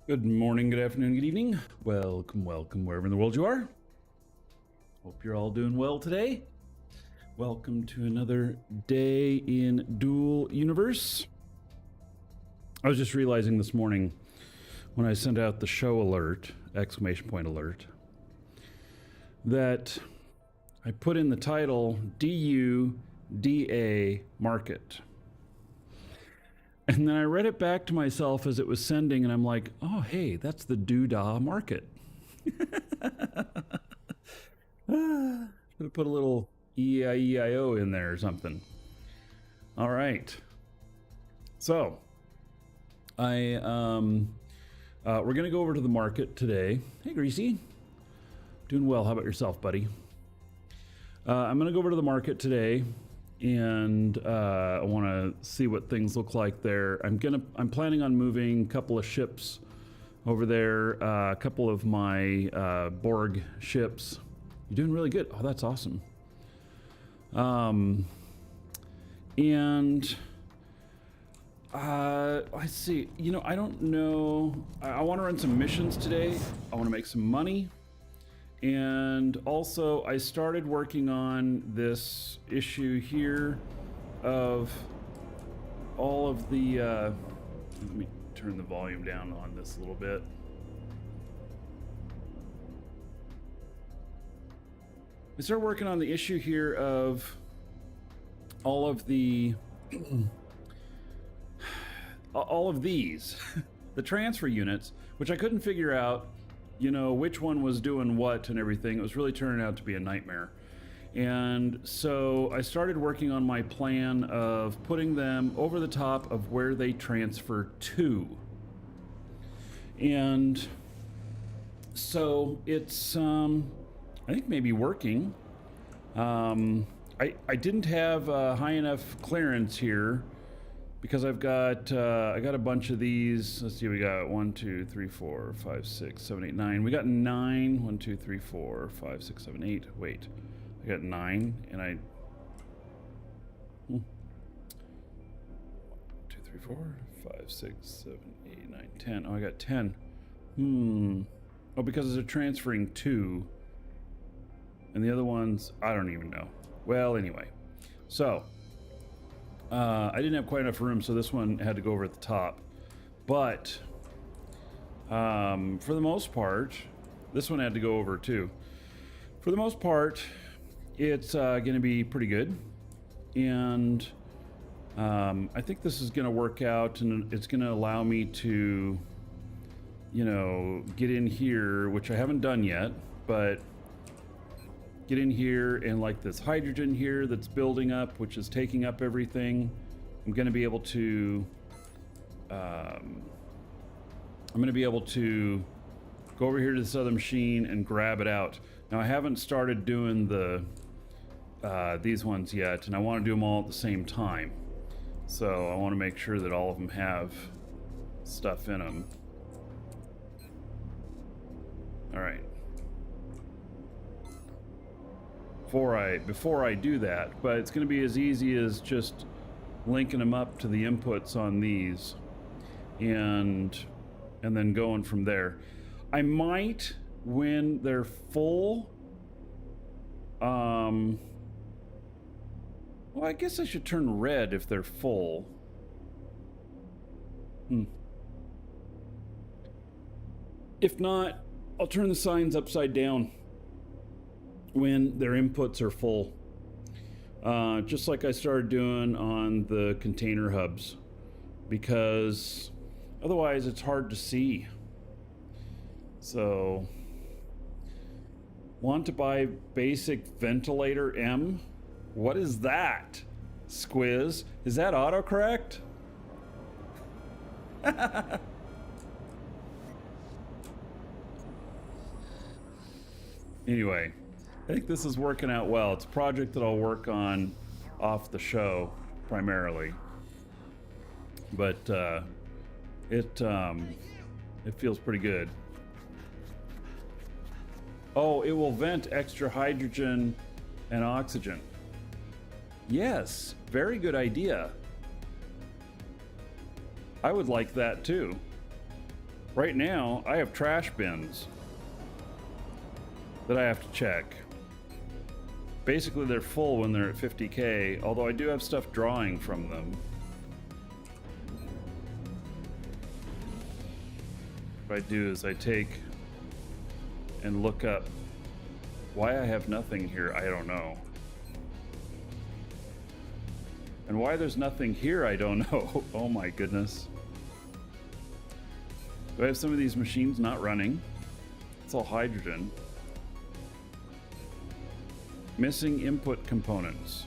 Good morning, good afternoon, good evening. Welcome, wherever in the world you are. Hope you're all doing well today. Welcome to another day in Dual Universe. I was just realizing this morning when I sent out the show alert, exclamation point alert, that I put in the title DUDA Market. And then I read it back to myself as it was sending, and I'm like, oh, hey, that's the doodah market. Should put a little E-I-E-I-O in there or something. All right. So, we're going to go over to the market today. Hey, Greasy. Doing well. How about yourself, buddy? I'm going to go over to the market today. And I want to see what things look like there. I'm planning on moving a couple of ships over there, a couple of my Borg ships. You're doing really good. Oh, that's awesome. Let's see. You know, I don't know. I want to run some missions today. I want to make some money. And also, I started working on this issue here of all of the, let me turn the volume down on this a little bit. I started working on the issue here of all of the, all of these, the transfer units, which I couldn't figure out, you know, which one was doing what and everything. It was really turning out to be a nightmare. And so I started working on my plan of putting them over the top of where they transfer to. And so it's, I think maybe working. I didn't have high enough clearance here because I got a bunch of these. Let's see, we got 1, 2, 3, 4, 5, 6, 7, 8, 9. We got 9. 1, 2, 3, 4, 5, 6, 7, 8. Wait, I got 9, and I. 1, 2, 3, 4, 5, 6, 7, 8, 9, 10. Oh, I got 10. Oh, because they're transferring 2, and the other ones I don't even know. Well, anyway, so. I didn't have quite enough room, so this one had to go over at the top. But for the most part, this one had to go over too. For the most part, it's going to be pretty good. And I think this is going to work out, and it's going to allow me to, you know, get in here, which I haven't done yet, but get in here and like this hydrogen here that's building up, which is taking up everything. I'm going to be able to go over here to this other machine and grab it out. Now I haven't started doing the these ones yet, and I want to do them all at the same time. So I want to make sure that all of them have stuff in them. All right. Before I do that, but it's going to be as easy as just linking them up to the inputs on these and then going from there. I might, when they're full, well, I guess I should turn red if they're full. If not, I'll turn the signs upside down when their inputs are full, just like I started doing on the container hubs, because otherwise it's hard to see. So, want to buy basic ventilator M? What is that? Squiz? Is that autocorrect? Anyway, I think this is working out well. It's a project that I'll work on off the show primarily, but it feels pretty good. Oh, it will vent extra hydrogen and oxygen. Yes, very good idea. I would like that too. Right now, I have trash bins that I have to check. Basically, they're full when they're at 50K, although I do have stuff drawing from them. What I do is I take and look up why I have nothing here. I don't know. And why there's nothing here, I don't know. Oh my goodness. Do I have some of these machines not running? It's all hydrogen. Missing input components.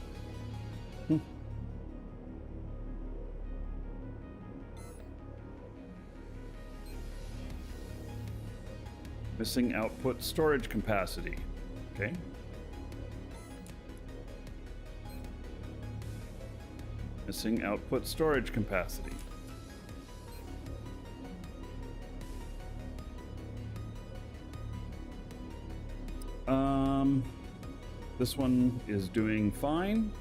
Missing output storage capacity. Okay. Missing output storage capacity. This one is doing fine.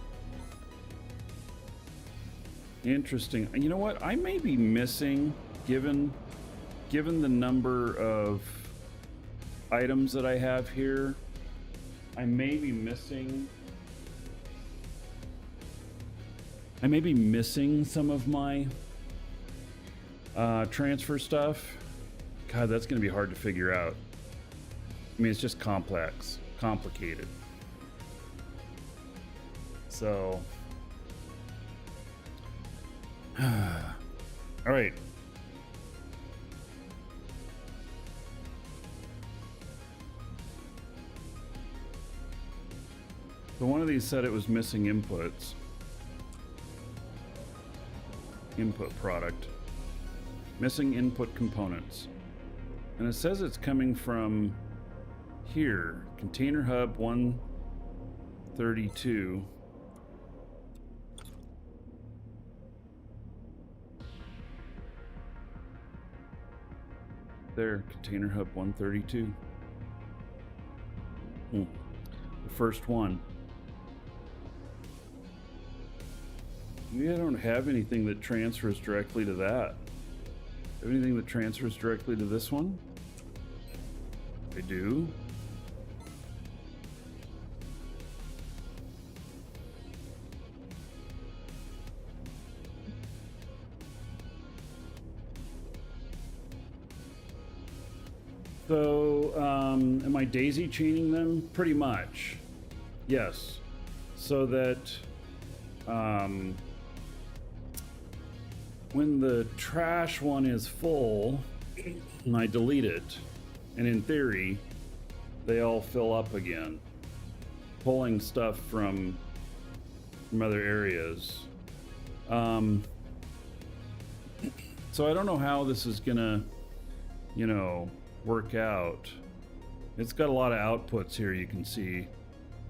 Interesting. You know what? I may be missing, given the number of items that I have here, I may be missing some of my transfer stuff. God, that's going to be hard to figure out. I mean, it's just complicated. So, all right. So one of these said it was missing inputs. Input product. Missing input components. And it says it's coming from here. Container hub 132. There, container hub 132. The first one. Maybe I don't have anything that transfers directly to that. Have anything that transfers directly to this one? I do. So, am I daisy chaining them? Pretty much. Yes. So that when the trash one is full and I delete it, and in theory, they all fill up again, pulling stuff from other areas. So I don't know how this is gonna, work out. It's got a lot of outputs here, you can see,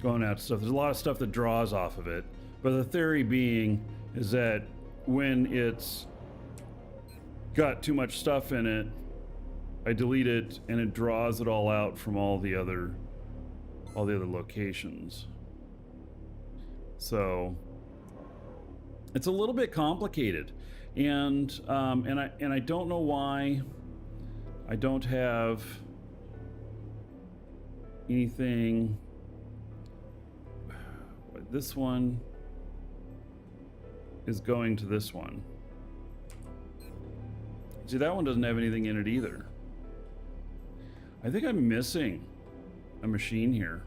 going out stuff. There's a lot of stuff that draws off of it, but the theory being is that when it's got too much stuff in it, I delete it and it draws it all out from all the other locations. So it's a little bit complicated, and I don't know why I don't have anything. This one is going to this one. See, that one doesn't have anything in it either. I think I'm missing a machine here.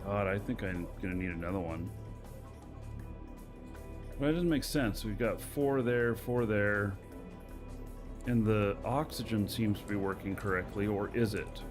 God, I think I'm gonna need another one. But that doesn't make sense. We've got 4 there, and the oxygen seems to be working correctly, or is it?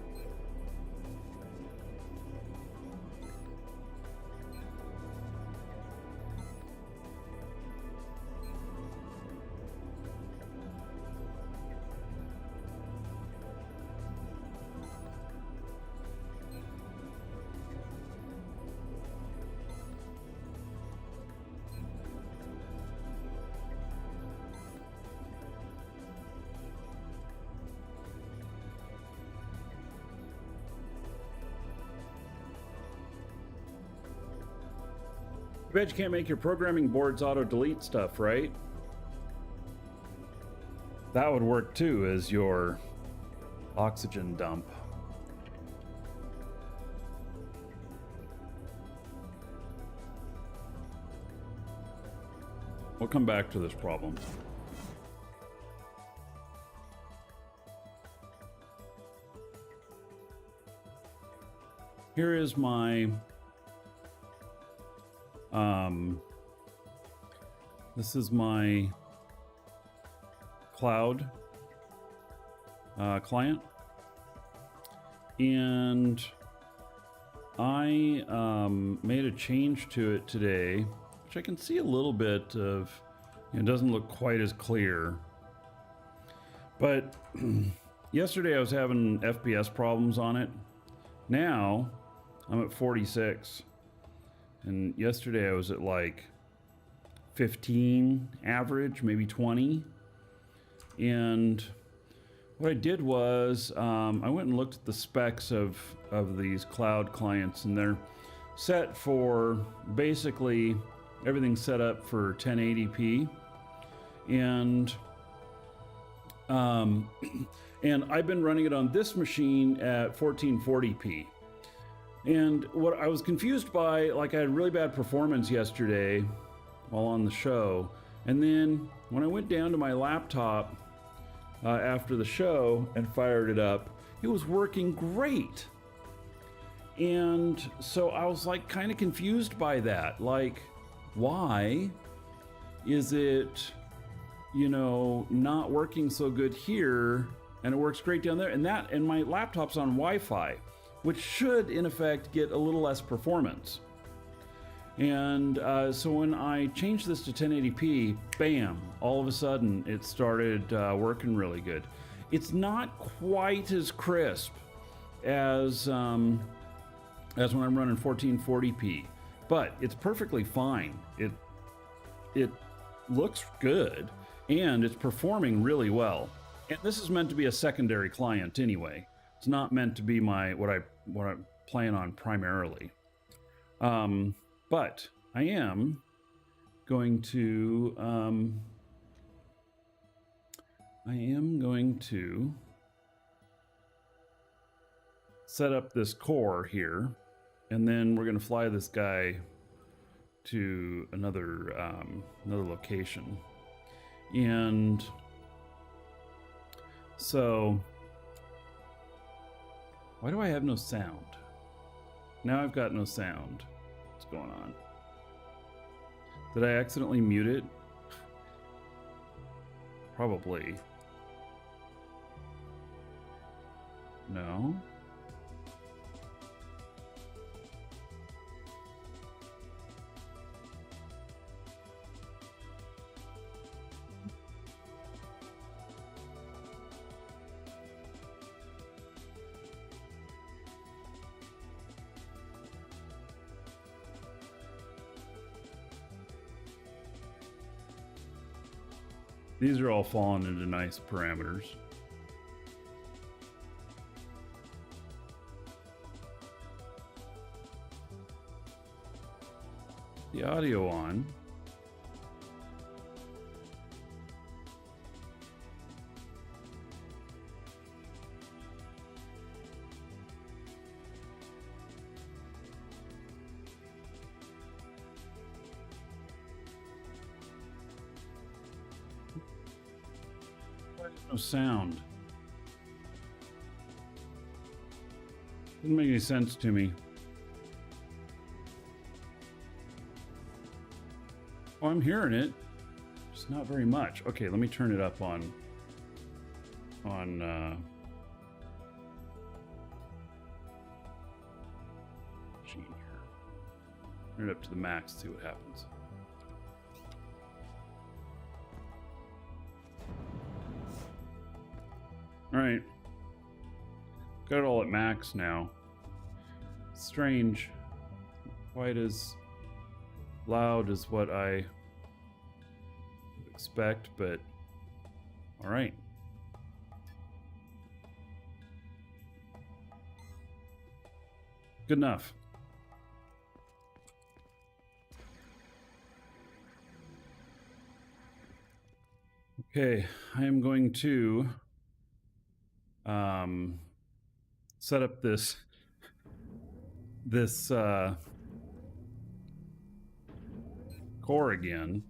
bet you can't make your programming boards auto-delete stuff, right? That would work too as your oxygen dump. We'll come back to this problem. Here is my this is my cloud client, and I made a change to it today, which I can see a little bit of. It doesn't look quite as clear, but yesterday I was having FPS problems on it. Now I'm at 46, and yesterday I was at like 15 average, maybe 20. And what I did was I went and looked at the specs of these cloud clients, and they're set for basically everything's set up for 1080p, and I've been running it on this machine at 1440p. And what I was confused by, like, I had really bad performance yesterday while on the show, and then when I went down to my laptop after the show and fired it up, it was working great. And so I was like kind of confused by that. Like, why is it, you know, not working so good here and it works great down there? And my laptop's on Wi-Fi, which should in effect get a little less performance. And so when I changed this to 1080p, bam, all of a sudden it started working really good. It's not quite as crisp as when I'm running 1440p, but it's perfectly fine. It looks good and it's performing really well. And this is meant to be a secondary client anyway. It's not meant to be what I plan on primarily. But I am going to set up this core here, and then we're going to fly this guy to another location. And so, why do I have no sound? Now I've got no sound. What's going on? Did I accidentally mute it? Probably. No. These are all falling into nice parameters. The audio on. No sound. Doesn't make any sense to me. Oh, I'm hearing it. Just not very much. Okay, let me turn it up on machine here. Turn it up to the max, see what happens. All right, got it all at max now. Strange, quite as loud as what I would expect, but all right. Good enough. Okay, I am going to set up this core again.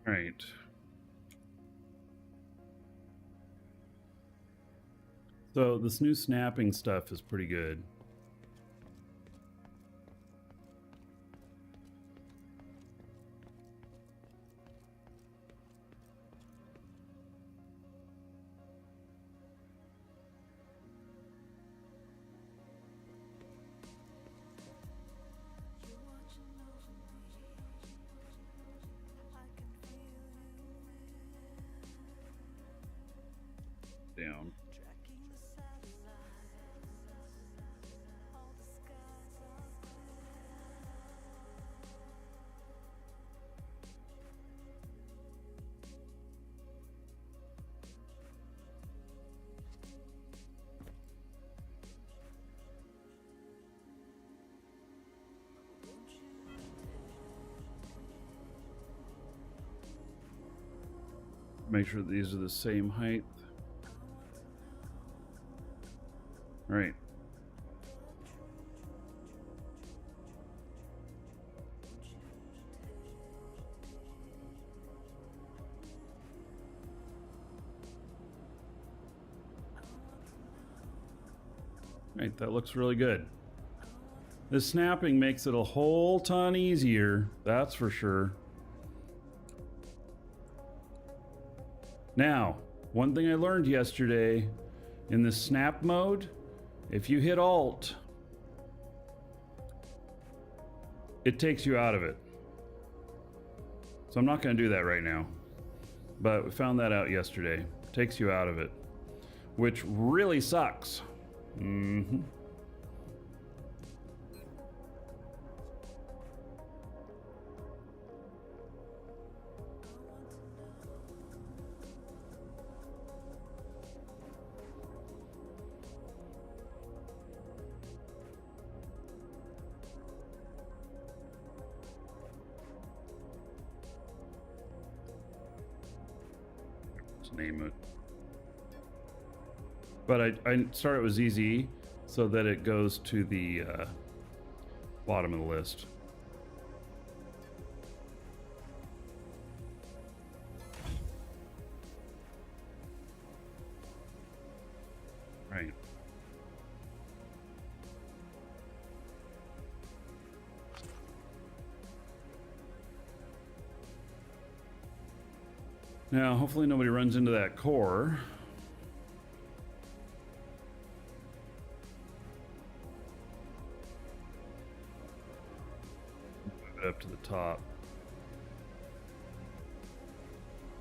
All right. So this new snapping stuff is pretty good. Down. Make sure these are the same height. All right. Right, that looks really good. The snapping makes it a whole ton easier, that's for sure. Now, one thing I learned yesterday, in the snap mode, if you hit Alt, it takes you out of it. So I'm not going to do that right now. But we found that out yesterday. It takes you out of it, which really sucks. Mm-hmm. Name it. But I started with ZZ so that it goes to the bottom of the list. Right. Now, hopefully nobody runs into that core. Move it up to the top.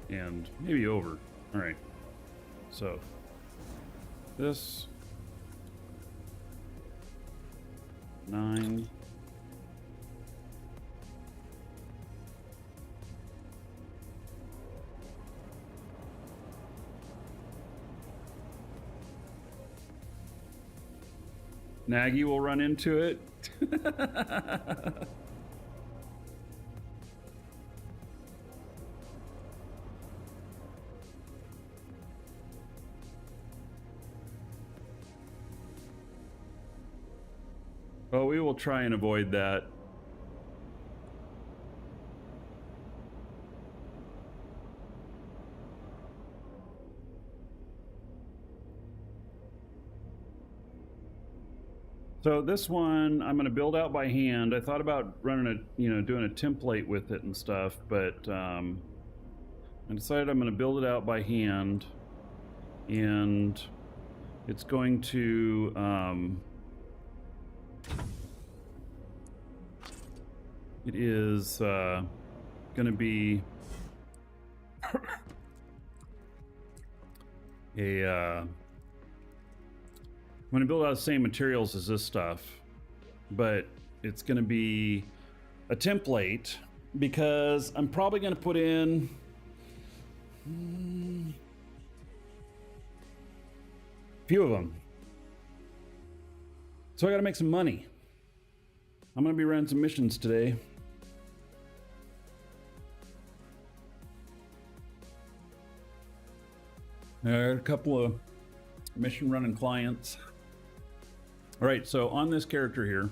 And maybe over. All right. So, this 9. Nagy will run into it. Well, we will try and avoid that. So this one I'm going to build out by hand. I thought about running a, doing a template with it and stuff, but I decided I'm going to build it out by hand, and it's going to it is going to be I'm going to build out the same materials as this stuff, but it's going to be a template because I'm probably going to put in a few of them. So I got to make some money. I'm going to be running some missions today. A couple of mission running clients. All right, so on this character here,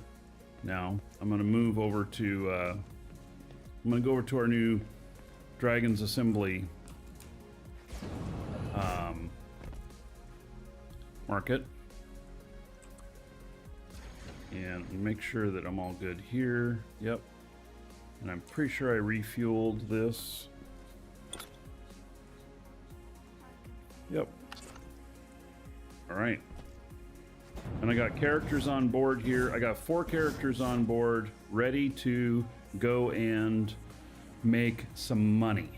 now I'm going to move over to, I'm going to go over to our new Dragon's Assembly market. And make sure that I'm all good here. Yep. And I'm pretty sure I refueled this. Yep. All right. And I got characters on board here. I got 4 characters on board ready to go and make some money.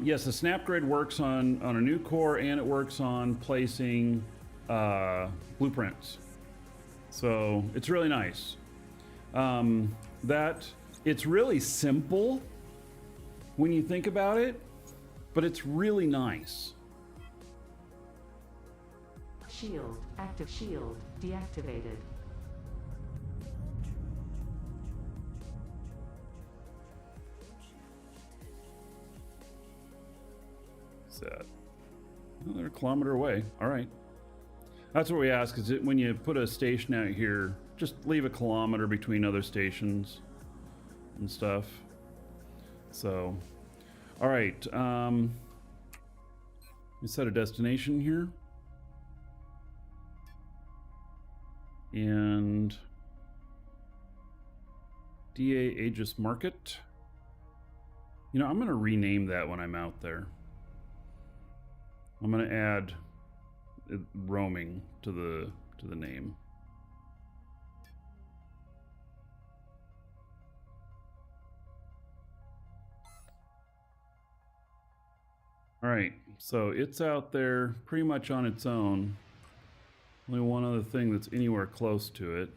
Yes, the snap grid works on a new core, and it works on placing blueprints. So it's really nice. It's really simple when you think about it, but it's really nice. Shield, active shield, deactivated. What's that? Oh, they're a kilometer away. All right. That's what we ask, is when you put a station out here, just leave a kilometer between other stations and stuff. So, all right. We set a destination here. And DA Aegis Market. You know, I'm going to rename that when I'm out there. I'm going to add roaming to the name. All right, so it's out there pretty much on its own. Only one other thing that's anywhere close to it.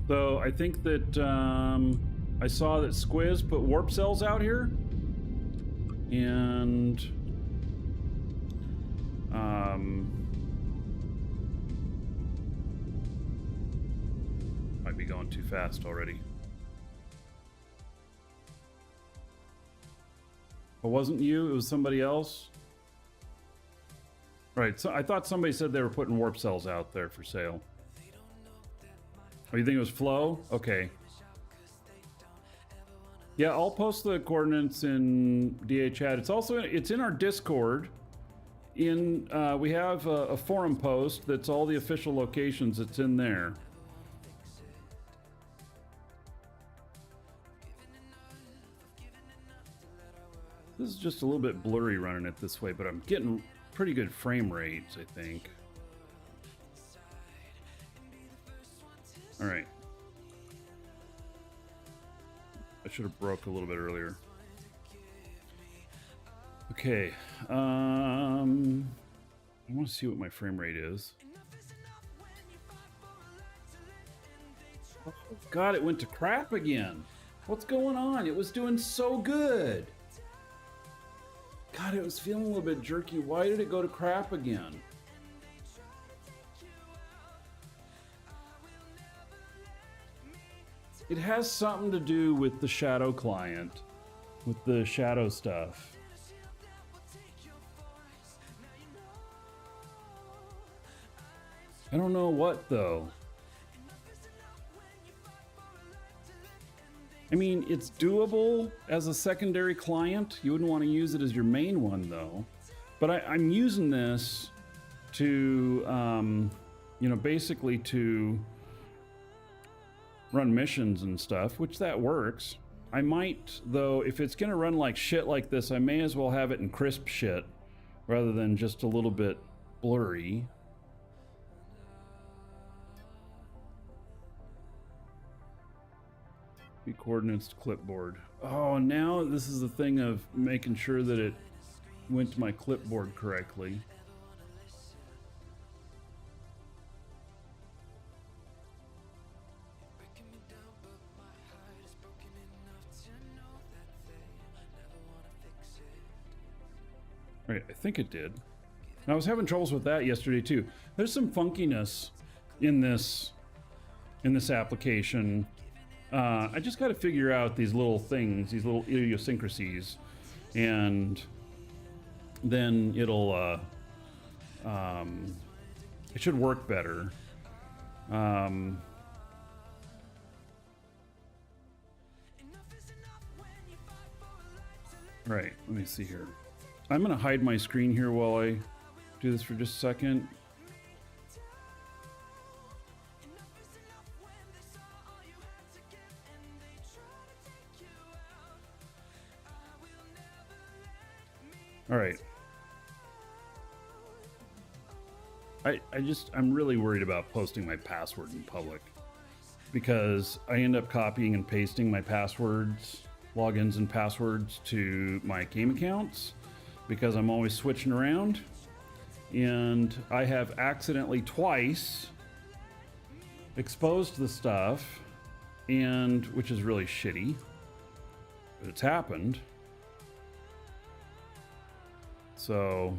So I think that I saw that Squiz put warp cells out here, and might be going too fast already. It wasn't you, it was somebody else. Right, so I thought somebody said they were putting warp cells out there for sale. Oh, you think it was Flo? Okay. Yeah, I'll post the coordinates in DA chat. It's in our Discord. We have a forum post that's all the official locations. It's in there. This is just a little bit blurry running it this way, but I'm getting pretty good frame rates, I think. All right. I should have broke a little bit earlier. Okay. I want to see what my frame rate is. Oh, God, it went to crap again. What's going on? It was doing so good. God, it was feeling a little bit jerky. Why did it go to crap again? It has something to do with the shadow client, with the shadow stuff. I don't know what though. I mean, it's doable as a secondary client. You wouldn't want to use it as your main one though. But I'm using this to, you know, basically to run missions and stuff, which that works. I might, though, if it's going to run like shit like this, I may as well have it in crisp shit rather than just a little bit blurry. Be coordinates to clipboard. Oh, now this is the thing of making sure that it went to my clipboard correctly. Right, I think it did. I was having troubles with that yesterday too. There's some funkiness in this application. I just got to figure out these little things, these little idiosyncrasies, and then it'll it should work better. Right, let me see here. I'm gonna hide my screen here while I do this for just a second. All right. I'm really worried about posting my password in public because I end up copying and pasting my passwords, logins and passwords to my game accounts because I'm always switching around, and I have accidentally twice exposed the stuff, and which is really shitty, but it's happened. So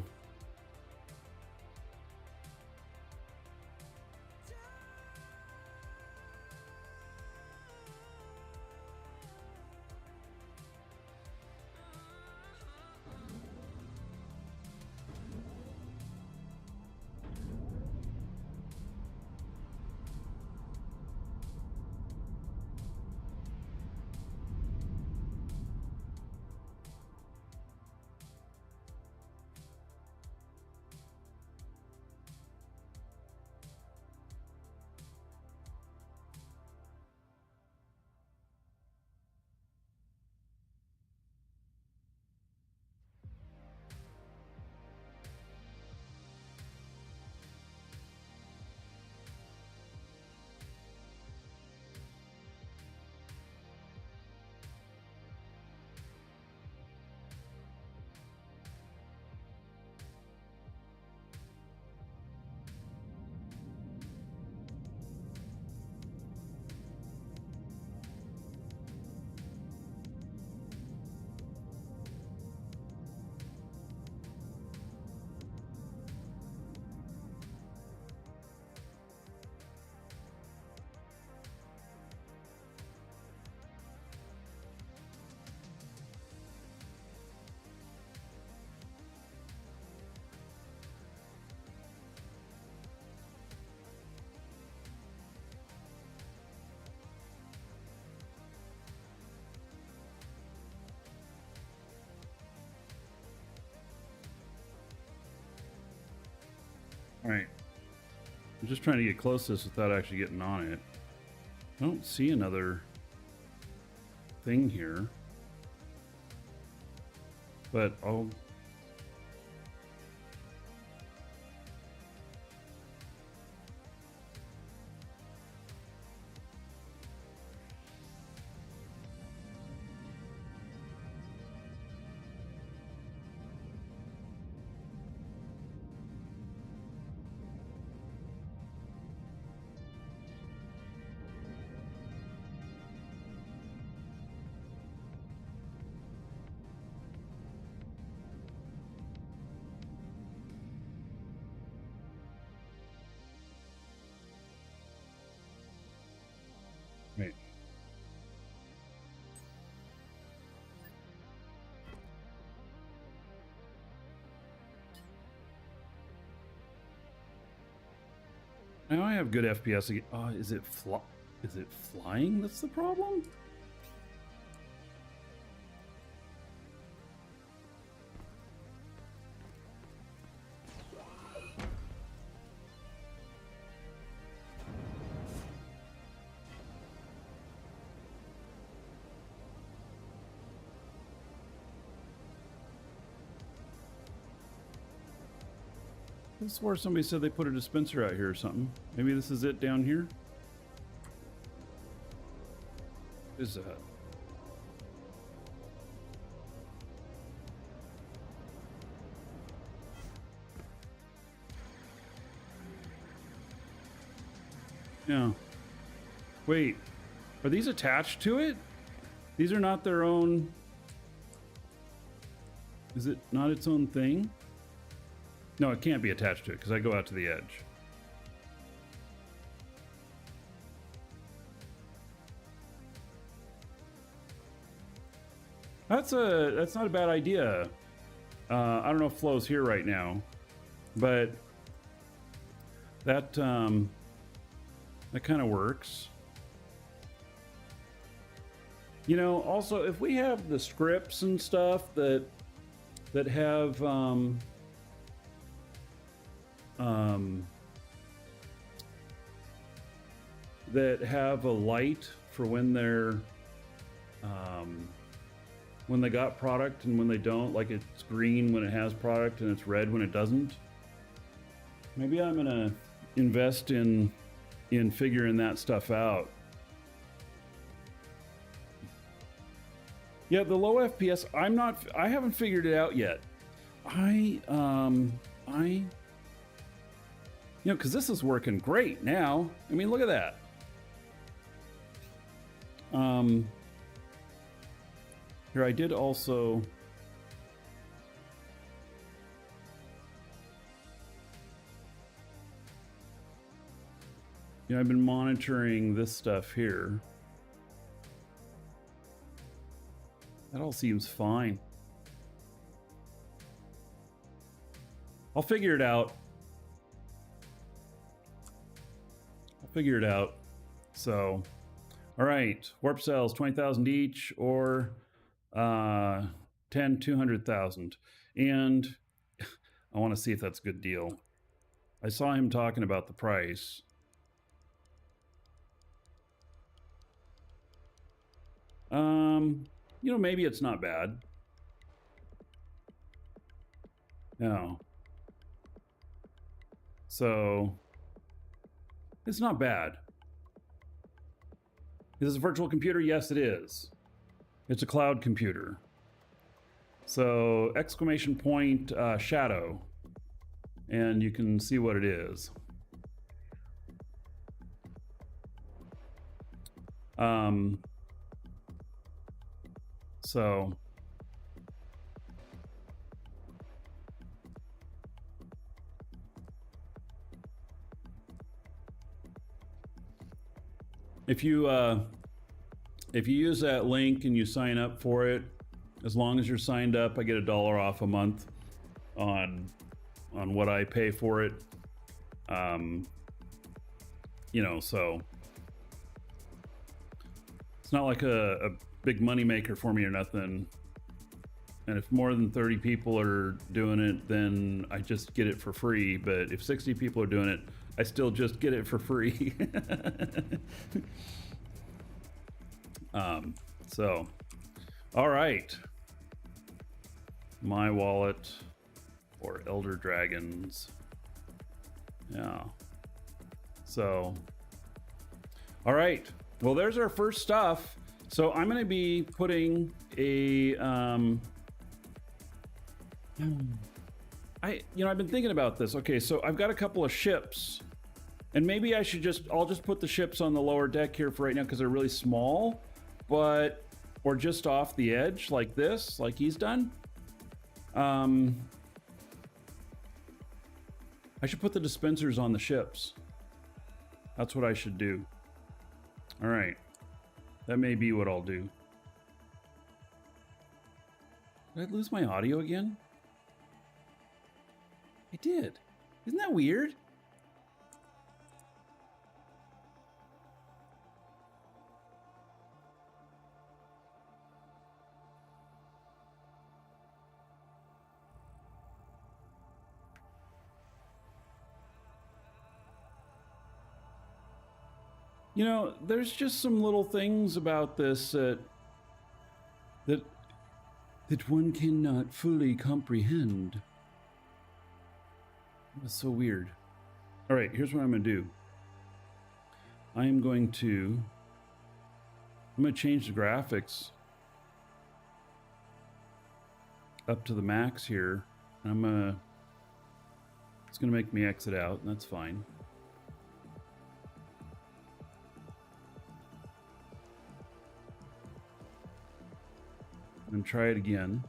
all right. I'm just trying to get close to this without actually getting on it. I don't see another thing here, but I'll... Right. Now I have good FPS again. Is it flying that's the problem? I swore somebody said they put a dispenser out here or something. Maybe this is it down here? What is that? Yeah. Wait, are these attached to it? These are not their own... Is it not its own thing? No, it can't be attached to it because I go out to the edge. That's not a bad idea. I don't know if Flo's here right now, but that that kind of works. You know, also if we have the scripts and stuff that have that have a light for when they're when they got product and when they don't, like it's green when it has product and it's red when it doesn't. Maybe I'm gonna invest in figuring that stuff out. Yeah, the low FPS, I haven't figured it out yet. You know, because this is working great now. I mean, look at that. Here, I did also... You know, I've been monitoring this stuff here. That all seems fine. I'll figure it out. So, all right, warp cells, 20,000 each, or 10, 200,000. And I want to see if that's a good deal. I saw him talking about the price. You know, maybe it's not bad. No. So, it's not bad. Is this a virtual computer? Yes, it is. It's a cloud computer. So, exclamation point shadow. And you can see what it is. So if you use that link and you sign up for it, as long as you're signed up, I get $1 off a month on what I pay for it. You know, so it's not like a big money maker for me or nothing. And if more than 30 people are doing it, then I just get it for free. But if 60 people are doing it, I still just get it for free. So, all right. My wallet or Elder Dragons. Yeah. So, all right. Well, there's our first stuff. So I'm going to be putting a, I've been thinking about this. Okay, so I've got a couple of ships, and maybe I'll just put the ships on the lower deck here for right now because they're really small, or just off the edge like this, like he's done. I should put the dispensers on the ships. That's what I should do. All right. That may be what I'll do. Did I lose my audio again? I did. Isn't that weird? You know, there's just some little things about this that one cannot fully comprehend. That's so weird. All right, here's what I'm going to do. I'm going to change the graphics up to the max here. And it's going to make me exit out, and that's fine. And try it again.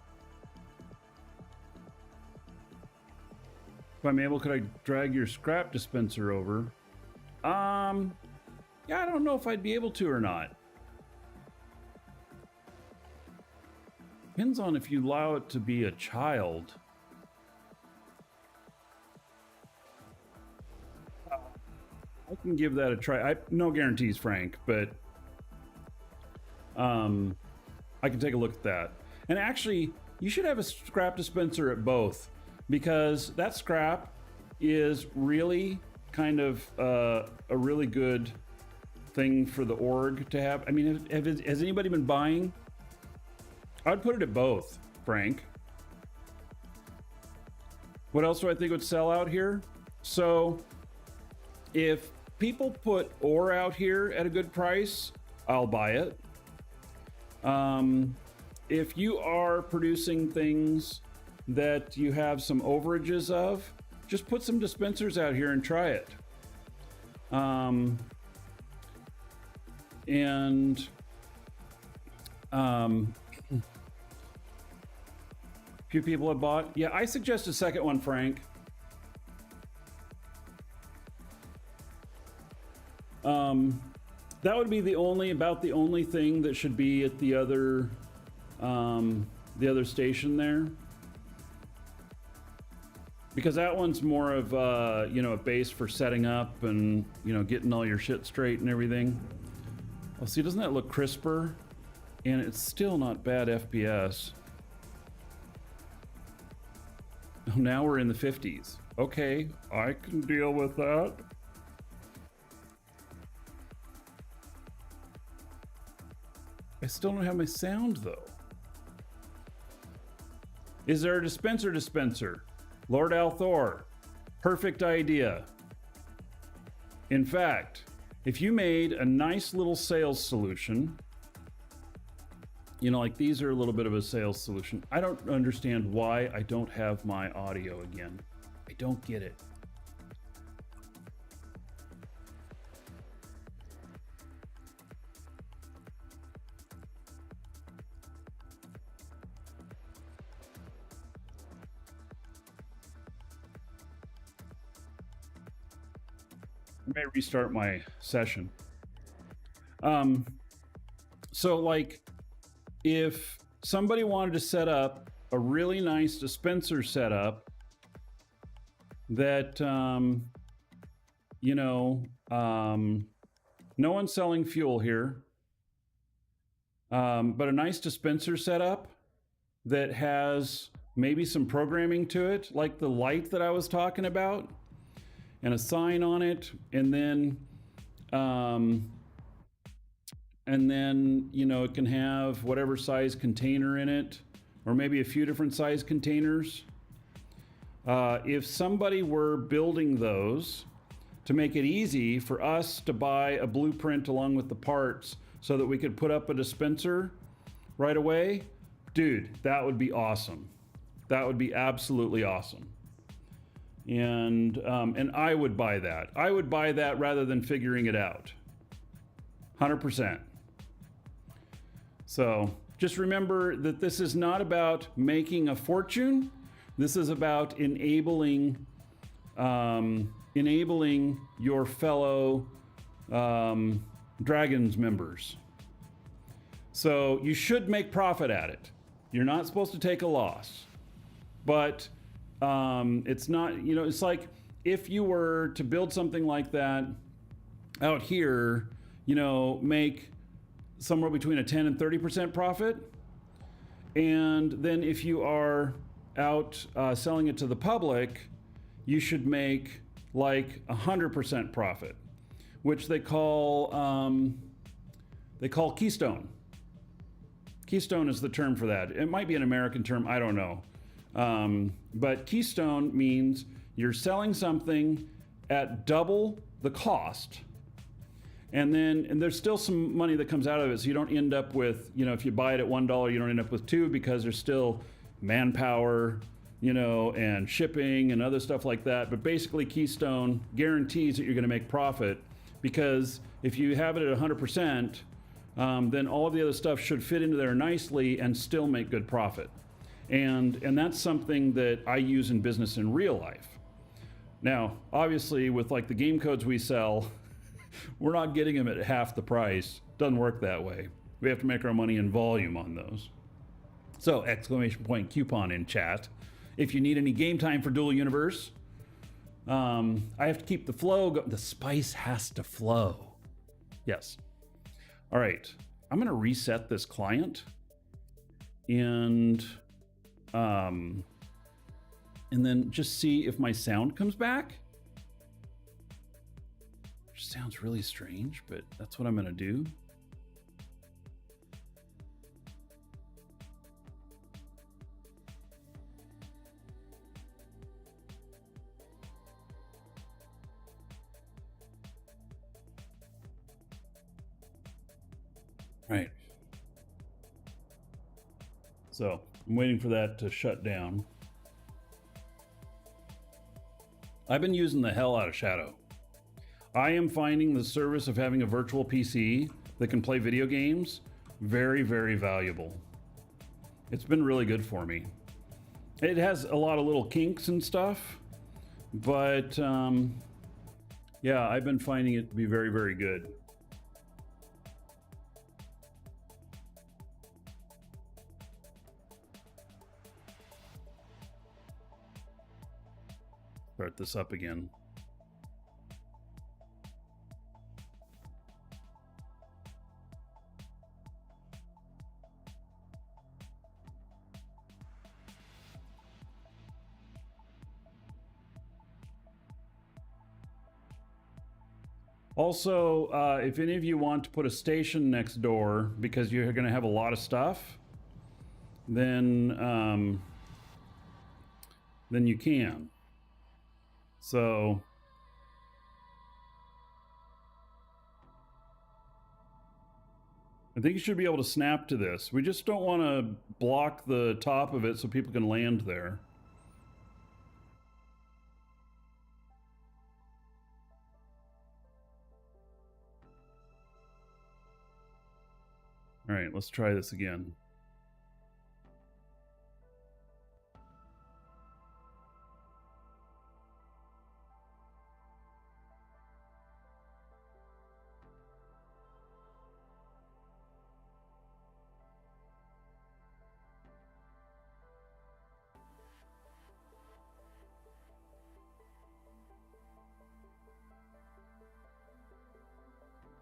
If I'm able, could I drag your scrap dispenser over? Yeah, I don't know if I'd be able to or not. Depends on if you allow it to be a child. I can give that a try. No guarantees, Frank, but I can take a look at that. And actually, you should have a scrap dispenser at both, because that scrap is really kind of a really good thing for the org to have. I mean, has anybody been buying? I'd put it at both, Frank. What else do I think would sell out here? So if people put ore out here at a good price, I'll buy it. If you are producing things that you have some overages of, just put some dispensers out here and try it. Few people have bought. Yeah, I suggest a second one, Frank. That would be the only thing that should be at the other station there, because that one's more of a base for setting up and getting all your shit straight and everything. Oh, see, doesn't that look crisper? And it's still not bad FPS. Oh, now we're in the 50s. Okay, I can deal with that. I still don't have my sound though. Is there a dispenser? Lord Althor, perfect idea. In fact, if you made a nice little sales solution, like these are a little bit of a sales solution. I don't understand why I don't have my audio again. I don't get it. I may restart my session. So like, if somebody wanted to set up a really nice dispenser setup that, no one's selling fuel here, but a nice dispenser setup that has maybe some programming to it, like the light that I was talking about, and a sign on it, and then it can have whatever size container in it, or maybe a few different size containers. If somebody were building those to make it easy for us to buy a blueprint along with the parts so that we could put up a dispenser right away, dude, that would be awesome. That would be absolutely awesome. And I would buy that. I would buy that rather than figuring it out. 100%. So just remember that this is not about making a fortune. This is about enabling your fellow Dragons members. So you should make profit at it. You're not supposed to take a loss. But it's not, it's like if you were to build something like that out here, make somewhere between a 10 and 30% profit. And then if you are out selling it to the public, you should make like 100% profit, which they call Keystone. Keystone is the term for that. It might be an American term, I don't know. But Keystone means You're selling something at double the cost. And there's still some money that comes out of it. So you don't end up with, if you buy it at $1, you don't end up with $2 because there's still manpower, and shipping and other stuff like that. But basically Keystone guarantees that you're going to make profit, because if you have it at 100%, then all of the other stuff should fit into there nicely and still make good profit. And that's something that I use in business in real life. Now, obviously, with like the game codes we sell, we're not getting them at half the price. Doesn't work that way. We have to make our money in volume on those. So, exclamation point coupon in chat. If you need any game time for Dual Universe, I have to keep the flow going. The spice has to flow. Yes. All right. I'm going to reset this client and then just see if my sound comes back. Which sounds really strange, but that's what I'm going to do. Right. So I'm waiting for that to shut down. I've been using the hell out of Shadow. I am finding the service of having a virtual PC that can play video games very, very valuable. It's been really good for me. It has a lot of little kinks and stuff, but yeah, I've been finding it to be very, very good. Start this up again. Also, if any of you want to put a station next door because you're going to have a lot of stuff, then you can. So I think you should be able to snap to this. We just don't want to block the top of it so people can land there. All right, let's try this again.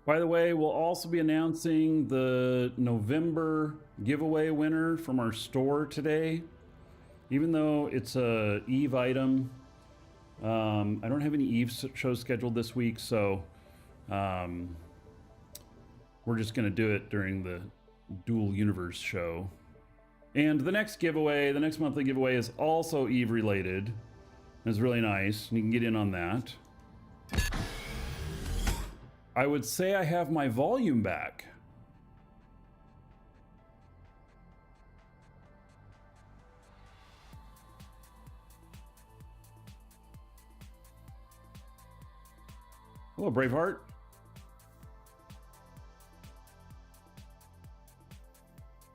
By the way, we'll also be announcing the November giveaway winner from our store today. Even though it's a Eve item, I don't have any Eve shows scheduled this week, so we're just going to do it during the Dual Universe show. And the next giveaway, the next monthly giveaway, is also Eve related. It's really nice. You can get in on that. I would say I have my volume back. Hello, Braveheart.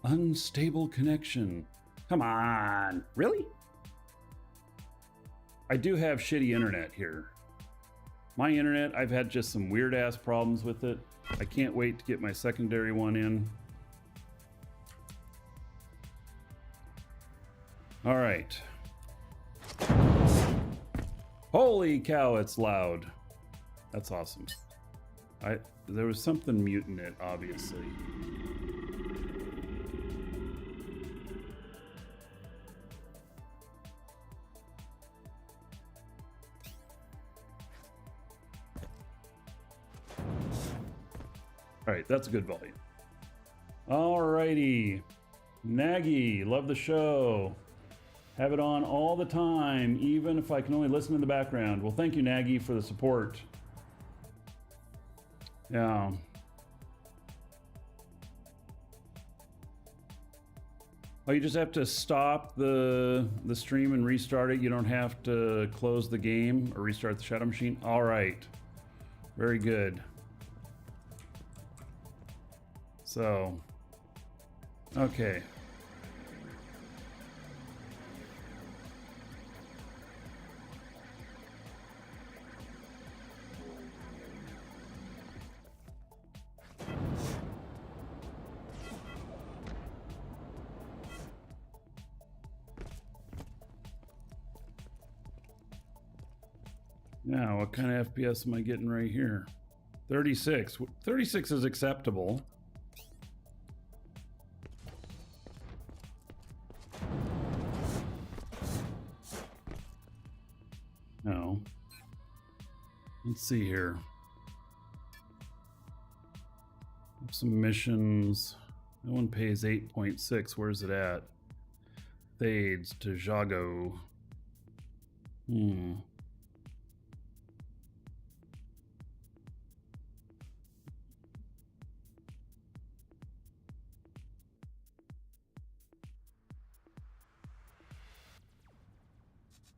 Unstable connection. Come on, really? I do have shitty internet here. My internet, I've had just some weird ass problems with it. I can't wait to get my secondary one in. All right. Holy cow, it's loud. That's awesome. There was something muting it, obviously. All right, that's a good volume. All righty. Nagy, love the show. Have it on all the time, even if I can only listen in the background. Well, thank you, Nagy, for the support. Yeah. Oh, you just have to stop the stream and restart it. You don't have to close the game or restart the Shadow Machine. All right. Very good. So, okay. Now, what kind of FPS am I getting right here? 36. 36 is acceptable. No. Let's see here. Some missions. No one pays 8.6. Where's it at? Fades to Jago.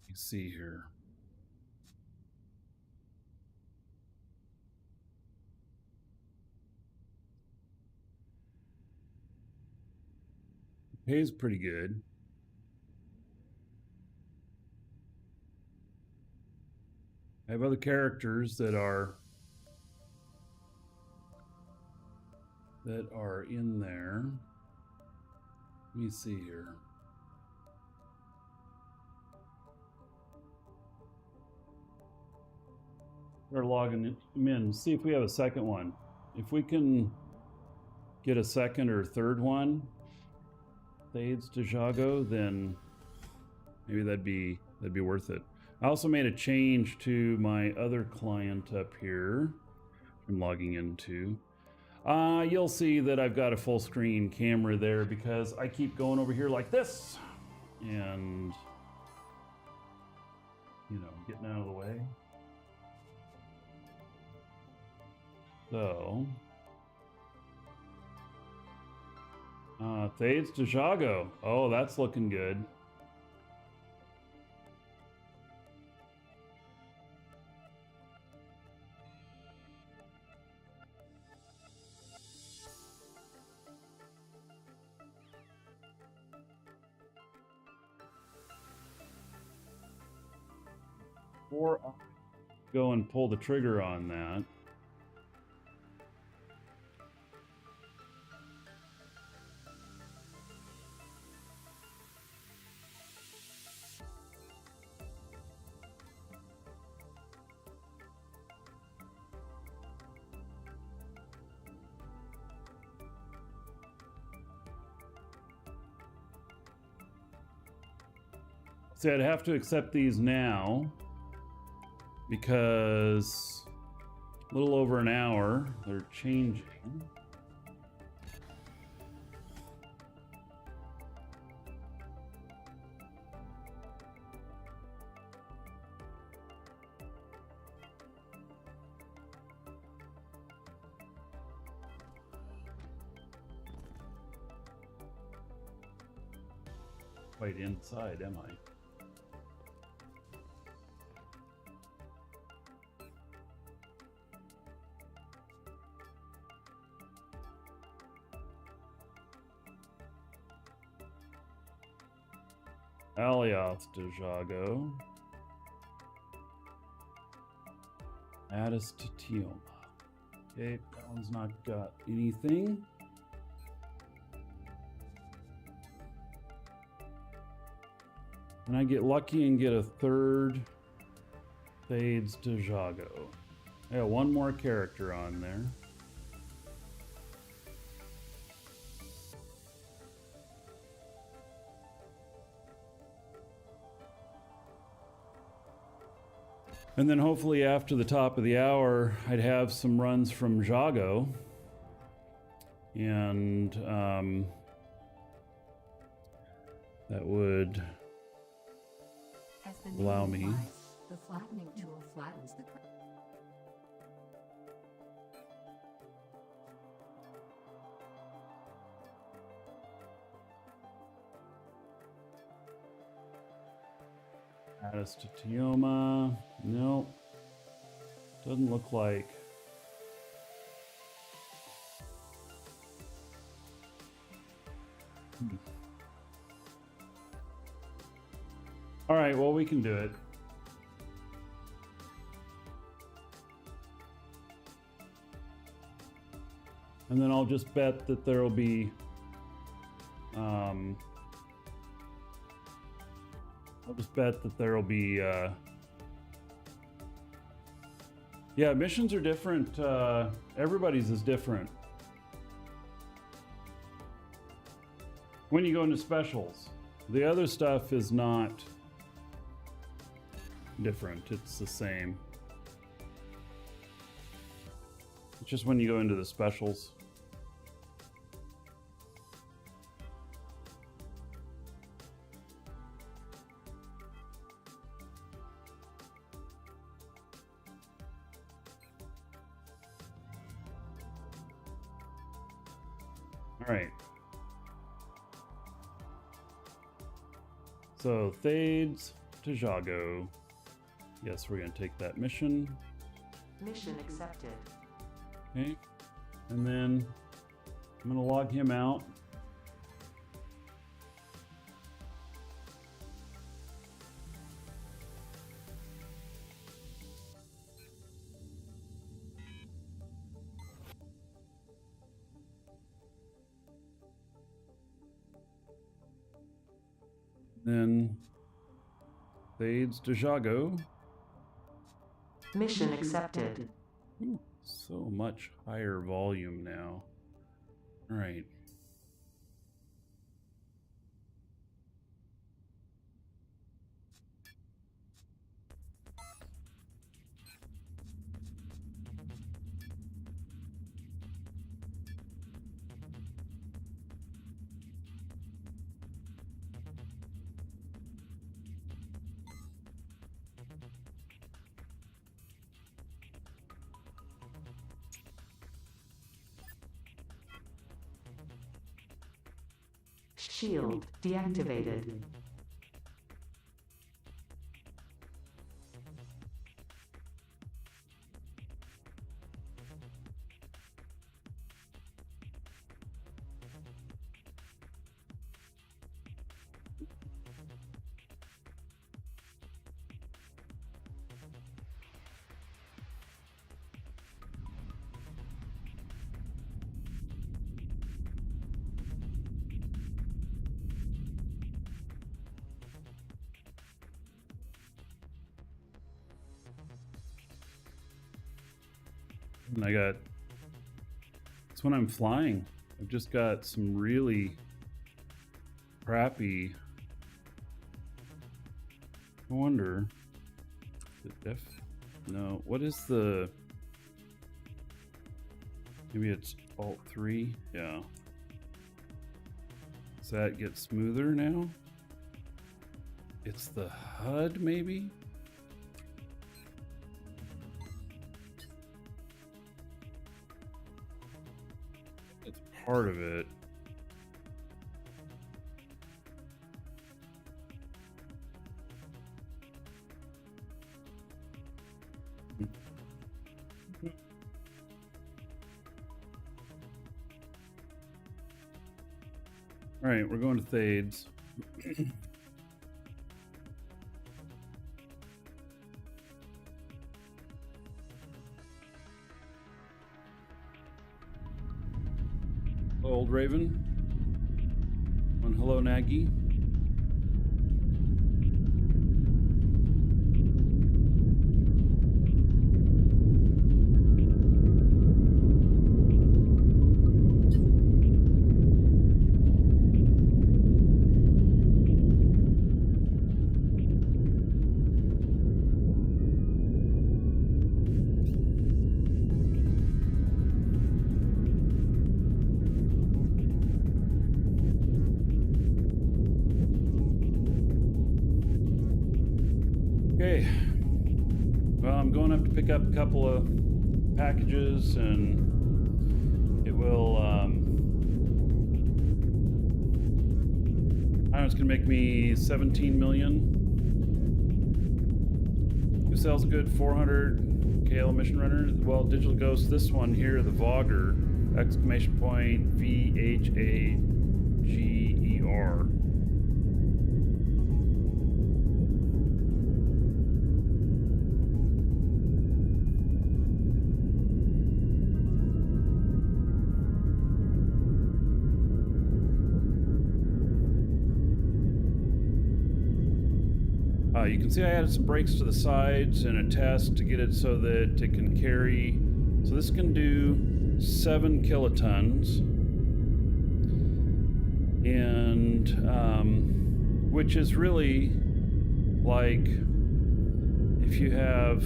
Let's see here. Pays pretty good. I have other characters that are in there. Let me see here. Start logging them in. See if we have a second one. If we can get a second or third one, fades to Jago, then maybe that'd be worth it. I also made a change to my other client up here I'm logging into. You'll see that I've got a full screen camera there because I keep going over here like this and, you know, getting out of the way. So, fades to Jago. Oh, that's looking good. Before I go and pull the trigger on that, see, I'd have to accept these now because a little over an hour they're changing. Quite inside, am I? Alias de Jago. Addis to Tioma. Okay, that one's not got anything. And I get lucky and get a third fades to Jago. I got one more character on there. And then hopefully after the top of the hour, I'd have some runs from Jago. And that would As the name allow me. implies, the flattening tool flattens the curve. Add us to Tioma. Nope. Doesn't look like. All right, well, we can do it. And then I'll just bet that there will be I'll just bet that there will be yeah, missions are different. Everybody's is different. When you go into specials, the other stuff is not different. It's the same. It's just when you go into the specials. All right. So Thades to Jago. Yes, we're going to take that mission. Mission accepted. Okay. And then I'm going to log him out. Then Thades to Jago. Mission accepted. Ooh, so much higher volume now. All right. Shield deactivated. And I got, it's when I'm flying. I've just got some really crappy, I wonder, no, what is the, maybe it's Alt 3, yeah. Does that get smoother now? It's the HUD maybe? Part of it. All right, we're going to Thades. Old Raven. And hello, Nagy. Okay. Well, I'm going up to pick up a couple of packages, and it will, I don't know, it's gonna make me 17 million. Who sells a good 400 KL mission runner? Well, Digital Ghost, this one here, the Vogger, exclamation point VHAGER. You can see I added some brakes to the sides and a test to get it so that it can carry. So this can do 7 kilotons, and which is really like if you have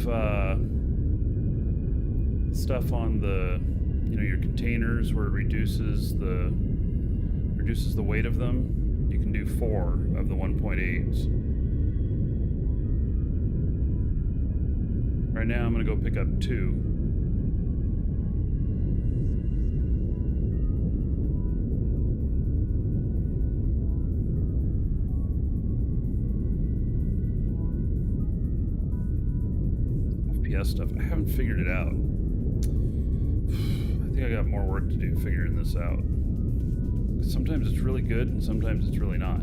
stuff on the, you know, your containers where it reduces the weight of them. You can do 4 of the 1.8s. Right now, I'm gonna go pick up 2. FPS stuff. I haven't figured it out. I think I got more work to do figuring this out. Sometimes it's really good, and sometimes it's really not.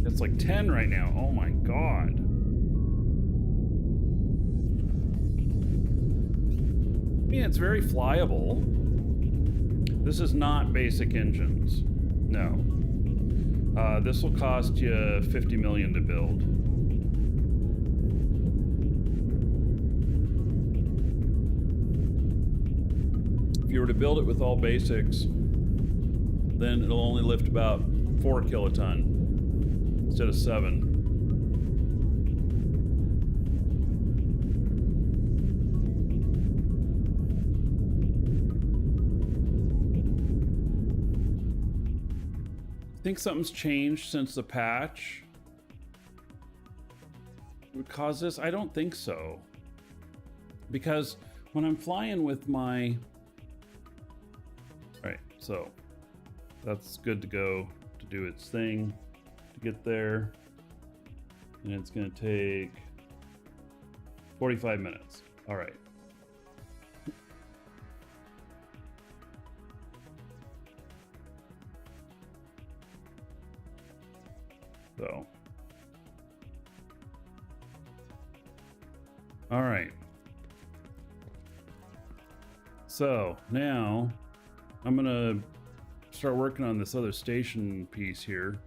It's like 10 right now. Oh my god. I mean, it's very flyable. This is not basic engines. No. This will cost you 50 million to build. If you were to build it with all basics, then it'll only lift about 4 kiloton. Instead of 7. I think something's changed since the patch. Would cause this? I don't think so. Because when I'm flying with my... Alright, so that's good to go to do its thing. Get there, and it's going to take 45 minutes. All right. So, all right. So now I'm going to start working on this other station piece here.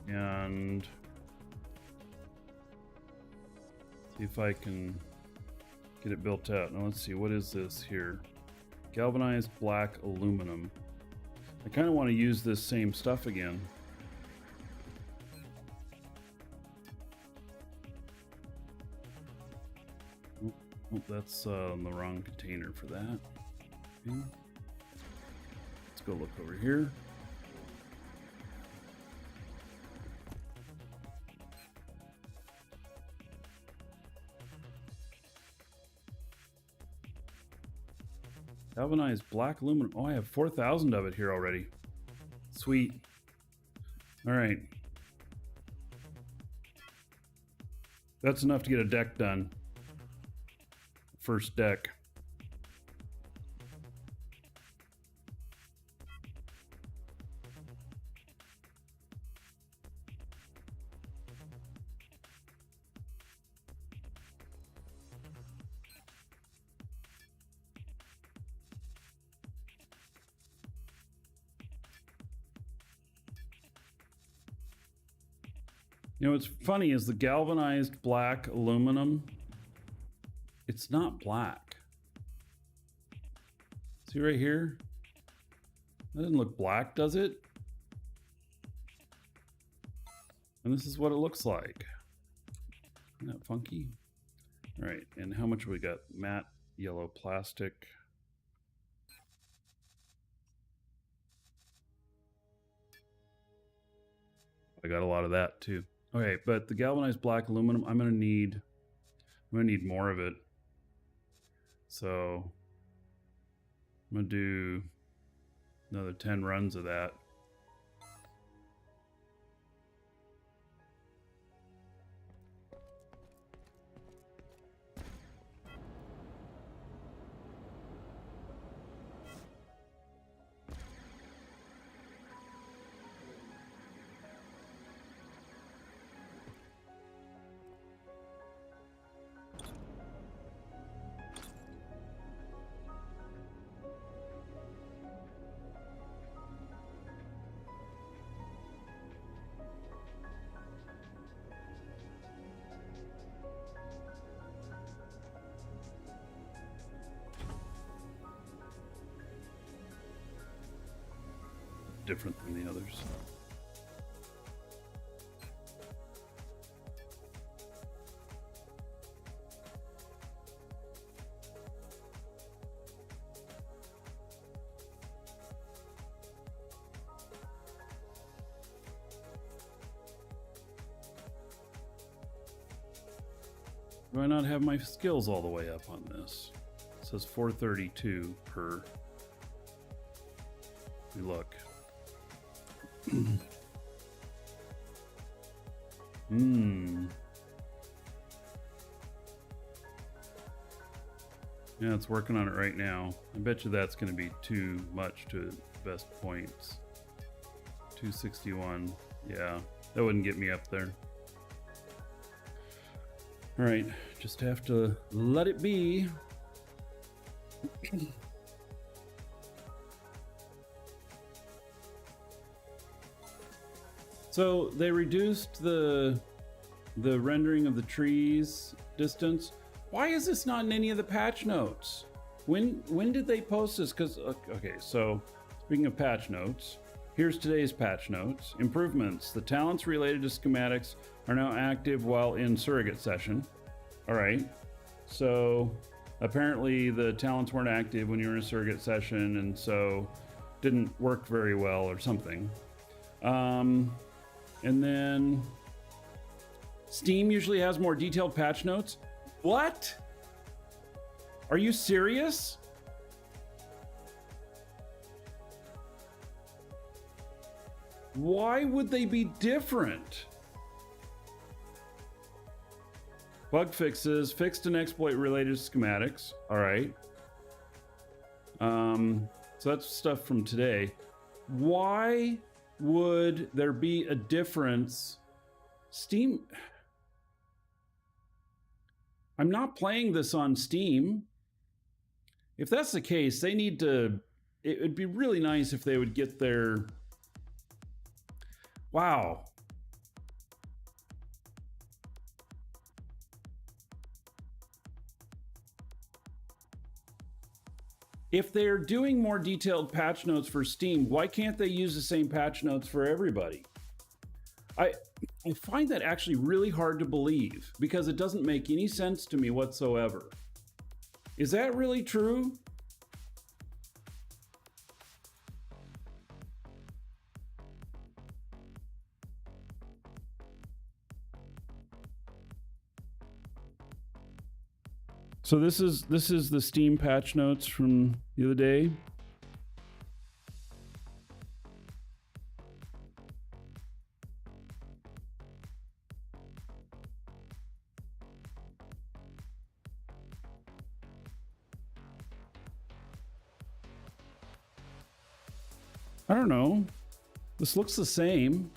And see if I can get it built out. Now let's see, what is this here? Galvanized black aluminum. I kind of want to use this same stuff again. Oh, that's the wrong container for that. Okay. Let's go look over here. Galvanized black aluminum. Oh, I have 4,000 of it here already. Sweet. All right. That's enough to get a deck done. First deck. You know, what's funny is the galvanized black aluminum, it's not black. See right here? That doesn't look black, does it? And this is what it looks like. Isn't that funky? All right, and how much we got? Matte yellow plastic. I got a lot of that too. Okay, but the galvanized black aluminum, I'm gonna need more of it. So I'm gonna do another 10 runs of that. Different than the others. Do I not have my skills all the way up on this? It says 432 per. We look. Yeah, it's working on it right now. I bet you that's going to be too much to best points. 261. Yeah, that wouldn't get me up there. All right, just have to let it be. So they reduced the rendering of the trees distance. Why is this not in any of the patch notes? When did they post this? Because okay, so speaking of patch notes, here's today's patch notes. Improvements. The talents related to schematics are now active while in surrogate session. All right. So apparently the talents weren't active when you were in a surrogate session, and so didn't work very well or something. And then Steam usually has more detailed patch notes. What? Are you serious? Why would they be different? Bug fixes, fixed an exploit related to schematics. All right. So that's stuff from today. Why would there be a difference? Steam. I'm not playing this on Steam. If that's the case, they need to. It would be really nice if they would get their. Wow. If they're doing more detailed patch notes for Steam, why can't they use the same patch notes for everybody? I find that actually really hard to believe because it doesn't make any sense to me whatsoever. Is that really true? So this is the Steam patch notes from the other day. I don't know. This looks the same.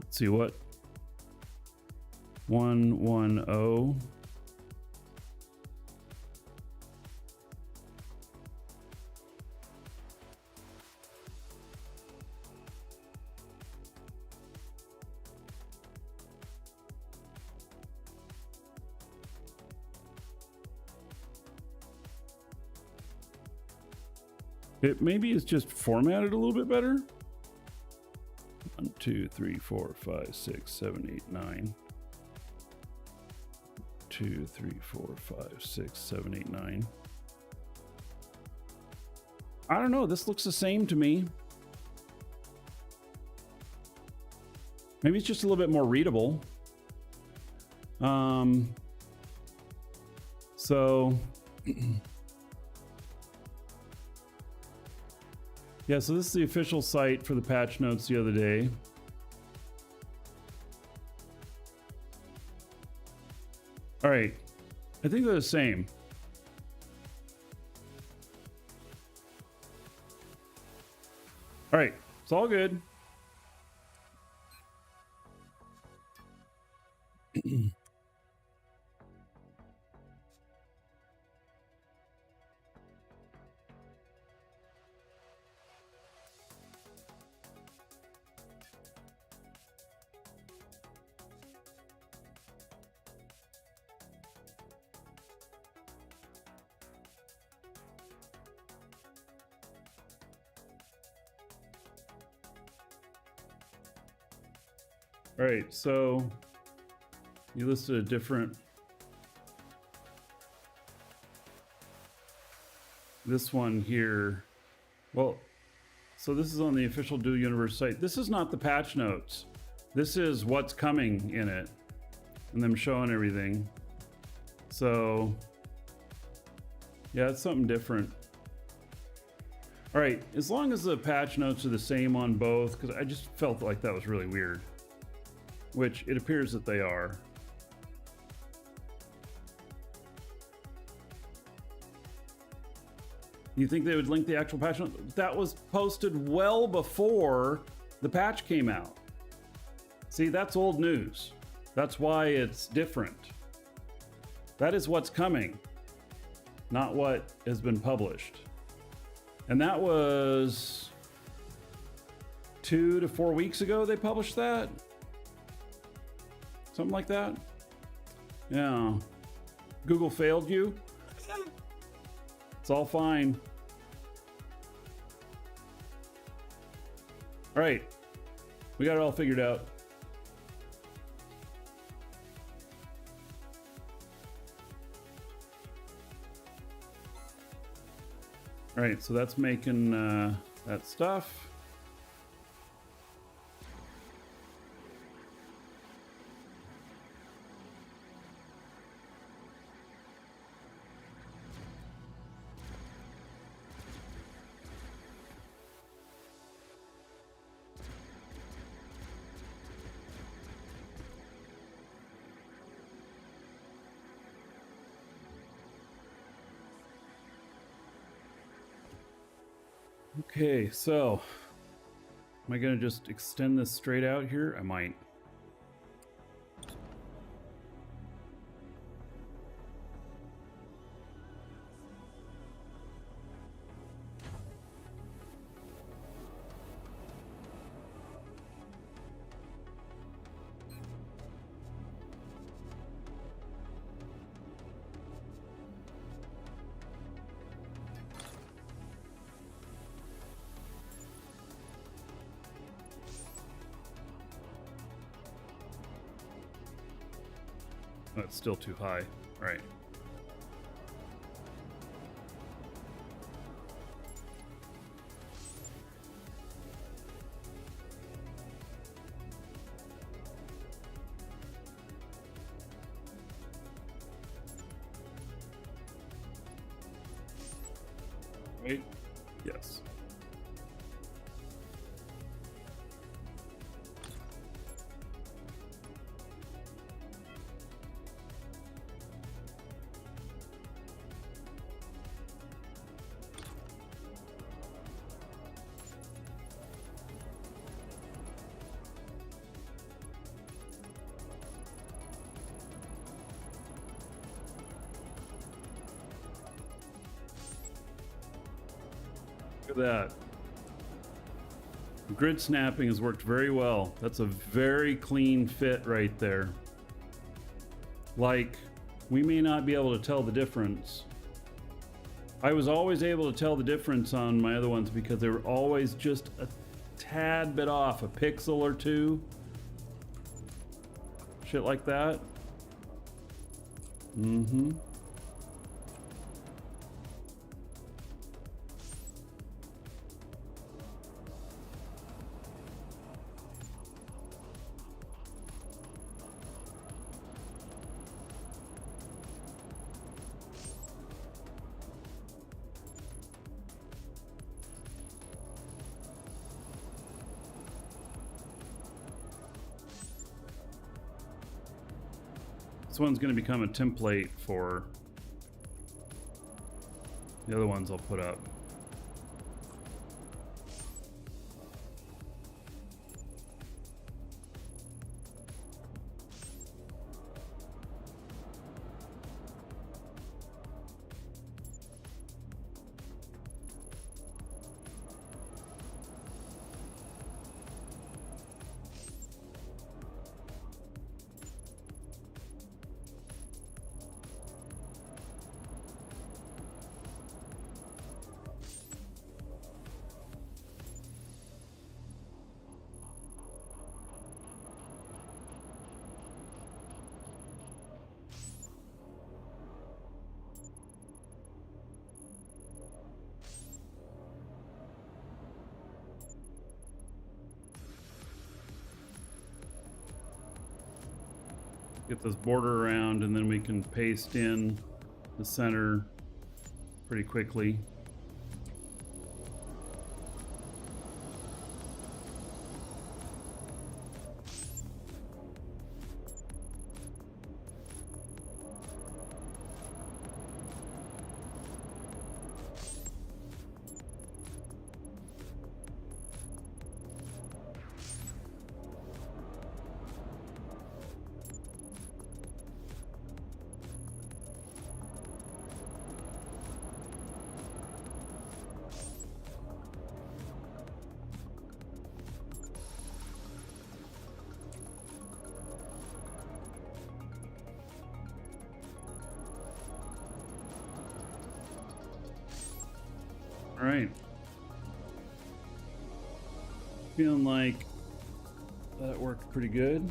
Let's see what 110. It maybe is just formatted a little bit better. 1, 2, 3, 4, 5, 6, 7, 8, 9. 2, 3, 4, 5, 6, 7, 8, 9. I don't know. This looks the same to me. Maybe it's just a little bit more readable. So yeah, so this is the official site for the patch notes the other day. All right, I think they're the same. All right, it's all good. All right, so you listed a different. This one here. Well, so this is on the official Do Universe site. This is not the patch notes. This is what's coming in it and them showing everything. So yeah, it's something different. All right, as long as the patch notes are the same on both, because I just felt like that was really weird. Which it appears that they are. You think they would link the actual patch note? That was posted well before the patch came out. See, that's old news. That's why it's different. That is what's coming, not what has been published. And that was 2 to 4 weeks ago they published that. Something like that. Yeah. Google failed you. It's all fine. All right. We got it all figured out. All right. So that's making that stuff. Okay, so am I gonna just extend this straight out here? I might. That's still too high. All right. Wait. Yes. Look at that. Grid snapping has worked very well. That's a very clean fit right there. Like, we may not be able to tell the difference. I was always able to tell the difference on my other ones because they were always just a tad bit off, a pixel or two. Shit like that. Mm-hmm. This one's going to become a template for the other ones I'll put up. Get this border around, and then we can paste in the center pretty quickly. All right. Feeling like that worked pretty good.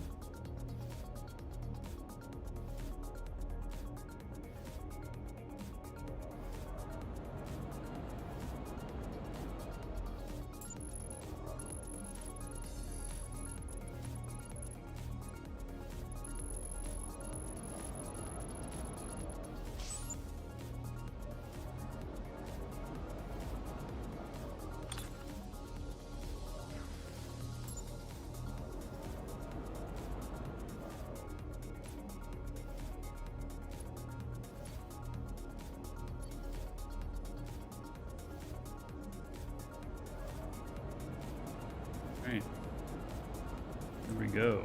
Right. Here we go.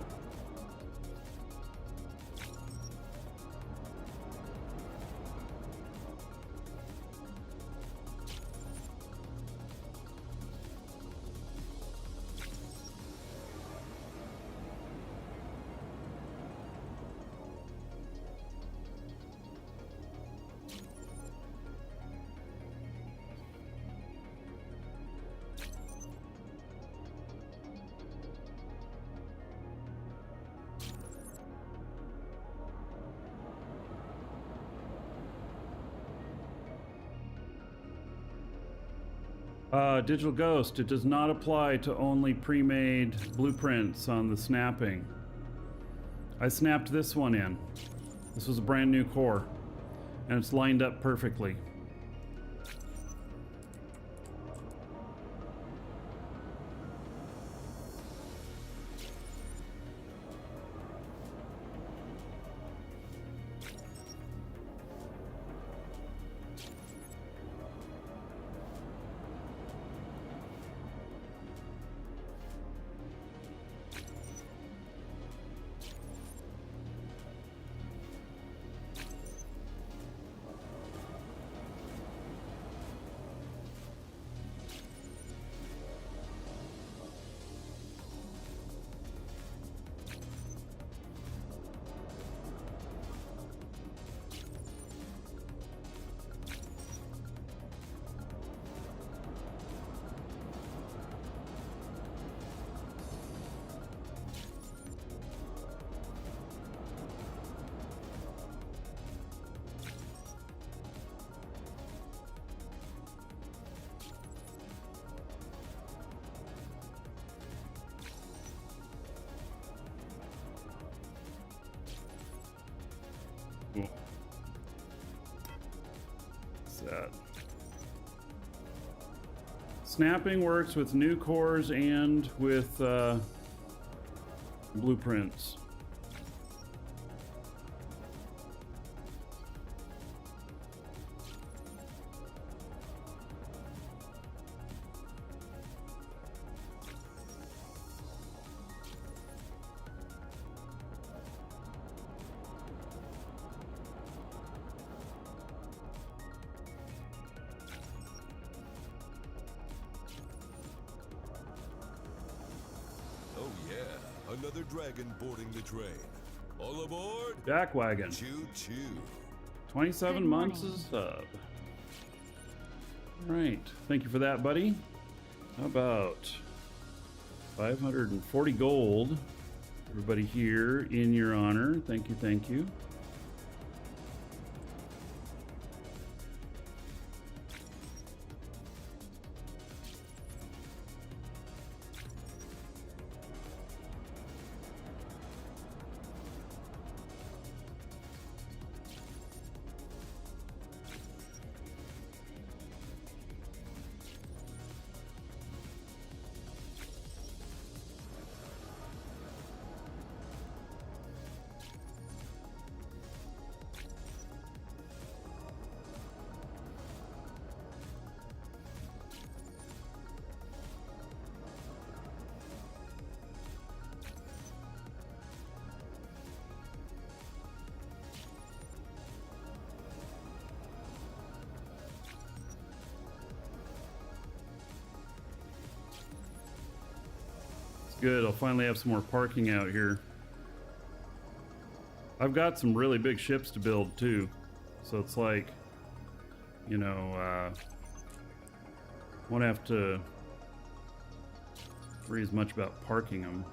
Digital Ghost, it does not apply to only pre-made blueprints on the snapping. I snapped this one in. This was a brand new core, and it's lined up perfectly. Ooh. What's that? Snapping works with new cores and with blueprints. Oh yeah, another dragon boarding the train. All aboard! Jackwagon. Choo choo. 27 Good months morning. as a sub. Right. Thank you for that, buddy. How about 540 gold? Everybody here in your honor. Thank you, thank you. Good, I'll finally have some more parking out here. I've got some really big ships to build too. So it's like, you know, won't have to worry as much about parking them.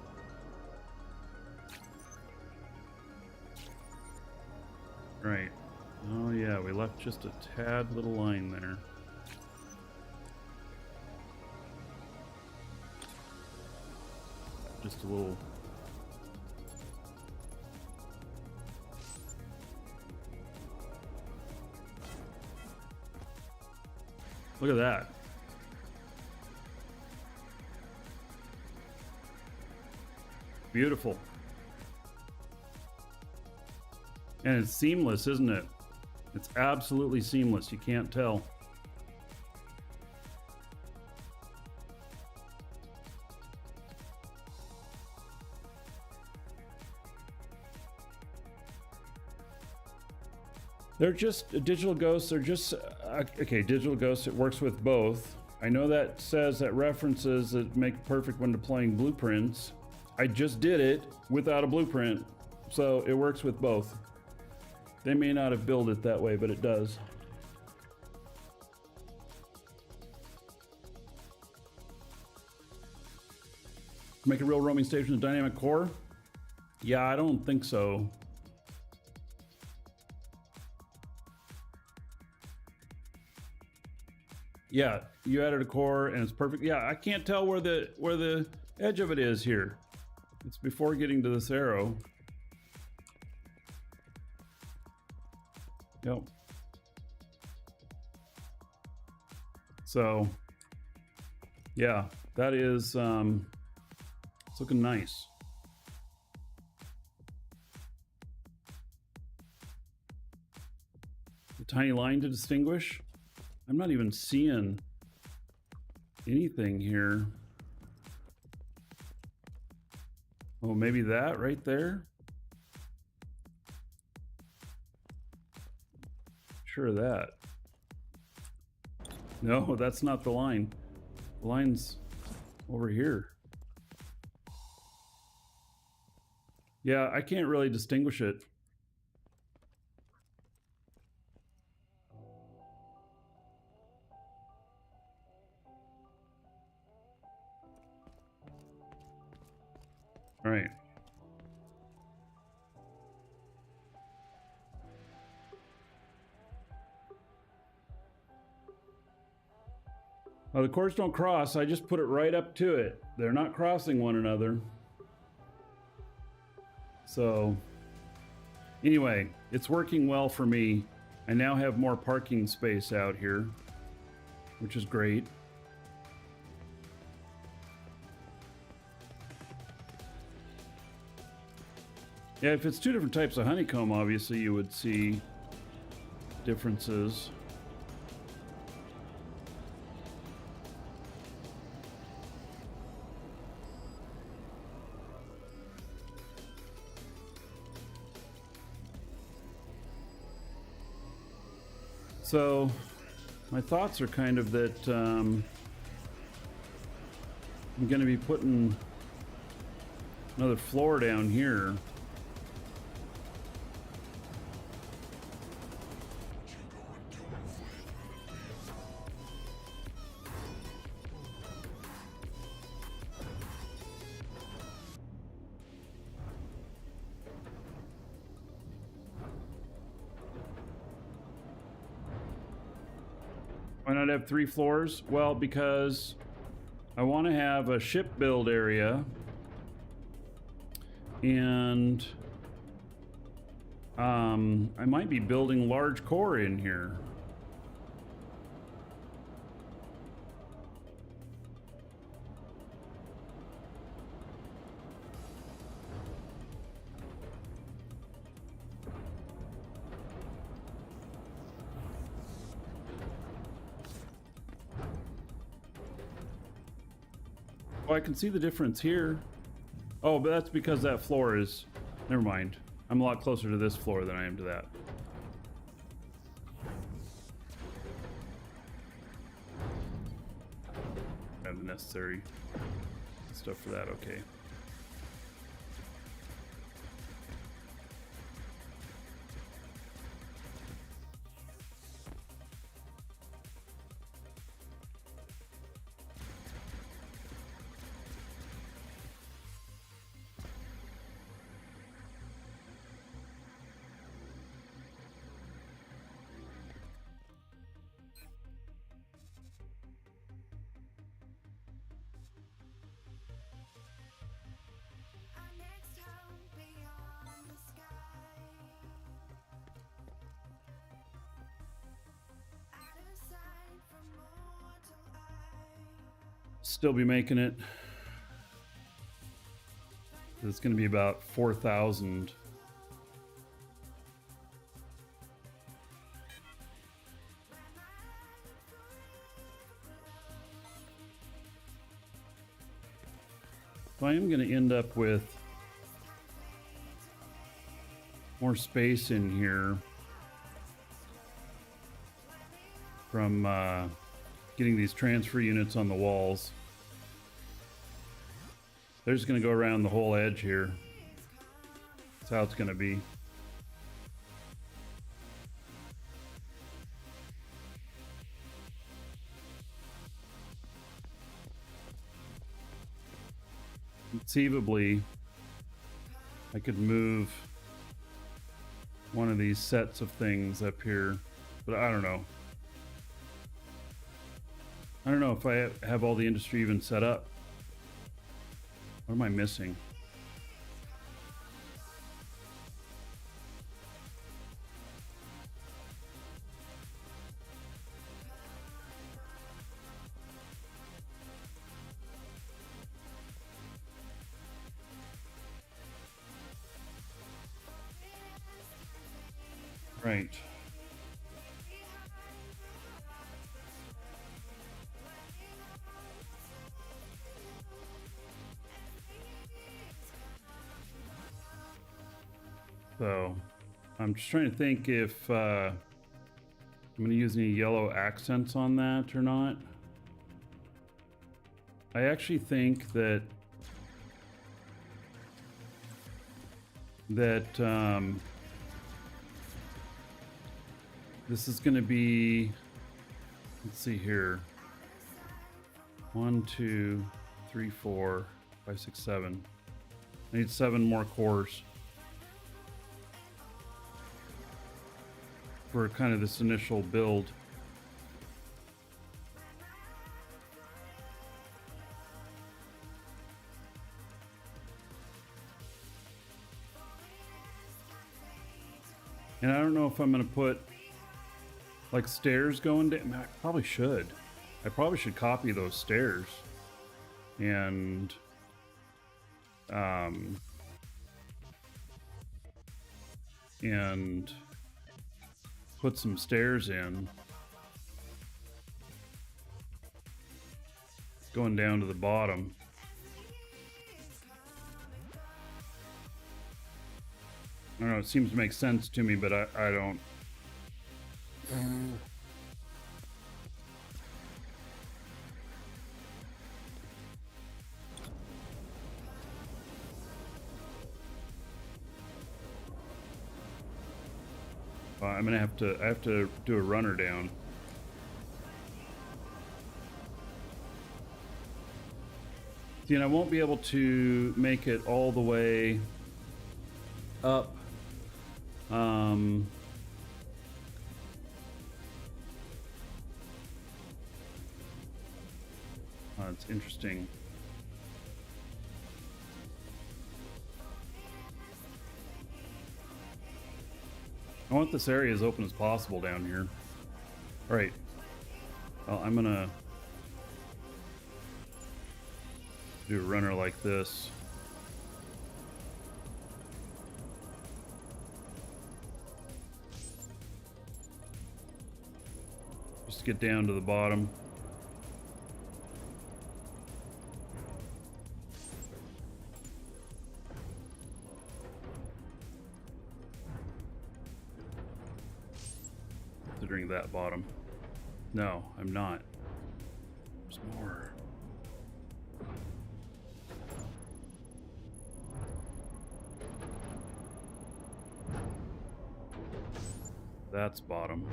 Right. Oh yeah, we left just a tad little line there. Just a little. Look at that. Beautiful. And it's seamless, isn't it? It's absolutely seamless. You can't tell. They're just digital ghosts. They're just okay. Digital ghosts. It works with both. I know that says that references that make perfect when deploying blueprints. I just did it without a blueprint, so it works with both. They may not have built it that way, but it does. Make a real roaming station with dynamic core? Yeah, I don't think so. Yeah, you added a core and it's perfect. Yeah, I can't tell where the edge of it is here. It's before getting to this arrow. Yep. So, yeah, that is it's looking nice. A tiny line to distinguish. I'm not even seeing anything here. Oh, maybe that right there? Sure of that. No, that's not the line. The line's over here. Yeah, I can't really distinguish it. All right. Well, the cores don't cross. I just put it right up to it. They're not crossing one another. So, Anyway, it's working well for me. I now have more parking space out here, which is great. Yeah, if it's two different types of honeycomb, obviously you would see differences. So my thoughts are kind of that I'm going to be putting another floor down here. Why not have 3 floors? Well, because I want to have a ship build area, and I might be building large core in here. Oh, I can see the difference here. Oh, but that's because that floor is... Never mind. I'm a lot closer to this floor than I am to that. I have the necessary stuff for that, okay. Still be making it. It's going to be about 4,000. So I am going to end up with more space in here from getting these transfer units on the walls. They're just going to go around the whole edge here. That's how it's going to be. Conceivably, I could move one of these sets of things up here, but I don't know. I don't know if I have all the industry even set up. What am I missing? Right. So I'm just trying to think if I'm going to use any yellow accents on that or not. I actually think that this is going to be, let's see here, 1, 2, 3, 4, 5, 6, 7. I need 7 more cores for kind of this initial build. And I don't know if I'm gonna put like stairs going down. I probably should. I probably should copy those stairs and put some stairs in going down to the bottom. I don't know, it seems to make sense to me, but I don't. I'm gonna have to do a runner down. See, and I won't be able to make it all the way up. It's interesting. I want this area as open as possible down here. All right. Well, I'm gonna do a runner like this. Just get down to the bottom. Considering that bottom. No, I'm not. There's more. That's bottom.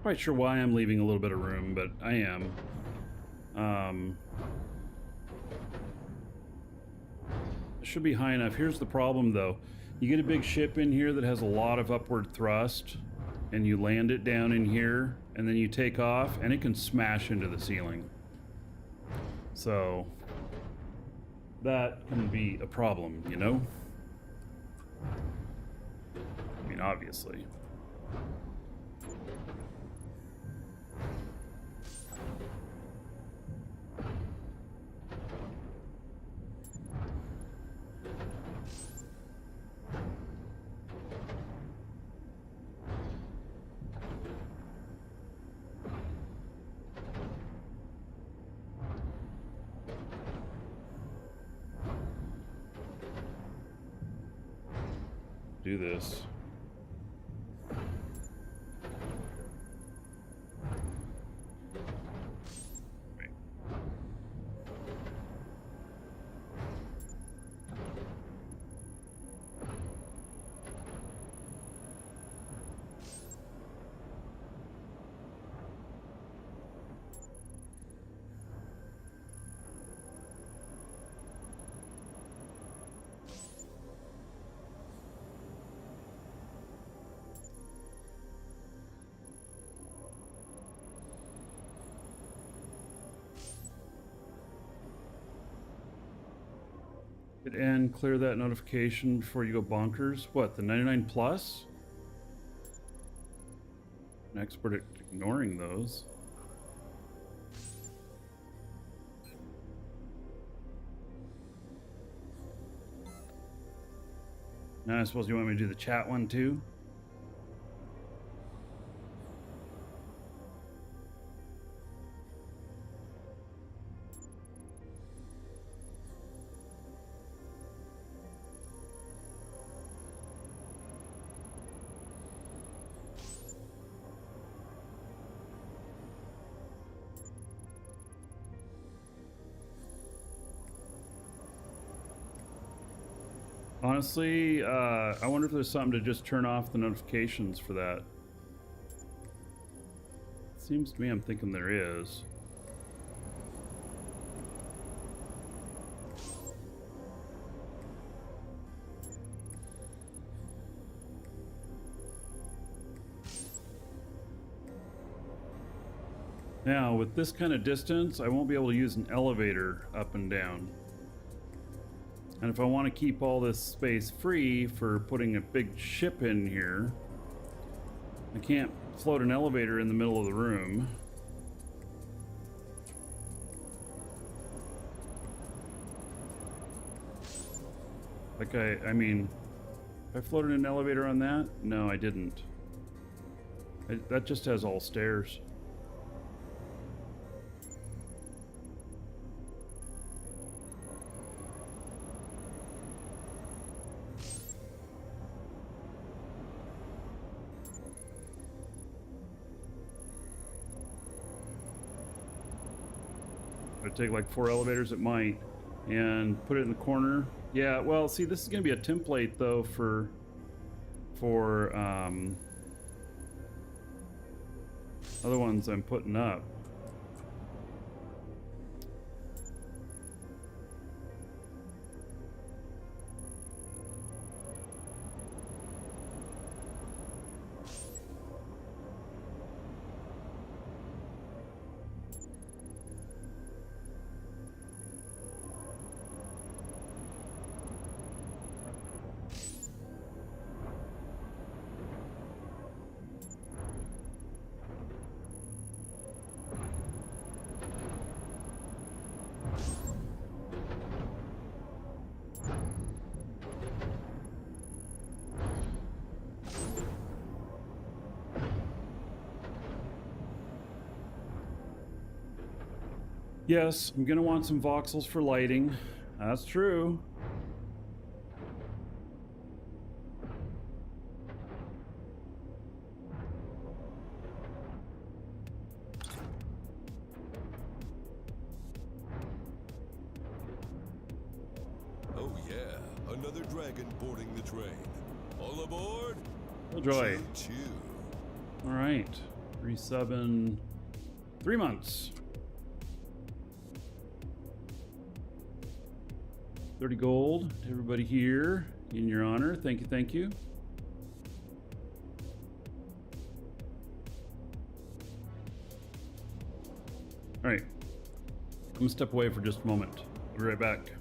Quite sure why I'm leaving a little bit of room, but I am. It should be high enough. Here's the problem though. You get a big ship in here that has a lot of upward thrust, and you land it down in here, and then you take off, and it can smash into the ceiling. So that can be a problem, you know? I mean, obviously. Do this. Wait. And clear that notification before you go bonkers. What, the 99 plus? An expert at ignoring those. Now I suppose you want me to do the chat one too? Honestly, I wonder if there's something to just turn off the notifications for that. Seems to me I'm thinking there is. Now, with this kind of distance, I won't be able to use an elevator up and down. And if I want to keep all this space free for putting a big ship in here, I can't float an elevator in the middle of the room. Like I mean, I floated an elevator on that? No, I didn't. That just has all stairs. It'd take like 4 elevators, it might, and put it in the corner. Yeah, well, see, this is gonna be a template though for other ones I'm putting up. Yes, I'm gonna want some voxels for lighting. That's true. Oh yeah, another dragon boarding the train. All aboard! Killjoy. Choo-choo. All right, 3-7, 3 months. 30 gold to everybody here in your honor. Thank you, thank you. All right, I'm gonna step away for just a moment. I'll be right back.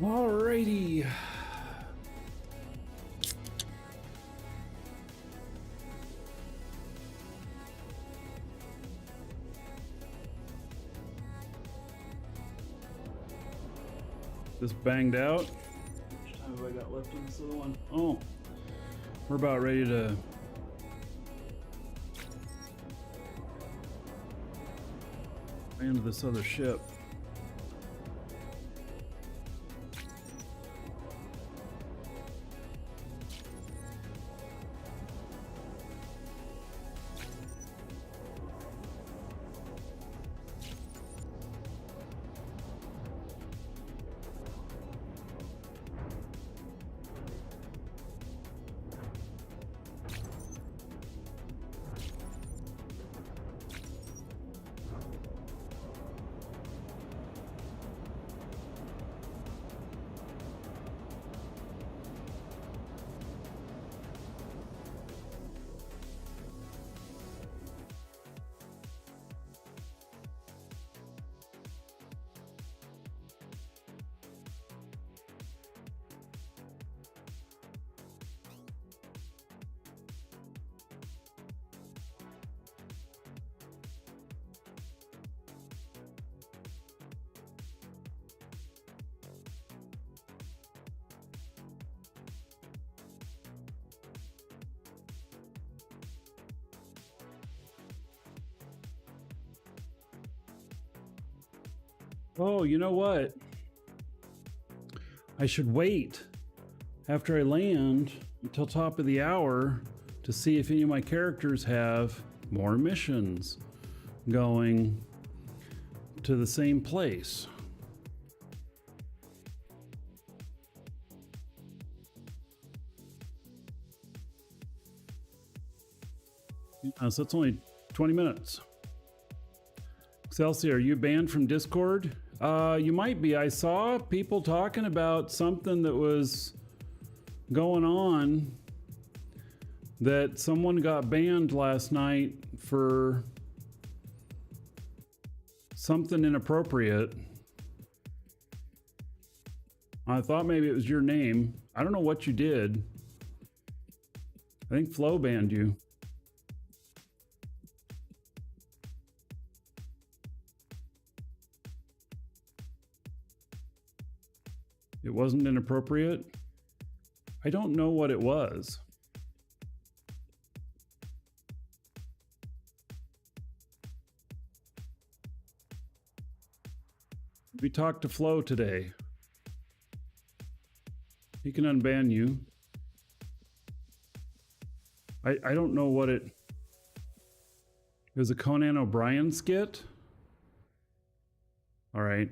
Alrighty. This banged out. How much time have I got left on this other one? Oh, we're about ready to land this other ship. Oh, you know what? I should wait after I land until top of the hour to see if any of my characters have more missions going to the same place. So that's only 20 minutes. Excelsior, are you banned from Discord? You might be. I saw people talking about something that was going on, that someone got banned last night for something inappropriate. I thought maybe it was your name. I don't know what you did. I think Flo banned you. It wasn't inappropriate. I don't know what it was. We talked to Flo today. He can unban you. I don't know what it was. A Conan O'Brien skit? All right.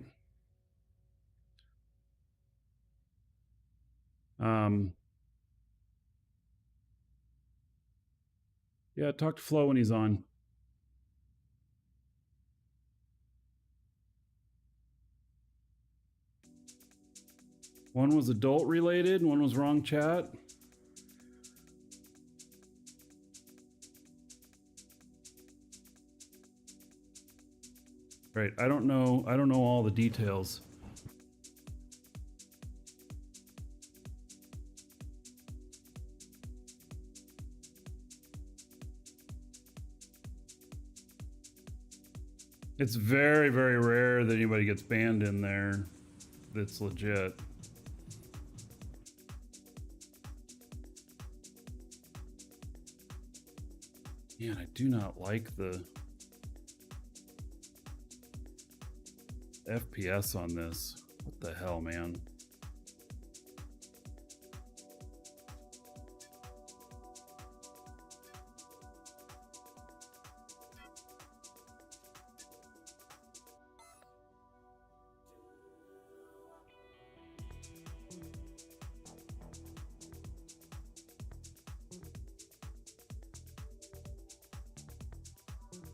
Yeah, talk to Flo when he's on. One was adult related, one was wrong chat. Right, I don't know all the details. It's very, very rare that anybody gets banned in there that's legit. Man, I do not like the FPS on this. What the hell, man?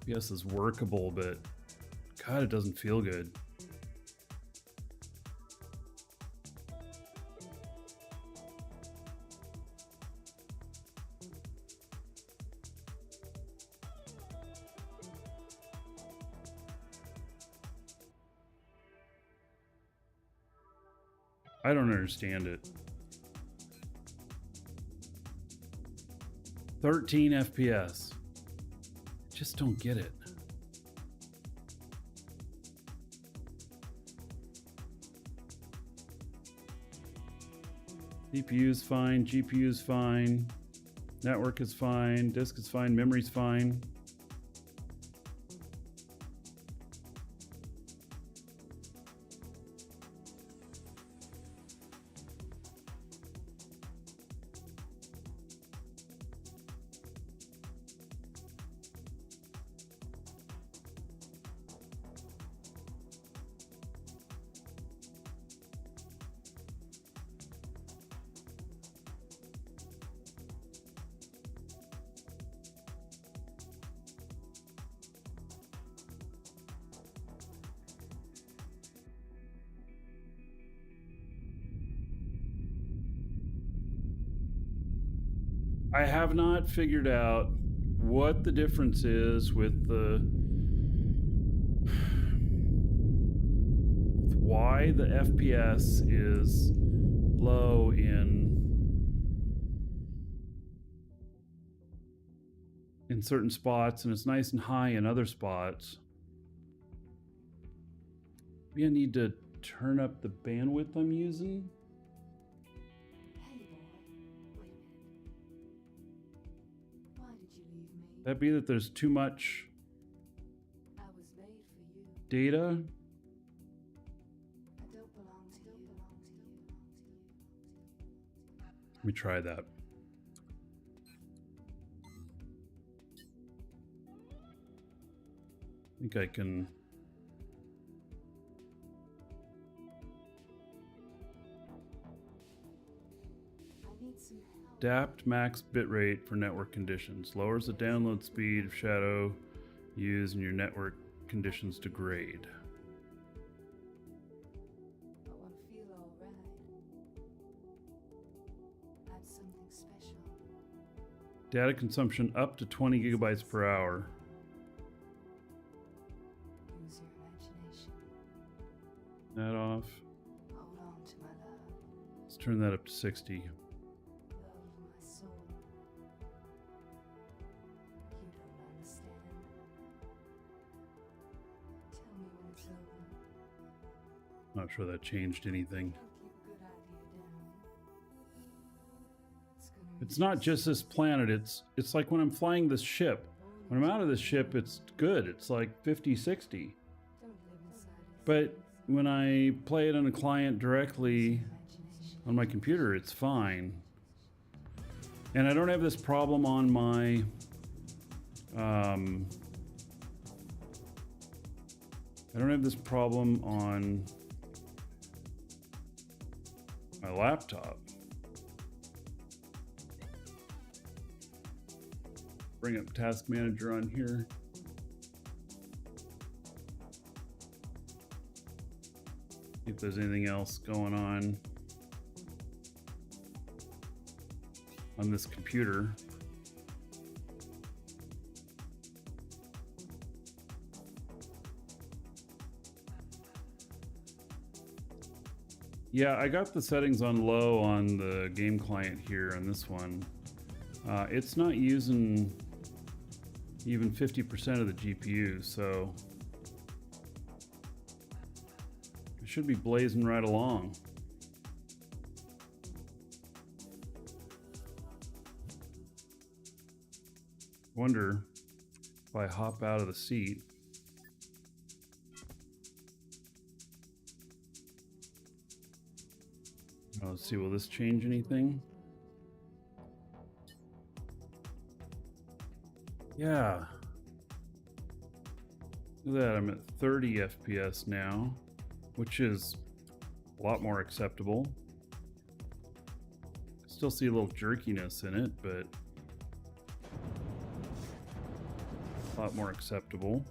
FPS is workable, but God, it doesn't feel good. I don't understand it. 13 FPS. Just don't get it. CPU is fine, GPU is fine, network is fine, disk is fine, memory's fine. I have not figured out what the difference is with why the FPS is low in certain spots and it's nice and high in other spots. Maybe I need to turn up the bandwidth I'm using. Hey boy, wait a minute. Why did you leave me? That be that there's too much I was made for you. data. I don't belong to you. Let me try that. I think I can. I need some help. Adapt max bitrate for network conditions. Lowers the download speed of shadow used and your network conditions degrade. I want to feel all right. I'm something special. Data consumption up to 20 gigabytes per hour. Use your imagination. That off. Hold on to my love. Let's turn that up to 60. Love of my soul. You don't understand. Tell me when it's over. Not sure that changed anything. Don't keep a good idea down. It's gonna It's not just this planet, it's like when I'm flying this ship. When I'm out of this ship, it's good. It's like 50, 60. Don't live inside it. But when I play it on a client directly Imagination. on my computer, it's fine. And I don't have this problem on my I don't have this problem on my laptop. Bring up Task Manager on here. See if there's anything else going on this computer. Yeah, I got the settings on low on the game client here on this one. It's not using even 50% of the GPU, so it should be blazing right along. Wonder if I hop out of the seat. Let's see, will this change anything? Yeah. Look at that, I'm at 30 FPS now, which is a lot more acceptable. Still see a little jerkiness in it, but a lot more acceptable.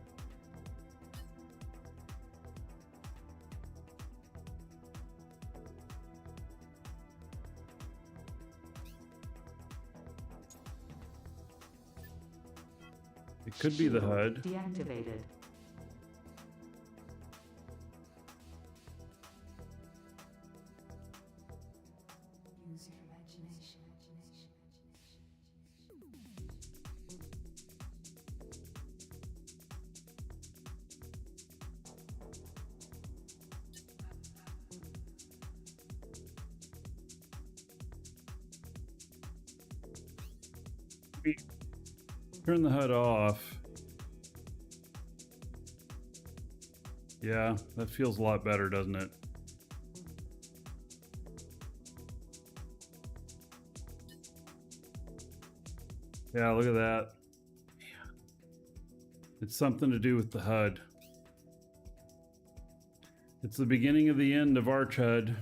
It could be the HUD. Deactivated. Turn the HUD off. Yeah, that feels a lot better, doesn't it? Yeah, look at that. It's something to do with the HUD. It's the beginning of the end of Arch HUD.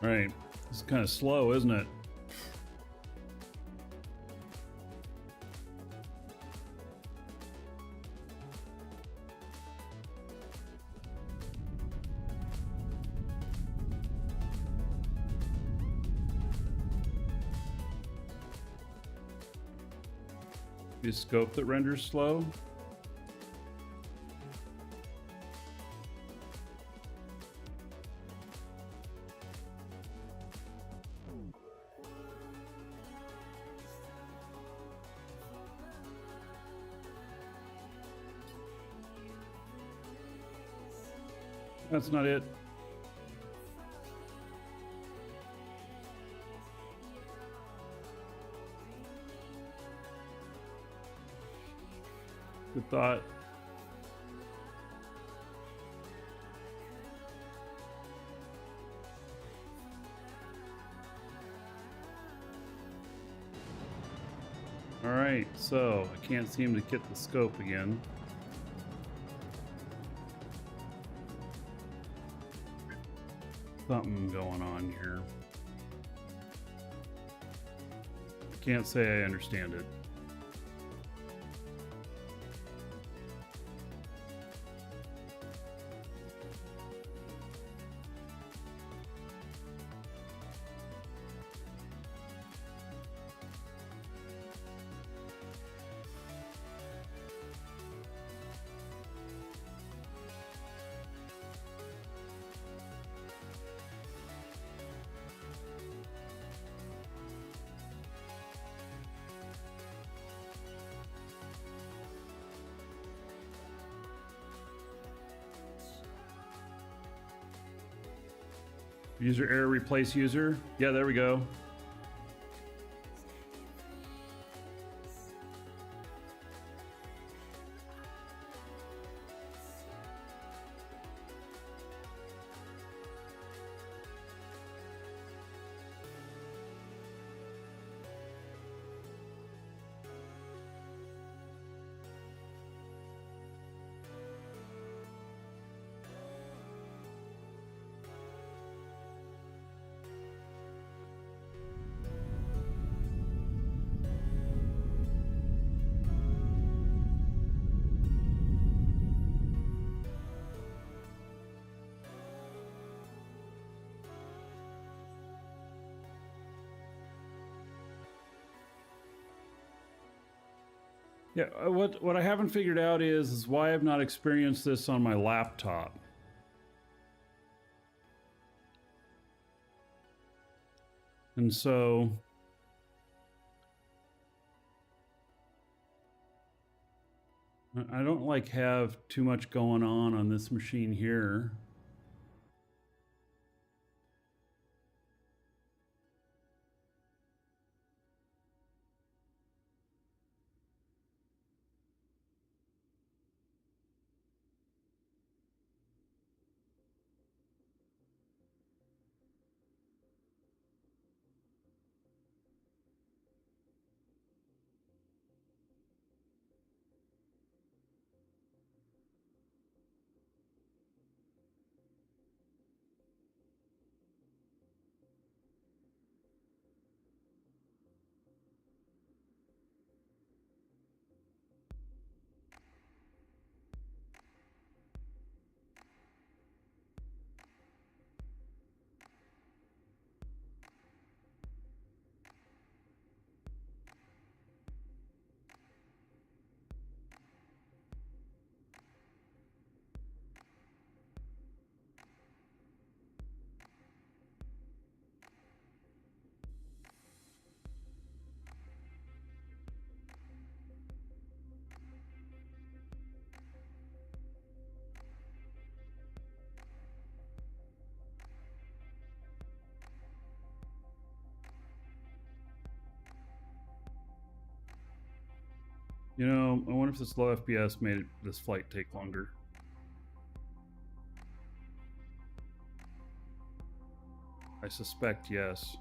Right. This is kind of slow, isn't it? The scope that renders slow. That's not it. Good thought. All right, so I can't seem to get the scope again. Something going on here. Can't say I understand it. User error, replace user. Yeah, there we go. Yeah, what I haven't figured out is why I've not experienced this on my laptop. And so I don't like have too much going on this machine here. You know, I wonder if this low FPS made this flight take longer. I suspect yes.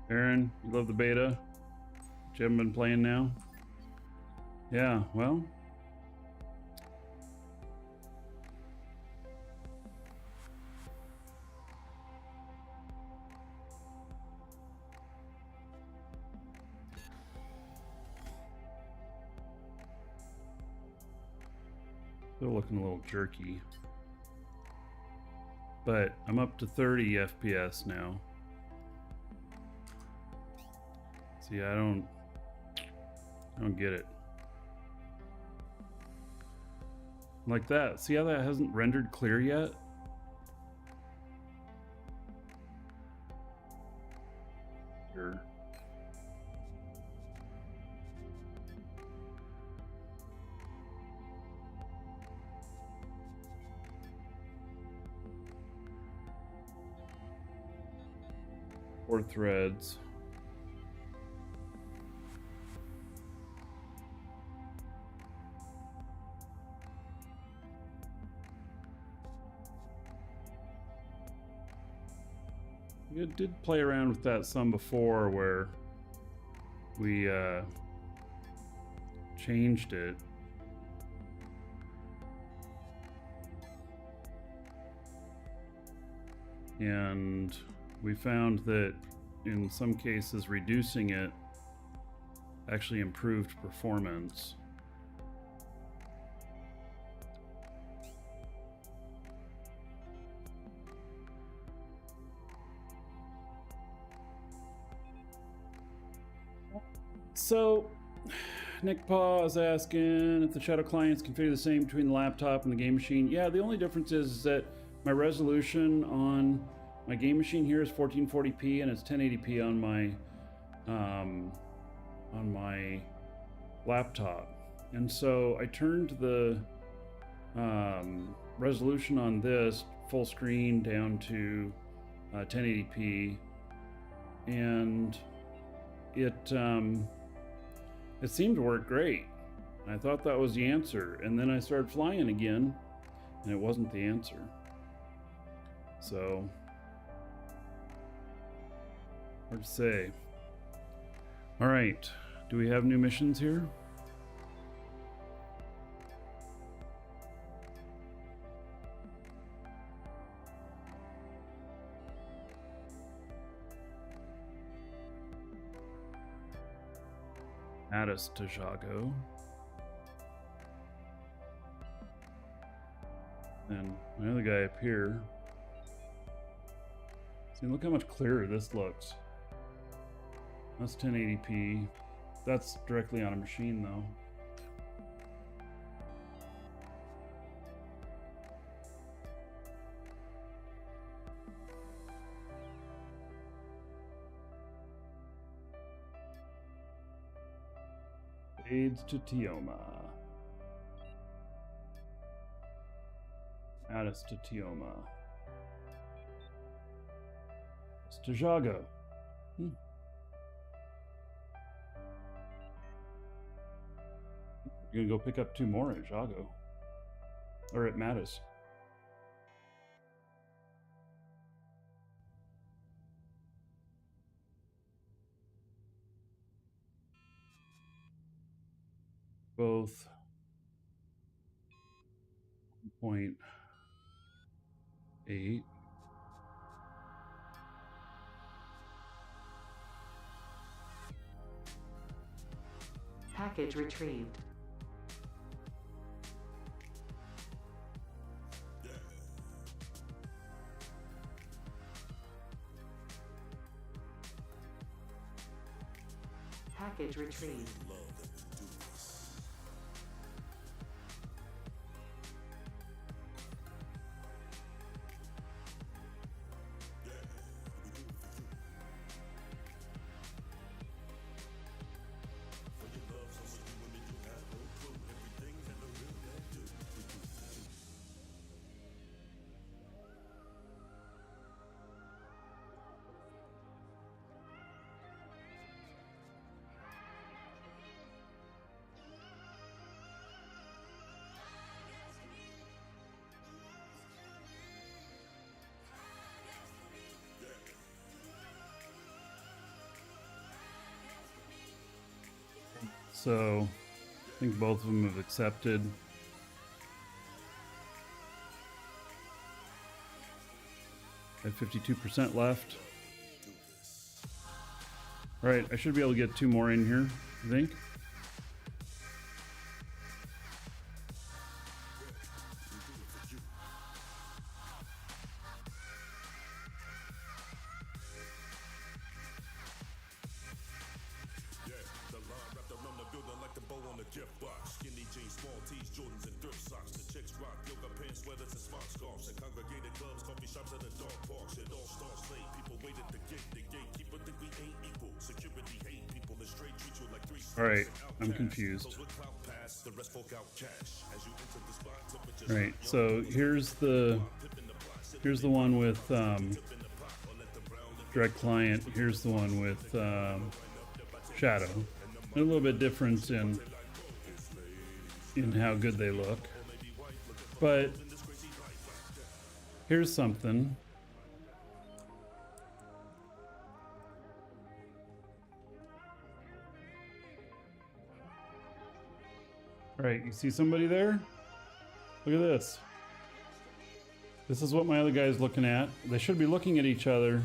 Aaron, you love the beta? Which you haven't been playing now? Yeah, well. Still looking a little jerky. But I'm up to 30 FPS now. See, I don't get it. Like that. See how that hasn't rendered clear yet? Sure. Four threads. We did play around with that some before where we changed it. And we found that in some cases reducing it actually improved performance. So, Nick Paw is asking if the Shadow clients configure the same between the laptop and the game machine. Yeah, the only difference is that my resolution on my game machine here is 1440p and it's 1080p on my on my laptop. And so I turned the resolution on this full screen down to 1080p, and it seemed to work great. I thought that was the answer, and then I started flying again, and it wasn't the answer. So, hard to say. All right, do we have new missions here? Add us to Jago. And my other guy up here. See, look how much clearer this looks. That's 1080p. That's directly on a machine though. Aids to Tioma. Add us to Tioma. It's to Jago. You're gonna go pick up 2 more at Jago. Or at Mattis. Both 1.8. Package retrieved. Package retrieved. So, I think both of them have accepted. I have 52% left. All right, I should be able to get 2 more in here, I think. Alright, I'm confused. Alright, so here's the one with direct client, here's the one with shadow. A little bit different in how good they look. But here's something. All right, you see somebody there? Look at this. This is what my other guy's looking at. They should be looking at each other.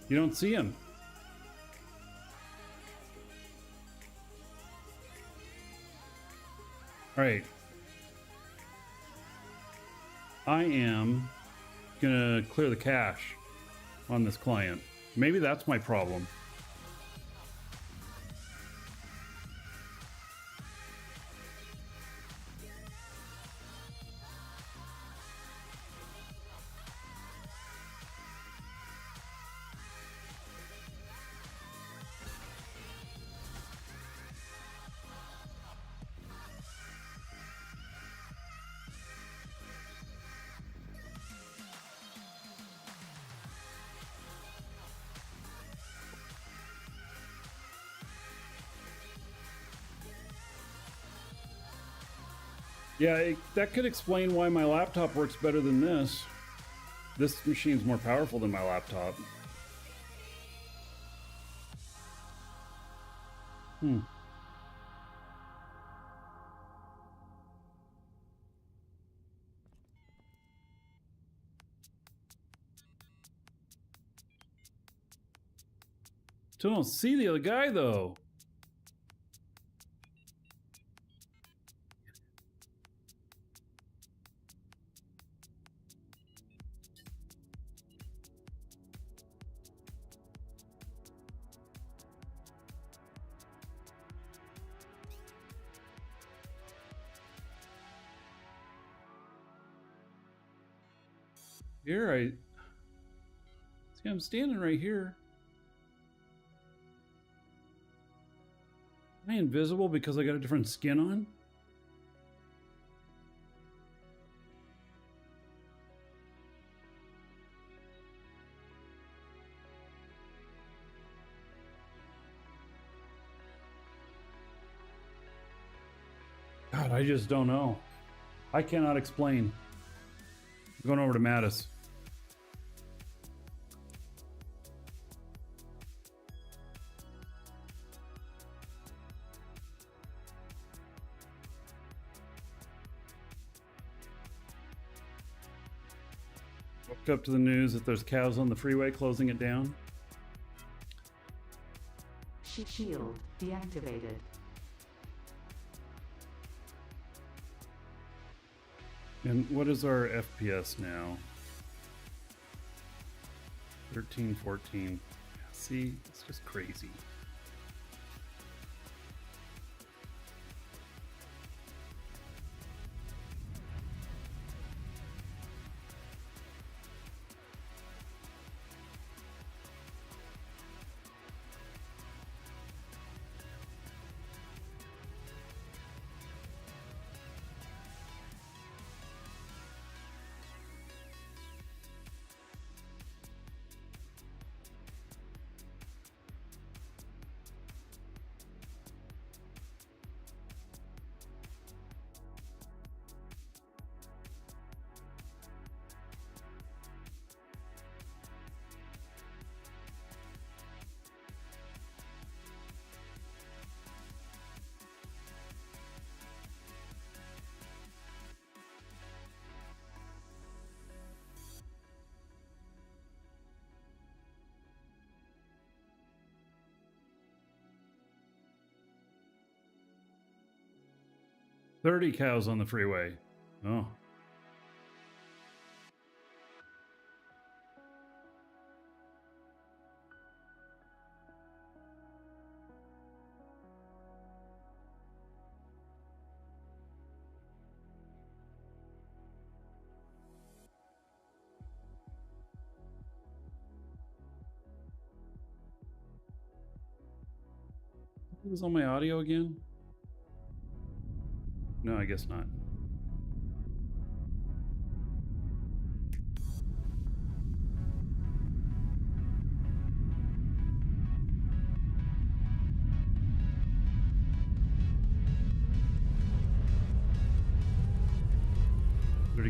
You don't see him. All right. I am gonna clear the cache on this client. Maybe that's my problem. Yeah, that could explain why my laptop works better than this. This machine's more powerful than my laptop. Still don't see the other guy though. Here, see, I'm standing right here. Am I invisible because I got a different skin on? God, I just don't know. I cannot explain. I'm going over to Mattis. Woke up to the news that there's cows on the freeway closing it down. Shield deactivated. And what is our FPS now? 13, 14. See, it's just crazy. "30 cows on the freeway." Oh. Was on my audio again? No, I guess not.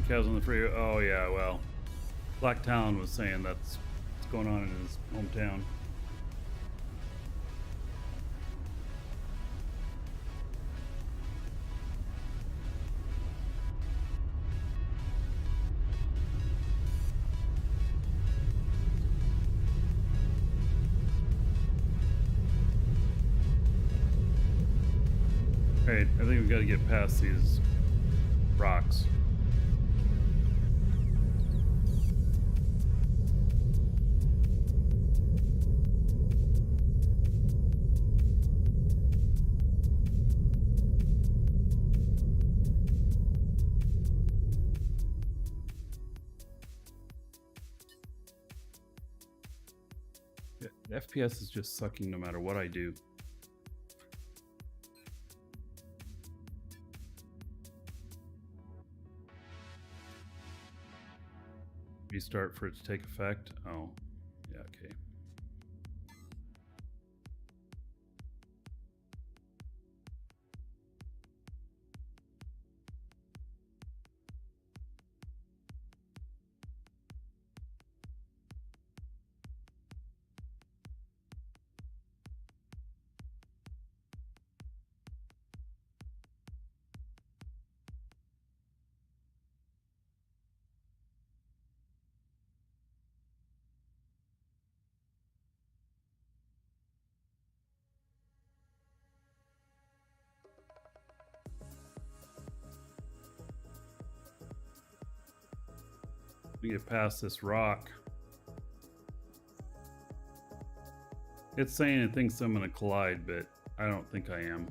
Cows on the freeway. Oh yeah, well, Black Talon was saying that's what's going on in his hometown. Alright, I think we've got to get past these rocks. Yeah, FPS is just sucking no matter what I do. Restart for it to take effect. Oh, yeah, okay. to get past this rock. It's saying it thinks I'm gonna collide, but I don't think I am.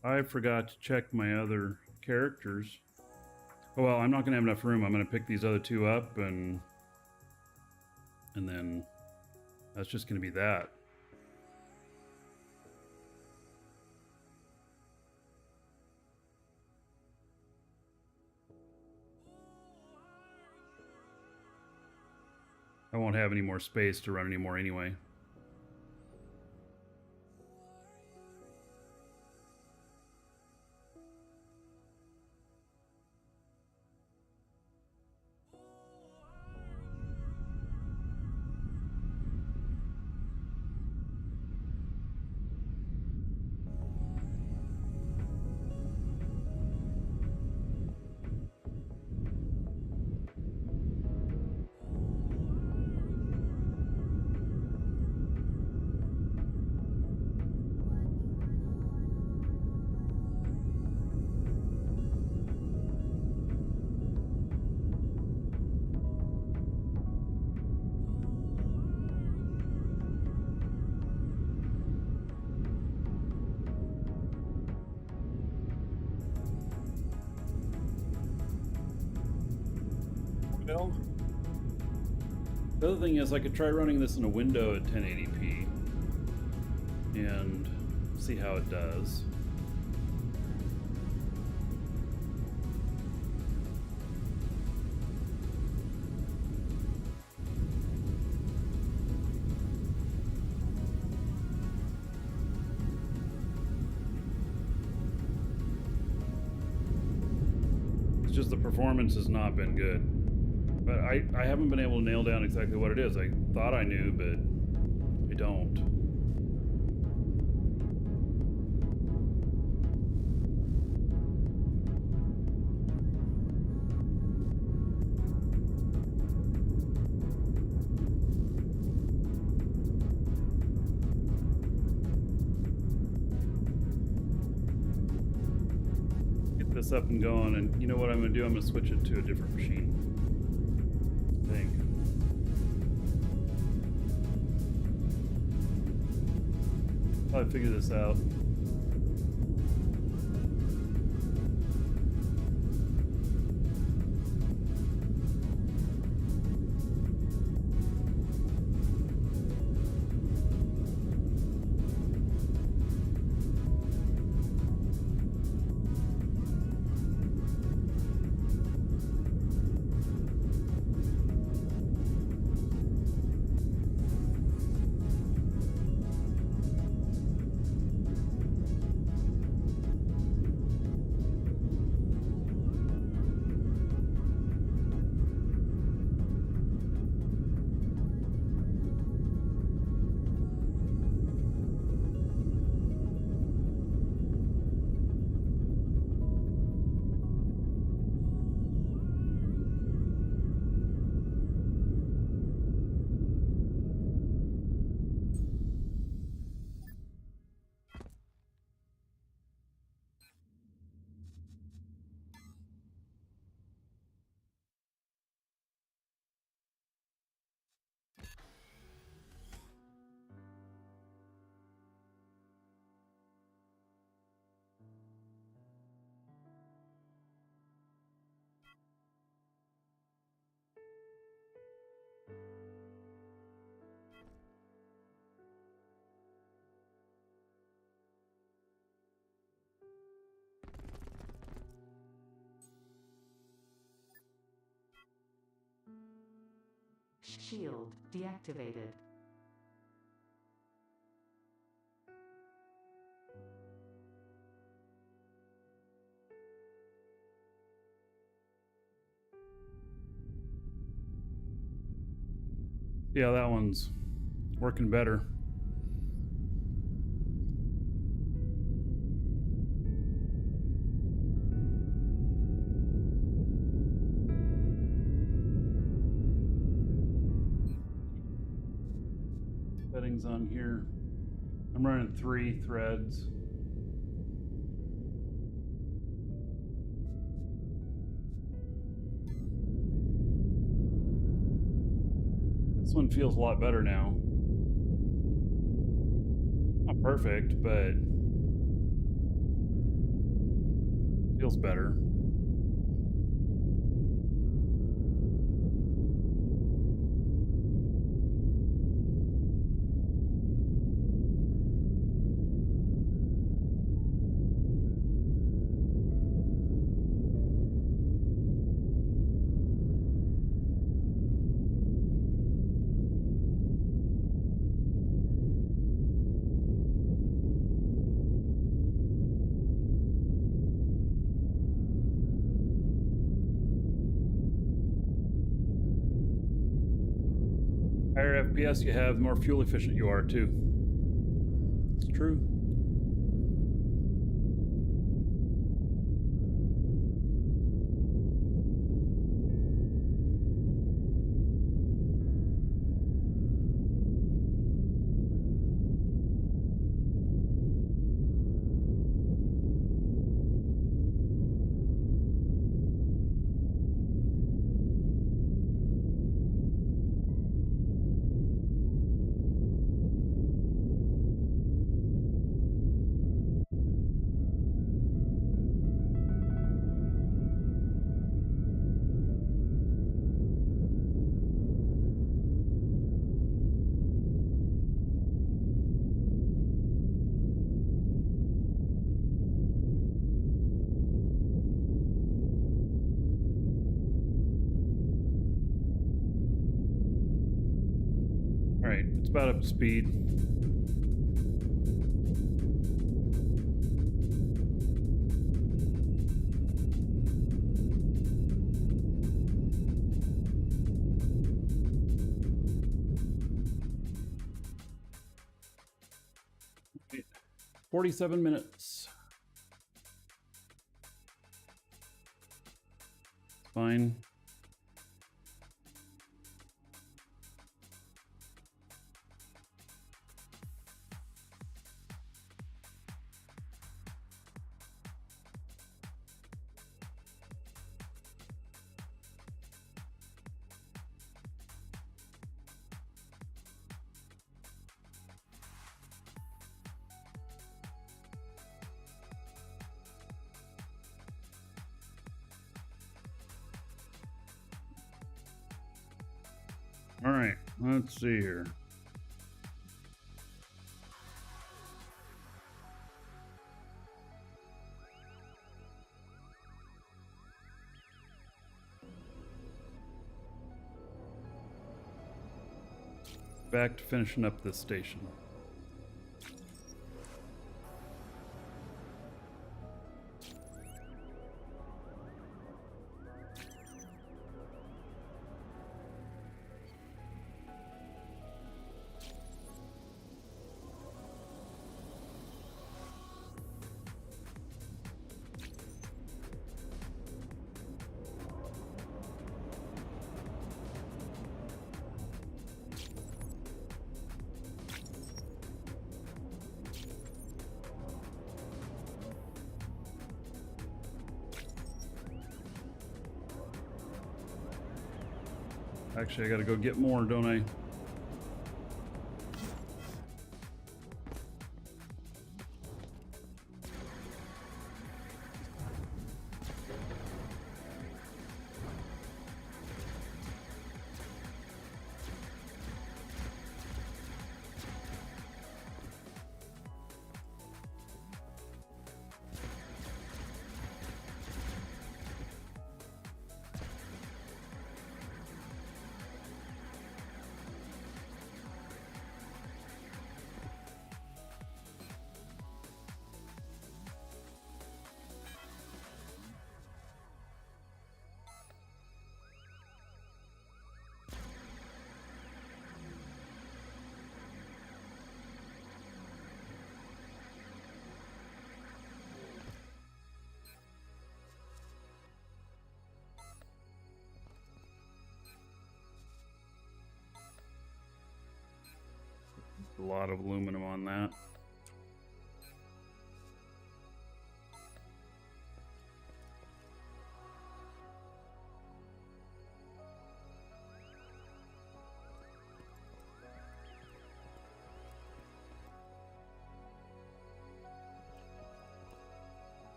I forgot to check my other characters. Oh well, I'm not gonna have enough room. I'm gonna pick these other two up and then that's just gonna be that. I won't have any more space to run anymore anyway. Well, the other thing is I could try running this in a window at 1080p and see how it does. It's just the performance has not been good. But I haven't been able to nail down exactly what it is. I thought I knew, but I don't. Get this up and going, and you know what I'm going to do? I'm going to switch it to a different machine. Probably figure this out. Shield deactivated. Yeah, that one's working better. Settings on here. I'm running 3 threads. This one feels a lot better now. Not perfect, but feels better. Higher FPS you have, the more fuel efficient you are too. It's true. Alright, it's about up to speed. Okay, 47 minutes. Fine. All right, let's see here. Back to finishing up this station. Actually, I gotta go get more, don't I? A lot of aluminum on that.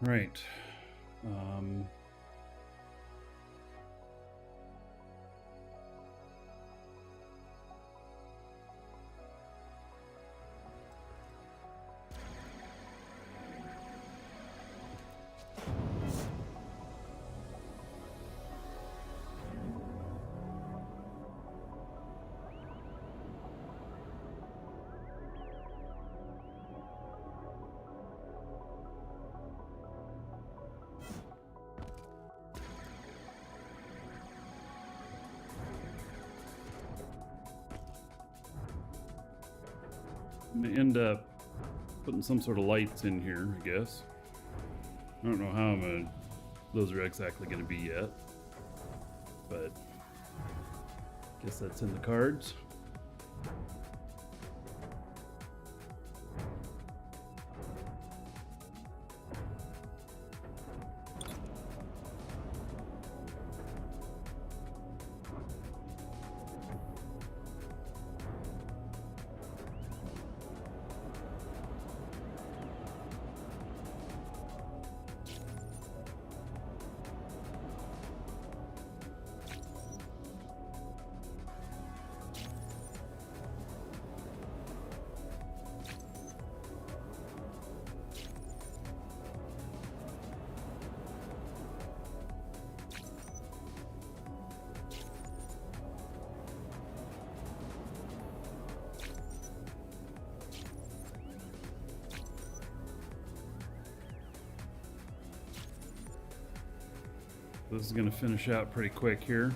Right. I'm gonna end up putting some sort of lights in here, I guess. I don't know how those are exactly gonna be yet, but guess that's in the cards. This is going to finish out pretty quick here.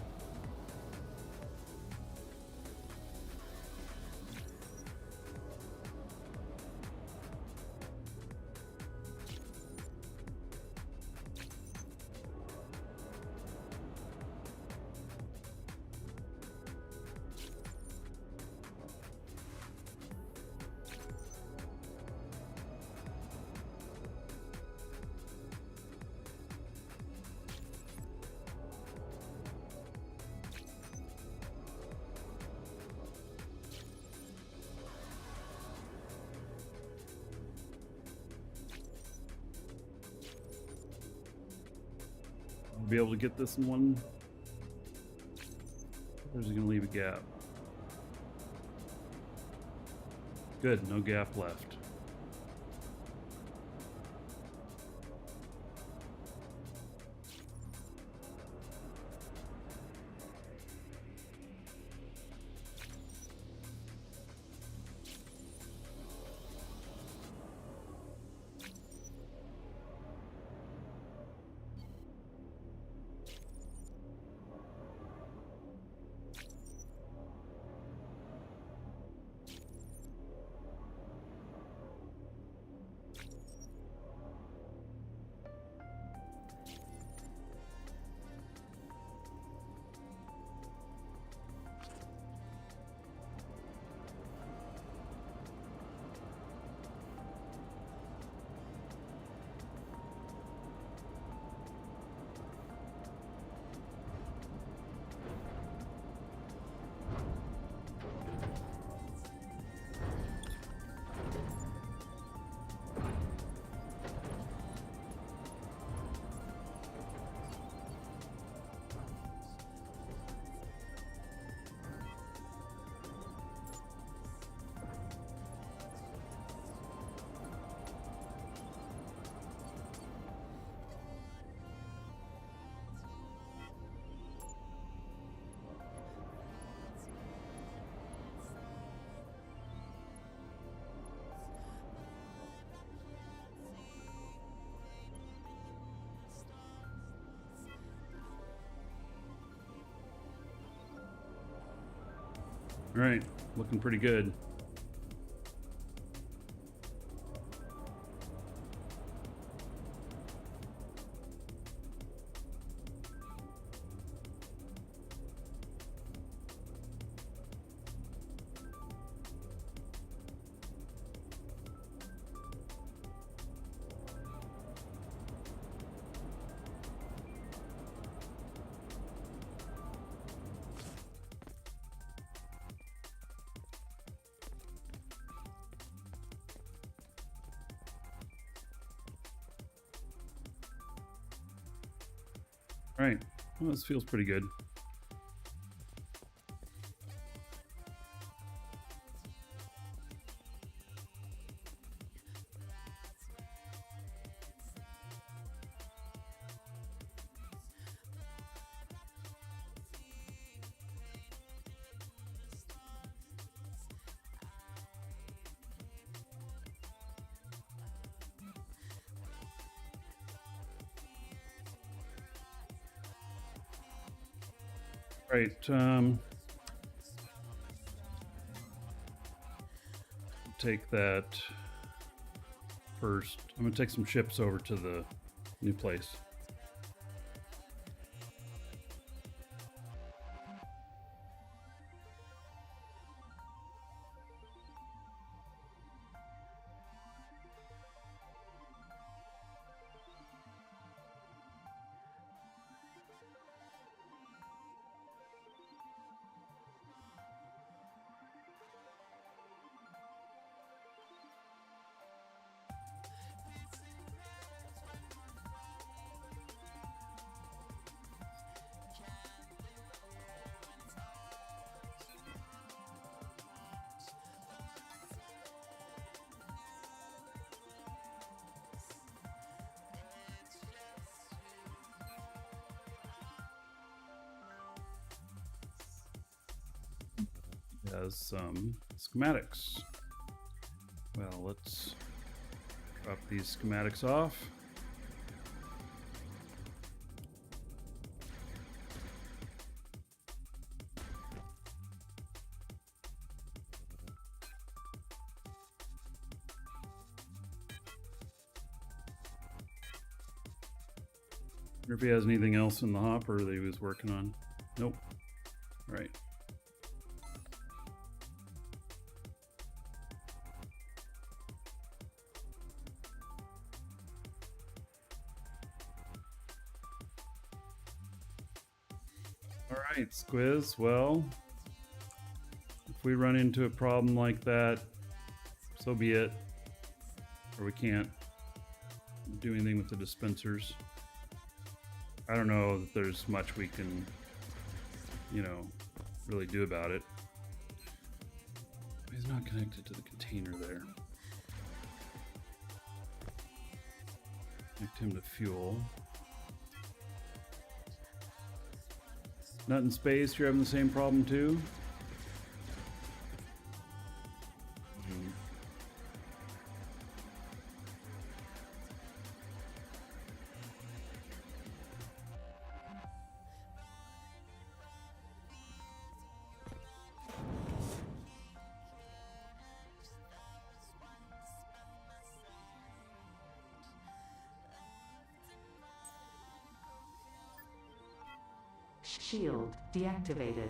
Be able to get this in one. Or is it going to leave a gap? Good, no gap left. All right, looking pretty good. Right. Well, this feels pretty good. Right. Take that first. I'm gonna take some ships over to the new place. Has some schematics. Well, let's drop these schematics off. Wonder if he has anything else in the hopper that he was working on. Nope. Right. All right, Squiz. Well, if we run into a problem like that, so be it. Or we can't do anything with the dispensers. I don't know that there's much we can, you know, really do about it. He's not connected to the container there. Connect him to fuel. Nut in space, you're having the same problem too? Shield deactivated.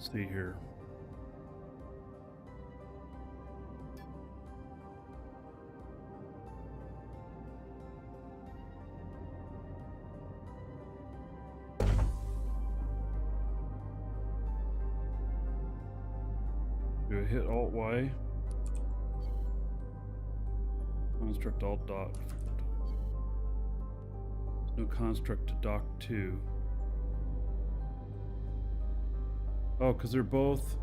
Let's see here. Do I hit Alt Y? Construct Alt Dock. There's no construct to dock to. Oh, because they're both.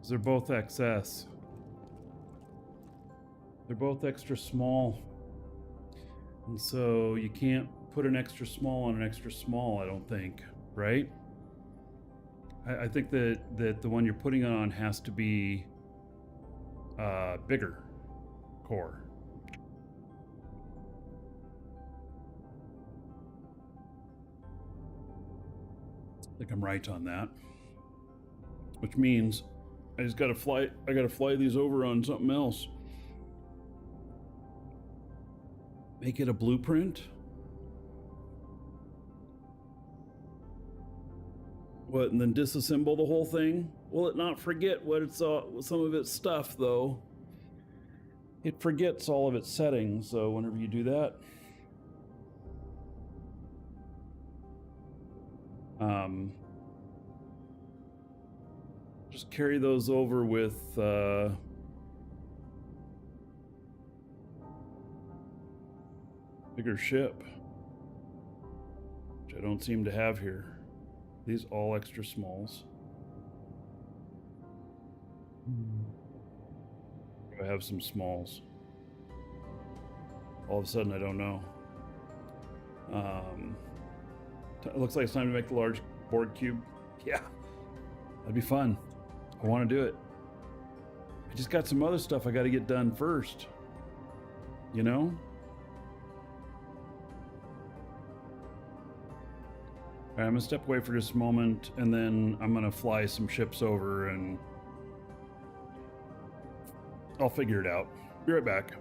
They're both XS. They're both extra small. And so you can't put an extra small on an extra small, I don't think, right? I think that the one you're putting it on has to be bigger core. I think I'm right on that. Which means I just gotta fly these over on something else. Make it a blueprint? What, and then disassemble the whole thing? Will it not forget what it's some of its stuff though? It forgets all of its settings, so whenever you do that. Just carry those over with bigger ship, which I don't seem to have here. These all extra smalls. I have some smalls. All of a sudden, I don't know. It looks like it's time to make the large board cube. Yeah, that'd be fun. I want to do it. I just got some other stuff I got to get done first. You know? All right, I'm gonna step away for just a moment, and then I'm gonna fly some ships over, and I'll figure it out. Be right back.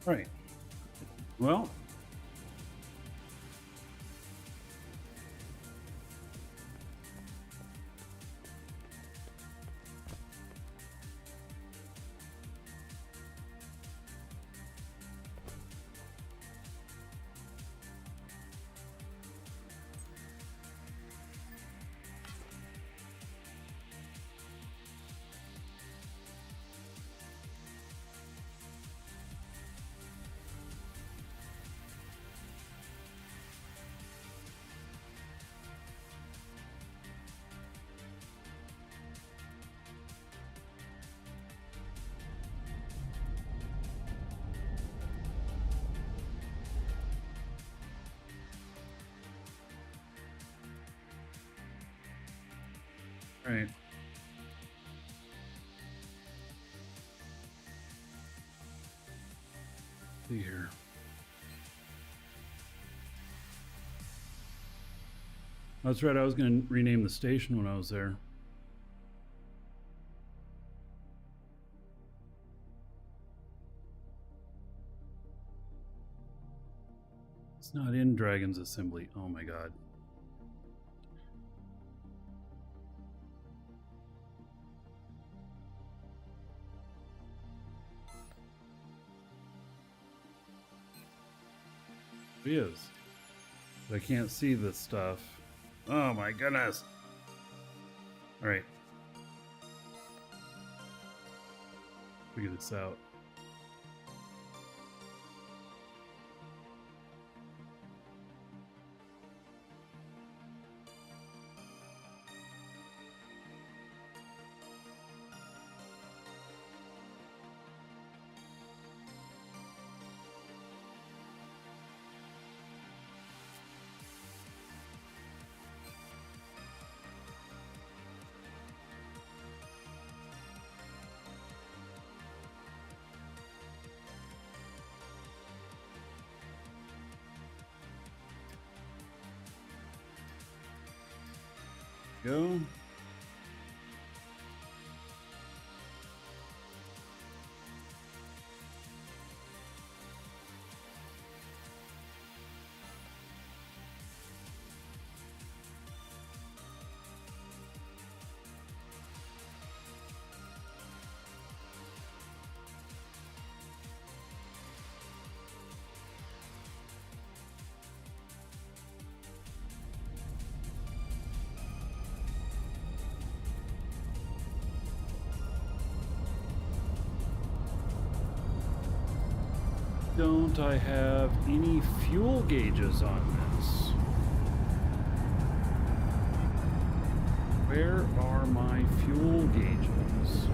Right. Well, right. See here. That's right. I was going to rename the station when I was there. It's not in Dragon's Assembly. Oh my god. It is. But I can't see this stuff. Oh my goodness. All right. Figure this out. Go. Don't I have any fuel gauges on this? Where are my fuel gauges?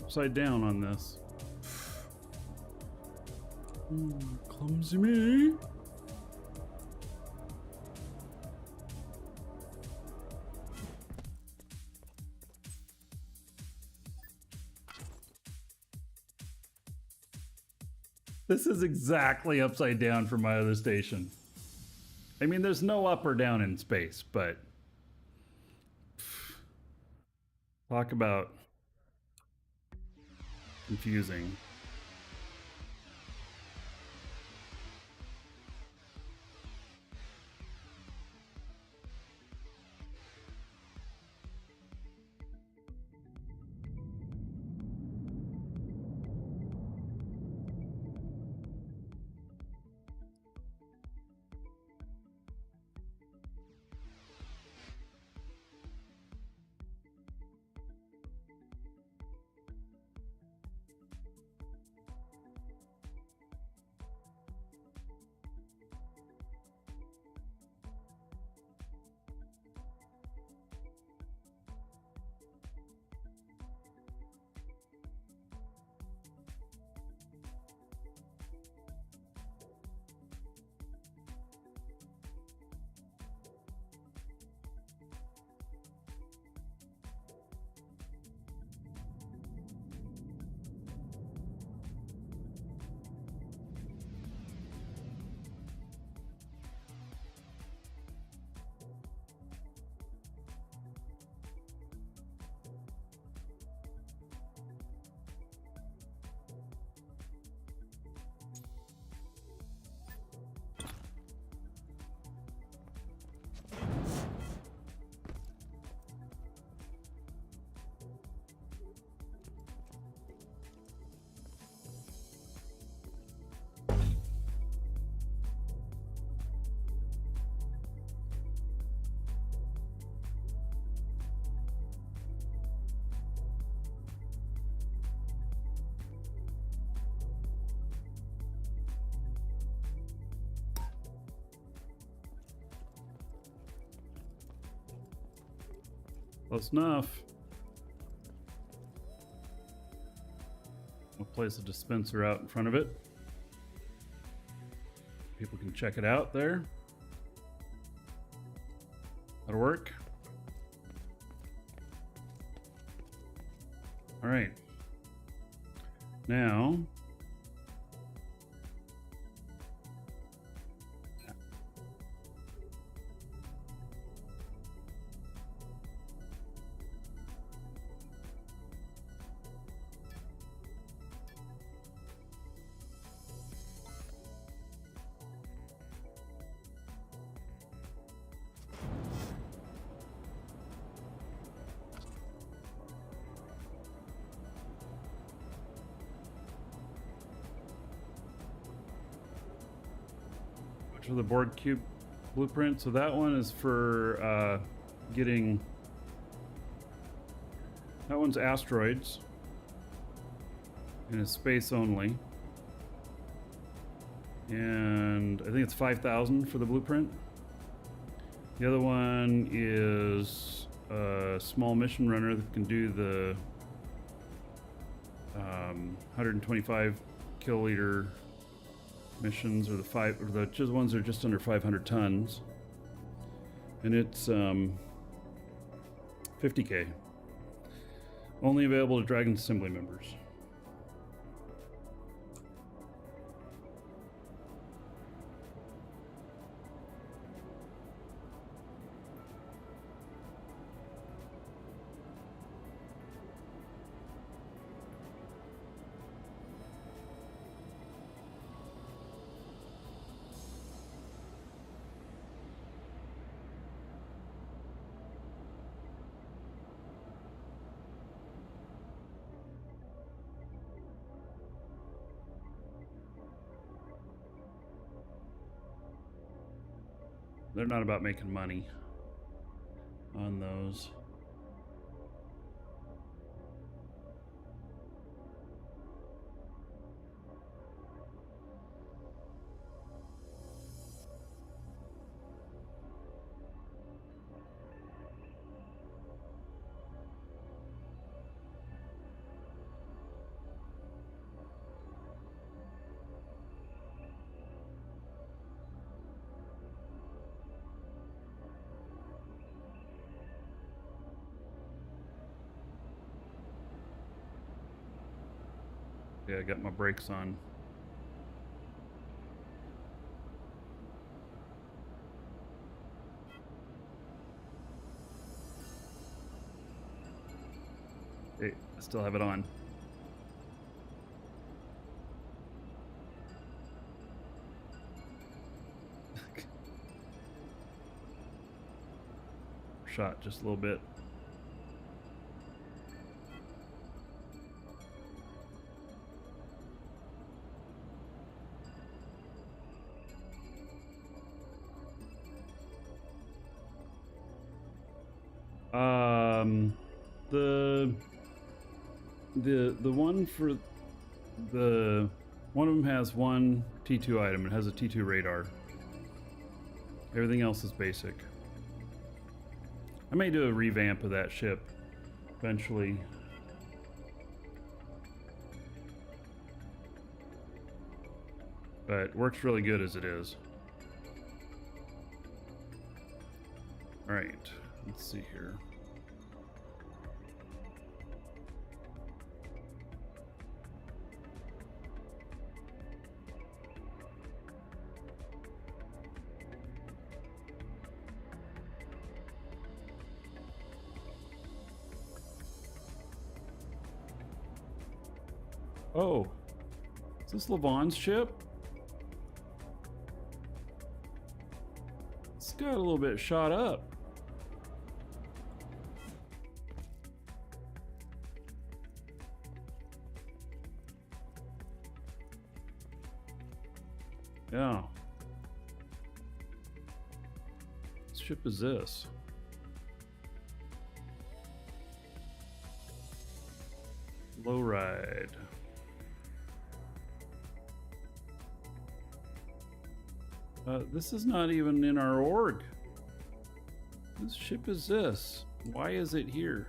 Upside down on this. Clumsy me. This is exactly upside down from my other station. I mean, there's no up or down in space, but talk about confusing. Close enough. We'll place a dispenser out in front of it. People can check it out there. That'll work. All right. Now, for the board cube blueprint. So that one is for getting, that one's asteroids and it's space only. And I think it's 5,000 for the blueprint. The other one is a small mission runner that can do the 125 kiloliter missions, or the ones that are just under 500 tons, and it's 50K. Only available to Dragon Assembly members. They're not about making money on those. Yeah, I got my brakes on. I still have it on. Shot just a little bit. The one for the one of them has one T2 item. It has a T2 radar. Everything else is basic. I may do a revamp of that ship eventually. But it works really good as it is. Alright, let's see here. Oh, is this Levon's ship? It's got a little bit shot up. Yeah. What ship is this? Low ride. This is not even in our org. Whose ship is this? Why is it here?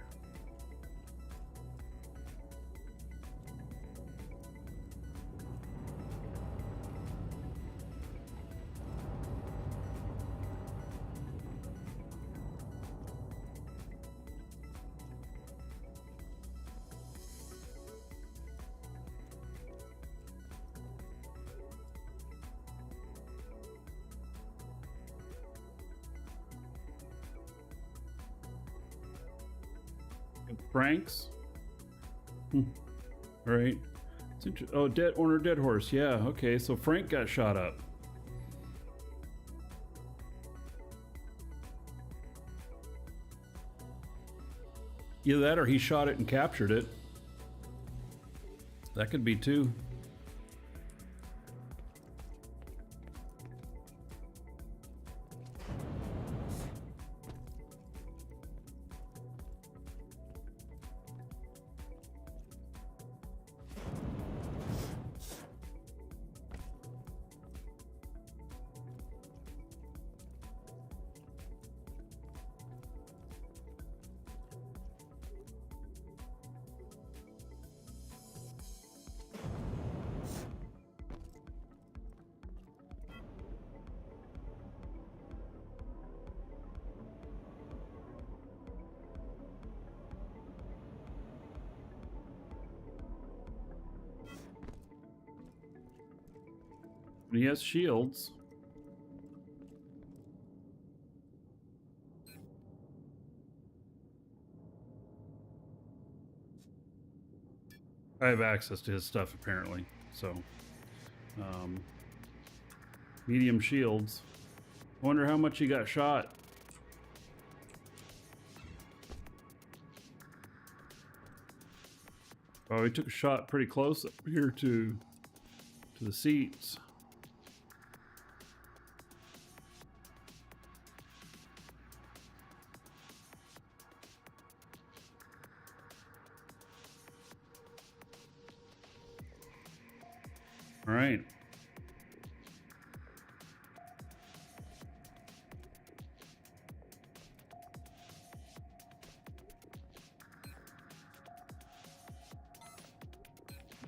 Franks? Right. Oh, dead horse. Yeah, okay, so Frank got shot up. Either that or he shot it and captured it. That could be too. He has shields. I have access to his stuff apparently, so medium shields. I wonder how much he got shot. Oh, he took a shot pretty close up here to the seats. All right.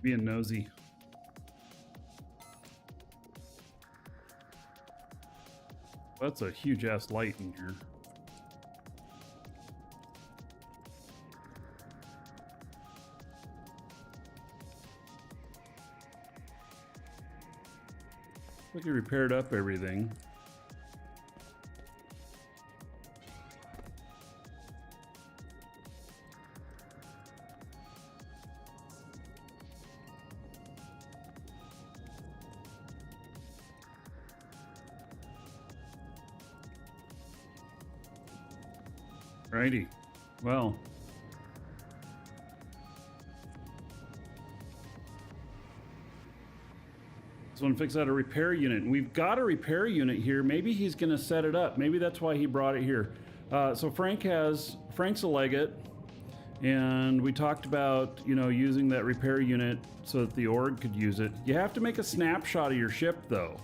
Being nosy. That's a huge ass light in here. Look, he repaired up everything. Righty. Well. This one fix out a repair unit. We've got a repair unit here. Maybe he's going to set it up. Maybe that's why he brought it here. So Frank's a Leggett. And we talked about, you know, using that repair unit so that the org could use it. You have to make a snapshot of your ship, though.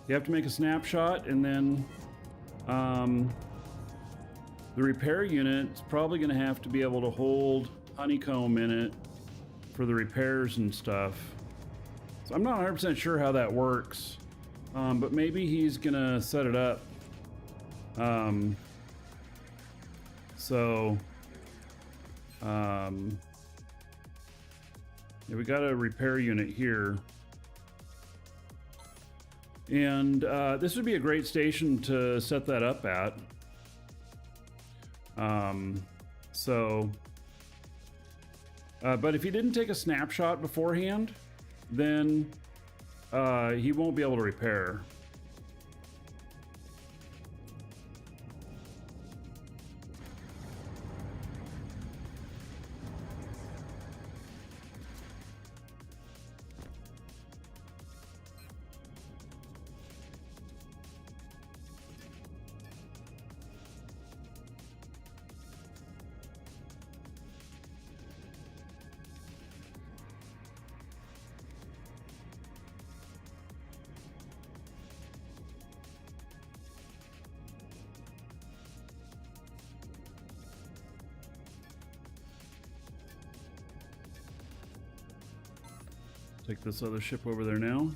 You have to make a snapshot, and then the repair unit is probably going to have to be able to hold honeycomb in it for the repairs and stuff. So I'm not 100% sure how that works, but maybe he's going to set it up. Yeah, we got a repair unit here. And this would be a great station to set that up at. But if he didn't take a snapshot beforehand, then he won't be able to repair. Take this other ship over there now.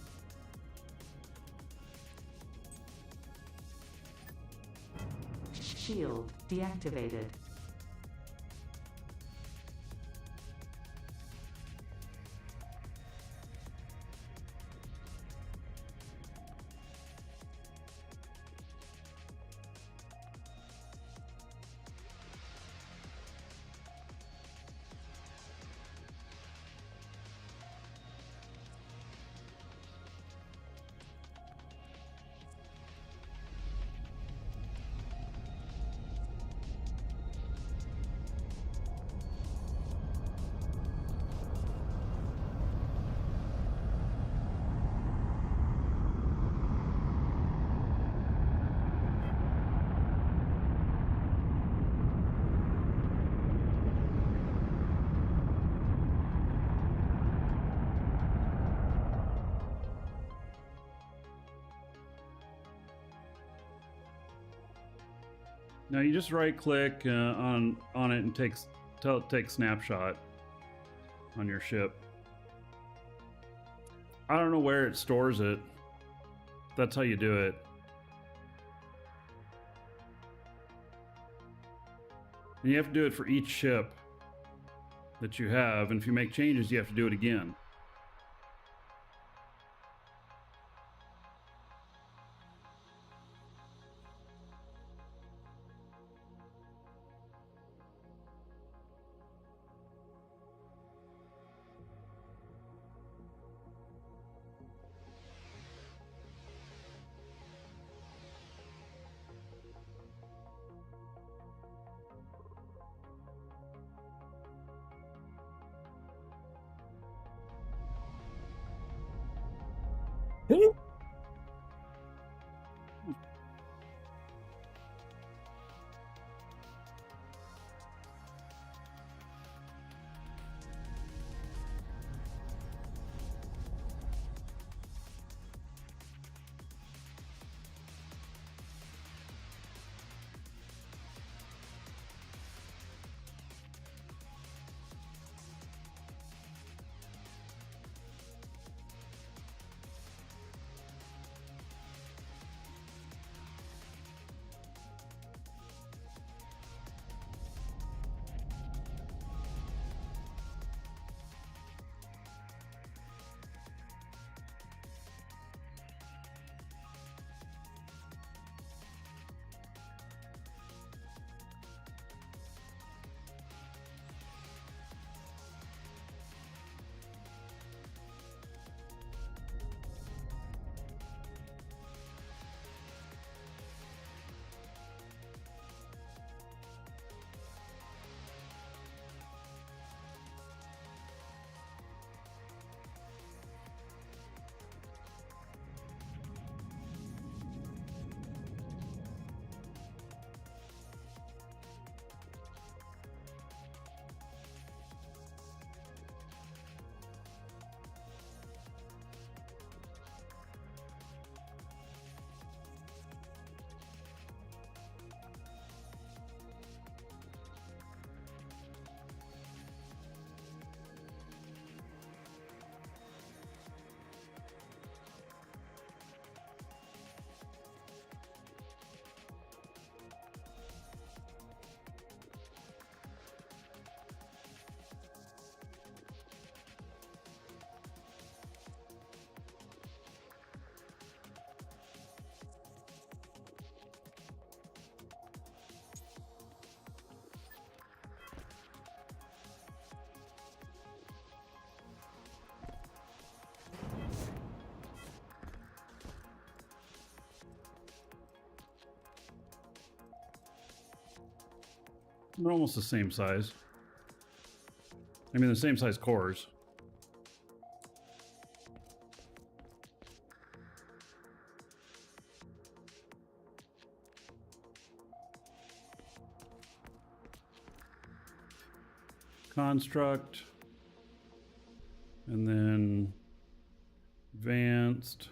Shield deactivated. Now you just right click on it and take snapshot on your ship. I don't know where it stores it. That's how you do it. And you have to do it for each ship that you have, and if you make changes, you have to do it again. They're almost the same size. I mean, the same size cores. Construct. And then advanced.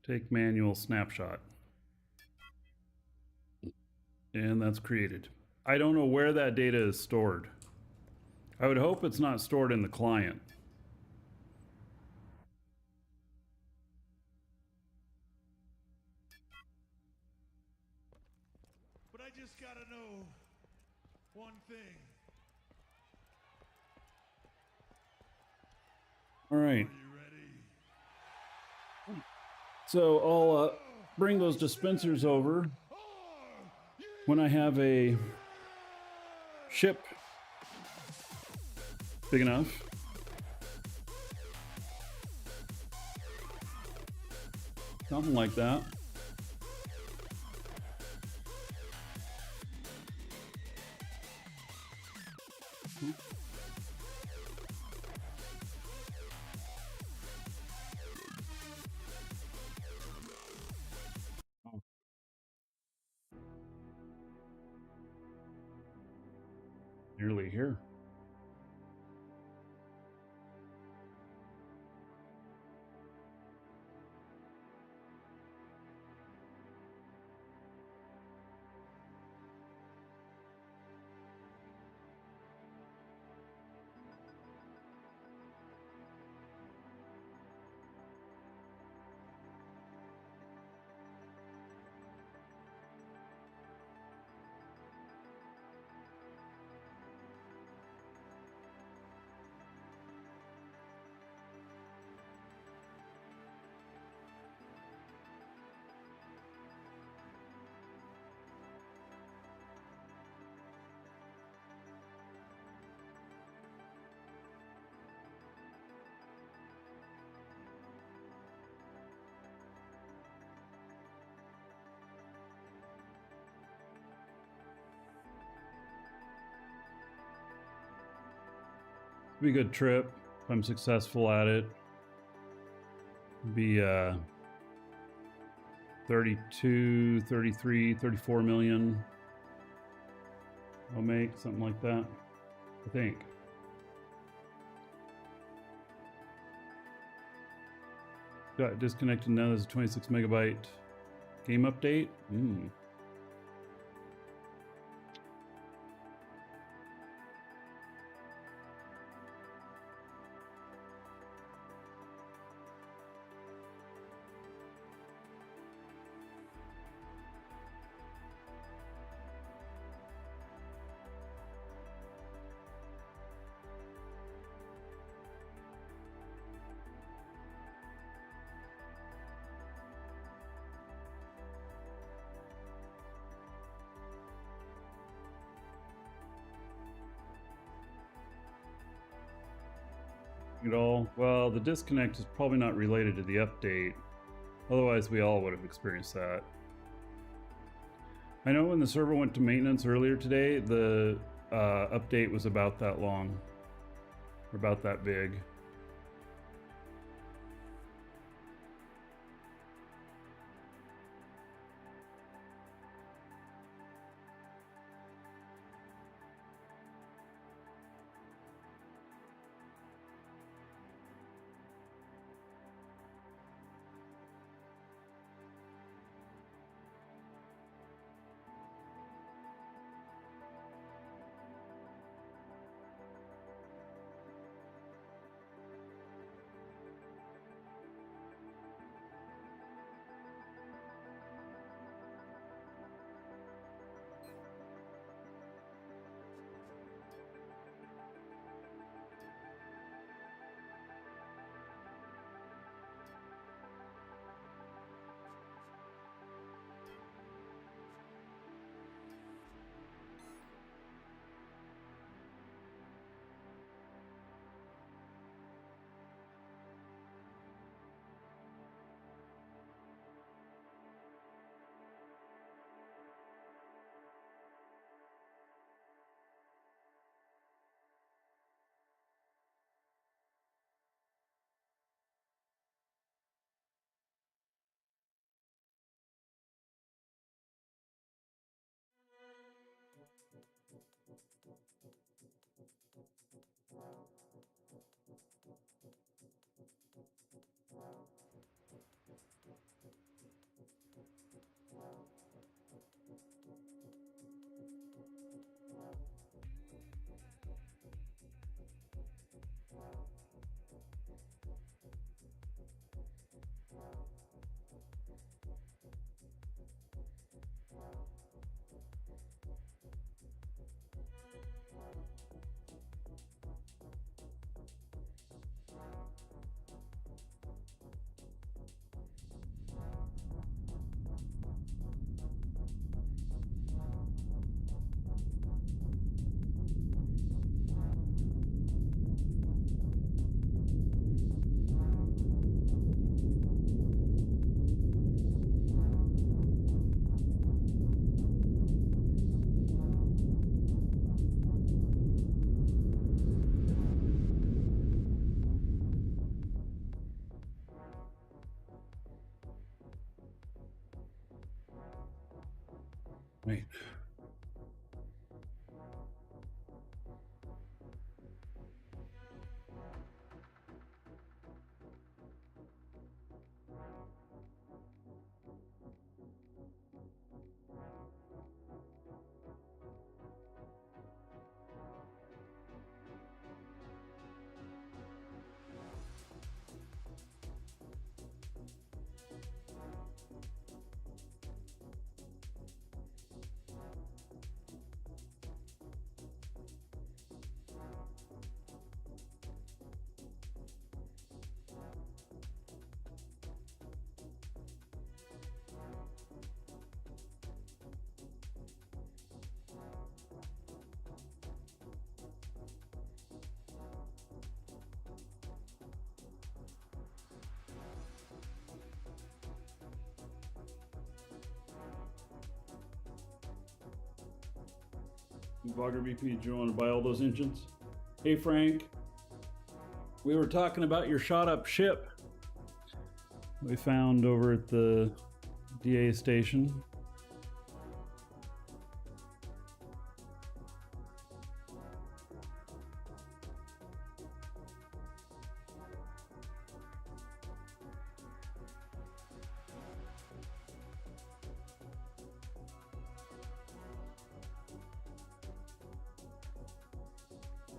Take manual snapshot. And that's created. I don't know where that data is stored. I would hope it's not stored in the client. But I just gotta know one thing. All right. Are you ready? So I'll bring those dispensers over when I have a ship big enough. Something like that. Nearly here. Be a good trip if I'm successful at it. Be 32, 33, 34 million. I'll make something like that, I think. Got disconnected now. There's a 26 megabyte game update. At all. Well, the disconnect is probably not related to the update. Otherwise, we all would have experienced that. I know when the server went to maintenance earlier today, the update was about that long, or about that big. Wait. Vlogger BP, do you want to buy all those engines? Hey Frank, we were talking about your shot up ship we found over at the DA station.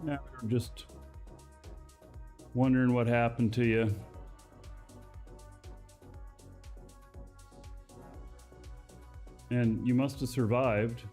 Yeah, we were just wondering what happened to you. And you must have survived.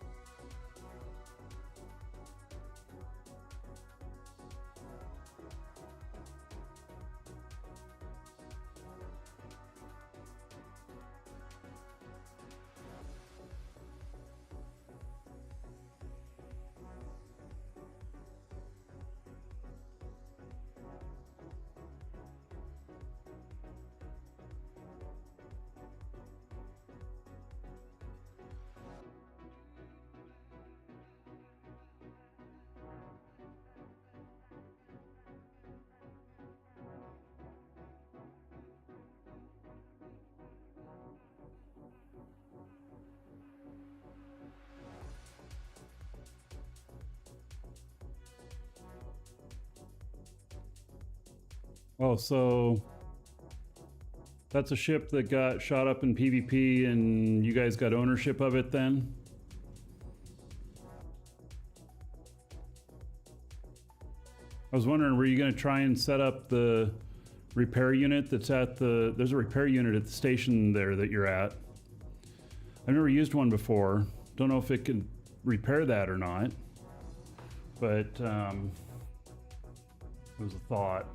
Oh, so that's a ship that got shot up in PvP and you guys got ownership of it then? I was wondering, were you going to try and set up the repair unit that's at the... There's a repair unit at the station there that you're at. I've never used one before. Don't know if it can repair that or not. But, it was a thought.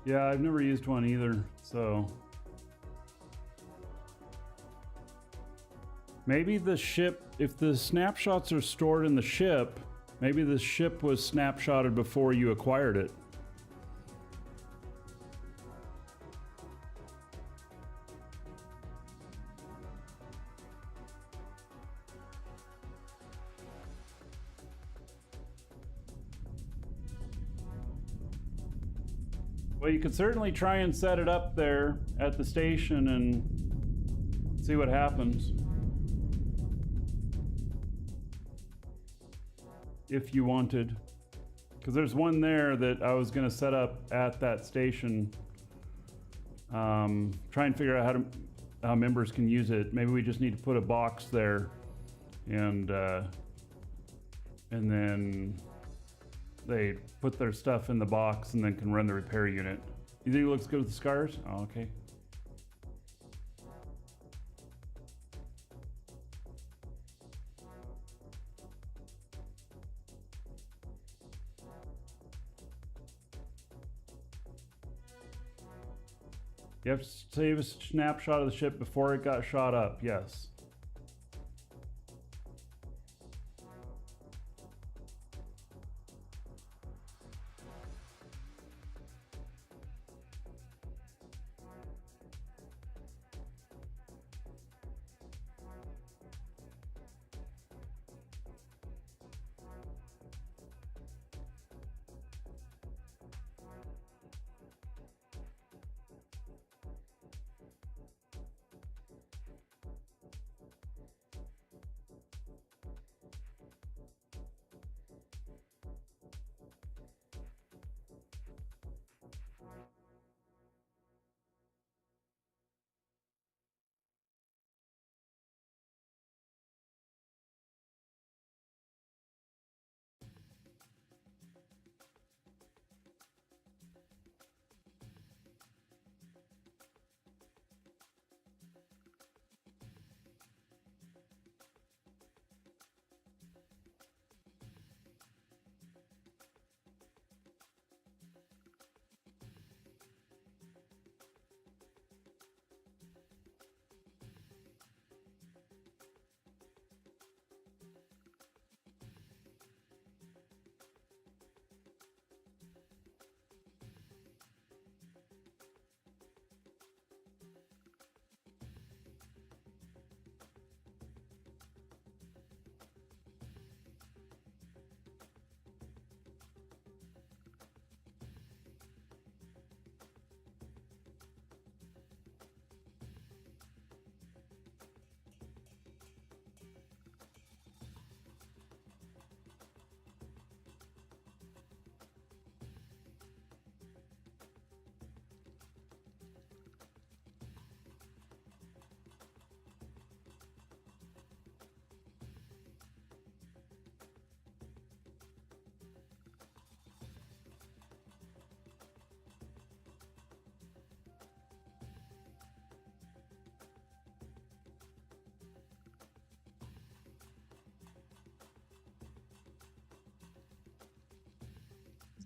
Yeah, I've never used one either, so... Maybe the ship, if the snapshots are stored in the ship, maybe the ship was snapshotted before you acquired it. Well, you could certainly try and set it up there at the station and see what happens. If you wanted. Because there's one there that I was going to set up at that station. Try and figure out how members can use it. Maybe we just need to put a box there and then they put their stuff in the box and then can run the repair unit. You think it looks good with the scars? Oh, okay. You have to save a snapshot of the ship before it got shot up. Yes.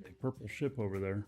A purple ship over there.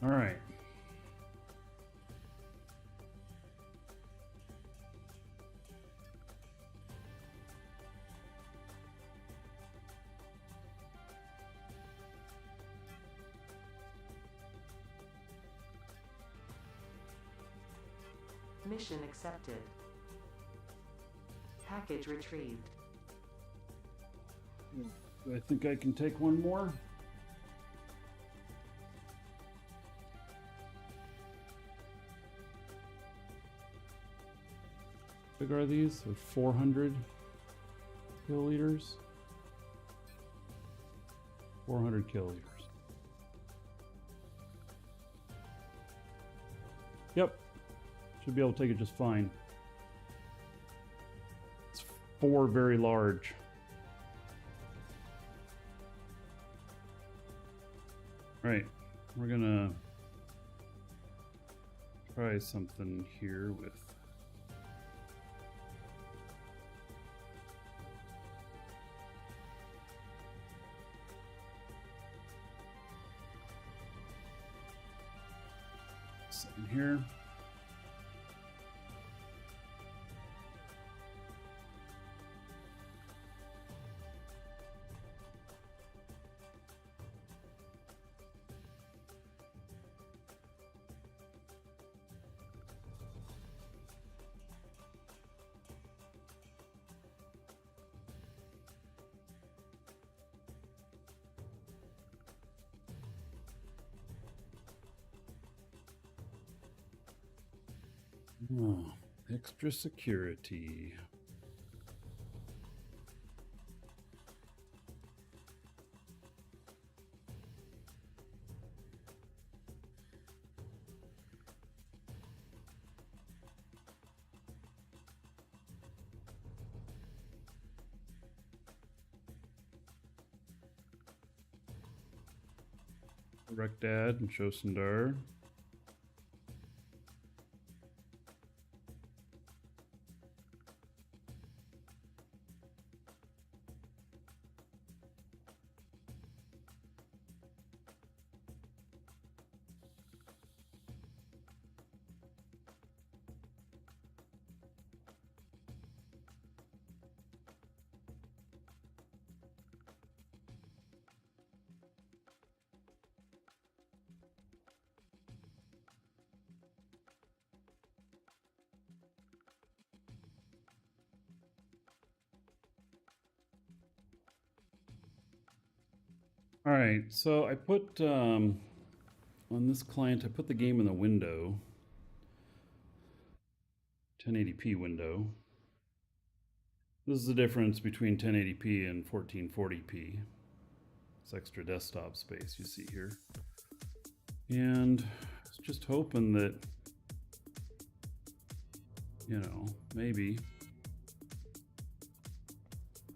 All right. Mission accepted. Package retrieved. I think I can take one more. How big are these? They're 400 kiloliters. 400 kiloliters. Yep. Should be able to take it just fine. It's 4 very large. Right. We're gonna try something here with in here. Oh, extra security. Rekdad and Shosundar. All right, so I put on this client, I put the game in the window, 1080p window. This is the difference between 1080p and 1440p. It's extra desktop space you see here. And I was just hoping that, you know, maybe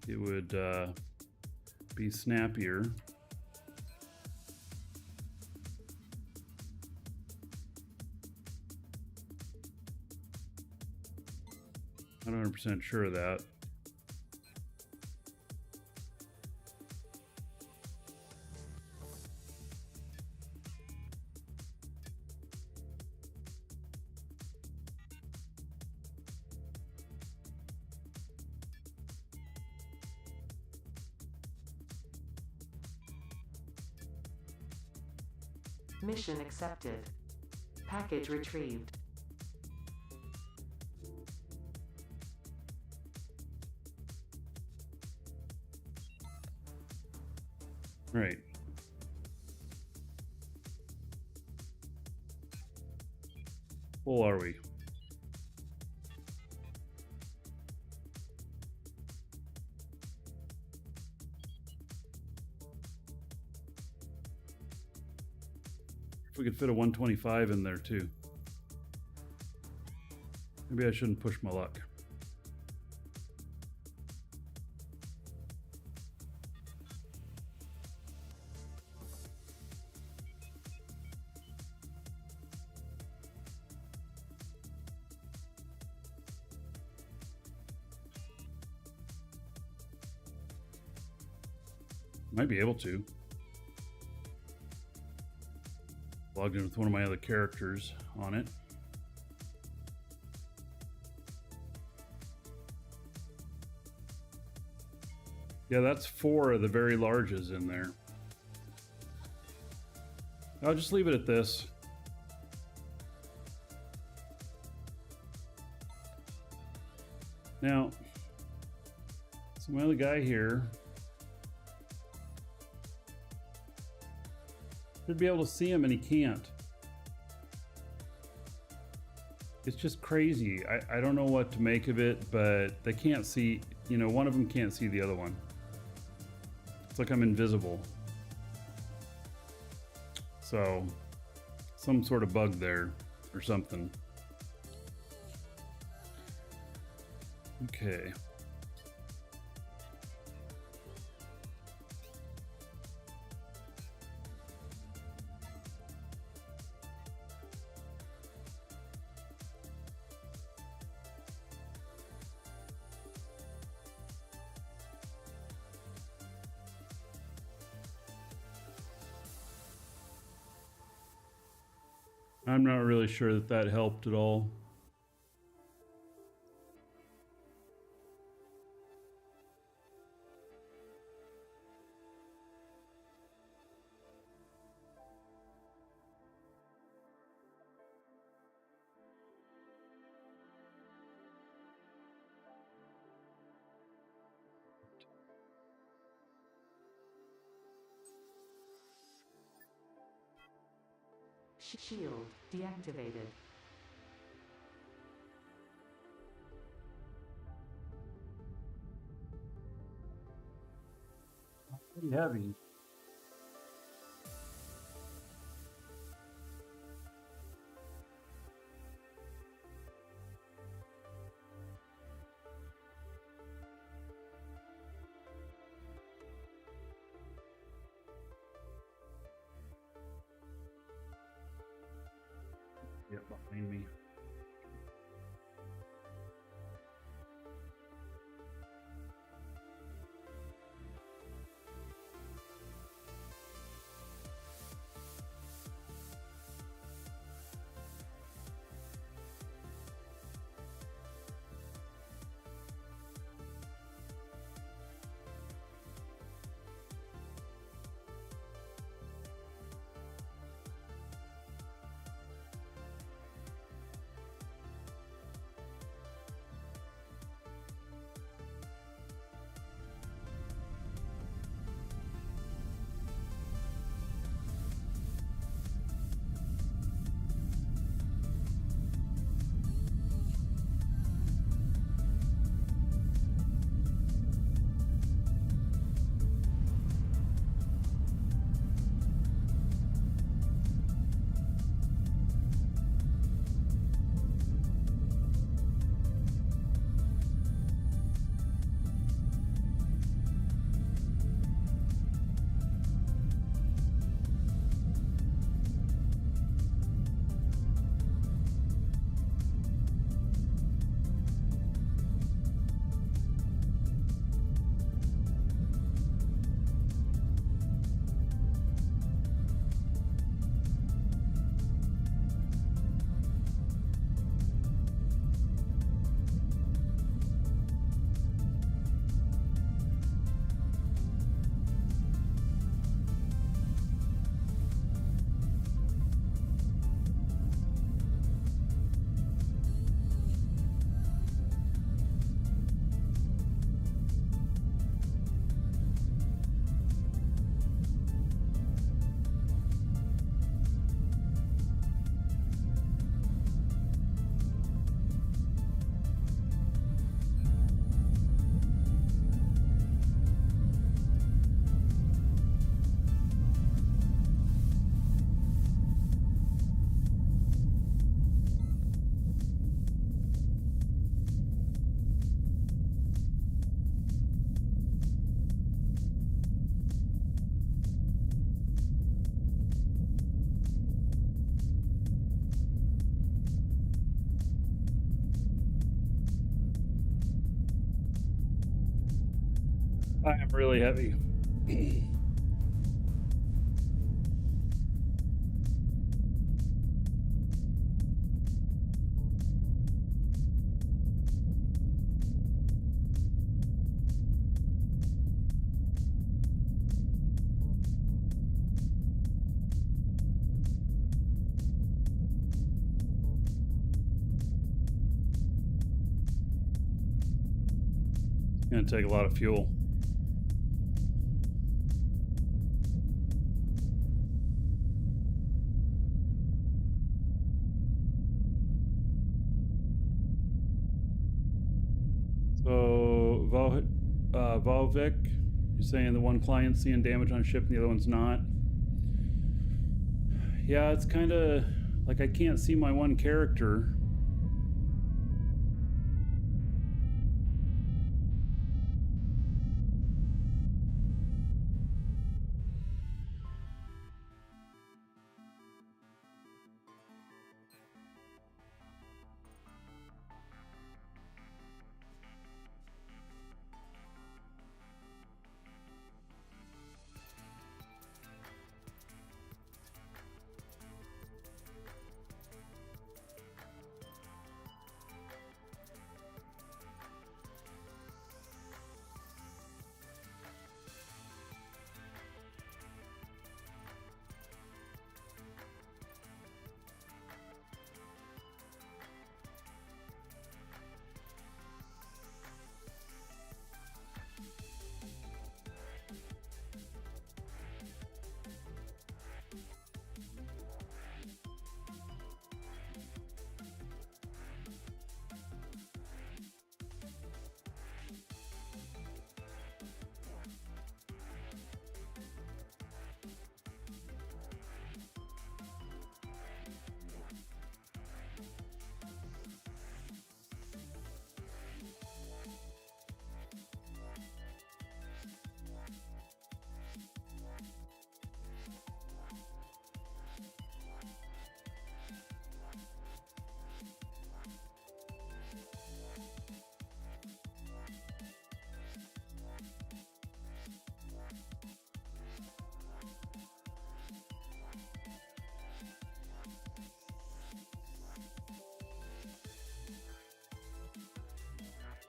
it would be snappier. I'm not 100% sure of that. Mission accepted. Package retrieved. Right. Full are we? If we could fit a 125 in there too. Maybe I shouldn't push my luck. Might be able to. Logged in with one of my other characters on it. Yeah, that's 4 of the very larges in there. I'll just leave it at this. Now, so my other guy here should be able to see him and he can't. It's just crazy. I don't know what to make of it, but they can't see, you know, one of them can't see the other one. It's like I'm invisible. So, some sort of bug there or something. Okay. I'm not really sure that that helped at all. Shield deactivated. Pretty heavy. Yep, behind me. I am really heavy. It's gonna take a lot of fuel. So, Volvic, you're saying the one client's seeing damage on ship and the other one's not? Yeah, it's kind of like I can't see my one character.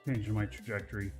Change my trajectory.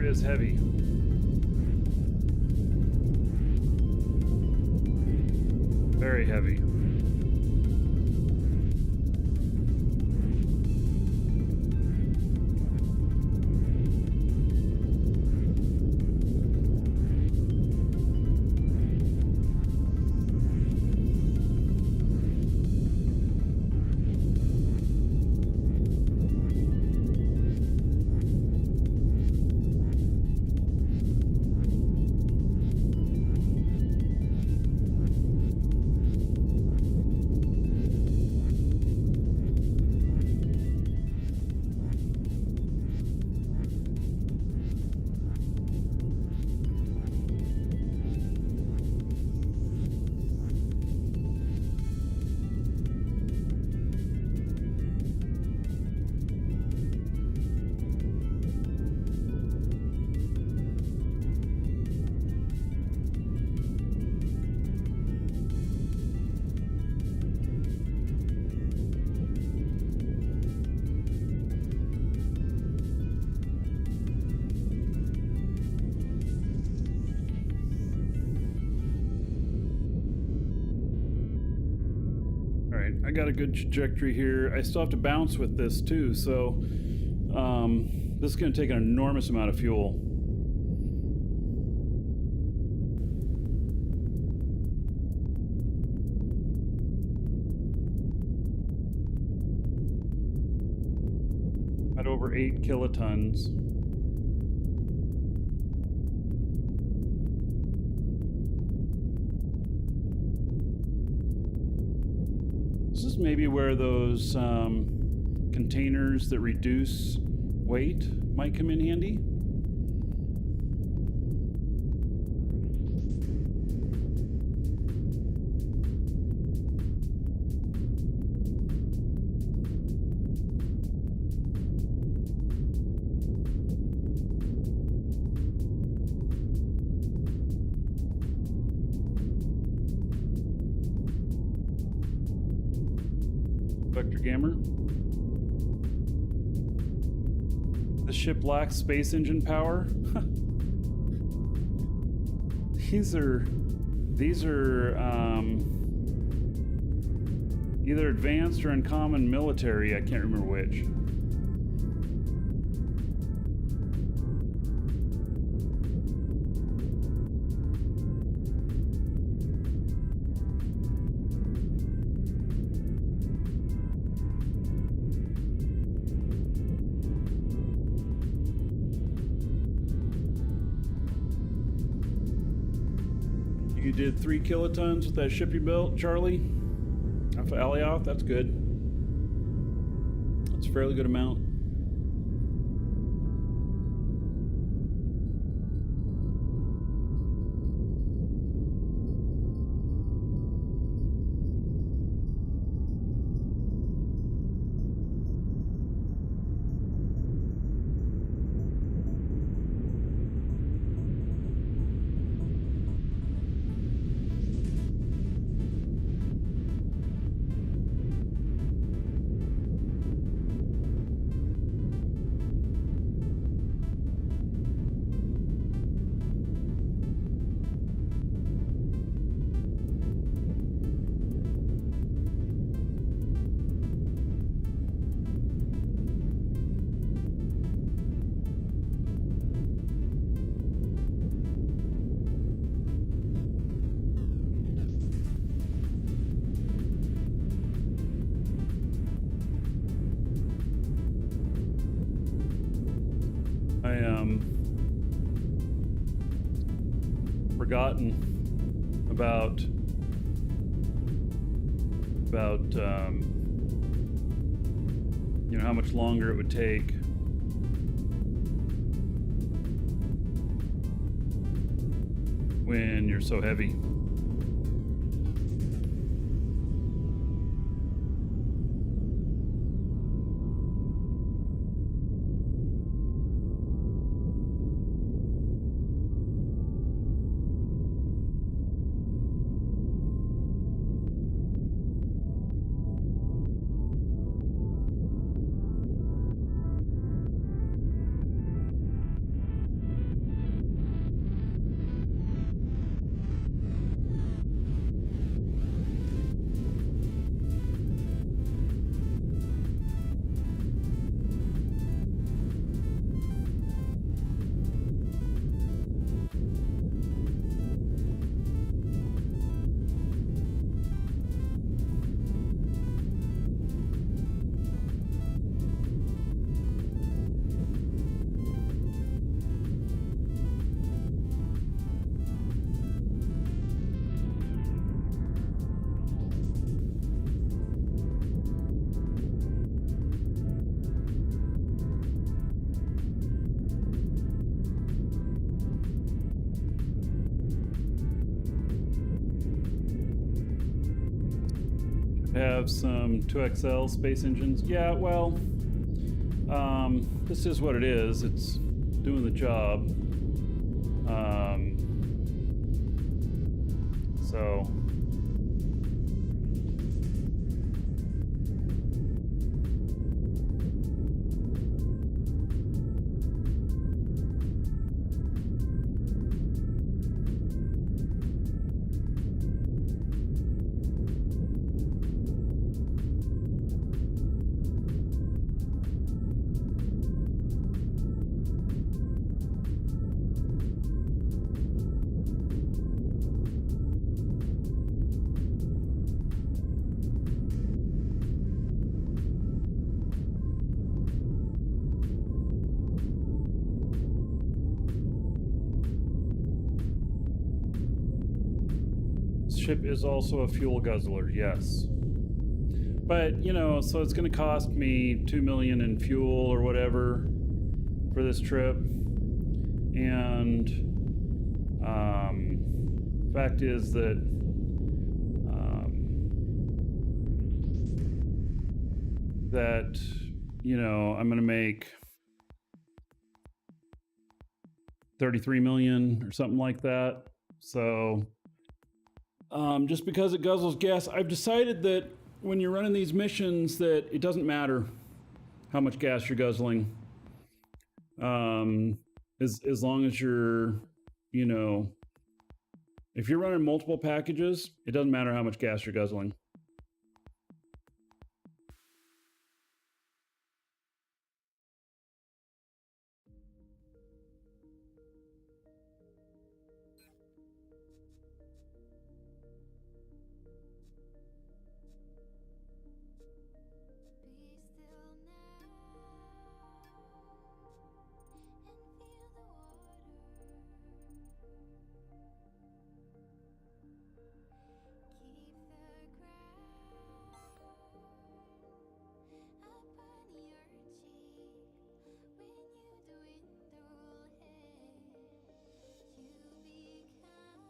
Is heavy. Very heavy. I got a good trajectory here. I still have to bounce with this too, so this is going to take an enormous amount of fuel. At over 8 kilotons. This is maybe where those containers that reduce weight might come in handy. Vector Gamma. The ship lacks space engine power. These are either advanced or uncommon military. I can't remember which. You did 3 kilotons with that ship you built, Charlie? Off of Alioth, that's good. It's a fairly good amount. Forgotten about you know, how much longer it would take when you're so heavy. Have some 2XL space engines. Yeah, well, this is what it is. It's doing the job. So ship is also a fuel guzzler, yes. But, you know, so it's going to cost me $2 million in fuel or whatever for this trip. And fact is that you know, I'm going to make 33 million or something like that. So just because it guzzles gas, I've decided that when you're running these missions that it doesn't matter how much gas you're guzzling. As long as you're, you know, if you're running multiple packages, it doesn't matter how much gas you're guzzling. Keep the ground.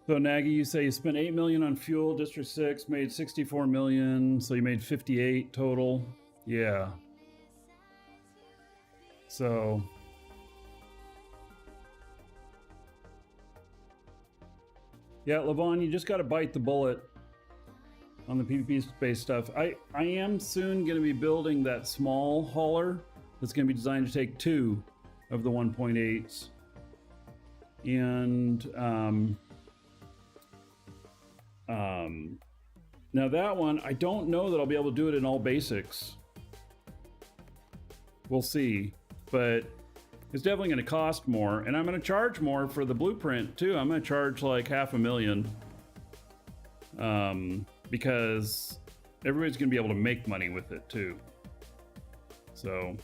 So Nagy, you say you spent 8 million on fuel. District 6 made 64 million, so you made 58 total. Yeah. So yeah, Levon, you just got to bite the bullet on the PvP space stuff. I am soon going to be building that small hauler that's going to be designed to take 2 of the 1.8s. And now that one, I don't know that I'll be able to do it in all basics. We'll see, but it's definitely going to cost more, and I'm going to charge more for the blueprint too. I'm going to charge like $500,000 because everybody's going to be able to make money with it too. So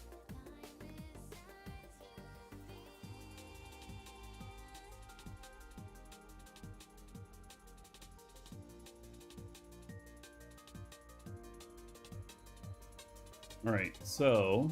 all right, so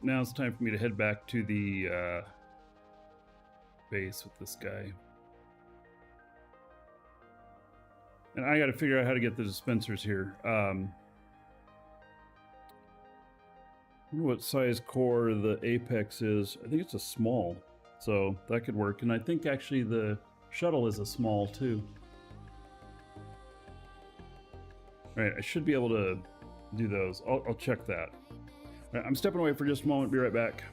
now it's time for me to head back to the base with this guy. And I got to figure out how to get the dispensers here. I wonder what size core the Apex is. I think it's a small, so that could work. And I think actually the shuttle is a small too. All right, I should be able to do those. I'll check that. All right, I'm stepping away for just a moment. Be right back.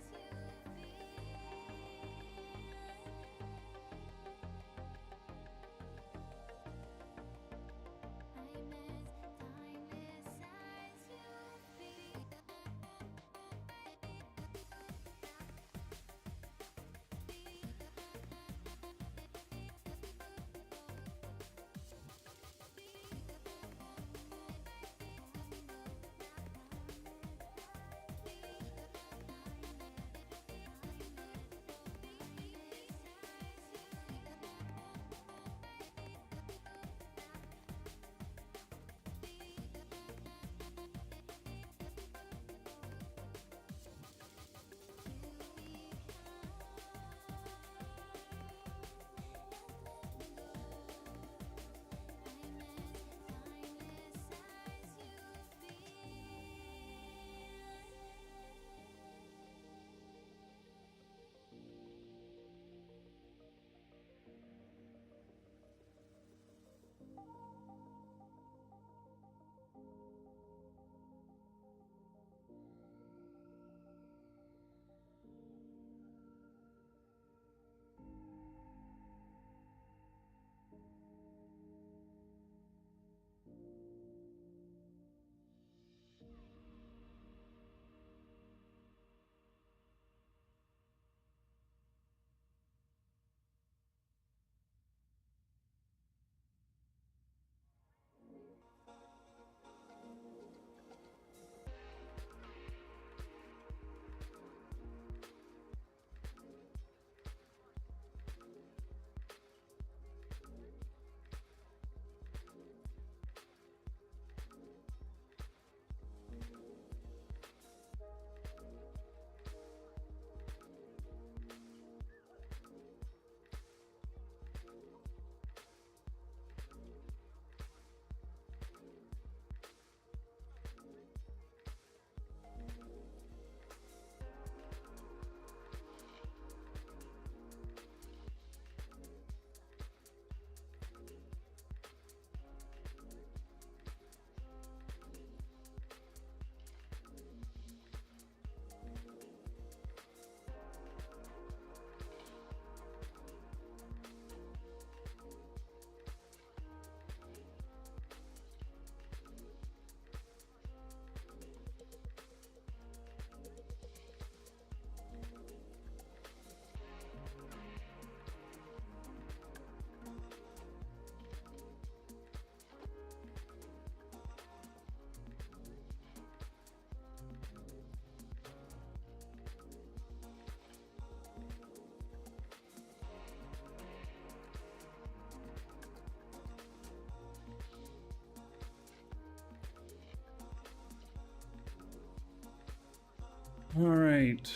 All right.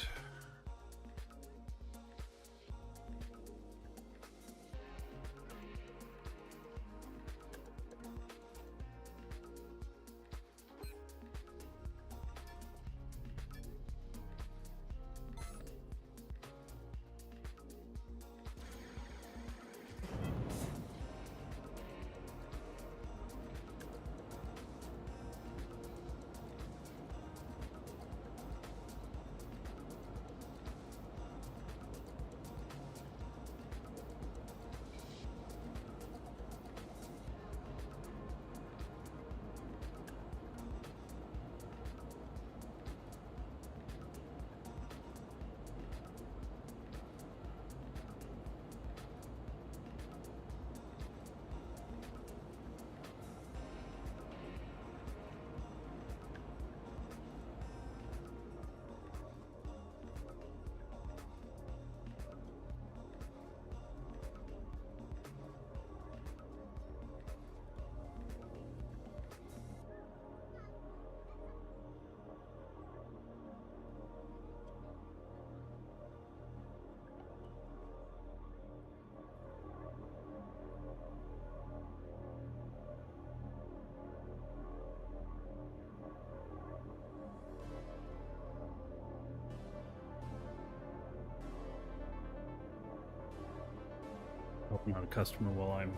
Helping out a customer while I'm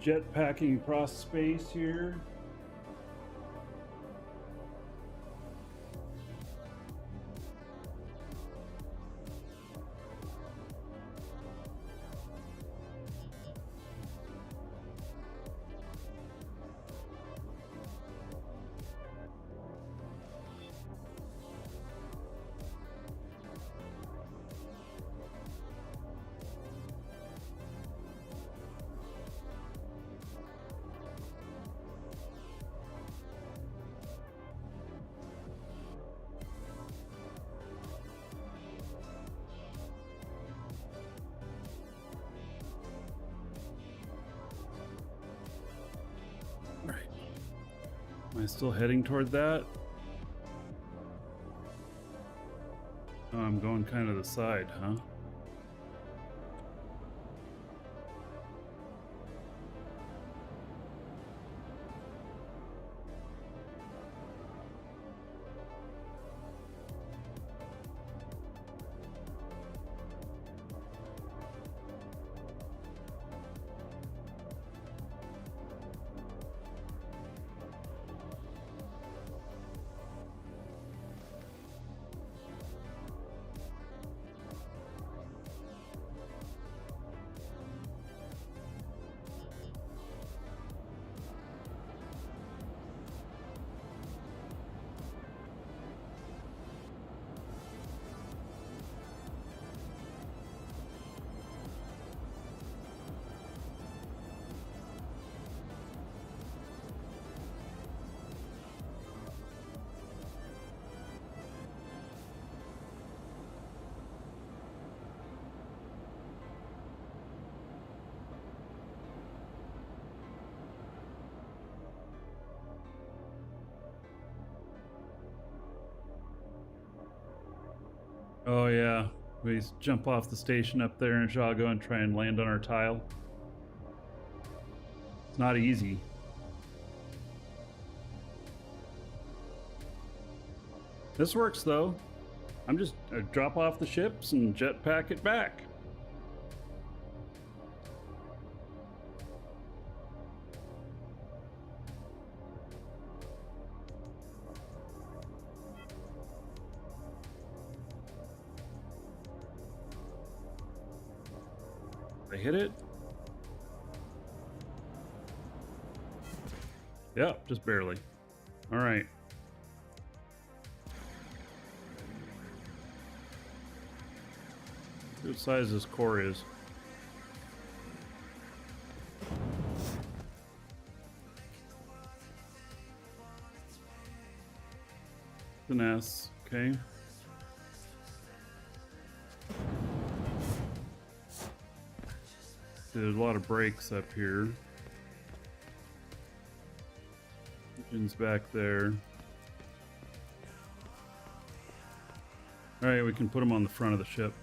jetpacking across space here. Am I still heading toward that? Oh, I'm going kind of the side, huh? Oh yeah, we jump off the station up there in Jago and try and land on our tile. It's not easy. This works though. I'm just drop off the ships and jetpack it back. I hit it? Yeah, just barely. All right. What size this core is? An S, okay. There's a lot of brakes up here. Engine's back there. All right, we can put them on the front of the ship.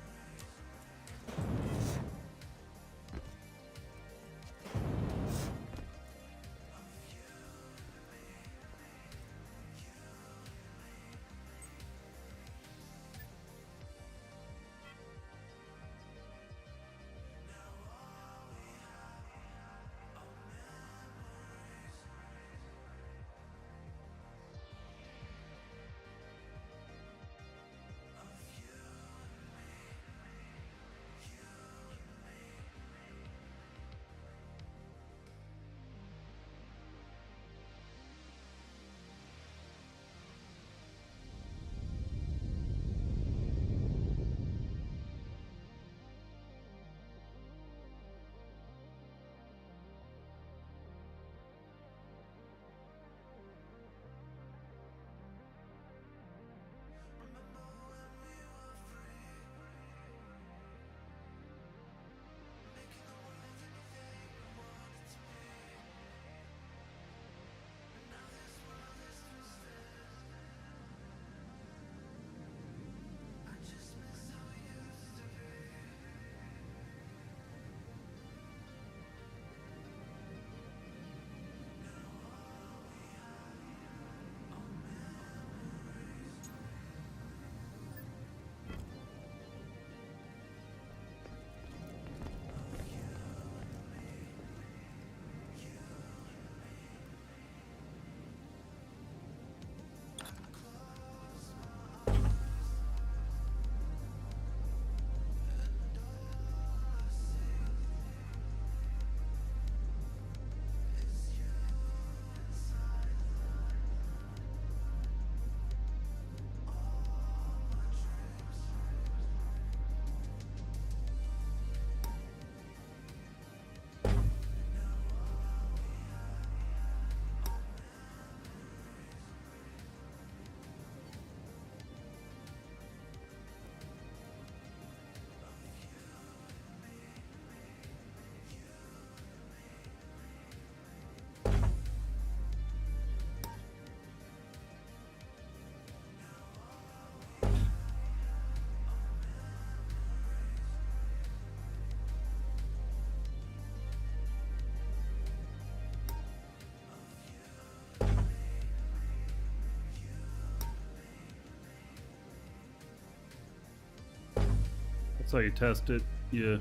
That's how you test it. You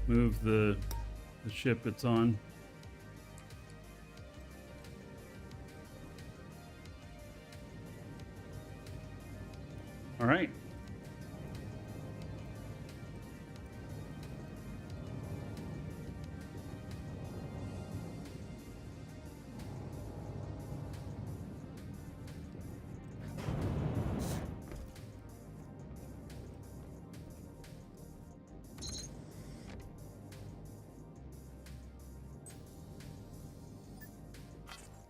move the ship it's on. All right.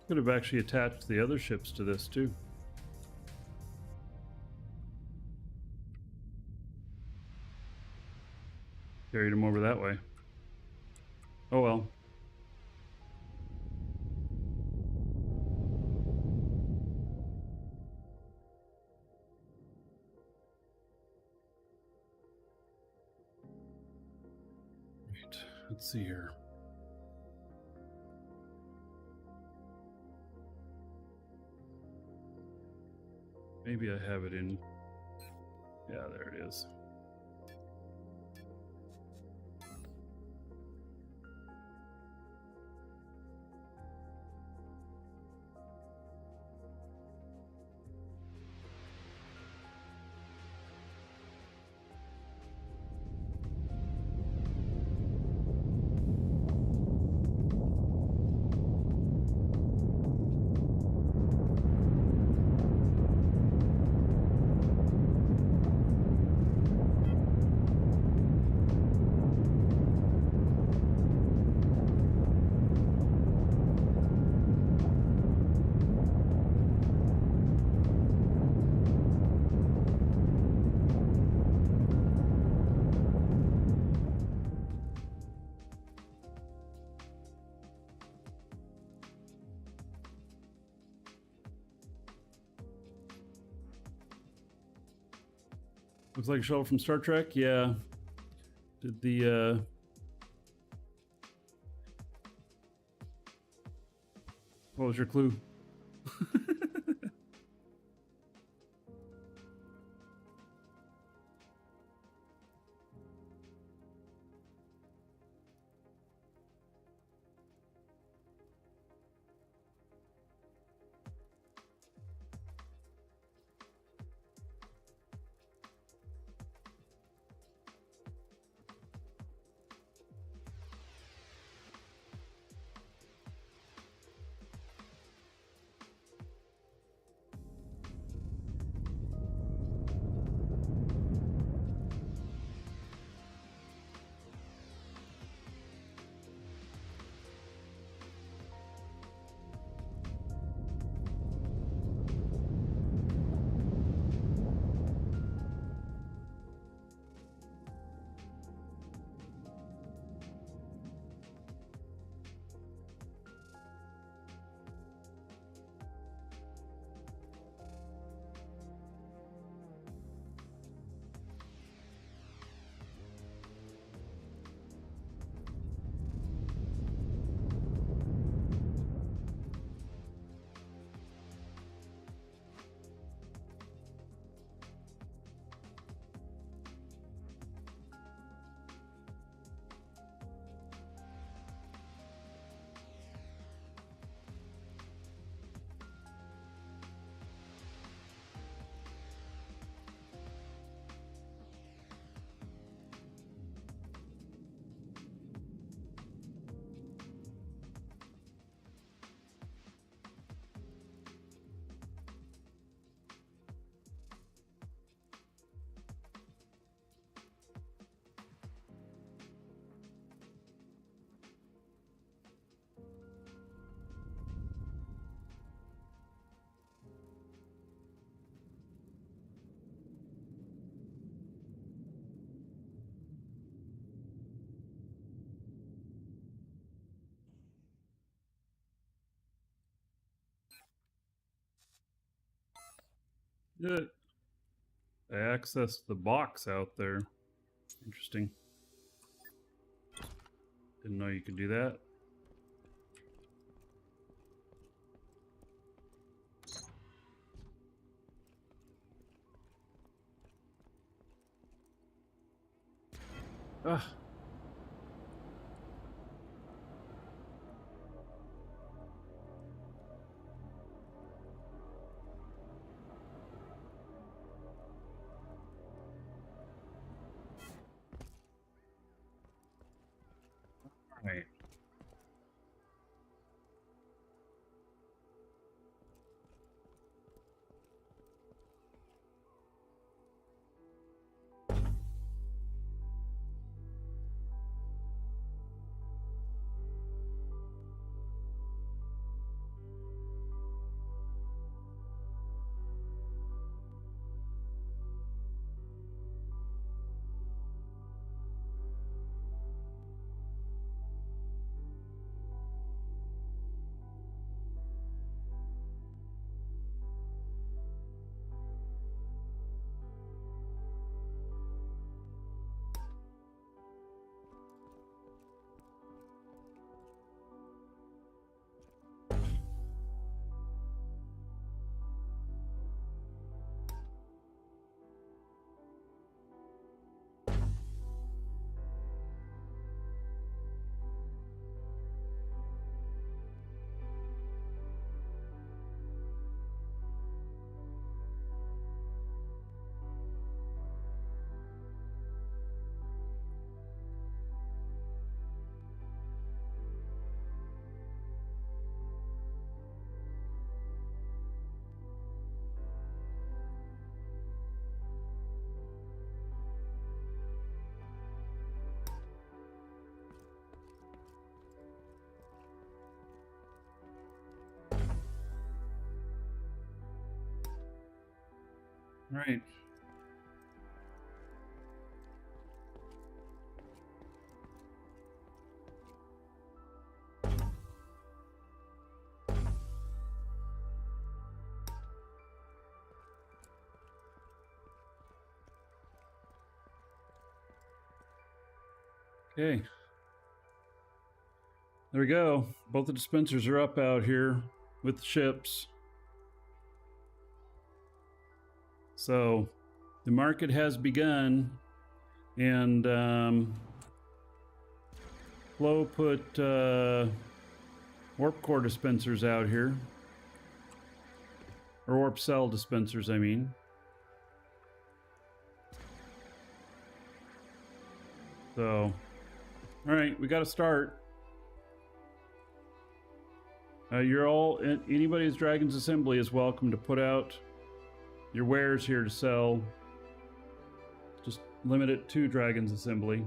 Could have actually attached the other ships to this too. Carried them over that way. Oh well. Right, let's see here. Maybe I have it in. Yeah, there it is. Looks like a shuttle from Star Trek. Yeah. Did the what was your clue? Good. I accessed the box out there. Interesting. Didn't know you could do that. Ah. Right. Right. Okay. There we go. Both the dispensers are up out here with the ships. So the market has begun, and Flo put warp core dispensers out here, or warp cell dispensers, I mean. So, all right, we got to start. You're all, anybody who's Dragon's Assembly is welcome to put out your wares here to sell. Just limit it to Dragon's Assembly.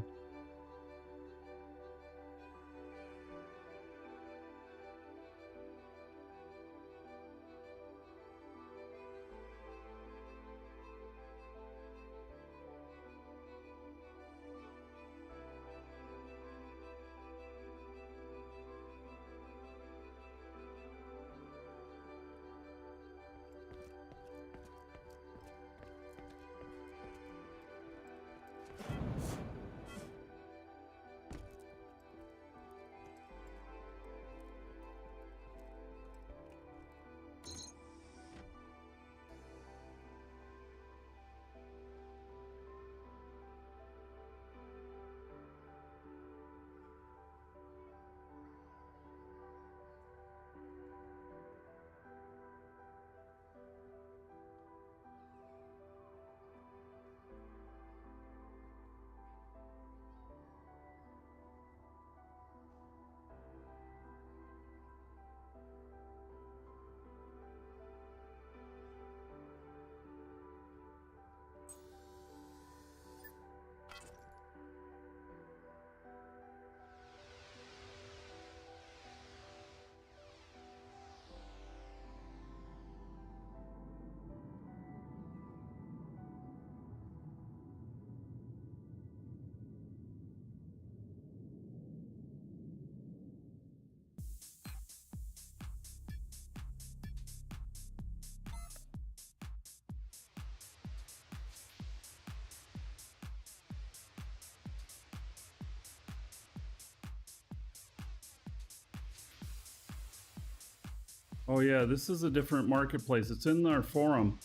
Oh yeah, this is a different marketplace. It's in our forum.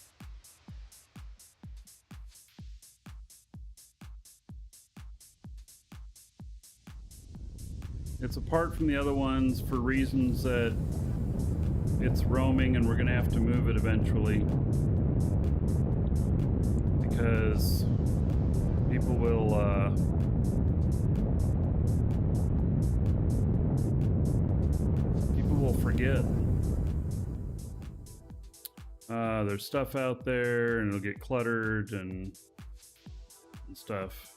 It's apart from the other ones for reasons that it's roaming and we're gonna have to move it eventually. Because people will forget. There's stuff out there and it'll get cluttered and stuff.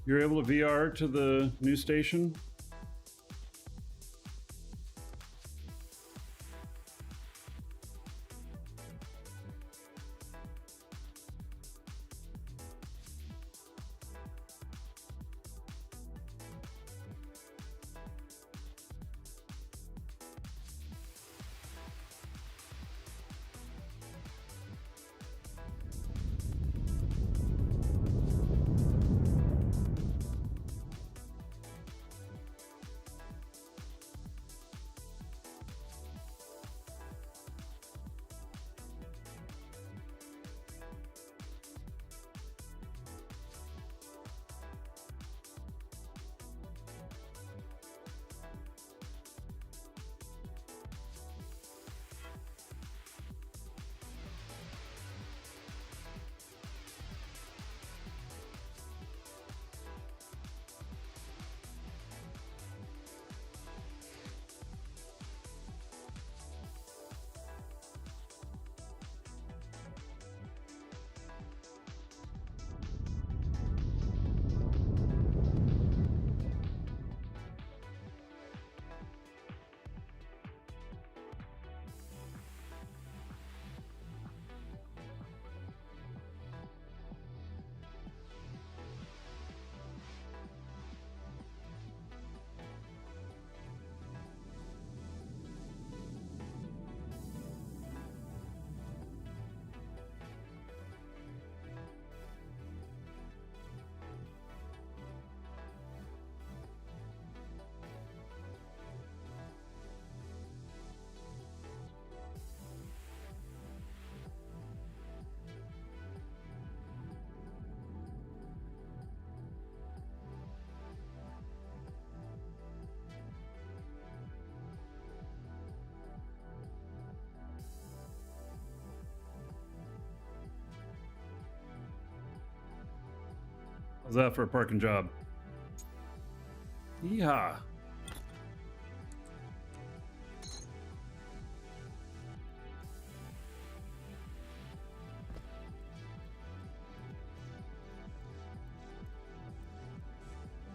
You're able to VR to the new station? How's that for a parking job? Yeehaw.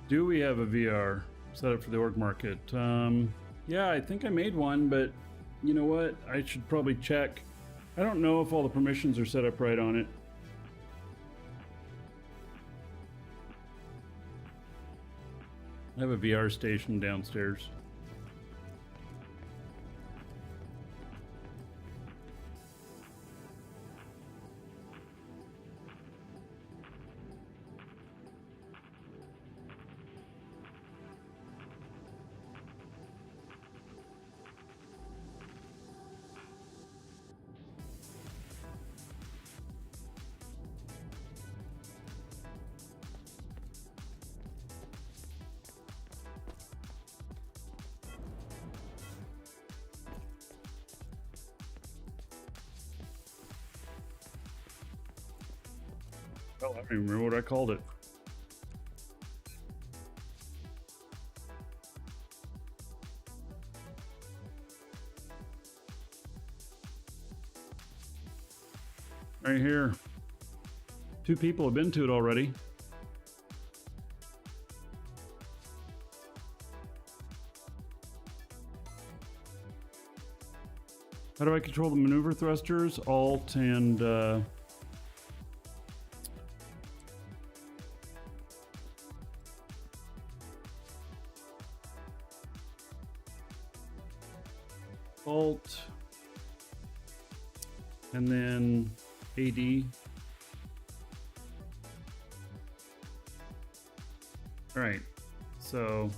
Do we have a VR set up for the org market? Yeah, I think I made one, but you know what? I should probably check. I don't know if all the permissions are set up right on it. I have a VR station downstairs. Well, I don't even remember what I called it. Right here. 2 people have been to it already. How do I control the maneuver thrusters? Alt and Alt and then AD. All right, so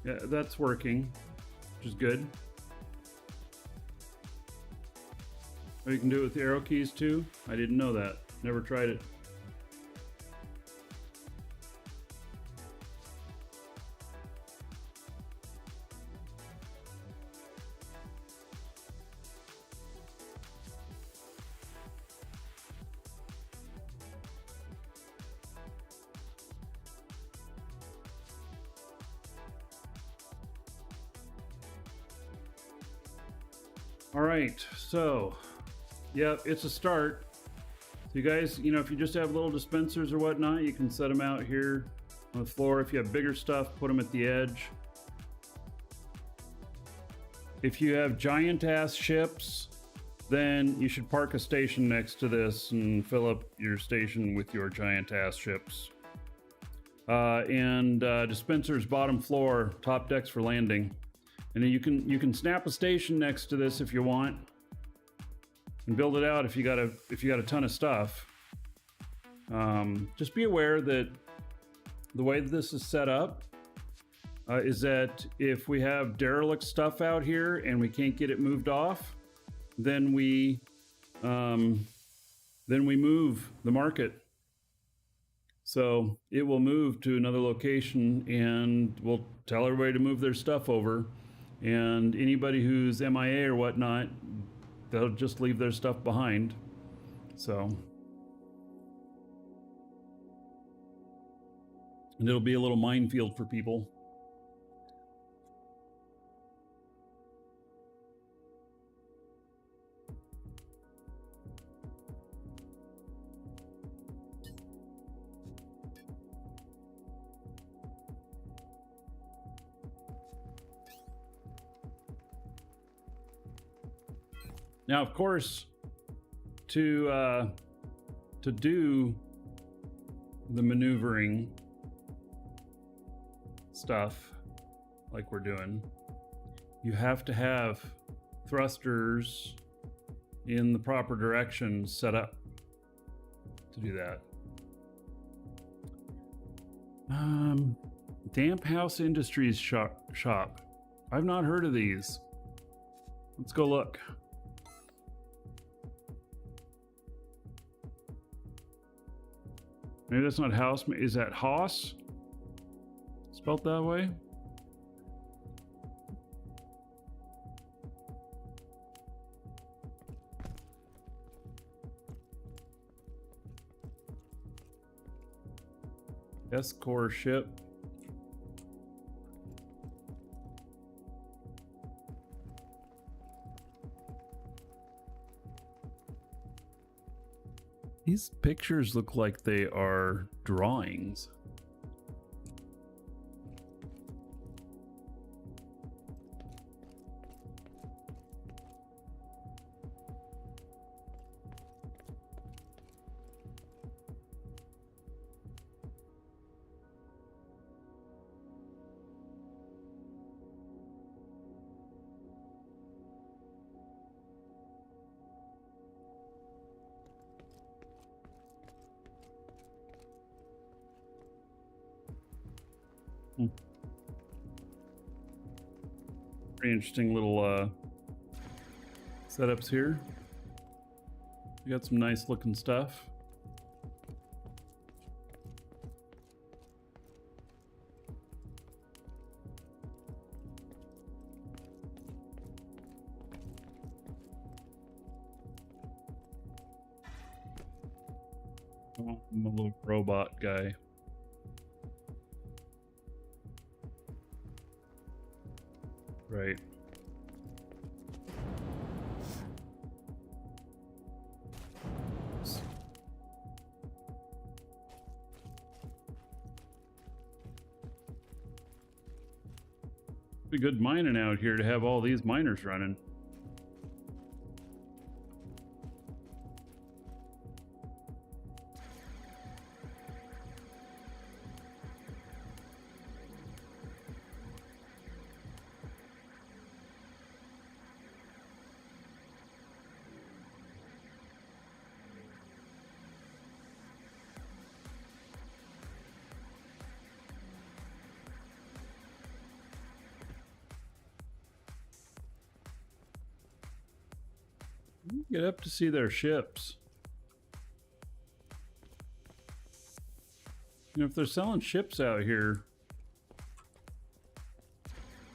yeah, that's working, which is good. Oh, you can do it with the arrow keys too? I didn't know that. Never tried it. All right, so yeah, it's a start. So you guys, you know, if you just have little dispensers or whatnot, you can set them out here on the floor. If you have bigger stuff, put them at the edge. If you have giant ass ships, then you should park a station next to this and fill up your station with your giant ass ships. Dispensers bottom floor, top decks for landing. And then you can snap a station next to this if you want, and build it out if you got a ton of stuff. Just be aware that the way that this is set up is that if we have derelict stuff out here and we can't get it moved off, then we move the market. So it will move to another location, and we'll tell everybody to move their stuff over. And anybody who's MIA or whatnot, they'll just leave their stuff behind. So, and it'll be a little minefield for people. Now, of course, to do the maneuvering stuff like we're doing, you have to have thrusters in the proper direction set up to do that. Damp House Industries shop. I've not heard of these. Let's go look. Maybe that's not house. Is that Haas? Spelled that way? S-Core ship. These pictures look like they are drawings. Pretty interesting little setups here. We got some nice looking stuff. Oh, I'm a little robot guy. Right. Be good mining out here to have all these miners running. Get up to see their ships. You know, if they're selling ships out here,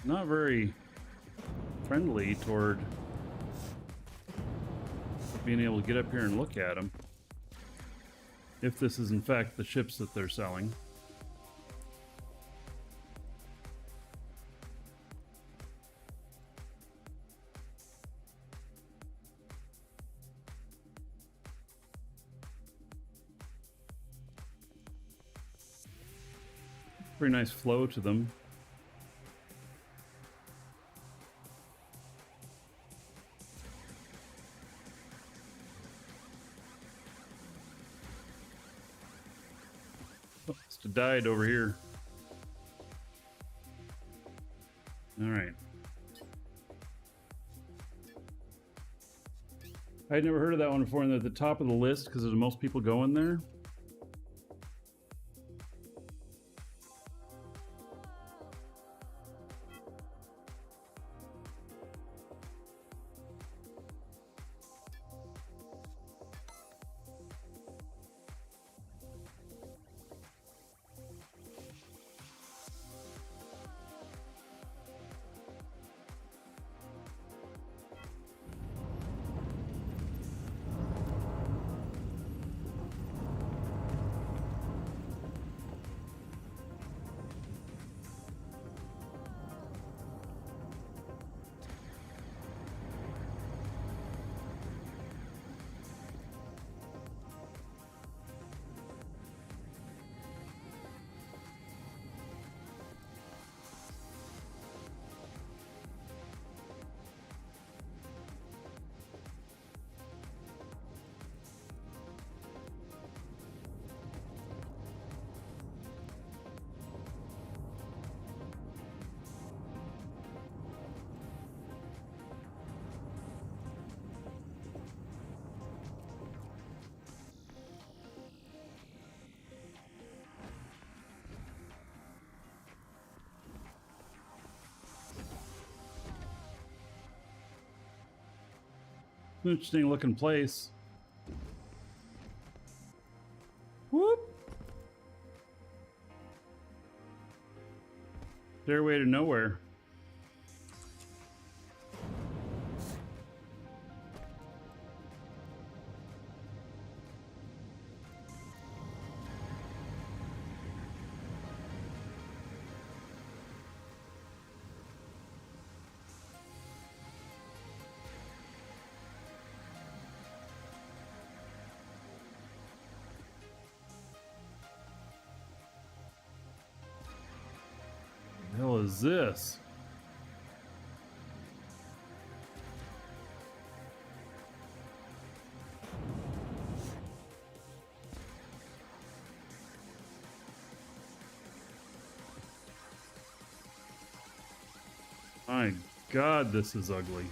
not very friendly toward being able to get up here and look at them. If this is in fact the ships that they're selling. Pretty nice flow to them. Oh, must have died over here. All right. I'd never heard of that one before, and they're at the top of the list because there's most people going there. Interesting looking place. Whoop. Stairway to nowhere. hell is this? My God, this is ugly.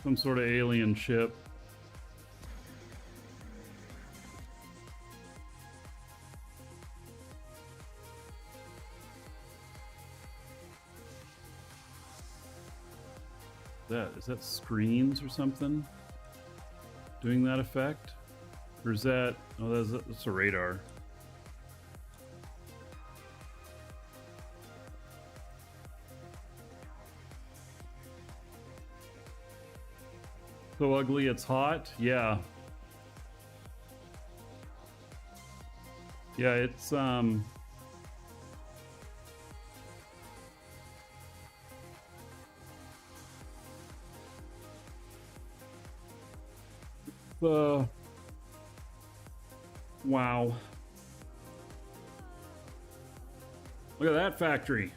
Some sort of alien ship. Is that screens or something doing that effect? Or is that, oh, that's a radar. So ugly it's hot? Yeah. Yeah, it's wow. Look at that factory.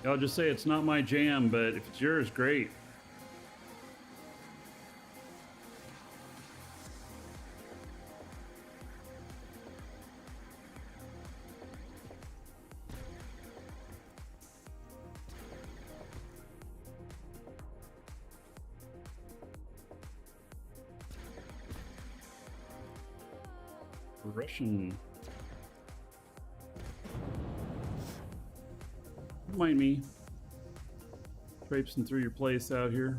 I'll just say it's not my jam, but if it's yours, great. Russian. Don't mind me traipsing through your place out here.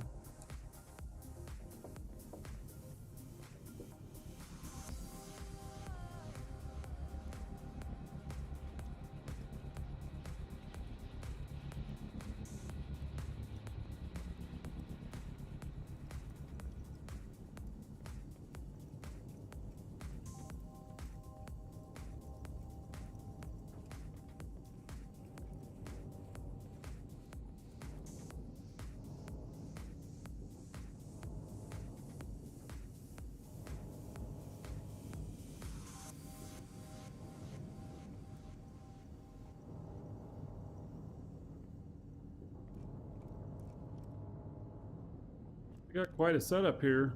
We got quite a setup here.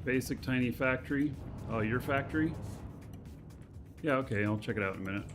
Basic tiny factory. Oh, your factory? Yeah, okay, I'll check it out in a minute.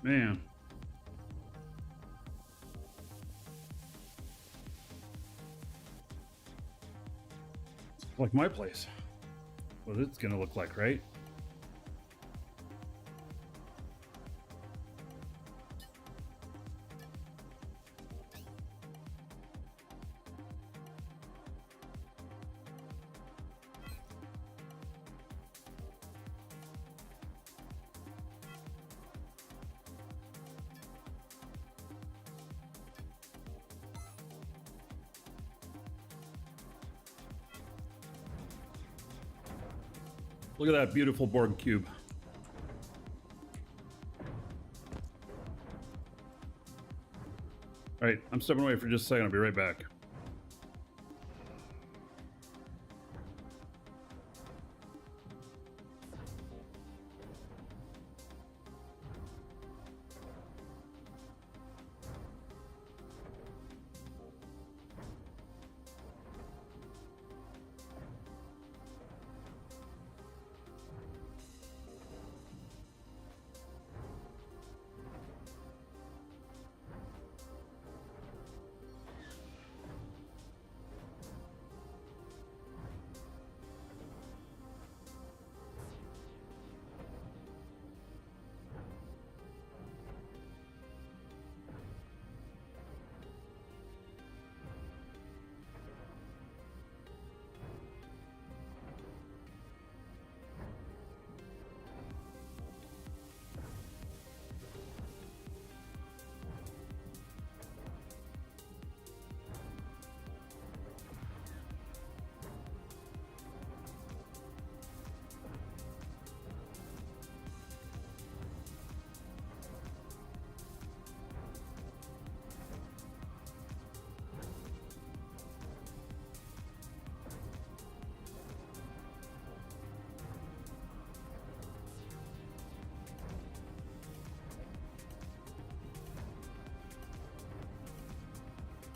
Man, Like my place. What it's gonna look like, right? Look at that beautiful Borg cube. All right, I'm stepping away for just a second. I'll be right back.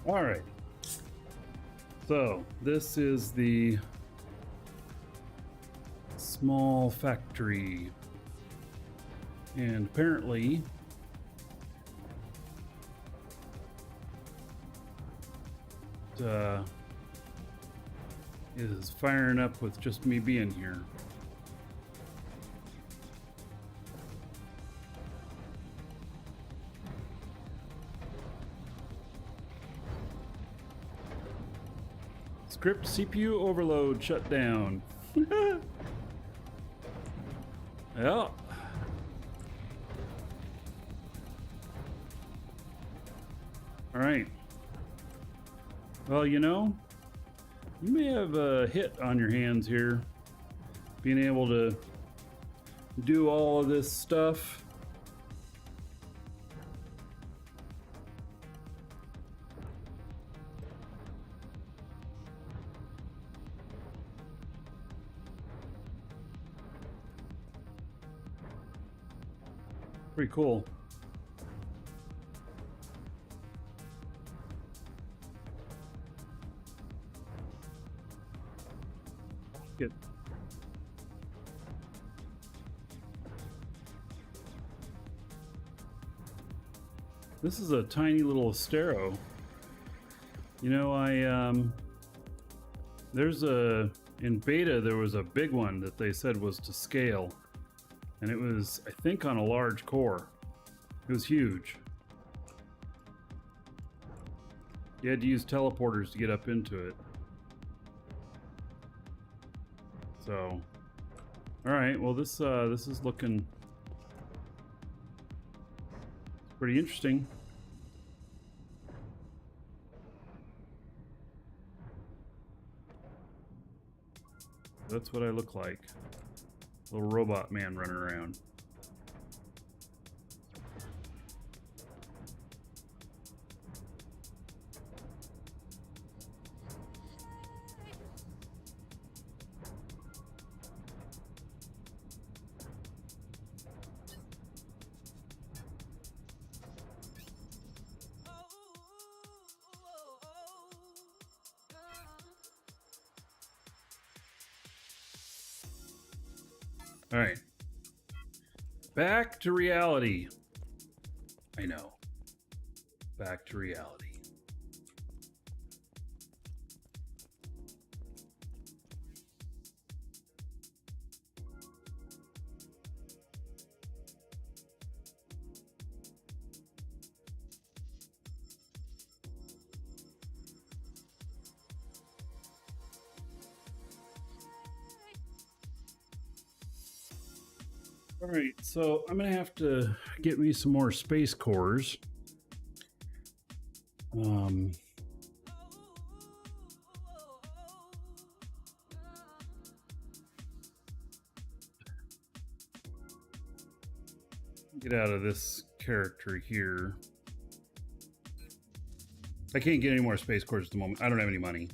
All right. So this is the small factory. And apparently it is firing up with just me being here. Script CPU overload shut down. Yeah. All right. Well, you know, you may have a hit on your hands here, being able to do all of this stuff. Pretty cool. Good. This is a tiny little Astero. You know, in beta there was a big one that they said was to scale. And it was, I think, on a large core. It was huge. You had to use teleporters to get up into it. So, all right. Well, this is looking pretty interesting. That's what I look like. Little robot man running around. All right. Back to reality. I know. Back to reality. All right, so I'm gonna have to get me some more space cores. Get out of this character here. I can't get any more space cores at the moment. I don't have any money.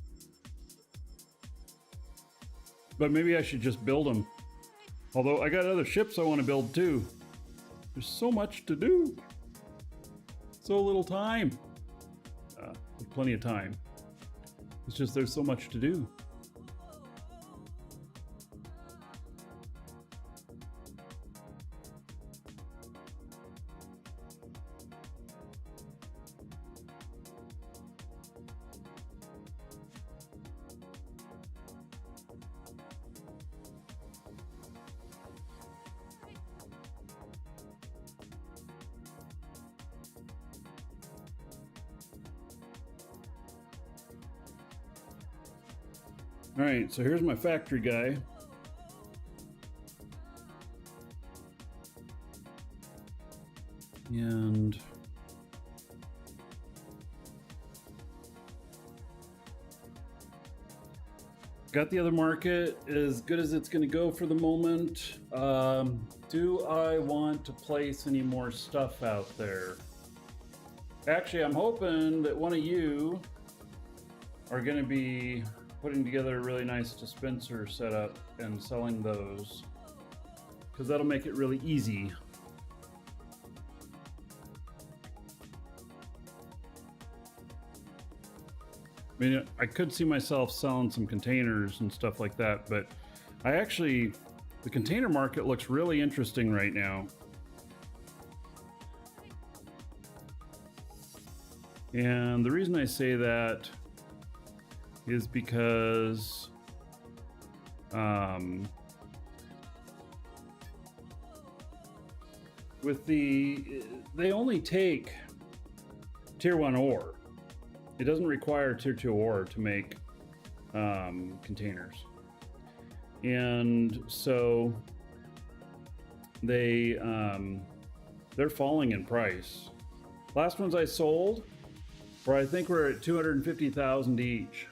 But maybe I should just build them. Although I got other ships I want to build too. There's so much to do. So little time. Plenty of time. It's just there's so much to do. All right, so here's my factory guy. And got the other market as good as it's going to go for the moment. Do I want to place any more stuff out there? Actually, I'm hoping that one of you are going to be putting together a really nice dispenser setup and selling those, because that'll make it really easy. I mean, I could see myself selling some containers and stuff like that, but the container market looks really interesting right now. And the reason I say that is because they only take tier 1 ore. It doesn't require tier 2 ore to make containers. And so they're falling in price. Last ones I sold, where I think we're at 250,000 each.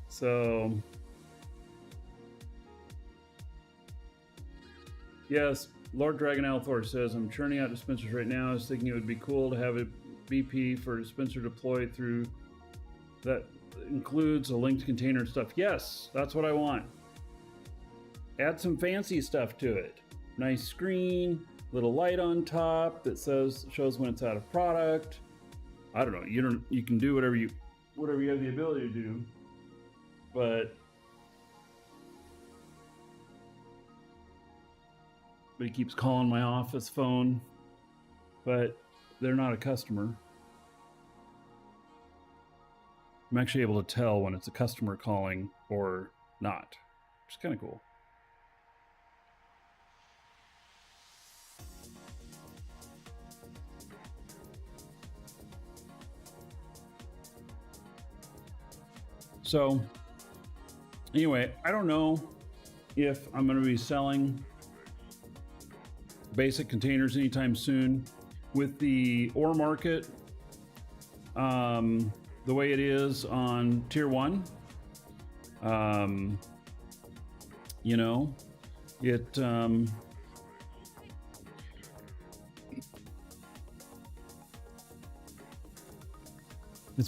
So, yes, Lord Dragon Althor says, I'm churning out dispensers right now. I was thinking it would be cool to have a BP for a dispenser deployed through that includes a linked container and stuff. Yes, that's what I want. Add some fancy stuff to it. Nice screen, little light on top that shows when it's out of product. I don't know. You can do whatever you have the ability to do. But he keeps calling my office phone, but they're not a customer. I'm actually able to tell when it's a customer calling or not, which is kind of cool. So anyway, I don't know if I'm going to be selling basic containers anytime soon. With the ore market the way it is on tier 1, you know, it's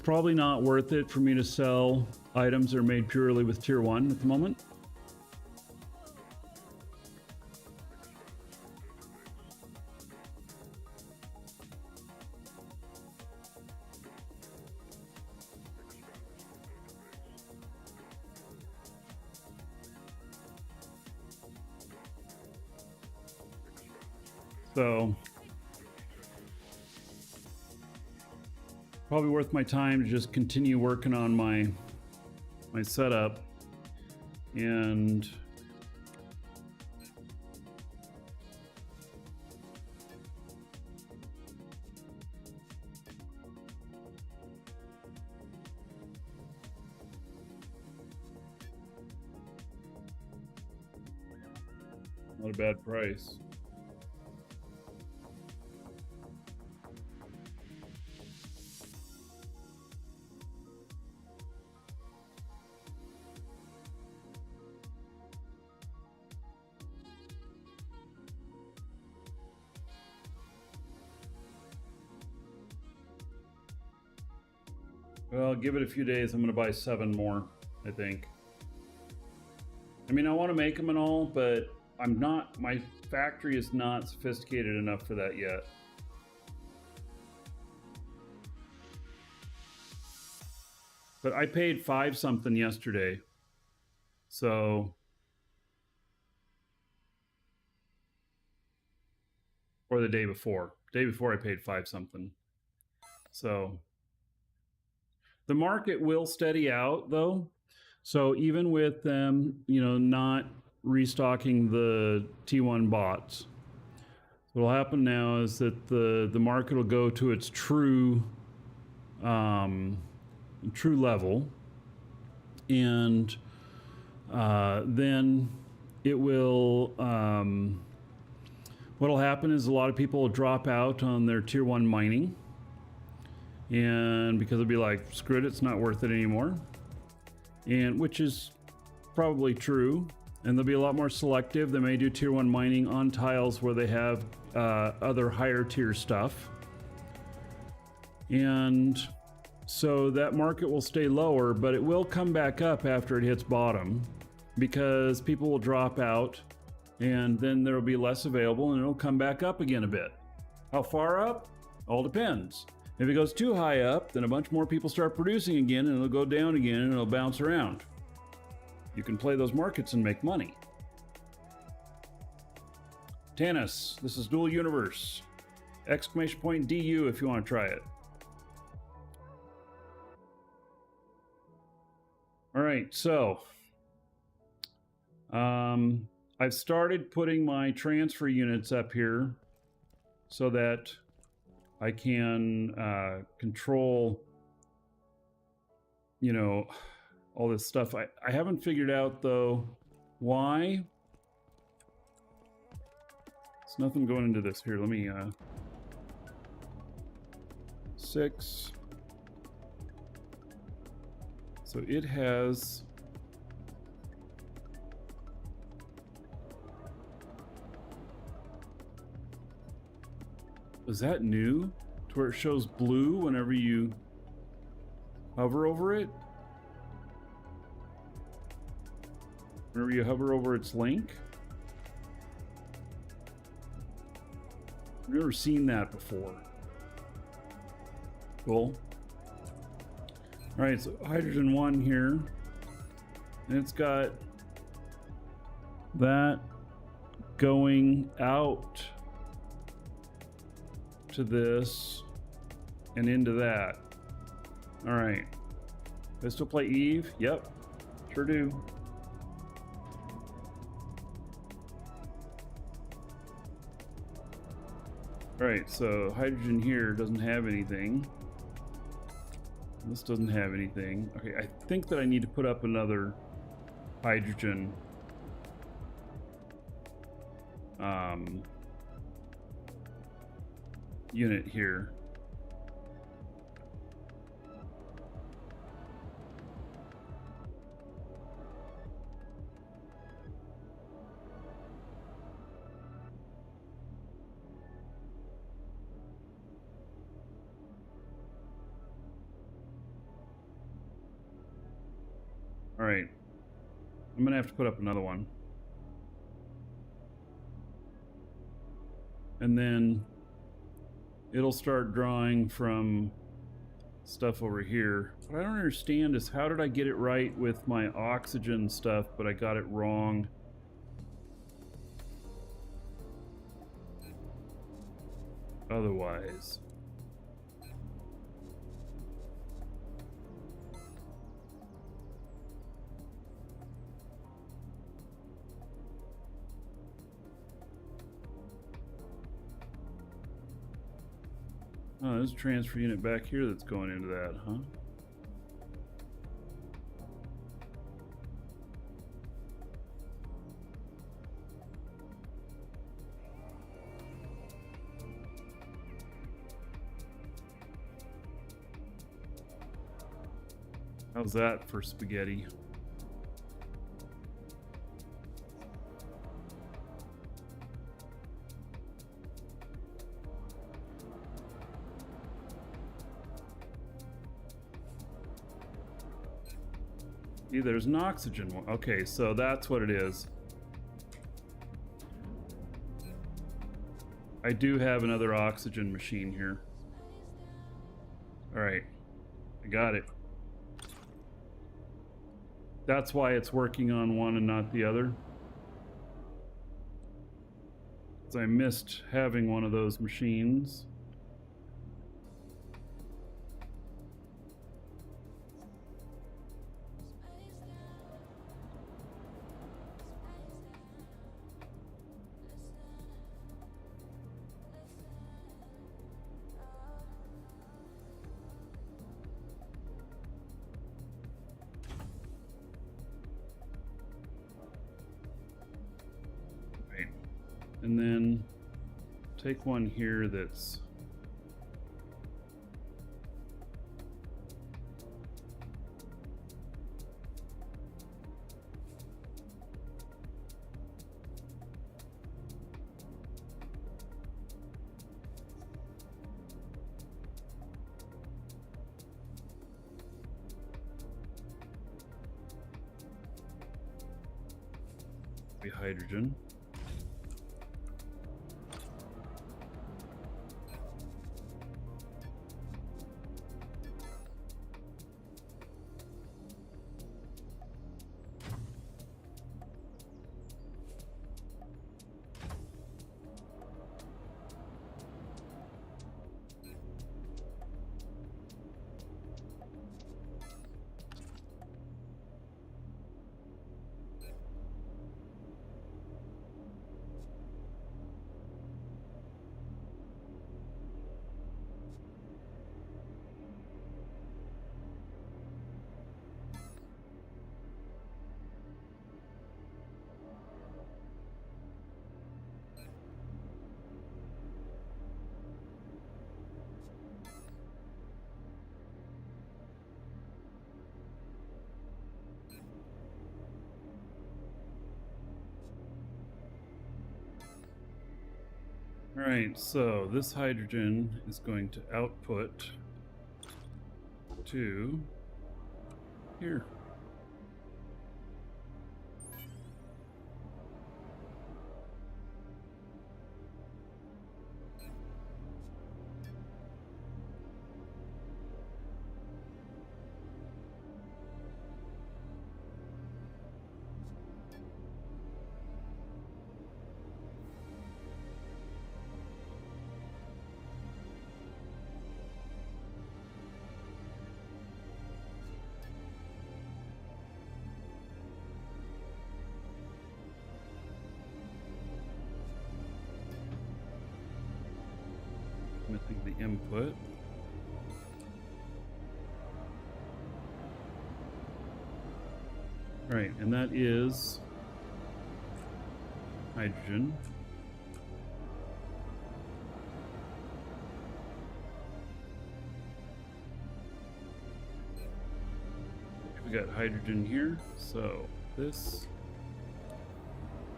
probably not worth it for me to sell items that are made purely with tier 1 at the moment. So probably worth my time to just continue working on my setup and Not a bad price. Well, give it a few days. I'm going to buy 7 more, I think. I mean, I want to make them and all, but I'm not, my factory is not sophisticated enough for that yet. But I paid 5 something yesterday. So, or the day before. Day before I paid 5 something. So, the market will steady out though. So even with them, you know, not restocking the T1 bots, what'll happen now is that the market will go to its true level, and then it will. What'll happen is a lot of people will drop out on their tier 1 mining, and because it'll be like, screw it, it's not worth it anymore. And which is probably true, and they'll be a lot more selective. They may do tier 1 mining on tiles where they have other higher tier stuff, and so that market will stay lower, but it will come back up after it hits bottom, because people will drop out and then there will be less available, and it'll come back up again a bit. How far up? All depends. If it goes too high up, then a bunch more people start producing again, and it'll go down again, and it'll bounce around. You can play those markets and make money. Tanis, this is Dual Universe. ! DU if you want to try it. All right, so I've started putting my transfer units up here so that I can control, you know, all this stuff. I haven't figured out though why. There's nothing going into this here. Let me 6. So it has is that new to where it shows blue whenever you hover over it? Whenever you hover over its link? I've never seen that before. Cool. All right, so hydrogen 1 here, and it's got that going out to this and into that. All right. Do I still play Eve? Yep, sure do. All right, so hydrogen here doesn't have anything. This doesn't have anything. Okay, I think that I need to put up another hydrogen unit here. All right, I'm gonna have to put up another one. And then it'll start drawing from stuff over here. What I don't understand is how did I get it right with my oxygen stuff, but I got it wrong. Otherwise. Oh, there's a transfer unit back here that's going into that, huh? How's that for spaghetti? See, there's an oxygen one. Okay, so that's what it is. I do have another oxygen machine here. All right, I got it. That's why it's working on one and not the other. 'Cause I missed having one of those machines. And then take one here that's be hydrogen. All right, so this hydrogen is going to output to here. Missing the input. Right, and that is hydrogen. We got hydrogen here, so this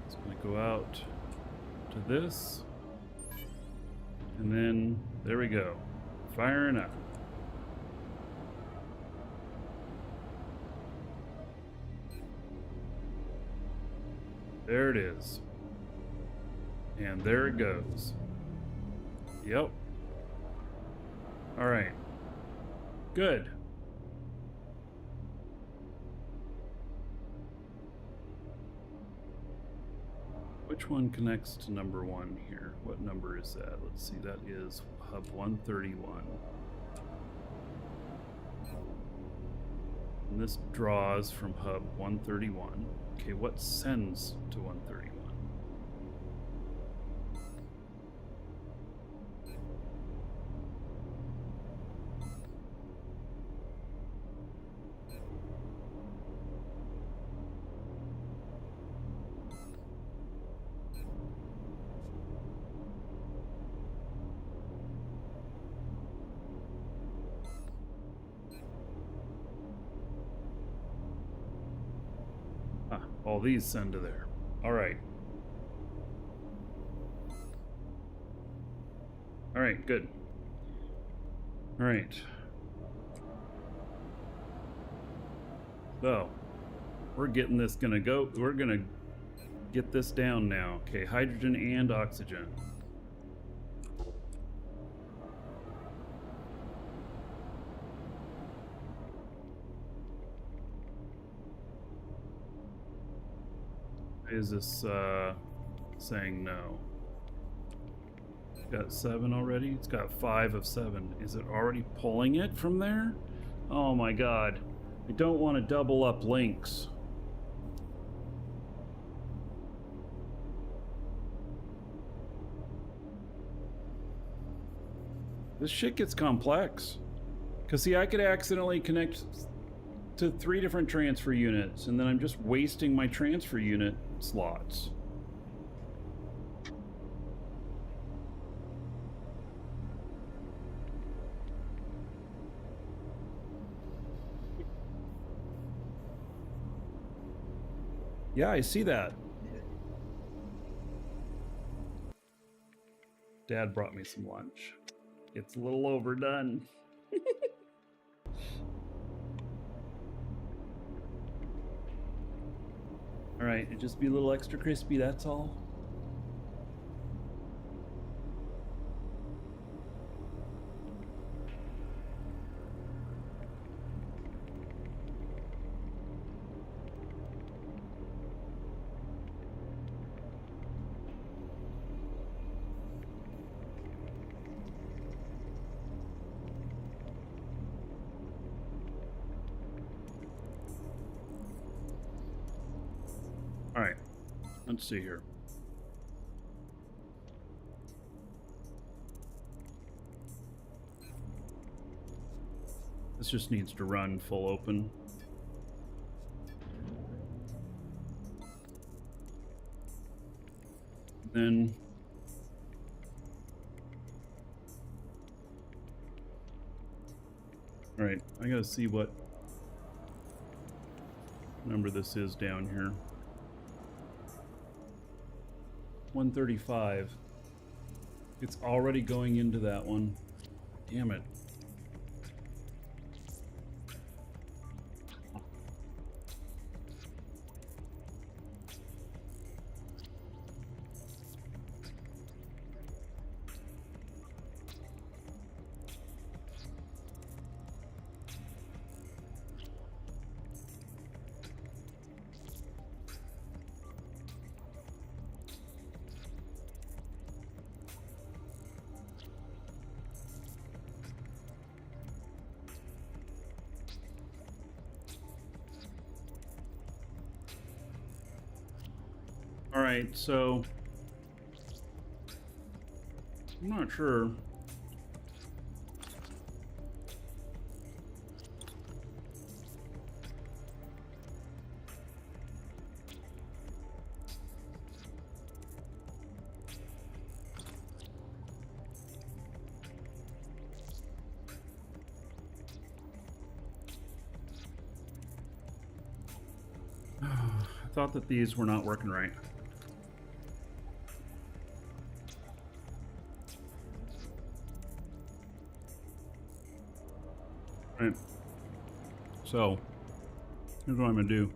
is going to go out to this. And then, there we go, firing up. There it is. And there it goes. Yep. All right. Good. Which one connects to number 1 here? What number is that? Let's see, that is hub 131. And this draws from hub 131. Okay, what sends to 131? All these send to there. All right. All right, good. All right. So, we're getting this gonna go. We're gonna get this down now. Okay, hydrogen and oxygen. Is this saying no? Got 7 already? It's got 5 of 7. Is it already pulling it from there? Oh my god. I don't want to double up links. This shit gets complex. Because see, I could accidentally connect to 3 different transfer units, and then I'm just wasting my transfer unit slots. Yeah, I see that. Dad brought me some lunch. It's a little overdone. All right, it just be a little extra crispy, that's all. All right, let's see here. This just needs to run full open. Then all right, I gotta see what number this is down here. 135. It's already going into that one. Damn it. All right, so I'm not sure. I thought that these were not working right. Right. So, here's what I'm gonna do.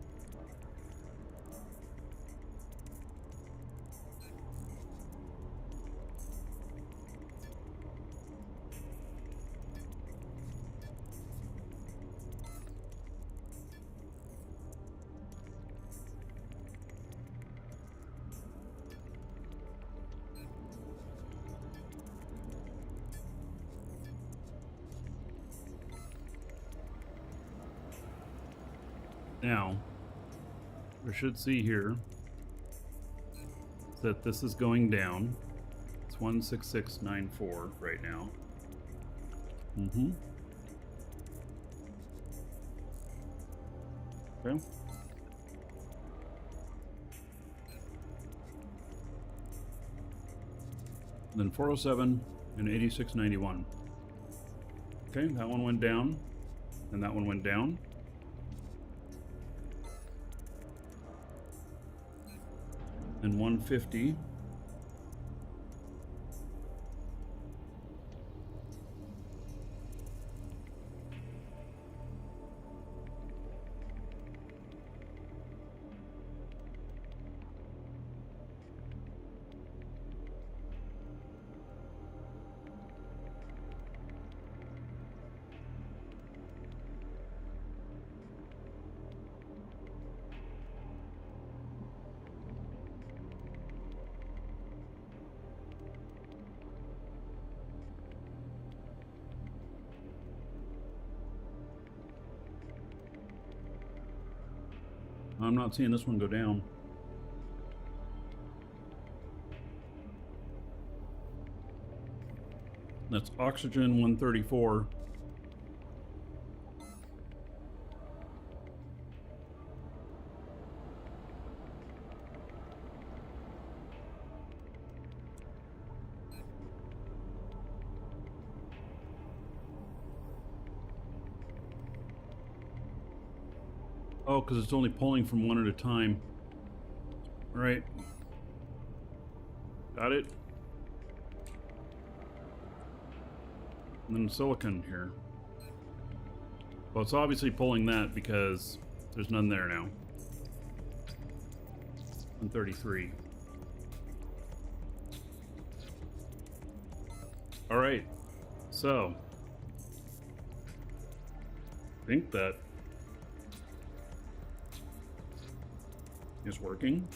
Now, we should see here that this is going down. It's 16694 right now. Okay. Then 407 and 8691. Okay, that one went down, and that one went down. and 150. I'm not seeing this one go down. That's oxygen 134. Oh, because it's only pulling from one at a time. All right. Got it. And then silicon here. Well, it's obviously pulling that because there's none there now. 133. All right. So, I think that is working.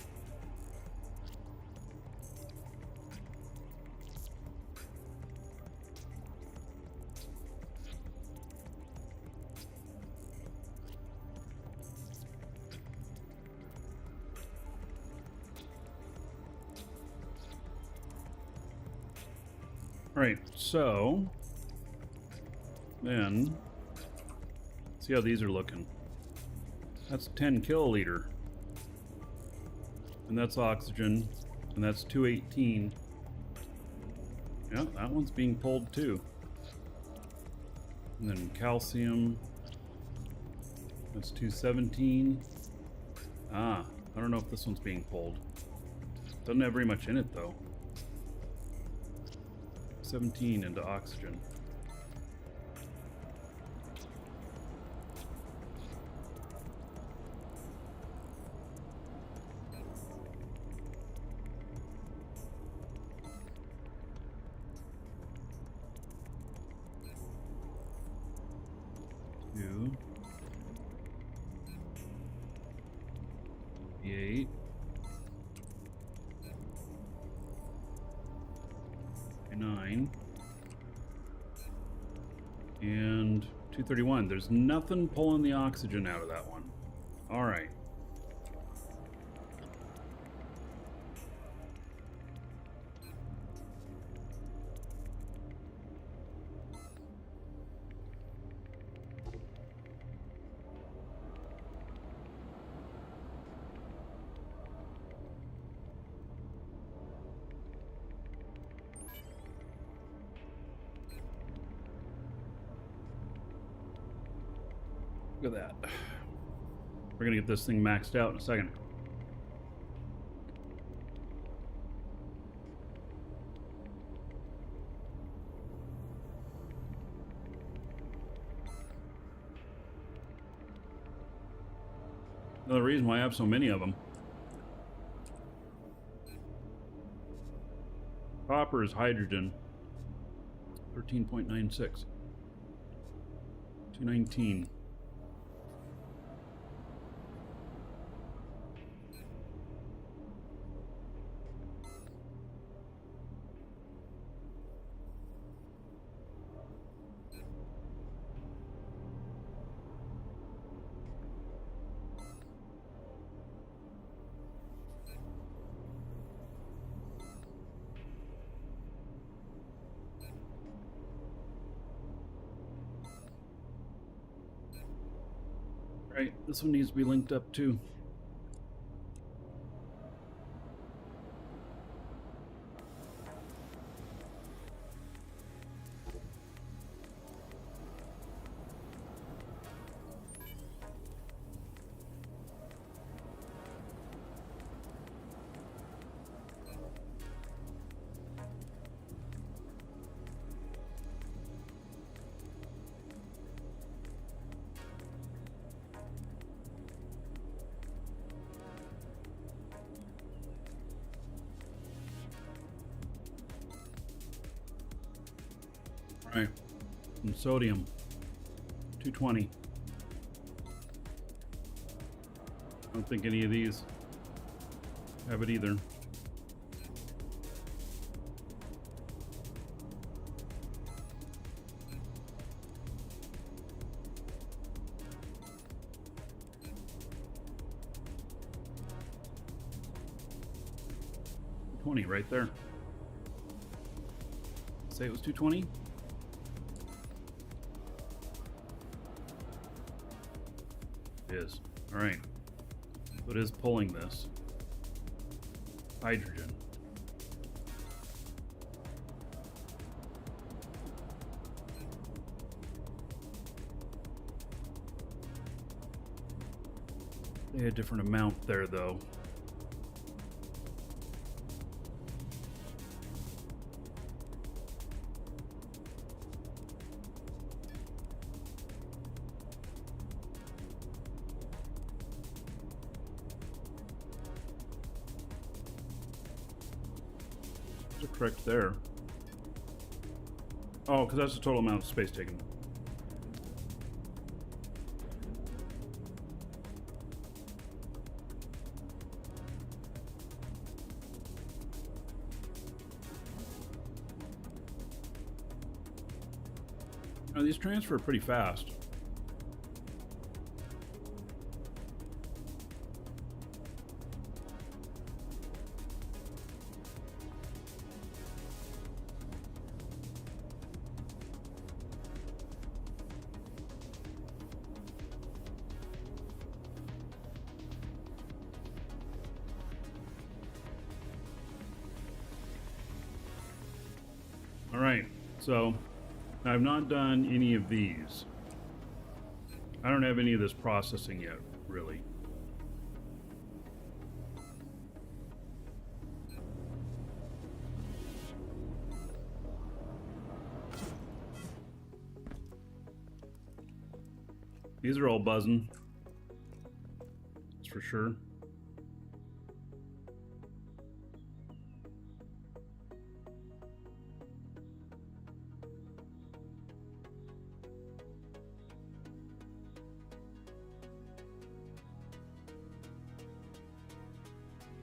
All right, so then see how these are looking. That's 10 kiloliter. And that's oxygen, and that's 218. Yeah, that one's being pulled too. And then calcium, that's 217. Ah, I don't know if this one's being pulled. Doesn't have very much in it though. 17 into oxygen. Two. 8. 9. And 231. There's nothing pulling the oxygen out of that one. All right. Look at that. We're gonna get this thing maxed out in a second. Another reason why I have so many of them. Copper is hydrogen. 13.96. 219. Right, this one needs to be linked up too. Alright. And sodium. 220. I don't think any of these have it either. Right there. Say it was 220. It is. All right. So it is pulling this hydrogen. They had a different amount there, though. Correct there. Oh, because that's the total amount of space taken. Now, these transfer pretty fast. All right, so I've not done any of these. I don't have any of this processing yet, really. These are all buzzing. That's for sure.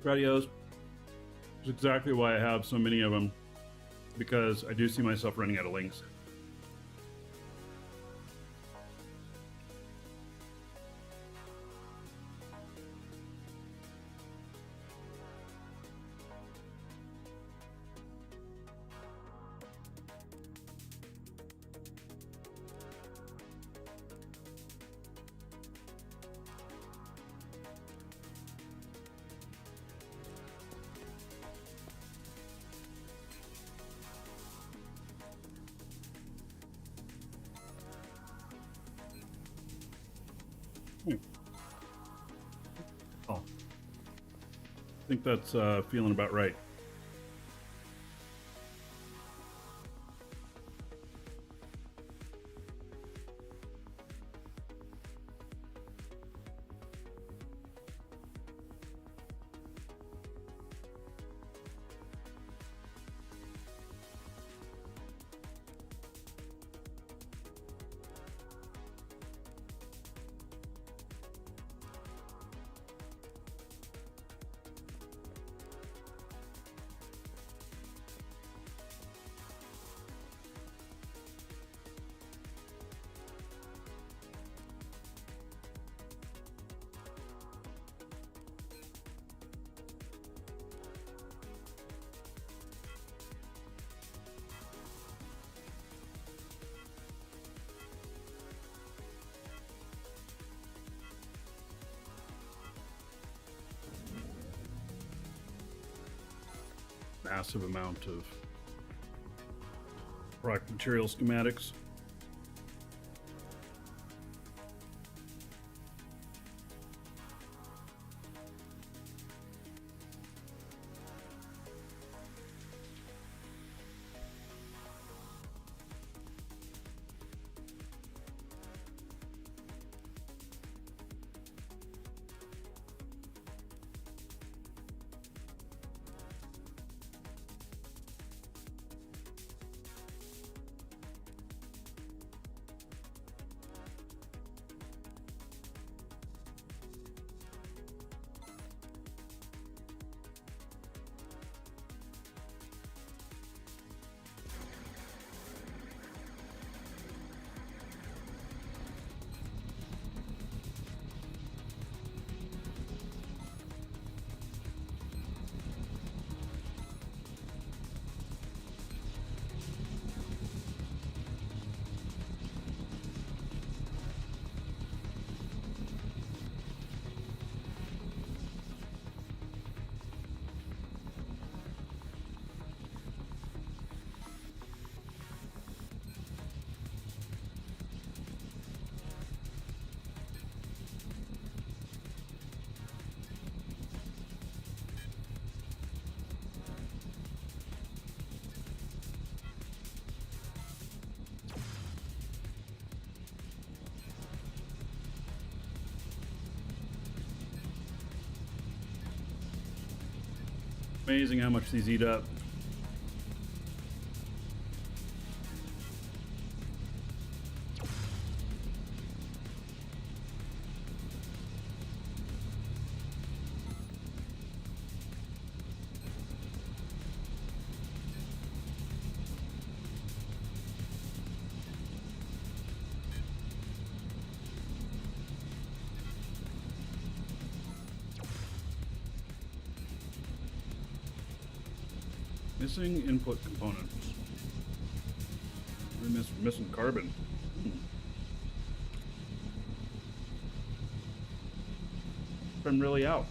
Radios. That's exactly why I have so many of them, because I do see myself running out of links. Oh, I think that's feeling about right. Massive amount of product material schematics. Amazing how much these eat up. Missing input components. We're missing carbon. I'm really out.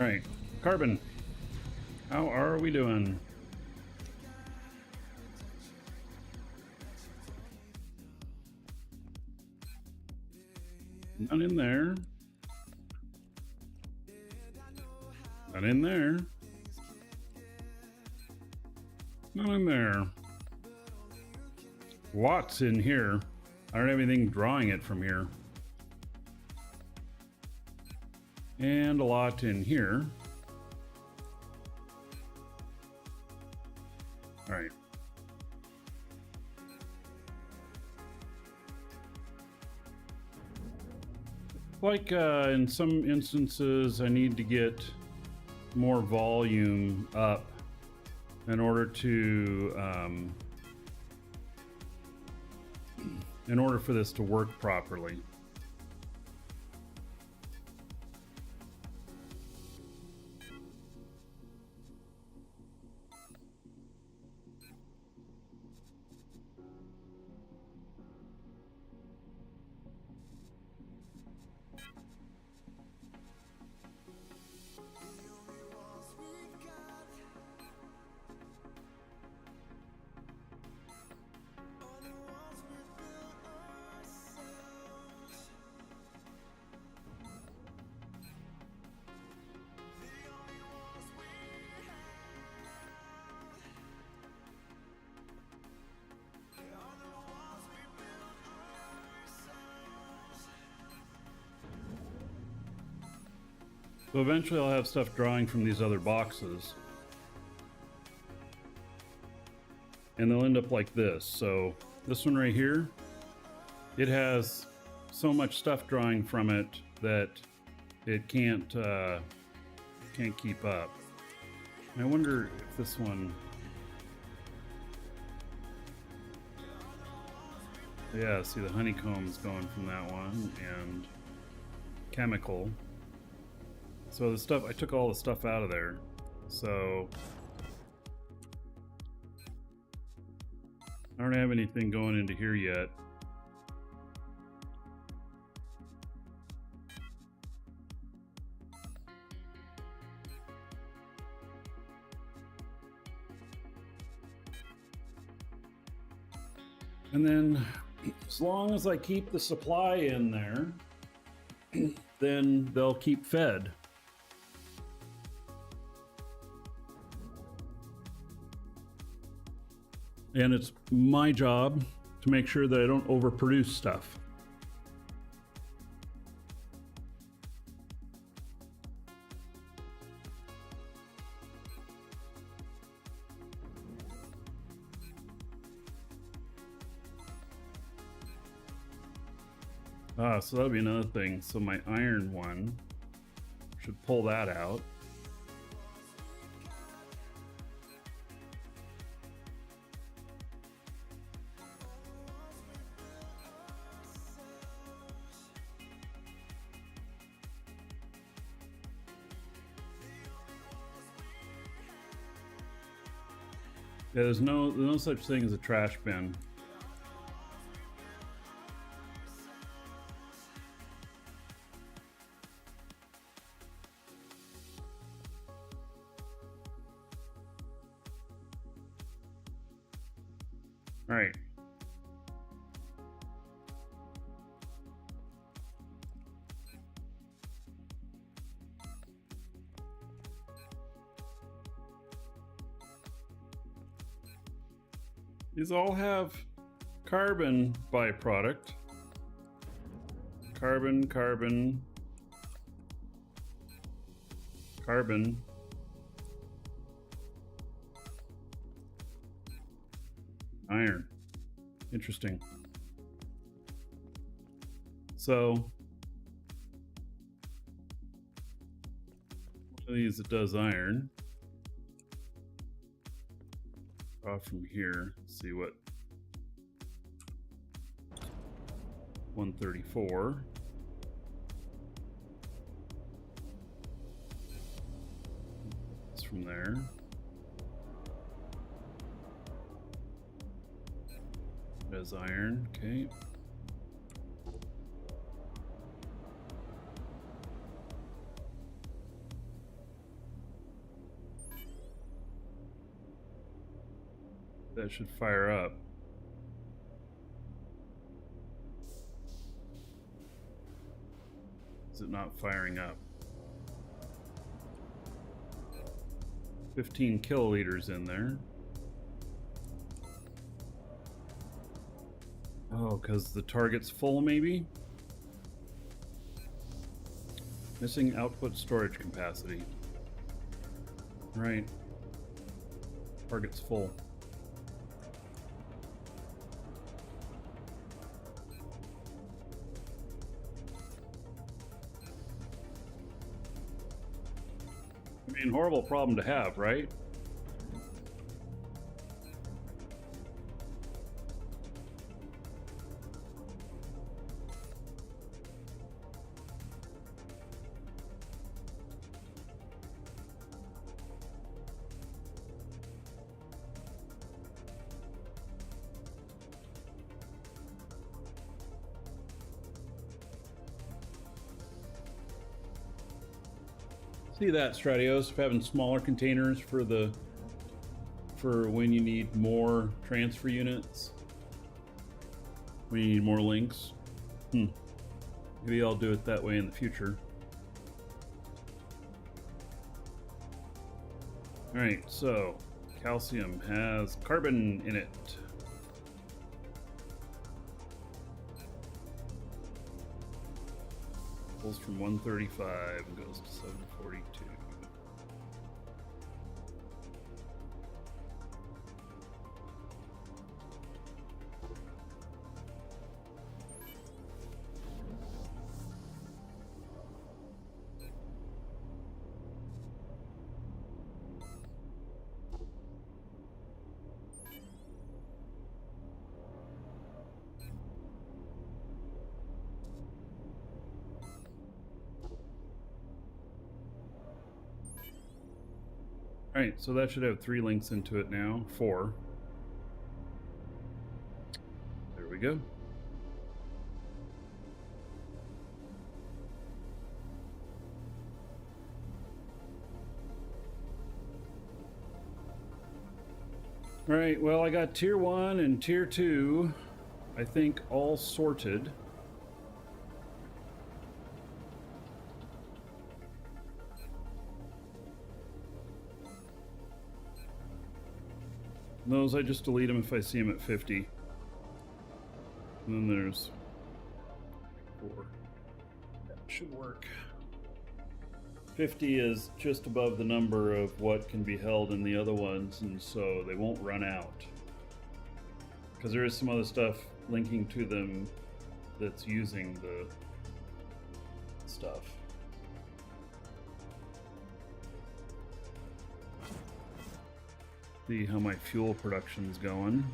All right, carbon. How are we doing? None in there. None in there. None in there. Lots in here. I don't have anything drawing it from here. And a lot in here. All right. Like in some instances, I need to get more volume up in order for this to work properly. So eventually I'll have stuff drawing from these other boxes. And they'll end up like this. So this one right here, it has so much stuff drawing from it that it can't keep up. And I wonder if this one, yeah, see the honeycomb's going from that one, and chemical. So the stuff, I took all the stuff out of there. So I don't have anything going into here yet. And then as long as I keep the supply in there, then they'll keep fed. And it's my job to make sure that I don't overproduce stuff. So that'll be another thing. So my iron one should pull that out. Yeah, there's no such thing as a trash bin. All right. These all have carbon byproduct. Carbon, carbon, carbon. Iron. Interesting. So, one of these it does iron. Off from here, let's see what 134. It's from there. There's iron, okay. That should fire up. Is it not firing up? 15 kiloliters in there. Oh, because the target's full, maybe? Missing output storage capacity. Right. Target's full. I mean, horrible problem to have, right? See that, Stratios, having smaller containers for when you need more transfer units, when you need more links. Maybe I'll do it that way in the future. All right, so calcium has carbon in it. Pulls from 135 and goes to 742. All right, so that should have 3 links into it now, 4. go. All right, well, I got tier 1 and tier 2, I think, all sorted. Those, I just delete them if I see them at 50. And then there's 4. That should work. 50 is just above the number of what can be held in the other ones, and so they won't run out. Because there is some other stuff linking to them that's using the stuff. See how my fuel production's going.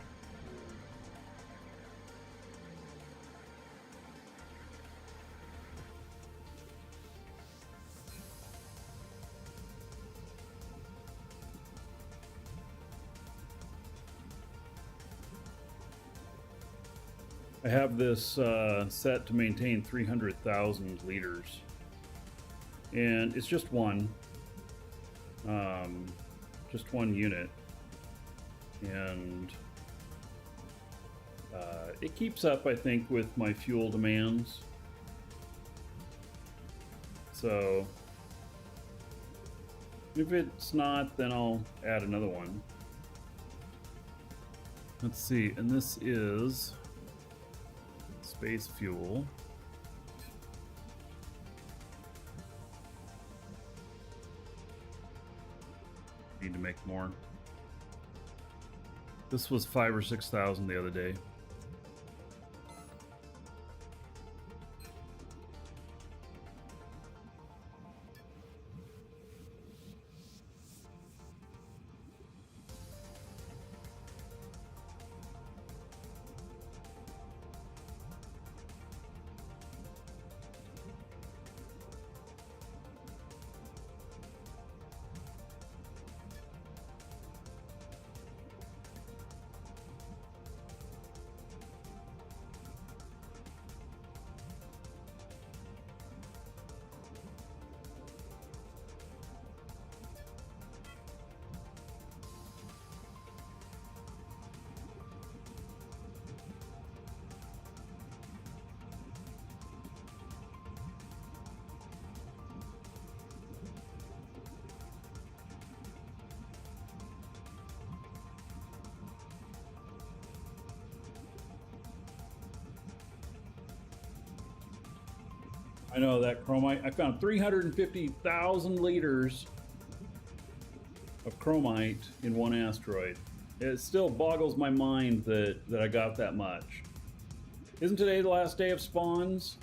I have this set to maintain 300,000 liters, and it's just one unit, and it keeps up, I think, with my fuel demands. So if it's not, then I'll add another one. Let's see, and this is space fuel. Need to make more. This was 5,000 or 6,000 the other day. I know that chromite. I found 350,000 liters of chromite in one asteroid. It still boggles my mind that I got that much. Isn't today the last day of spawns?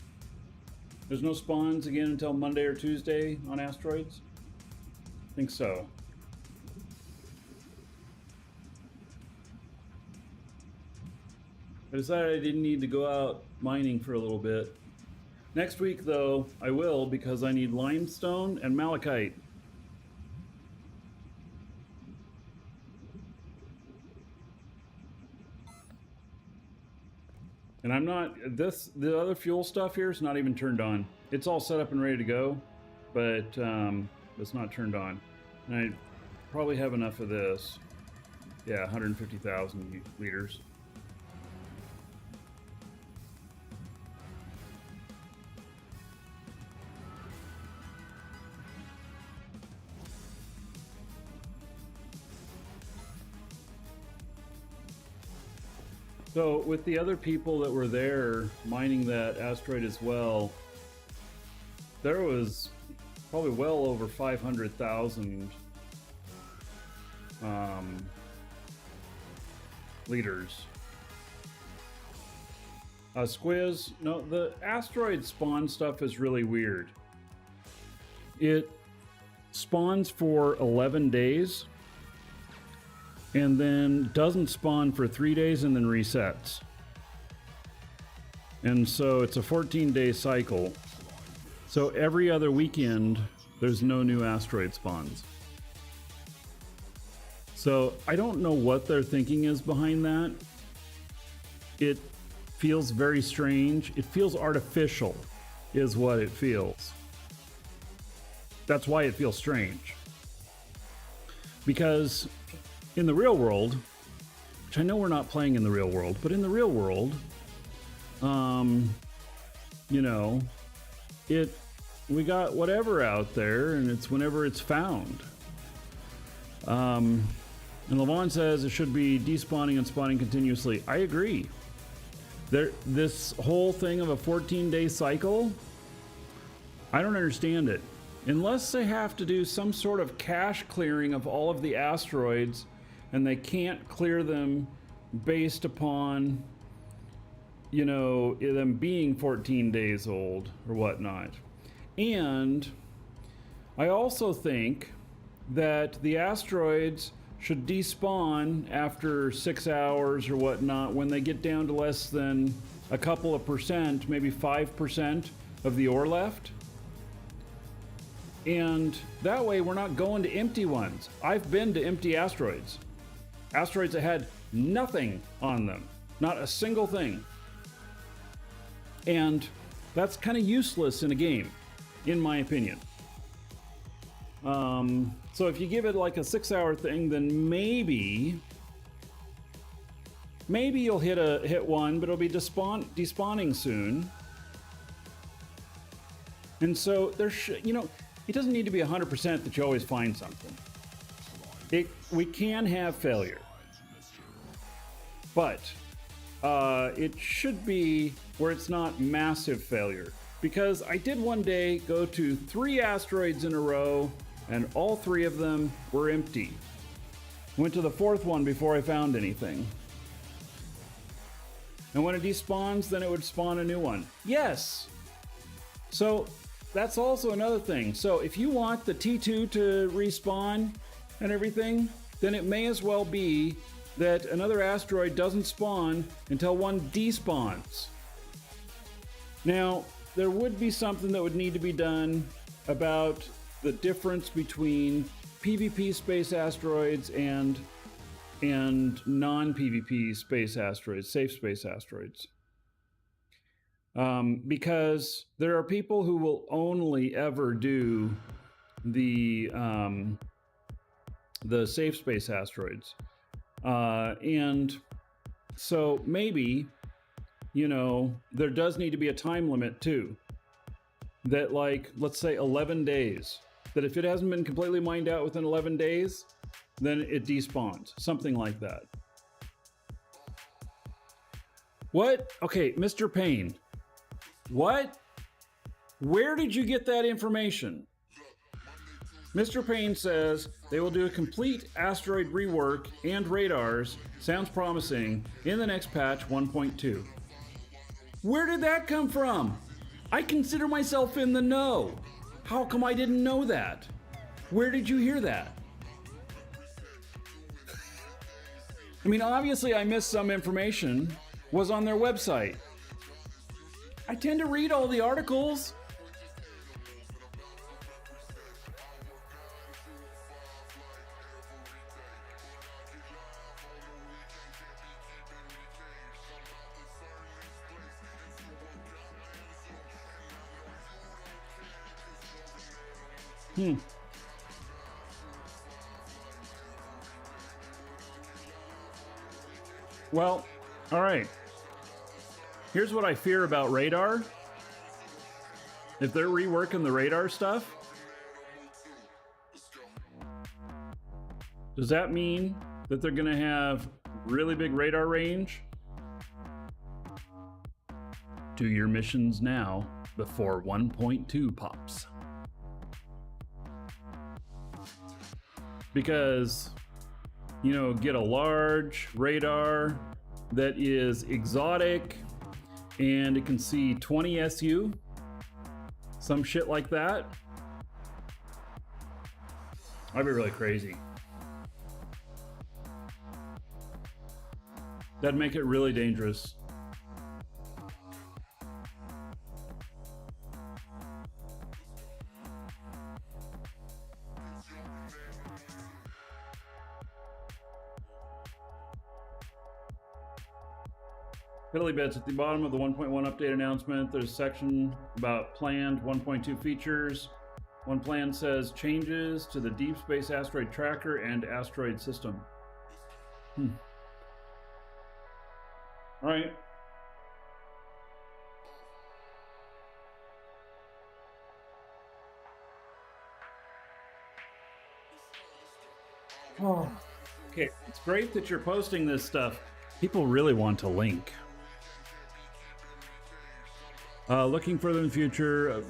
There's no spawns again until Monday or Tuesday on asteroids? I think so. I decided I didn't need to go out mining for a little bit. Next week, though, I will, because I need limestone and malachite. And I'm not, the other fuel stuff here is not even turned on. It's all set up and ready to go, but it's not turned on. And I probably have enough of this. Yeah, 150,000 liters. So with the other people that were there mining that asteroid as well, there was probably well over 500,000 liters. Squiz, no, the asteroid spawn stuff is really weird. It spawns for 11 days. And then doesn't spawn for 3 days and then resets. And so it's a 14-day cycle. So every other weekend, there's no new asteroid spawns. So I don't know what their thinking is behind that. It feels very strange. It feels artificial, is what it feels. That's why it feels strange. Because in the real world, which I know we're not playing in the real world, but in the real world, you know, we got whatever out there, and it's whenever it's found. And Levon says it should be despawning and spawning continuously. I agree. This whole thing of a 14-day cycle, I don't understand it. Unless they have to do some sort of cache clearing of all of the asteroids, and they can't clear them based upon, you know, them being 14 days old or whatnot. And I also think that the asteroids should despawn after 6 hours or whatnot when they get down to less than a couple of percent, maybe 5% of the ore left. And that way we're not going to empty ones. I've been to empty asteroids. Asteroids that had nothing on them. Not a single thing. And that's kind of useless in a game, in my opinion. So if you give it like a 6-hour thing, then maybe you'll hit one, but it'll be despawning soon. And so you know, it doesn't need to be 100% that you always find something. We can have failure, but it should be where it's not massive failure. Because I did one day go to 3 asteroids in a row, and all 3 of them were empty. Went to the 4th one before I found anything. And when it despawns, then it would spawn a new one. Yes! So that's also another thing. So if you want the T2 to respawn and everything, then it may as well be that another asteroid doesn't spawn until one despawns. Now, there would be something that would need to be done about the difference between PvP space asteroids and non-PvP space asteroids, safe space asteroids. Because there are people who will only ever do the safe space asteroids. And so maybe, you know, there does need to be a time limit too. That, like, let's say 11 days. That if it hasn't been completely mined out within 11 days, then it despawns. Something like that. What? Okay, Mr. Payne. What? Where did you get that information? Mr. Payne says they will do a complete asteroid rework and radars, sounds promising, in the next patch 1.2. Where did that come from? I consider myself in the know. How come I didn't know that? Where did you hear that? I mean, obviously I missed some information. Was on their website. I tend to read all the articles. Well, all right. Here's what I fear about radar. If they're reworking the radar stuff, does that mean that they're going to have really big radar range? Do your missions now before 1.2 pops. Because, you know, get a large radar that is exotic and it can see 20 SU, some shit like that. That'd be really crazy. That'd make it really dangerous. Fiddly bits at the bottom of the 1.1 update announcement. There's a section about planned 1.2 features. One plan says changes to the Deep Space Asteroid Tracker and Asteroid System. All right. Oh, okay. It's great that you're posting this stuff. People really want to link. Looking further in the future,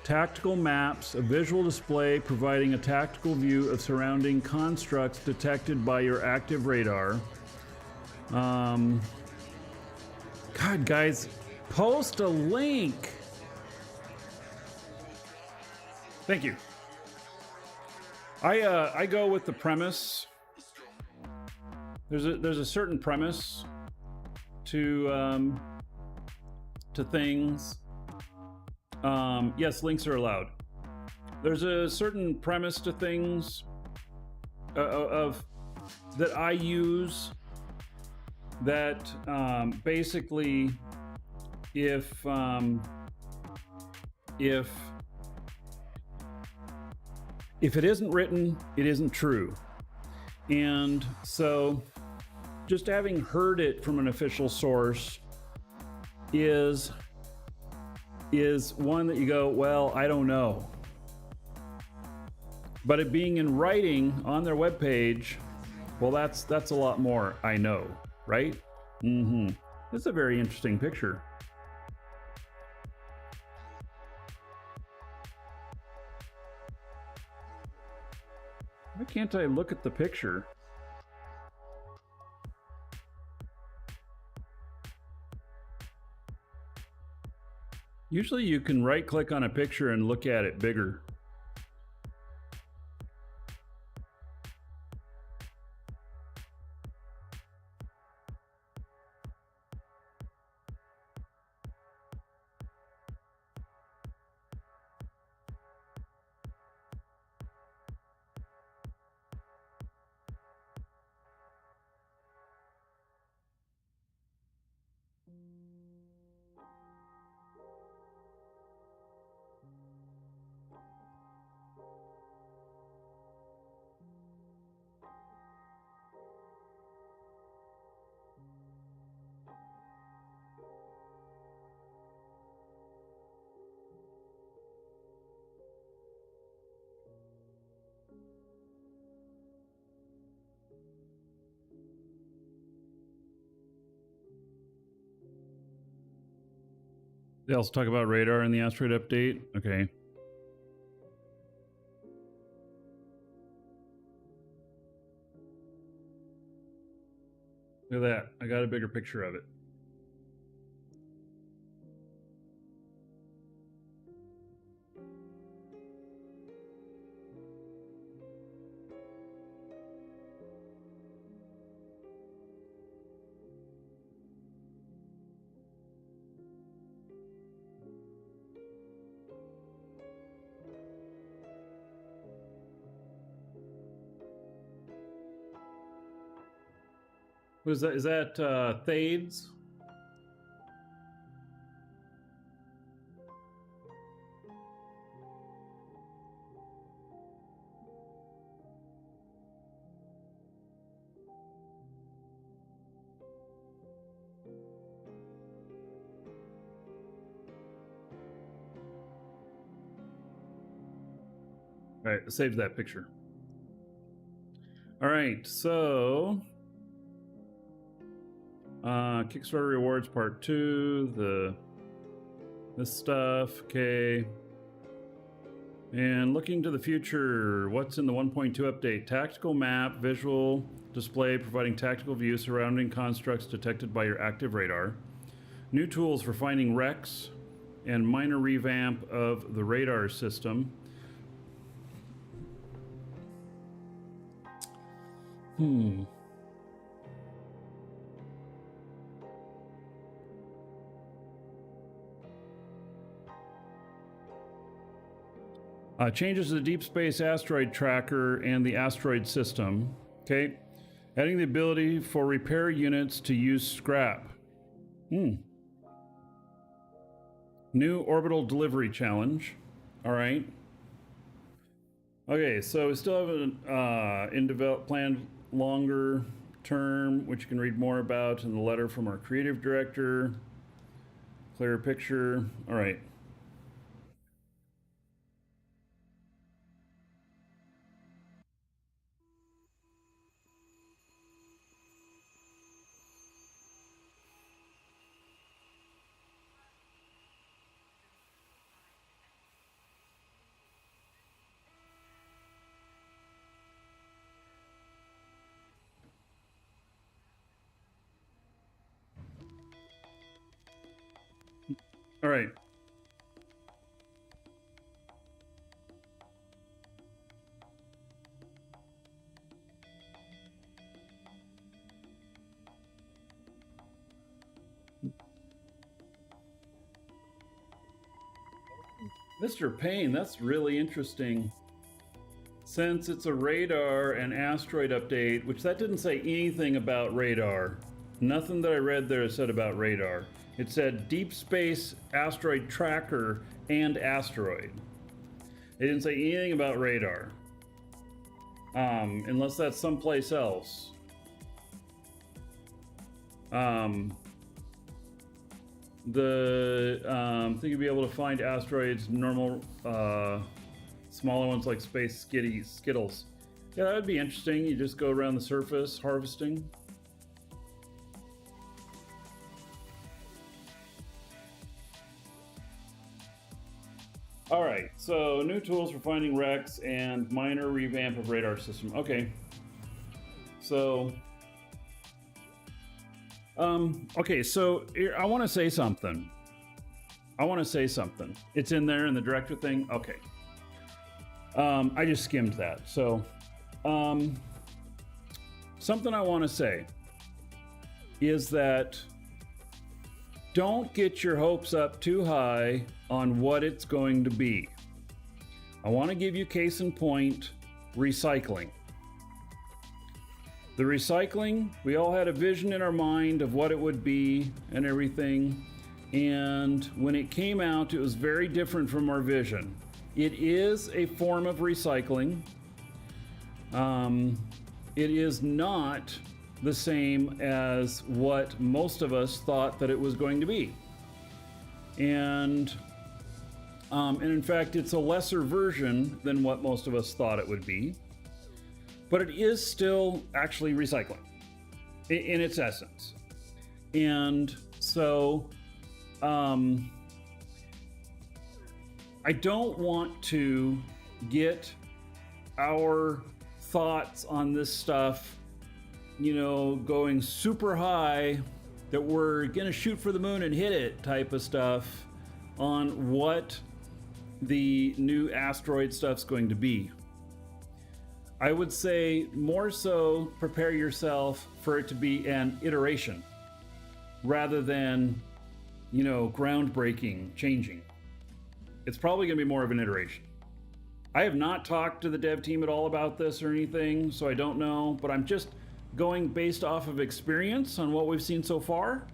tactical maps, a visual display providing a tactical view of surrounding constructs detected by your active radar. God, guys, post a link. Thank you. I go with the premise. There's a certain premise to things. Yes, links are allowed. There's a certain premise to things of that I use that basically if it isn't written, it isn't true. And so just having heard it from an official source is one that you go, well, I don't know. But it being in writing on their webpage, well, that's a lot more I know, right? It's a very interesting picture. Why can't I look at the picture? Usually you can right click on a picture and look at it bigger. They also talk about radar in the asteroid update. Okay. Look at that. I got a bigger picture of it. What is that? Is that Thades? All right, saves that picture. All right, so Kickstarter rewards part 2, this stuff, okay. And looking to the future, what's in the 1.2 update? Tactical map, visual display providing tactical view surrounding constructs detected by your active radar. New tools for finding wrecks and minor revamp of the radar system. Changes to the Deep Space Asteroid Tracker and the Asteroid System. Okay. Adding the ability for repair units to use scrap. New orbital delivery challenge. All right. Okay, so we still have an planned longer term, which you can read more about in the letter from our creative director. Clearer picture. All right. All right. Mr. Payne, that's really interesting. Since it's a radar and asteroid update, which that didn't say anything about radar. Nothing that I read there said about radar. It said deep space asteroid tracker and asteroid. It didn't say anything about radar. Unless that's someplace else. Think you'll be able to find asteroids, normal, smaller ones like space skittles. Yeah, that would be interesting. You just go around the surface harvesting. All right, so new tools for finding wrecks and minor revamp of radar system. Okay, so I want to say something. It's in there in the director thing. Okay. I just skimmed that. So, something I want to say is that don't get your hopes up too high on what it's going to be. I want to give you case in point, recycling. The recycling, we all had a vision in our mind of what it would be and everything. And when it came out, it was very different from our vision. It is a form of recycling. It is not the same as what most of us thought that it was going to be. And in fact, it's a lesser version than what most of us thought it would be. But it is still actually recycling in its essence. And so I don't want to get our thoughts on this stuff, going super high that we're going to shoot for the moon and hit it type of stuff on what the new asteroid stuff's going to be. I would say more so prepare yourself for it to be an iteration rather than, groundbreaking, changing. It's probably going to be more of an iteration. I have not talked to the dev team at all about this or anything, so I don't know, but I'm just going based off of experience on what we've seen so far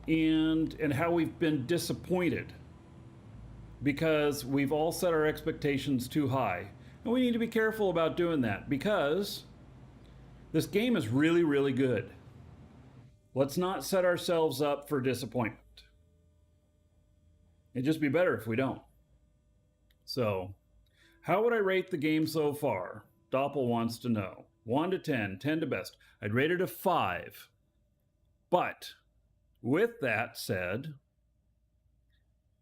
and how we've been disappointed because we've all set our expectations too high. And we need to be careful about doing that because this game is really, really good. Let's not set ourselves up for disappointment. It'd just be better if we don't. So, how would I rate the game so far? Doppel wants to know. 1 to 10, 10 to best. I'd rate it a 5. But, with that said,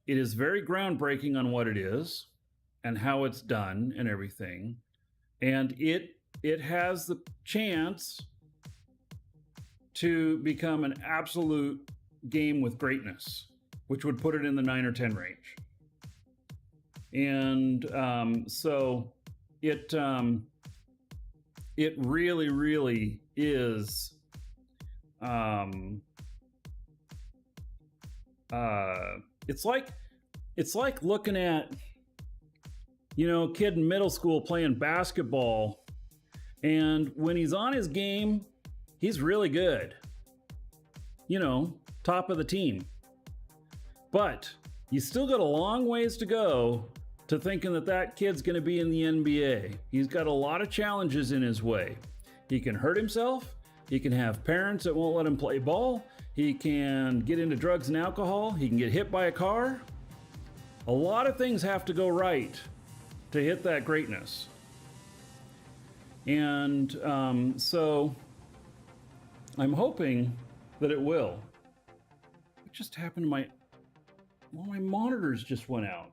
it is very groundbreaking on what it is and how it's done and everything. And it has the chance to become an absolute game with greatness, which would put it in the 9 or 10 range. And so it really, really is it's like looking at a kid in middle school playing basketball, and when he's on his game, he's really good. top of the team. But you still got a long ways to go to thinking that that kid's going to be in the NBA. He's got a lot of challenges in his way. He can hurt himself. He can have parents that won't let him play ball. He can get into drugs and alcohol. He can get hit by a car. A lot of things have to go right to hit that greatness. And so I'm hoping that it will. What just happened to my... Well, my monitors just went out.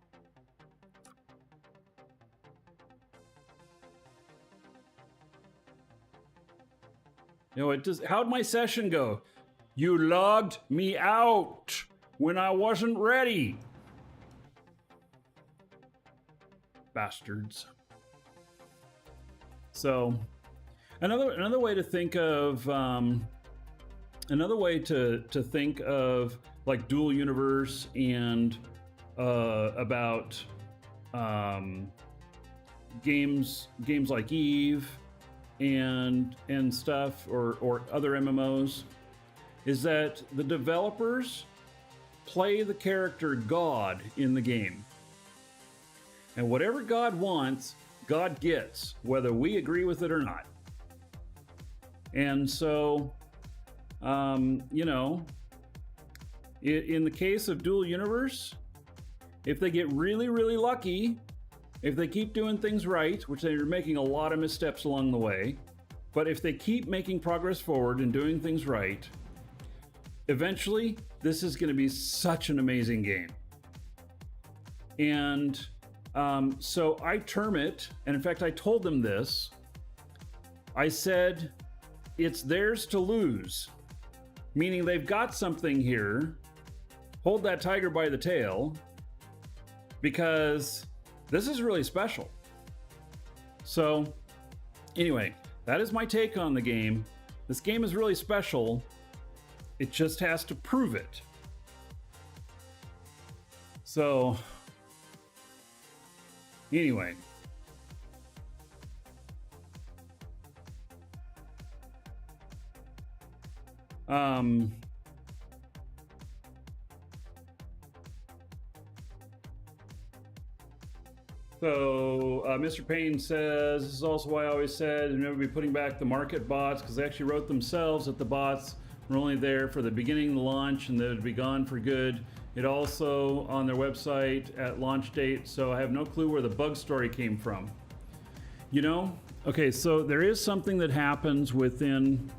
You know, it does. How'd my session go? You logged me out when I wasn't ready. Bastards. So, another way to think of think of like dual universe and about games like Eve and stuff or other MMOs is that the developers play the character God in the game. And whatever God wants, God gets, whether we agree with it or not. And so, you know, in the case of dual universe, if they get really, really lucky, if they keep doing things right, which they're making a lot of missteps along the way, but if they keep making progress forward and doing things right, eventually this is going to be such an amazing game. And so I term it, and in fact I told them this, I said it's theirs to lose, meaning they've got something here, hold that tiger by the tail, because this is really special. So anyway, that is my take on the game. This game is really special. It just has to prove it. So anyway. So Mr. Payne says, this is also why I always said never be putting back the market bots, because they actually wrote themselves that the bots were only there for the beginning of the launch and they would be gone for good. It also on their website at launch date, so I have no clue where the bug story came from. You know, okay, so there is something that happens within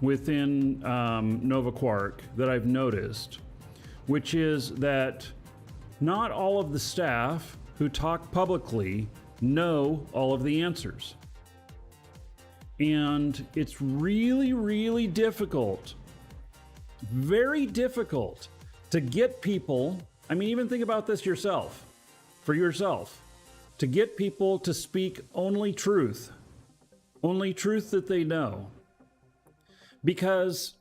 Nova Quark that I've noticed, which is that not all of the staff who talk publicly know all of the answers. And it's really, really difficult, very difficult to get people, I mean, even think about this yourself, for yourself, to get people to speak only truth that they know. Because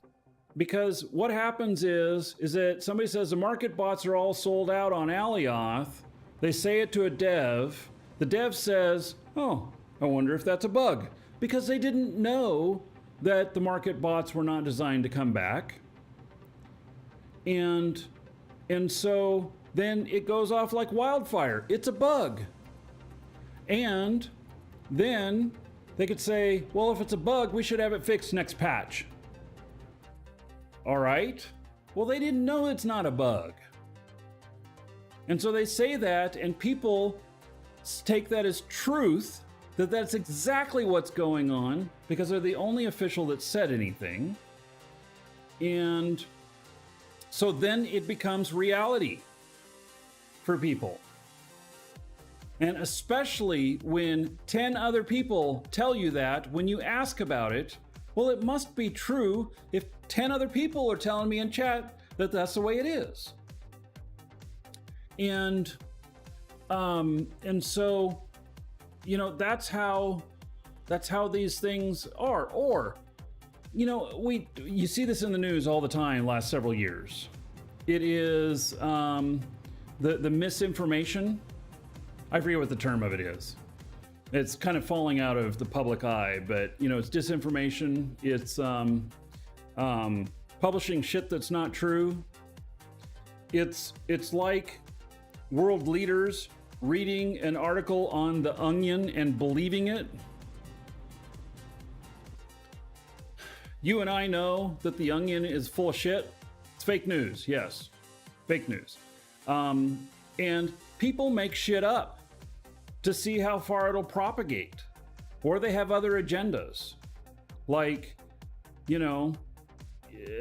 what happens is that somebody says the market bots are all sold out on Alioth. They say it to a dev. The dev says, oh, I wonder if that's a bug. Because they didn't know that the market bots were not designed to come back. And so then it goes off like wildfire. It's a bug. And then they could say, well, if it's a bug, we should have it fixed next patch. All right. Well, they didn't know it's not a bug. And so they say that, and people take that as truth, that that's exactly what's going on, because they're the only official that said anything. And so then it becomes reality for people. And especially when 10 other people tell you that, when you ask about it, well, it must be true if 10 other people are telling me in chat that that's the way it is. And so, you know, that's how these things are. Or, you know, you see this in the news all the time last several years. It is the misinformation. I forget what the term of it is. It's kind of falling out of the public eye, but you know, it's disinformation. It's publishing shit that's not true. It's like world leaders reading an article on The Onion and believing it. You and I know that The Onion is full of shit. It's fake news, yes. Fake news. And people make shit up to see how far it'll propagate. Or they have other agendas. Like, you know,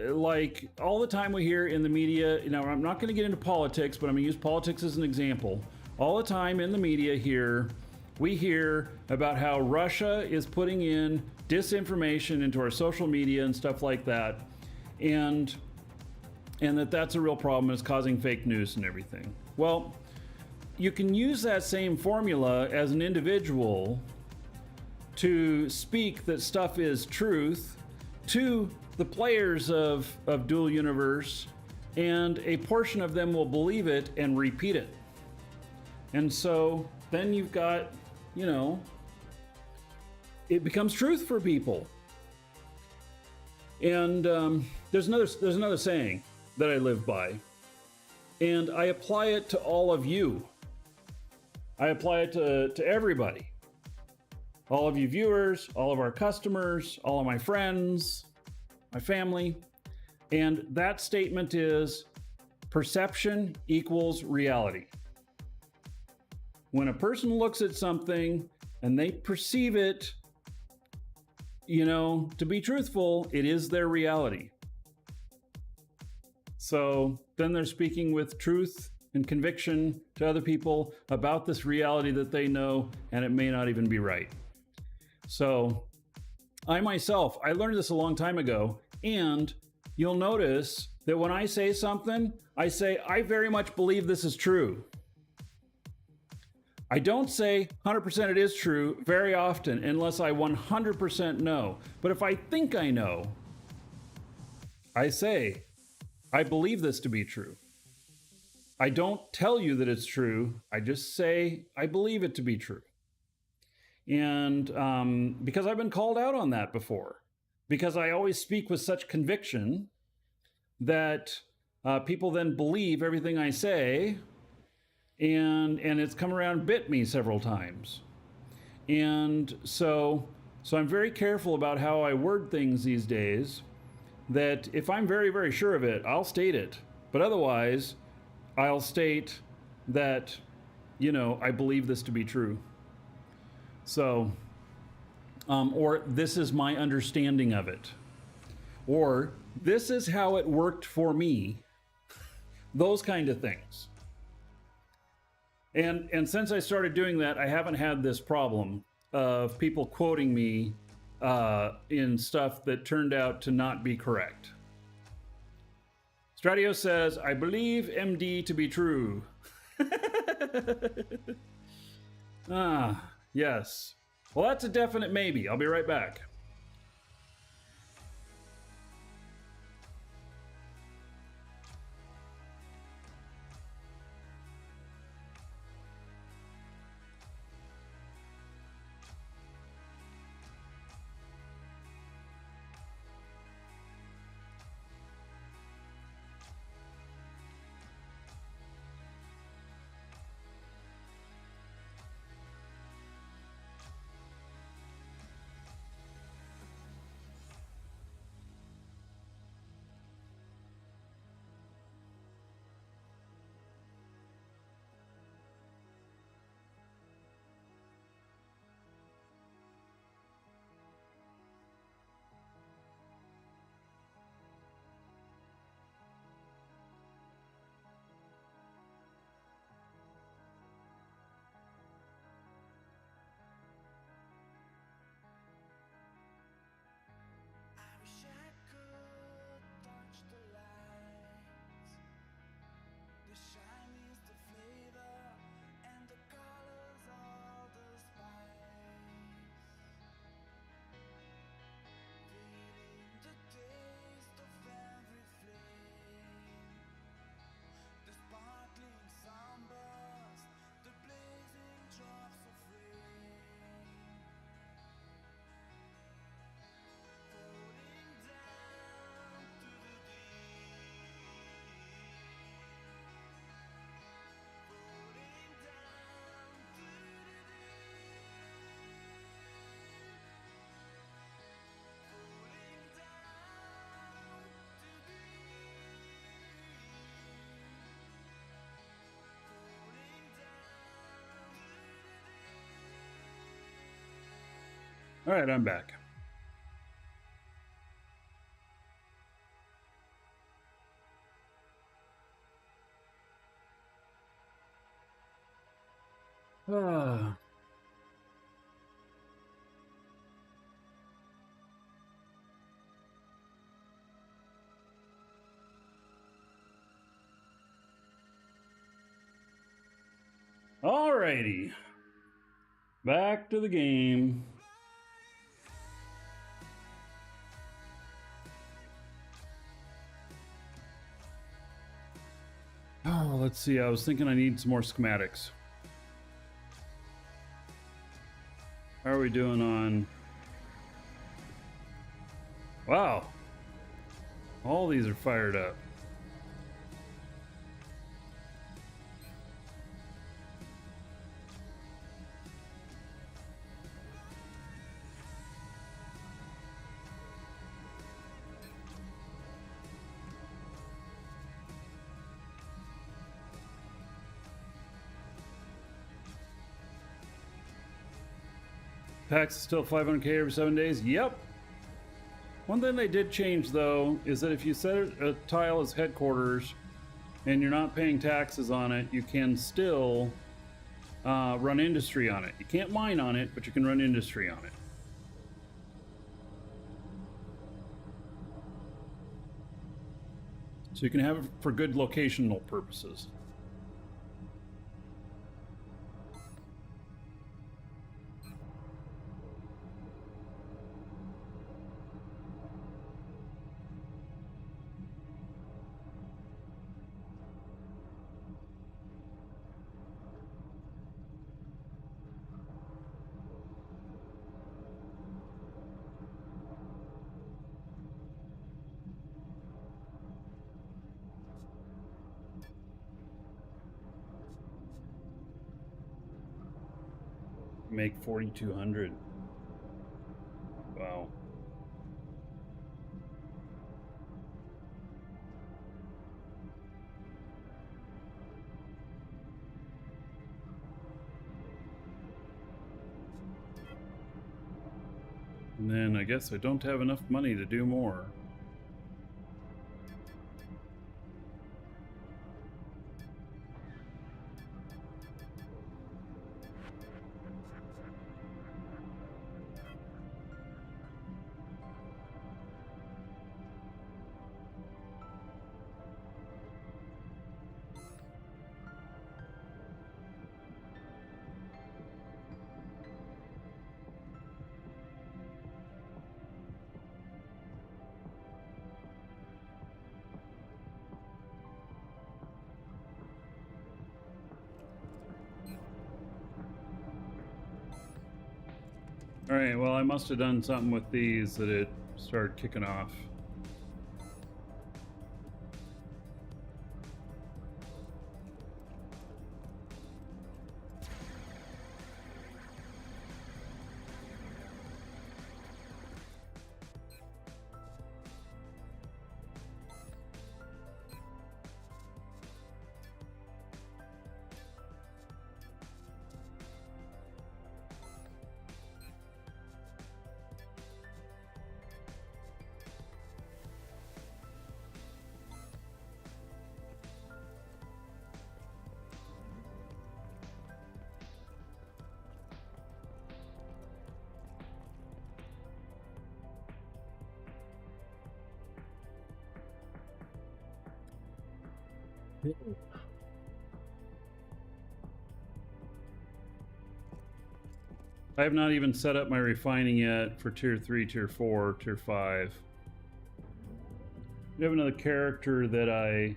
like all the time we hear in the media, you know, I'm not going to get into politics, but I'm going to use politics as an example. All the time in the media here, we hear about how Russia is putting in disinformation into our social media and stuff like that. And that's a real problem. It's causing fake news and everything. Well, you can use that same formula as an individual to speak that stuff is truth to the players of Dual Universe, and a portion of them will believe it and repeat it. And so then you've got, you know, it becomes truth for people. And there's another saying that I live by, and I apply it to all of you. I apply it to everybody. All of you viewers, all of our customers, all of my friends, my family. And that statement is perception equals reality. When a person looks at something and they perceive it, you know, to be truthful, it is their reality. So then they're speaking with truth and conviction to other people about this reality that they know, and it may not even be right. So I myself, I learned this a long time ago, and you'll notice that when I say something, I say, I very much believe this is true. I don't say 100% it is true very often unless I 100% know. But if I think I know, I say, I believe this to be true. I don't tell you that it's true. I just say, I believe it to be true. And because I've been called out on that before, because I always speak with such conviction that people then believe everything I say, and it's come around and bit me several times. And so I'm very careful about how I word things these days, that if I'm very, very sure of it, I'll state it. But otherwise, I'll state that, you know, I believe this to be true. So, or this is my understanding of it. Or this is how it worked for me. Those kind of things. And since I started doing that, I haven't had this problem of people quoting me in stuff that turned out to not be correct. Stradio says, I believe MD to be true. Yes. Well, that's a definite maybe. I'll be right back. All right, I'm back. Ah. Alrighty. Back to the game. Oh, let's see. I was thinking I need some more schematics. How are we doing on... Wow. All these are fired up. Packs is still 500k every 7 days. Yep. One thing they did change though is that if you set a tile as headquarters and you're not paying taxes on it, you can still run industry on it. You can't mine on it, but you can run industry on it. So you can have it for good locational purposes. Make 4,200. Wow. And then I guess I don't have enough money to do more. All right, well, I must have done something with these that it started kicking off. I have not even set up my refining yet for tier 3, tier 4, tier 5. We have another character that I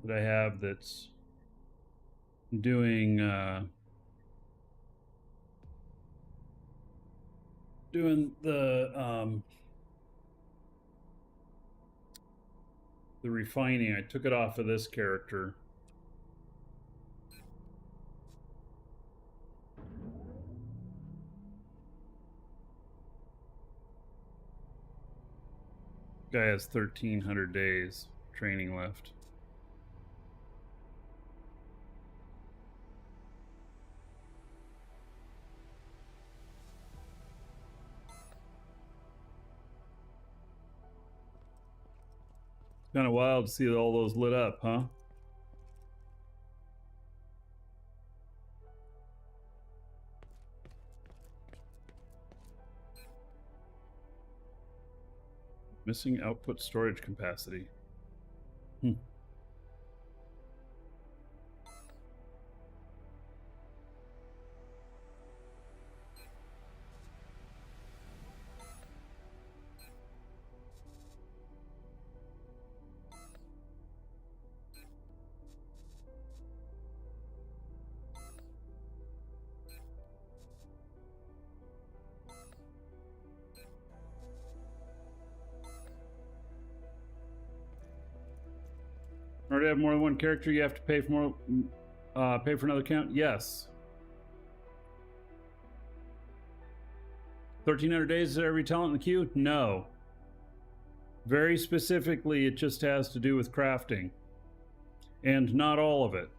have that's doing the refining. I took it off of this character. Guy has 1,300 days training left. Kind of wild to see all those lit up, huh? Missing output storage capacity. Hmm. In order to have more than one character, you have to pay for pay for another account. Yes. 1,300 days is there every talent in the queue? No. Very specifically, it just has to do with crafting, and not all of it.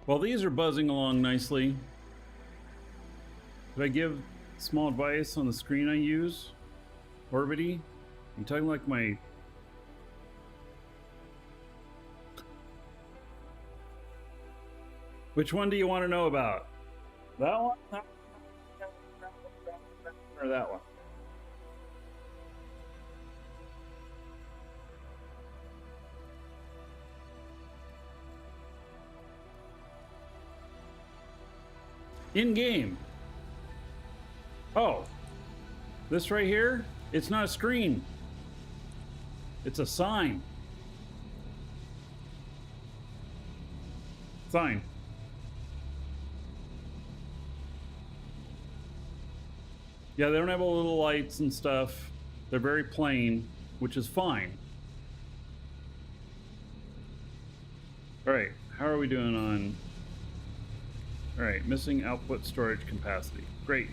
Well, these are buzzing along nicely. Did I give small advice on the screen I use? Orbity? I'm talking like my... Which one do you want to know about? That one? Or that one? In game. Oh, this right here, it's not a screen. It's a sign. Sign. Yeah, they don't have all the little lights and stuff. They're very plain, which is fine. All right, how are we doing on... All right, missing output storage capacity. Great.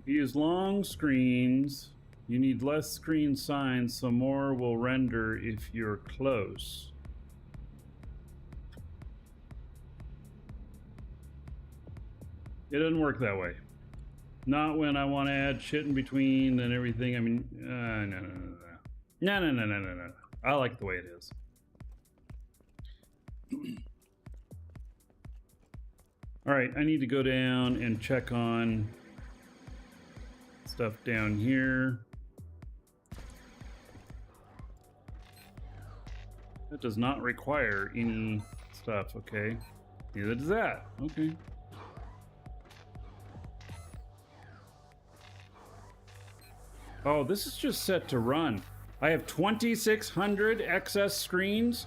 If you use long screens, you need less screen signs, so more will render if you're close. It doesn't work that way. Not when I want to add shit in between and everything. I mean, no. No. I like the way it is. All right, I need to go down and check on stuff down here. That does not require any stuff, okay? Neither does that, okay. Oh, this is just set to run. I have 2,600 excess screens.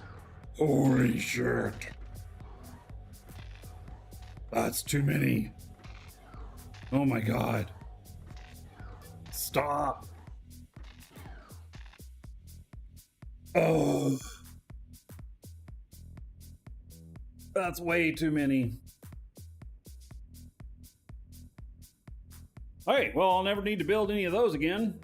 Holy shit. That's too many. Oh my god. Stop. Oh. That's way too many. Alright, well, I'll never need to build any of those again.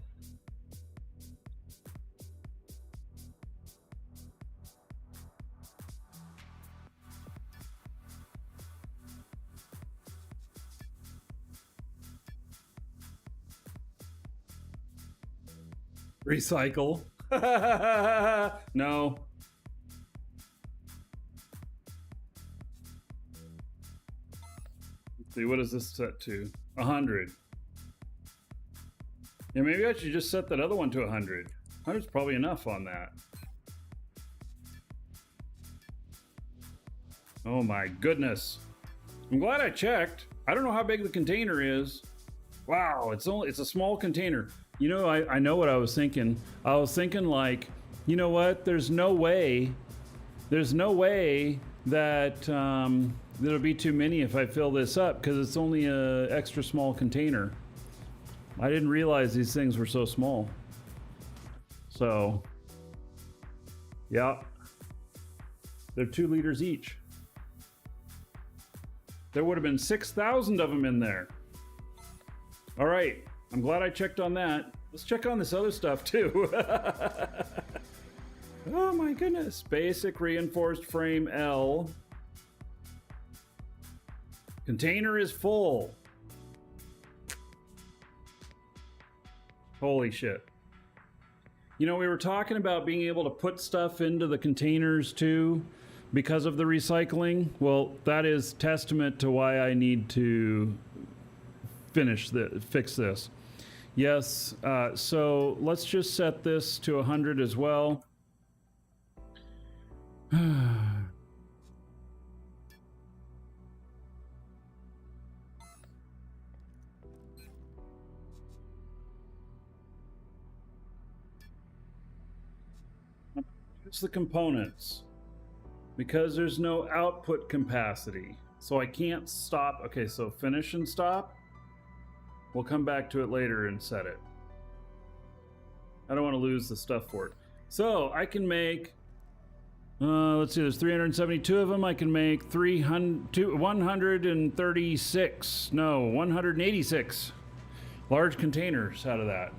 Recycle. No. Let's see, what is this set to? 100. Yeah, maybe I should just set that other one to 100. 100's probably enough on that. Oh my goodness. I'm glad I checked. I don't know how big the container is. Wow, it's a small container. You know, I know what I was thinking. I was thinking like, you know what? There's no way that there'll be too many if I fill this up because it's only a extra small container. I didn't realize these things were so small. So, yeah, they're 2 liters each. There would have been 6,000 of them in there. All right, I'm glad I checked on that. Let's check on this other stuff too. Oh my goodness. Basic reinforced frame L. Container is full. Holy shit. You know, we were talking about being able to put stuff into the containers too because of the recycling. Well, that is testament to why I need to fix this. Yes, so let's just set this to 100 as well. It's the components because there's no output capacity, so I can't stop. Okay, so finish and stop. We'll come back to it later and set it. I don't want to lose the stuff for it. So I can make, let's see, there's 372 of them. I can make 136, no, 186 large containers out of that.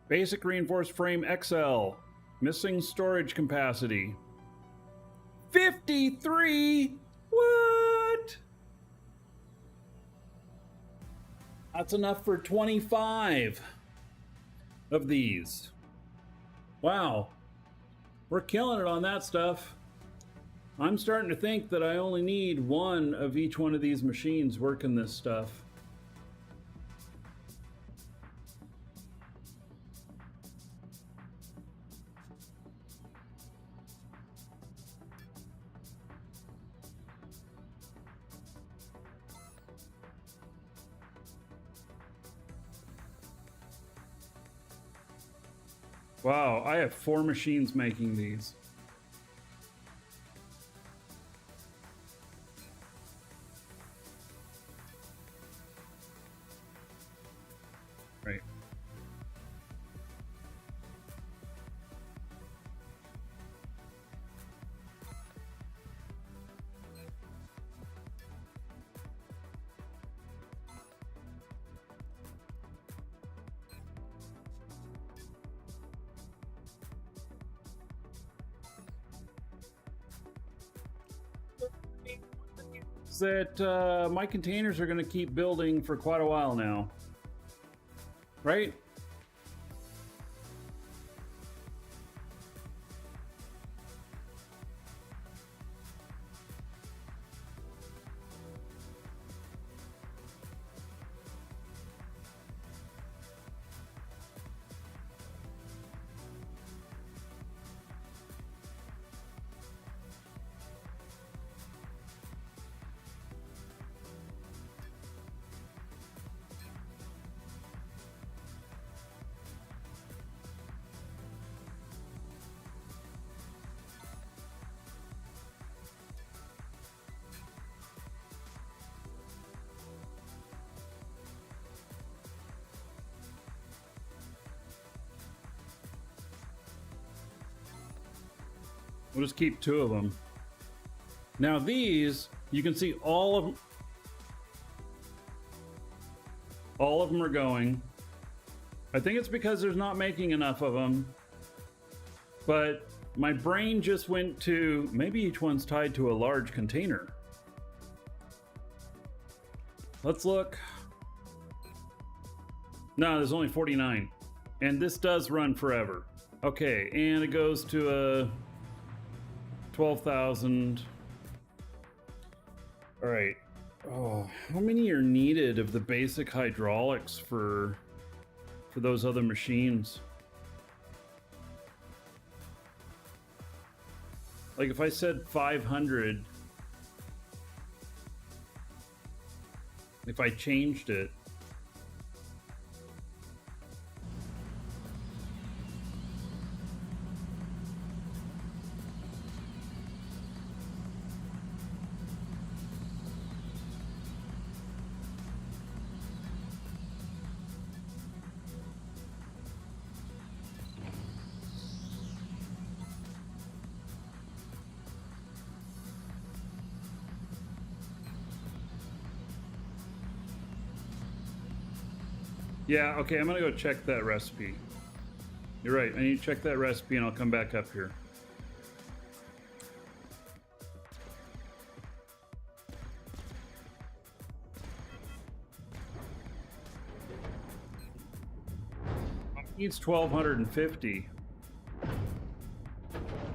Basic reinforced frame XL. Missing storage capacity. 53? What? That's enough for 25 of these. Wow. We're killing it on that stuff. I'm starting to think that I only need one of each one of these machines working this stuff. Wow, I have 4 machines making these. Right. That my containers are going to keep building for quite a while now, right? We'll just keep 2 of them. Now these, you can see all of them are going. I think it's because there's not making enough of them. But my brain just went to, maybe each one's tied to a large container. Let's look. No, there's only 49. And this does run forever. Okay, and it goes to a 12,000. All right. Oh, how many are needed of the basic hydraulics for those other machines? Like if I said 500, if I changed it, Yeah, okay, I'm gonna go check that recipe. You're right, I need to check that recipe and I'll come back up here. Needs 1,250.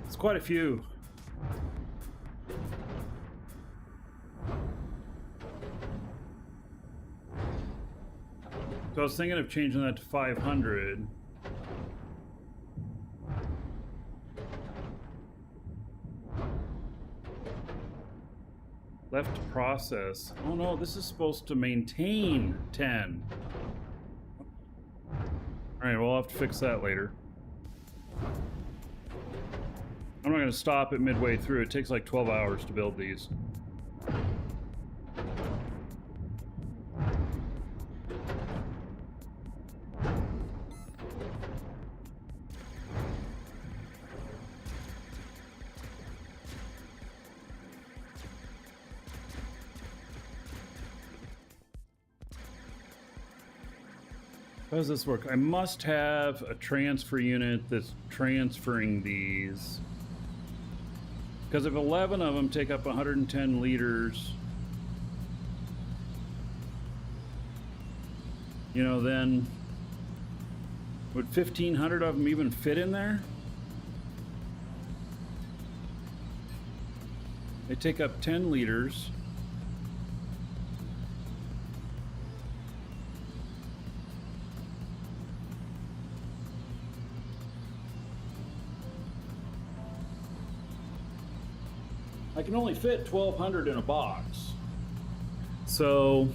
It's quite a few. So I was thinking of changing that to 500. Left to process. Oh no, this is supposed to maintain 10. Alright, we'll have to fix that later. I'm not going to stop it midway through. It takes like 12 hours to build these. How does this work? I must have a transfer unit that's transferring these. Because if 11 of them take up 110 liters, you know, then would 1,500 of them even fit in there? They take up 10 liters. I can only fit 1,200 in a box. So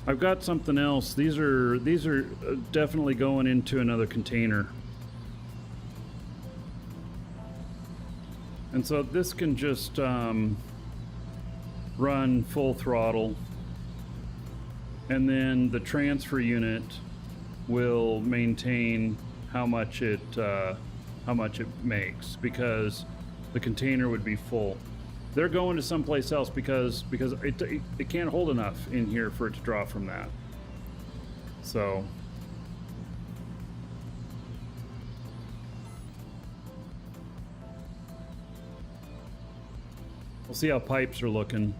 I've got something else. These are definitely going into another container. And so this can just run full throttle. And then the transfer unit will maintain how much it makes, because the container would be full. They're going to someplace else because it can't hold enough in here for it to draw from that. So we'll see how pipes are looking.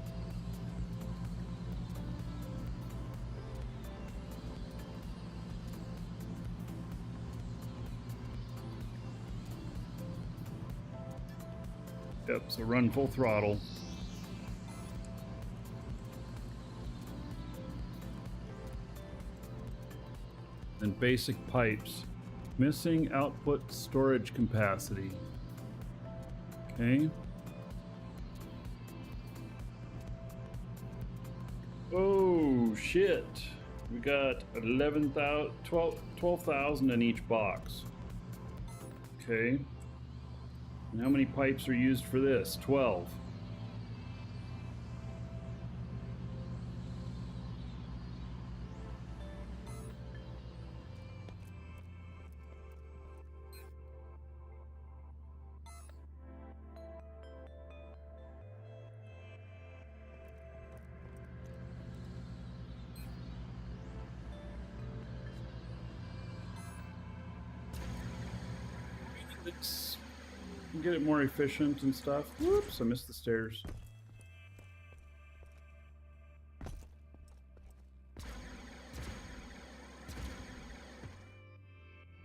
Yep, so run full throttle. And basic pipes. Missing output storage capacity. Okay. Oh, shit. We got 12,000 in each box. Okay. And how many pipes are used for this? 12. Let's get it more efficient and stuff. Whoops, I missed the stairs.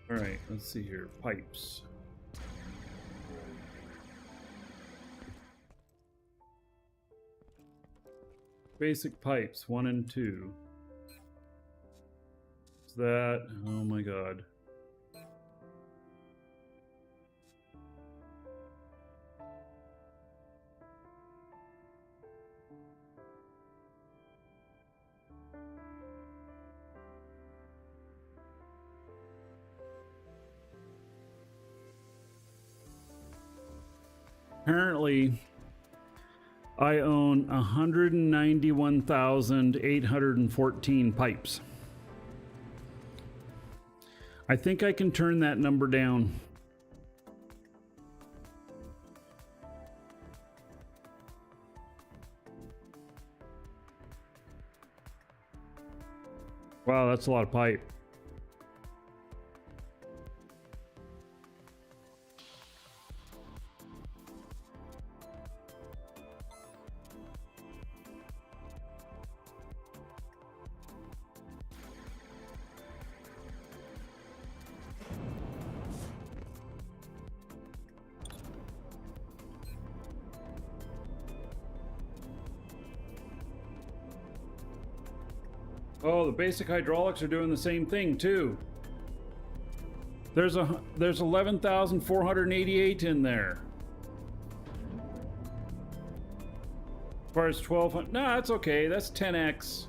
All right, let's see here. Pipes. Basic pipes, 1 and 2. Is that, oh my god. Apparently, I own 191,814 pipes. I think I can turn that number down. Wow, that's a lot of pipe. Oh, the basic hydraulics are doing the same thing too. There's 11,488 in there. As far as 1,200, nah, that's okay. That's 10x.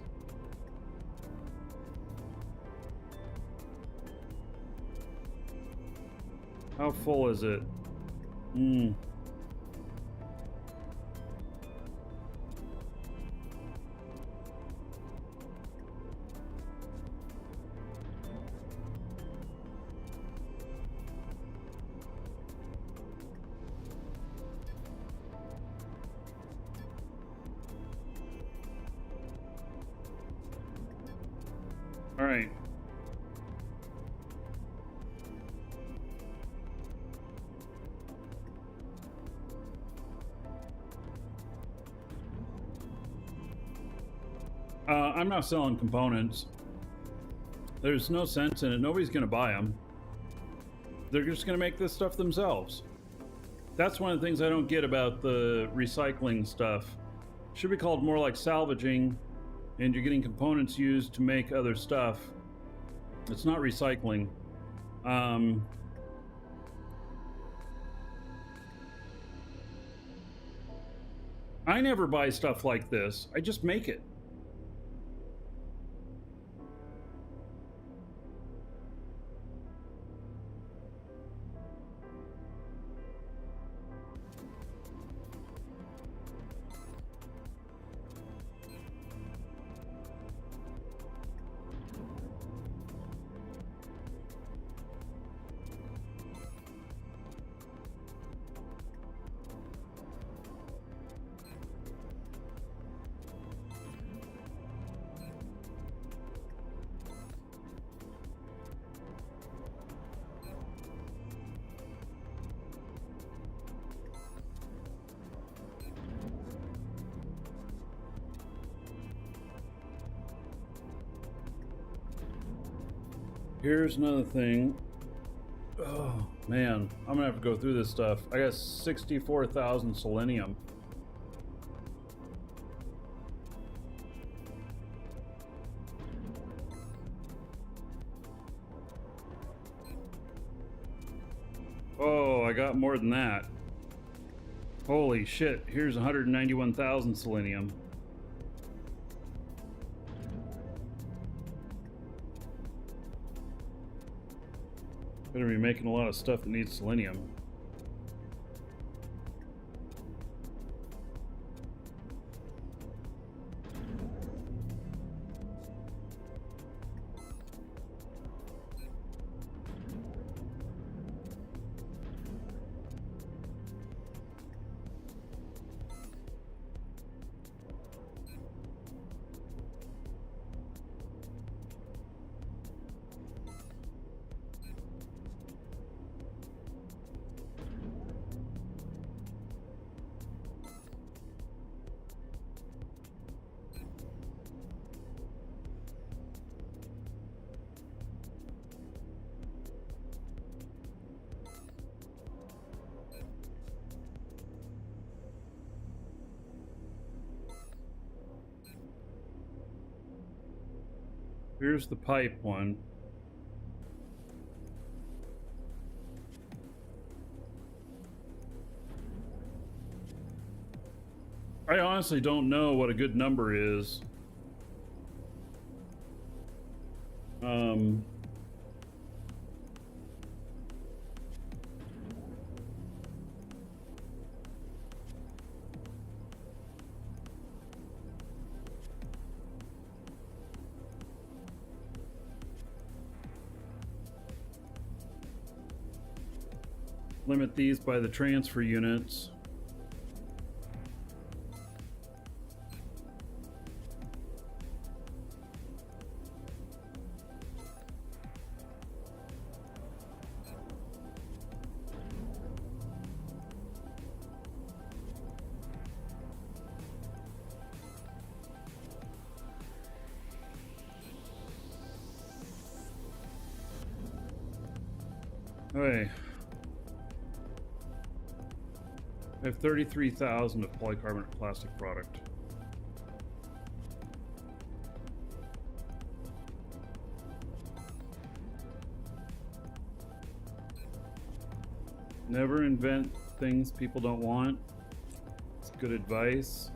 How full is it? All right. I'm not selling components. There's no sense in it. Nobody's going to buy them. They're just going to make this stuff themselves. That's one of the things I don't get about the recycling stuff. Should be called more like salvaging, and you're getting components used to make other stuff. It's not recycling. I never buy stuff like this. I just make it. Here's another thing. Oh man, I'm gonna have to go through this stuff. I got 64,000 selenium. Oh, I got more than that. Holy shit, here's 191,000 selenium. Gonna be making a lot of stuff that needs selenium. Here's the pipe one. I honestly don't know what a good number is. Limit these by the transfer units. Okay. I have 33,000 of polycarbonate plastic product. Never invent things people don't want. It's good advice.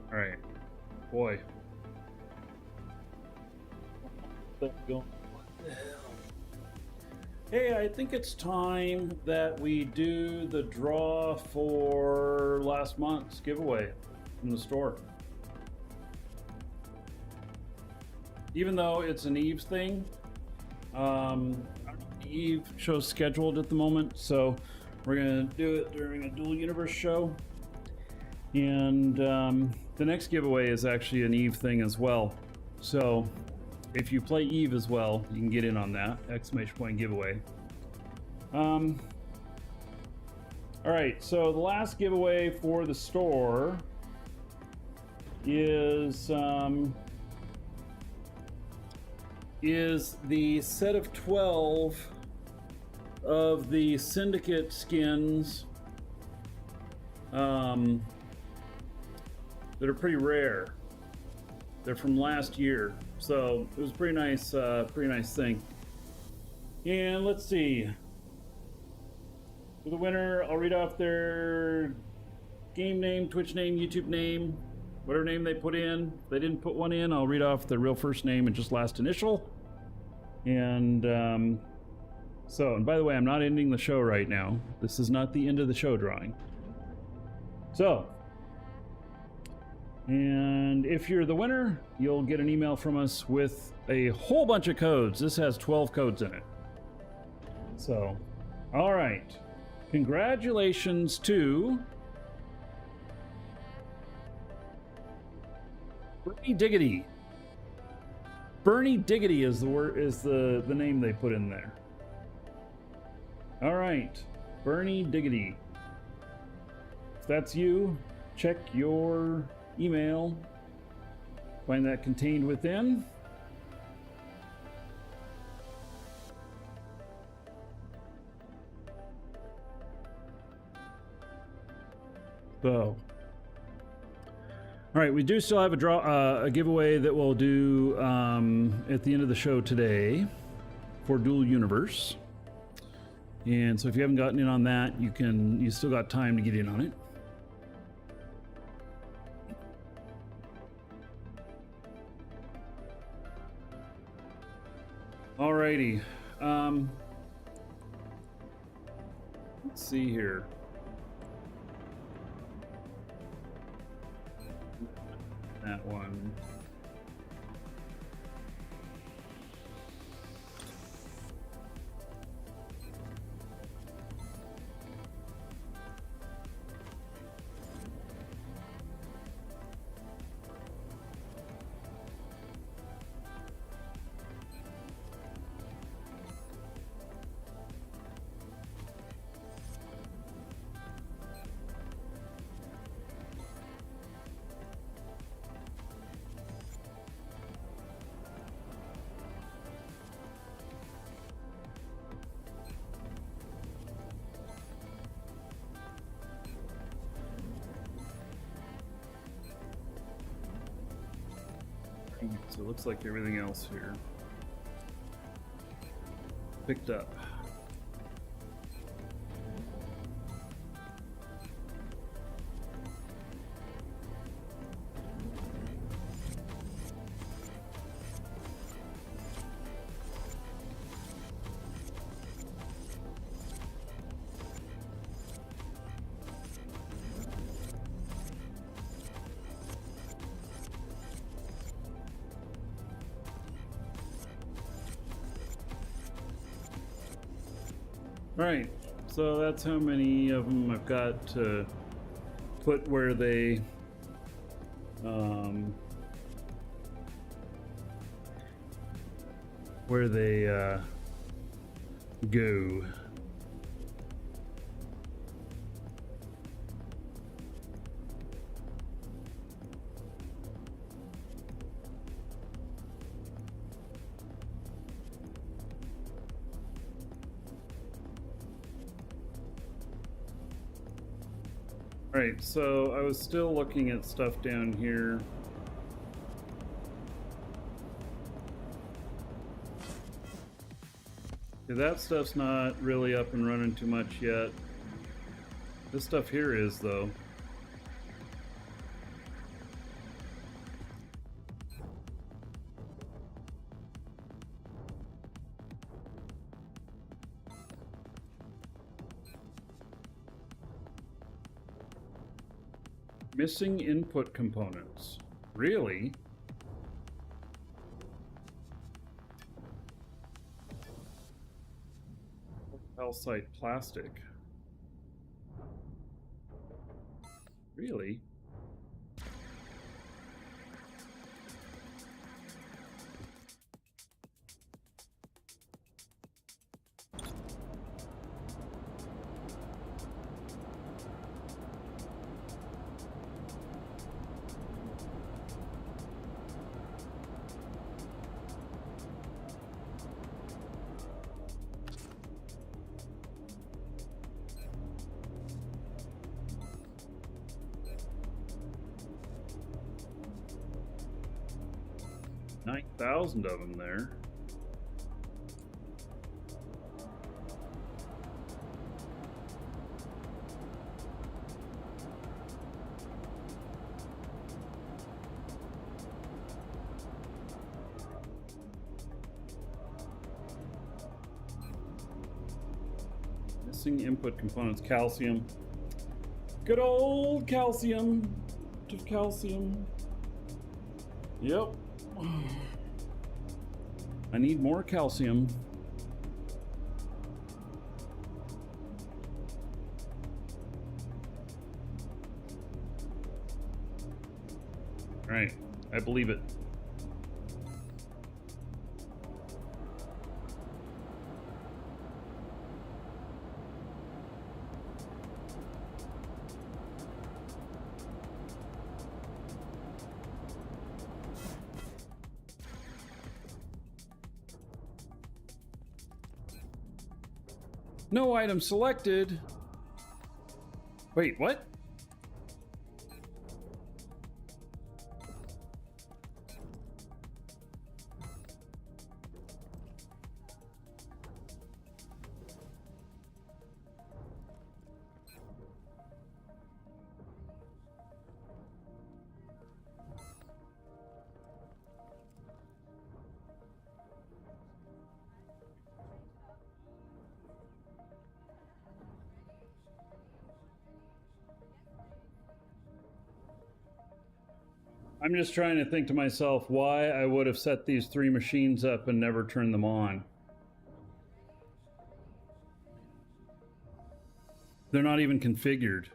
All right, boy. What the hell? Hey, I think it's time that we do the draw for last month's giveaway from the store. Even though it's an Eve's thing, Eve show's scheduled at the moment, so we're gonna do it during a dual universe show. And the next giveaway is actually an Eve thing as well. So if you play Eve as well, you can get in on that exclamation point giveaway. All right, so the last giveaway for the store is the set of 12 of the Syndicate skins that are pretty rare. They're from last year, so it was a pretty nice thing. And let's see. For the winner, I'll read off their game name, Twitch name, YouTube name, whatever name they put in. If they didn't put one in, I'll read off their real first name and just last initial. And and by the way, I'm not ending the show right now. This is not the end of the show drawing. So, and if you're the winner, you'll get an email from us with a whole bunch of codes. This has 12 codes in it. So, all right. Congratulations to Bernie Diggity. Bernie Diggity is the name they put in there. All right, Bernie Diggity. If that's you, check your email. Find that contained within. So, all right, we do still have a giveaway that we'll do at the end of the show today for Dual Universe. And so if you haven't gotten in on that, you still got time to get in on it. Alrighty. Let's see here. That one. So it looks like everything else here picked up. Right, so that's how many of them I've got to put where they go. Alright, so I was still looking at stuff down here. Okay, that stuff's not really up and running too much yet. This stuff here is, though. Missing input components. Really? Calcite plastic. Really? $9,000 of them there. Missing input components, calcium. Good old calcium. Just calcium. Yep. I need more calcium. Right, I believe it. No item selected. Wait, what? I'm just trying to think to myself why I would have set these 3 machines up and never turned them on. They're not even configured.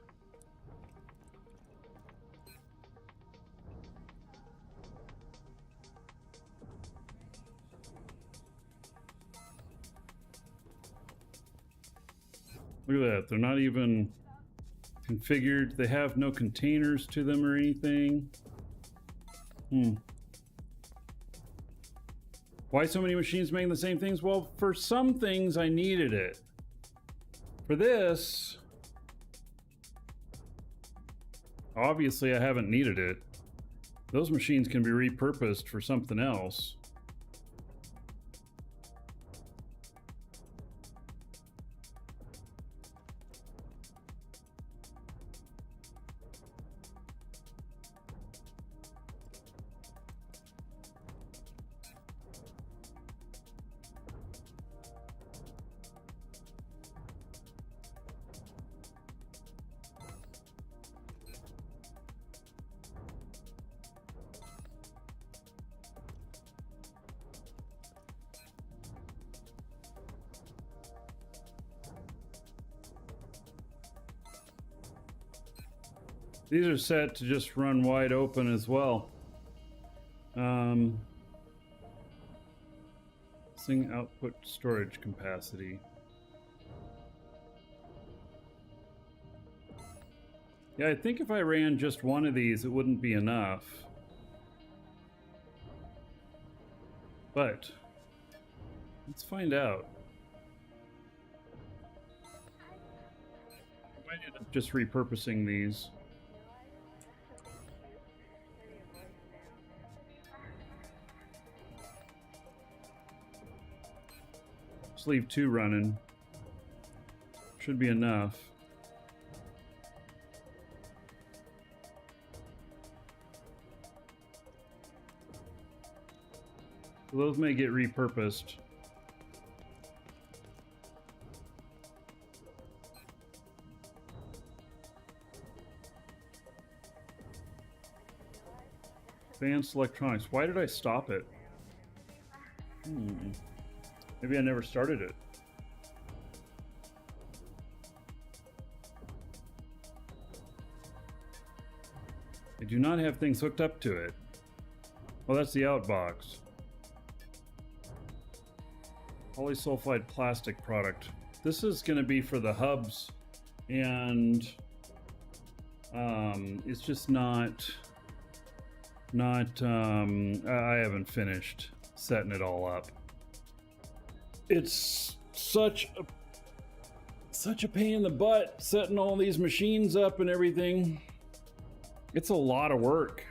Look at that, they're not even configured. They have no containers to them or anything. Why so many machines making the same things? Well, for some things I needed it. For this, obviously I haven't needed it. Those machines can be repurposed for something else. These are set to just run wide open as well. Sing output storage capacity. Yeah, I think if I ran just one of these, it wouldn't be enough. But let's find out. I might end up just repurposing these. Just leave 2 running. Should be enough. So those may get repurposed. Advanced electronics. Why did I stop it? Maybe I never started it. I do not have things hooked up to it. Oh, that's the outbox. Polysulfide plastic product. This is going to be for the hubs, and it's just not I haven't finished setting it all up. It's such a pain in the butt setting all these machines up and everything. It's a lot of work.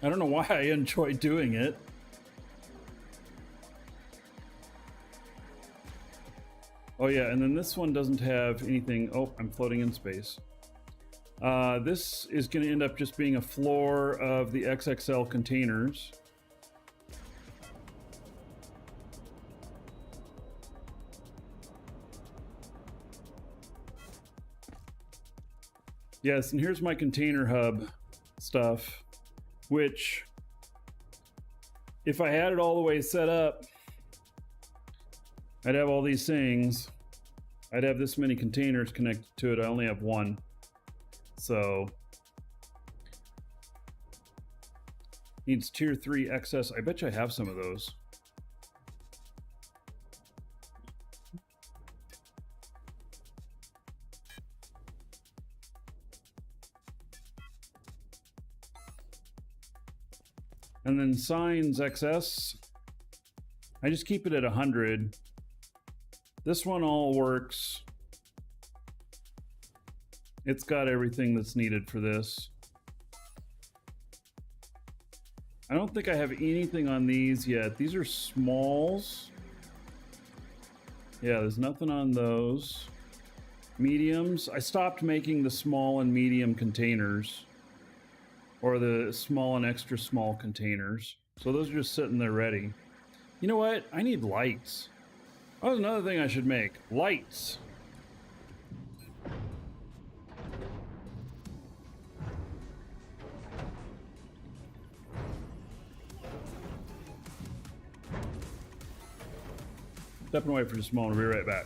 I don't know why I enjoy doing it. Oh yeah, and then this one doesn't have anything. Oh, I'm floating in space. This is going to end up just being a floor of the XXL containers. Yes, and here's my container hub stuff, which, if I had it all the way set up, I'd have all these things. I'd have this many containers connected to it. I only have one. So, needs tier 3 excess. I bet you I have some of those. And then signs XS, I just keep it at 100. This one all works. It's got everything that's needed for this. I don't think I have anything on these yet. These are smalls. Yeah, there's nothing on those. Mediums, I stopped making the small and medium containers, or the small and extra small containers. So those are just sitting there ready. You know what? I need lights. Oh, there's another thing I should make. Lights. Stepping away for just a moment. I'll be right back.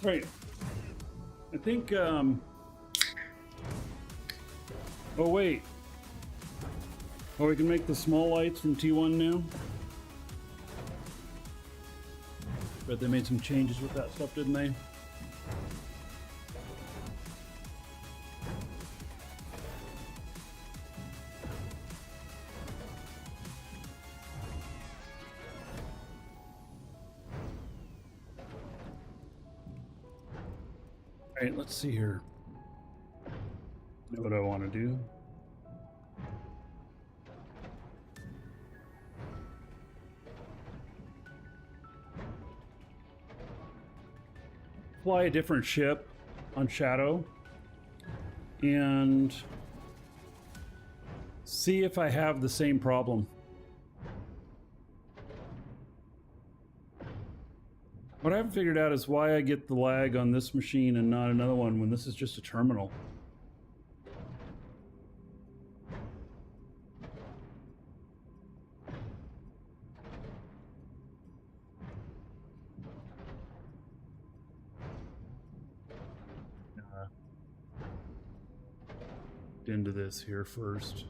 Right. I think, oh, wait. Oh, we can make the small lights from T1 now? But they made some changes with that stuff, didn't they? All right, let's see here. Know what I want to do. Fly a different ship on Shadow and see if I have the same problem. What I haven't figured out is why I get the lag on this machine and not another one when this is just a terminal. Into this here first.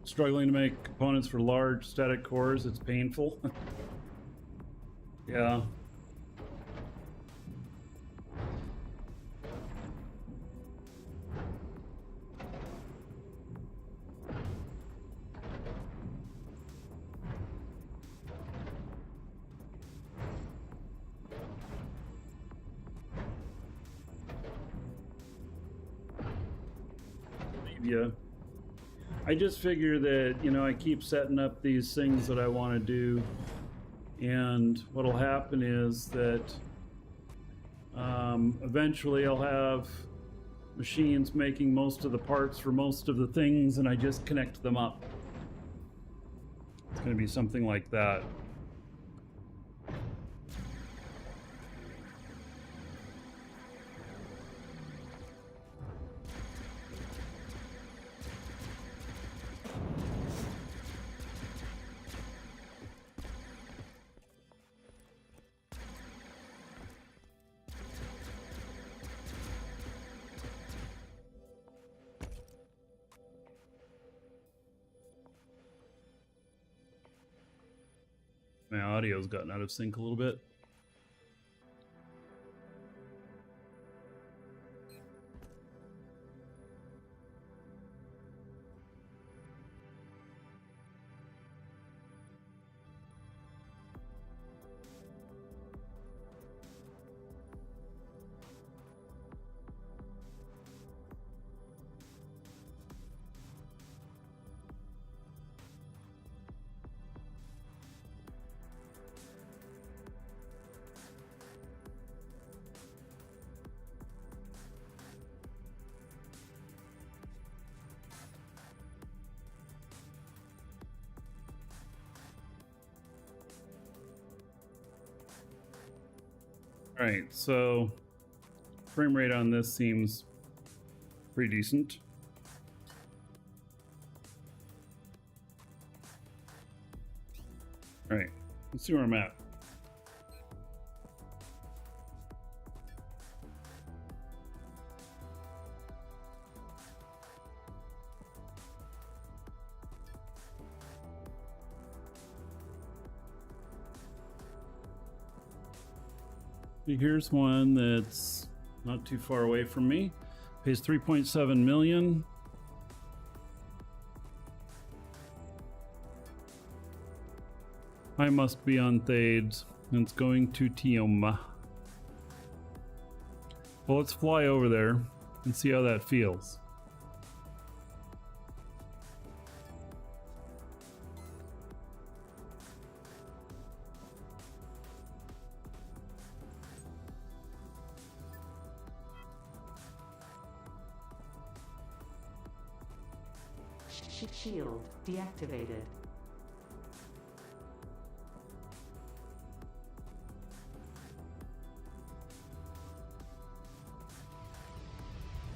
Struggling to make components for large static cores, it's painful. Yeah. Yeah. I just figure that, you know, I keep setting up these things that I want to do, and what'll happen is that eventually I'll have machines making most of the parts for most of the things, and I just connect them up. It's going to be something like that. My audio's gotten out of sync a little bit. All right, so frame rate on this seems pretty decent. All right, let's see where I'm at. Here's one that's not too far away from me. Pays 3.7 million. I must be on Thades, and it's going to Tioma. Well, let's fly over there and see how that feels. Shield deactivated.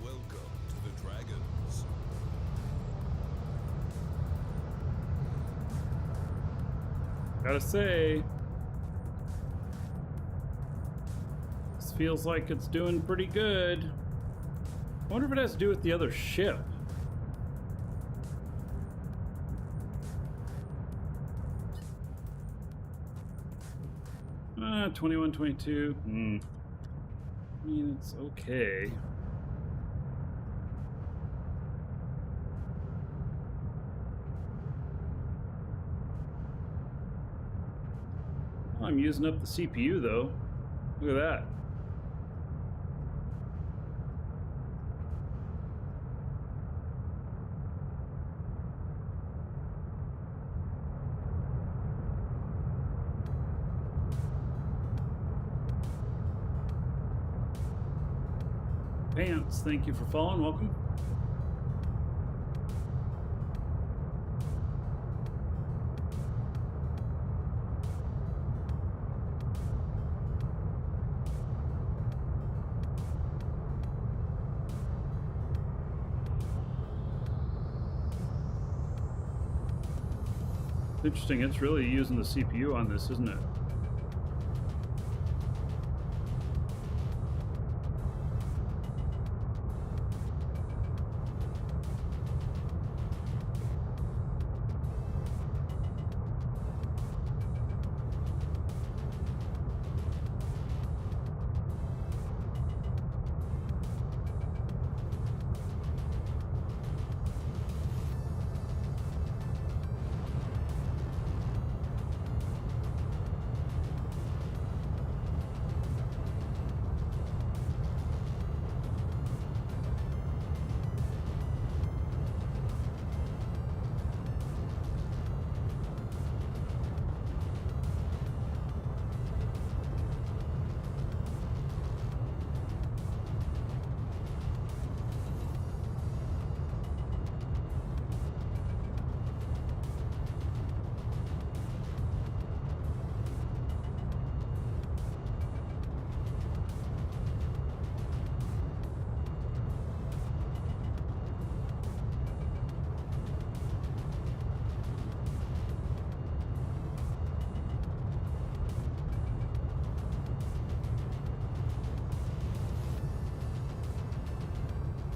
Welcome to the Dragons. Gotta say, this feels like it's doing pretty good. I wonder if it has to do with the other ship. 21, 22. I mean, it's okay. I'm using up the CPU though. Look at that. Pants, thank you for following. Welcome. Interesting, it's really using the CPU on this, isn't it?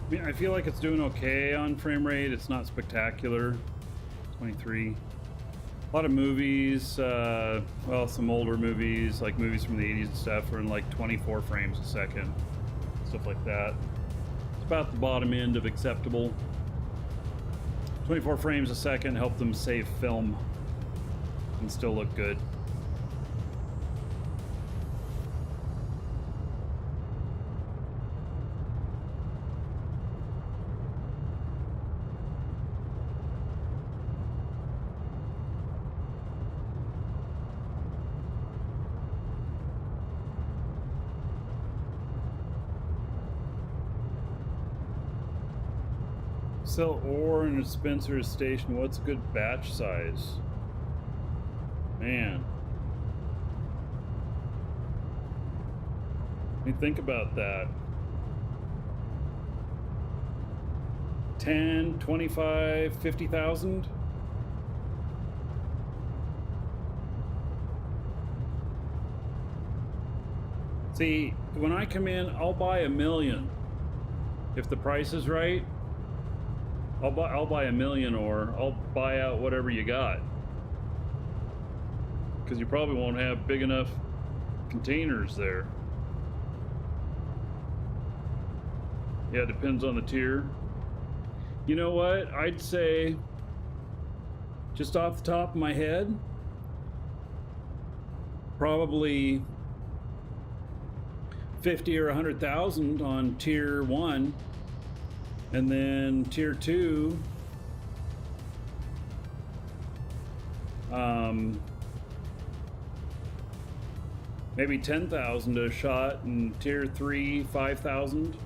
I mean, I feel like it's doing okay on frame rate. It's not spectacular. 23. A lot of movies, well, some older movies, like movies from the 80s and stuff, are in like 24 frames a second. Stuff like that. It's about the bottom end of acceptable. 24 frames a second help them save film and still look good. Sell ore in a dispenser station. What's a good batch size? Man. Let me think about that. 10, 25, 50,000? See, when I come in, I'll buy 1 million. If the price is right, I'll buy 1 million, or I'll buy out whatever you got. Because you probably won't have big enough containers there. Yeah, it depends on the tier. You know what? I'd say, just off the top of my head, probably 50 or 100,000 on tier 1, and then tier 2 maybe 10,000 a shot, and tier 3 5,000.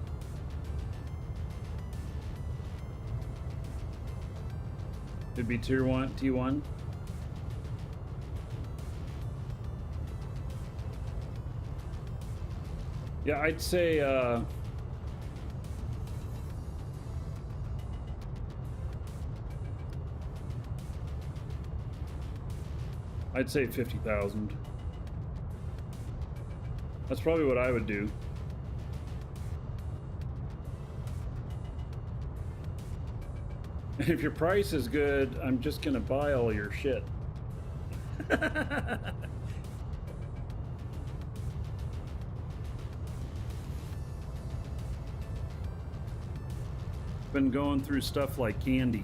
It'd be tier 1 T1. Yeah, I'd say I'd say 50,000. That's probably what I would do. And if your price is good, I'm just gonna buy all your shit. Been going through stuff like candy.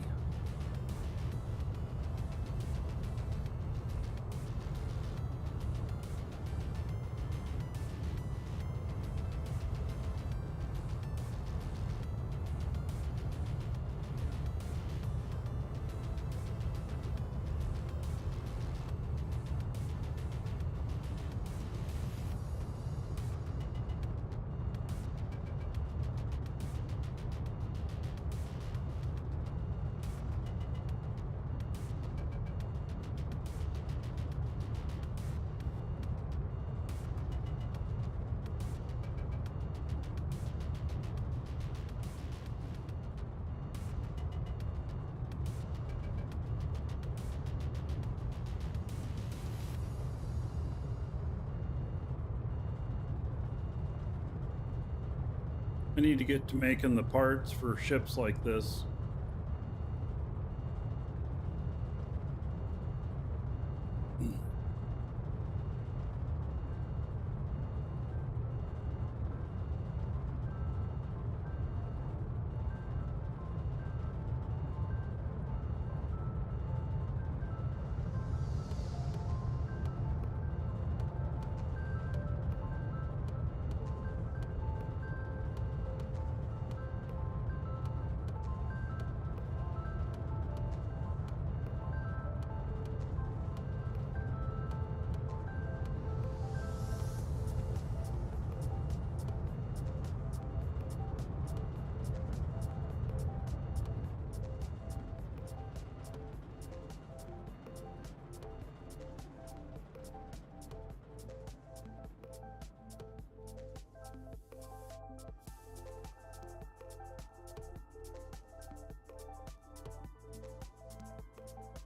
I need to get to making the parts for ships like this.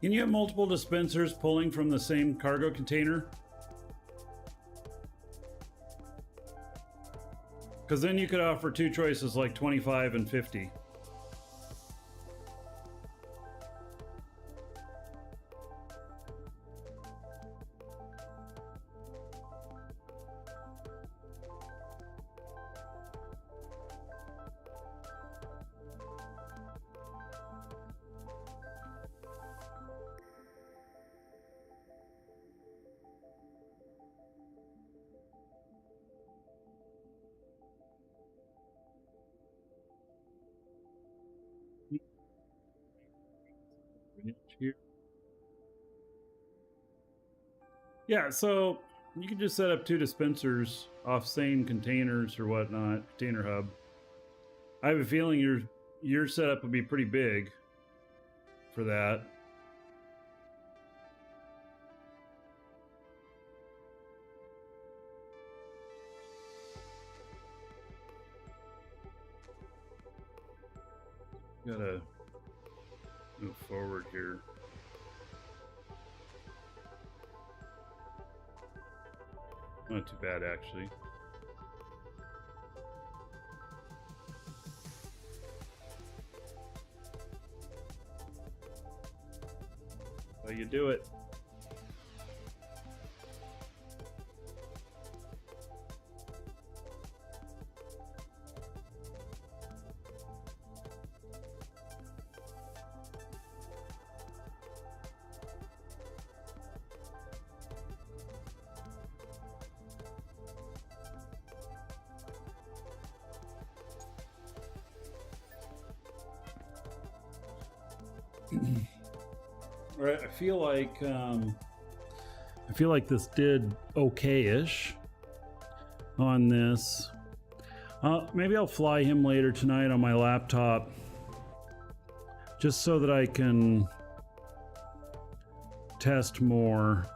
Can you have multiple dispensers pulling from the same cargo container? Because then you could offer two choices like 25 and 50. Yeah, so you can just set up two dispensers off same containers or whatnot, container hub. I have a feeling your setup would be pretty big for that. Gotta move forward here. Not too bad, actually. How you do it? Right, I feel like this did okay-ish on this. Maybe I'll fly him later tonight on my laptop, just so that I can test more.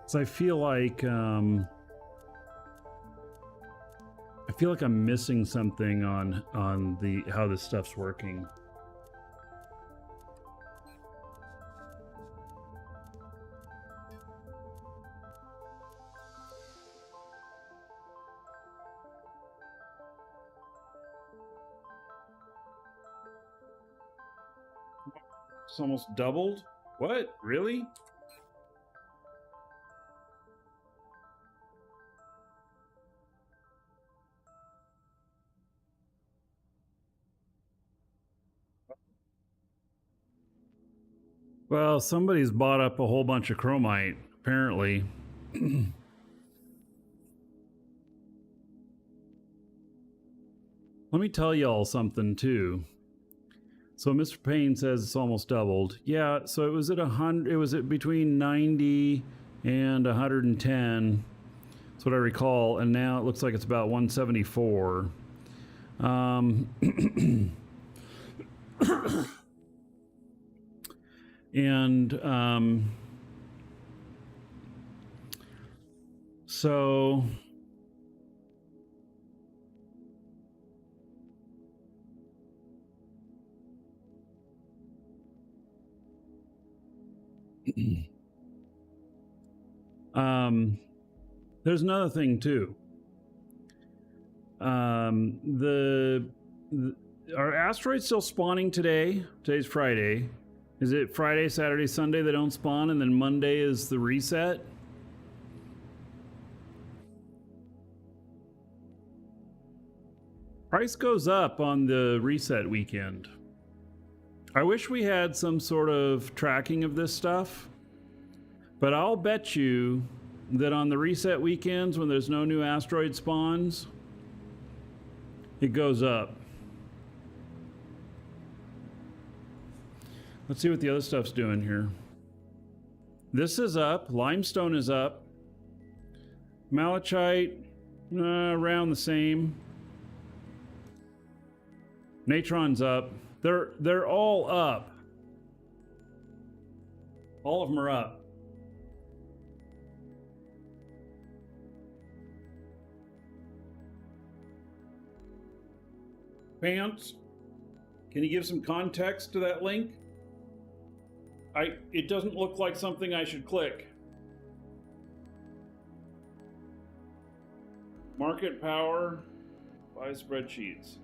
So I feel like I'm missing something on the how this stuff's working. It's almost doubled? What? Really? Well, somebody's bought up a whole bunch of chromite, apparently. Let me tell y'all something too. So Mr. Payne says it's almost doubled. Yeah, so it was at 100. It was at between 90 and 110. That's what I recall, and now it looks like it's about 174. And so there's another thing too. Are asteroids still spawning today? Today's Friday. Is it Friday, Saturday, Sunday they don't spawn, and then Monday is the reset? Price goes up on the reset weekend. I wish we had some sort of tracking of this stuff, but I'll bet you that on the reset weekends when there's no new asteroid spawns, it goes up. Let's see what the other stuff's doing here. This is up. Limestone is up. Malachite, around the same. Natron's up. They're all up. All of them are up. Pants, can you give some context to that link? It doesn't look like something I should click. Market power, buy spreadsheets.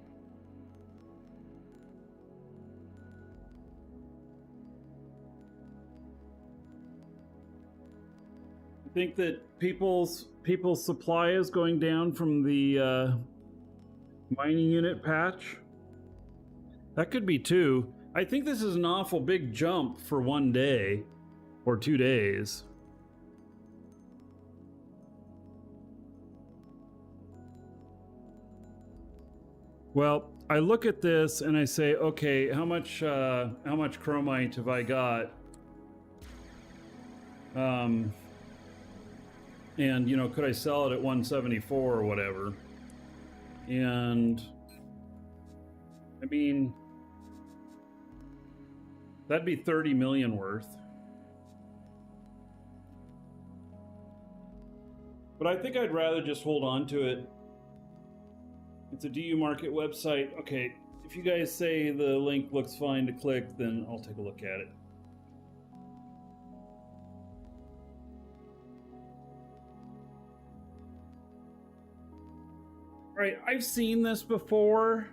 I think that people's supply is going down from the mining unit patch. That could be too. I think this is an awful big jump for one day or 2 days. Well, I look at this and I say, okay, how much chromite have I got? And you know, could I sell it at 174 or whatever? And I mean, that'd be 30 million worth. But I think I'd rather just hold on to it. It's a DU Market website. Okay, if you guys say the link looks fine to click, then I'll take a look at it. All right, I've seen this before.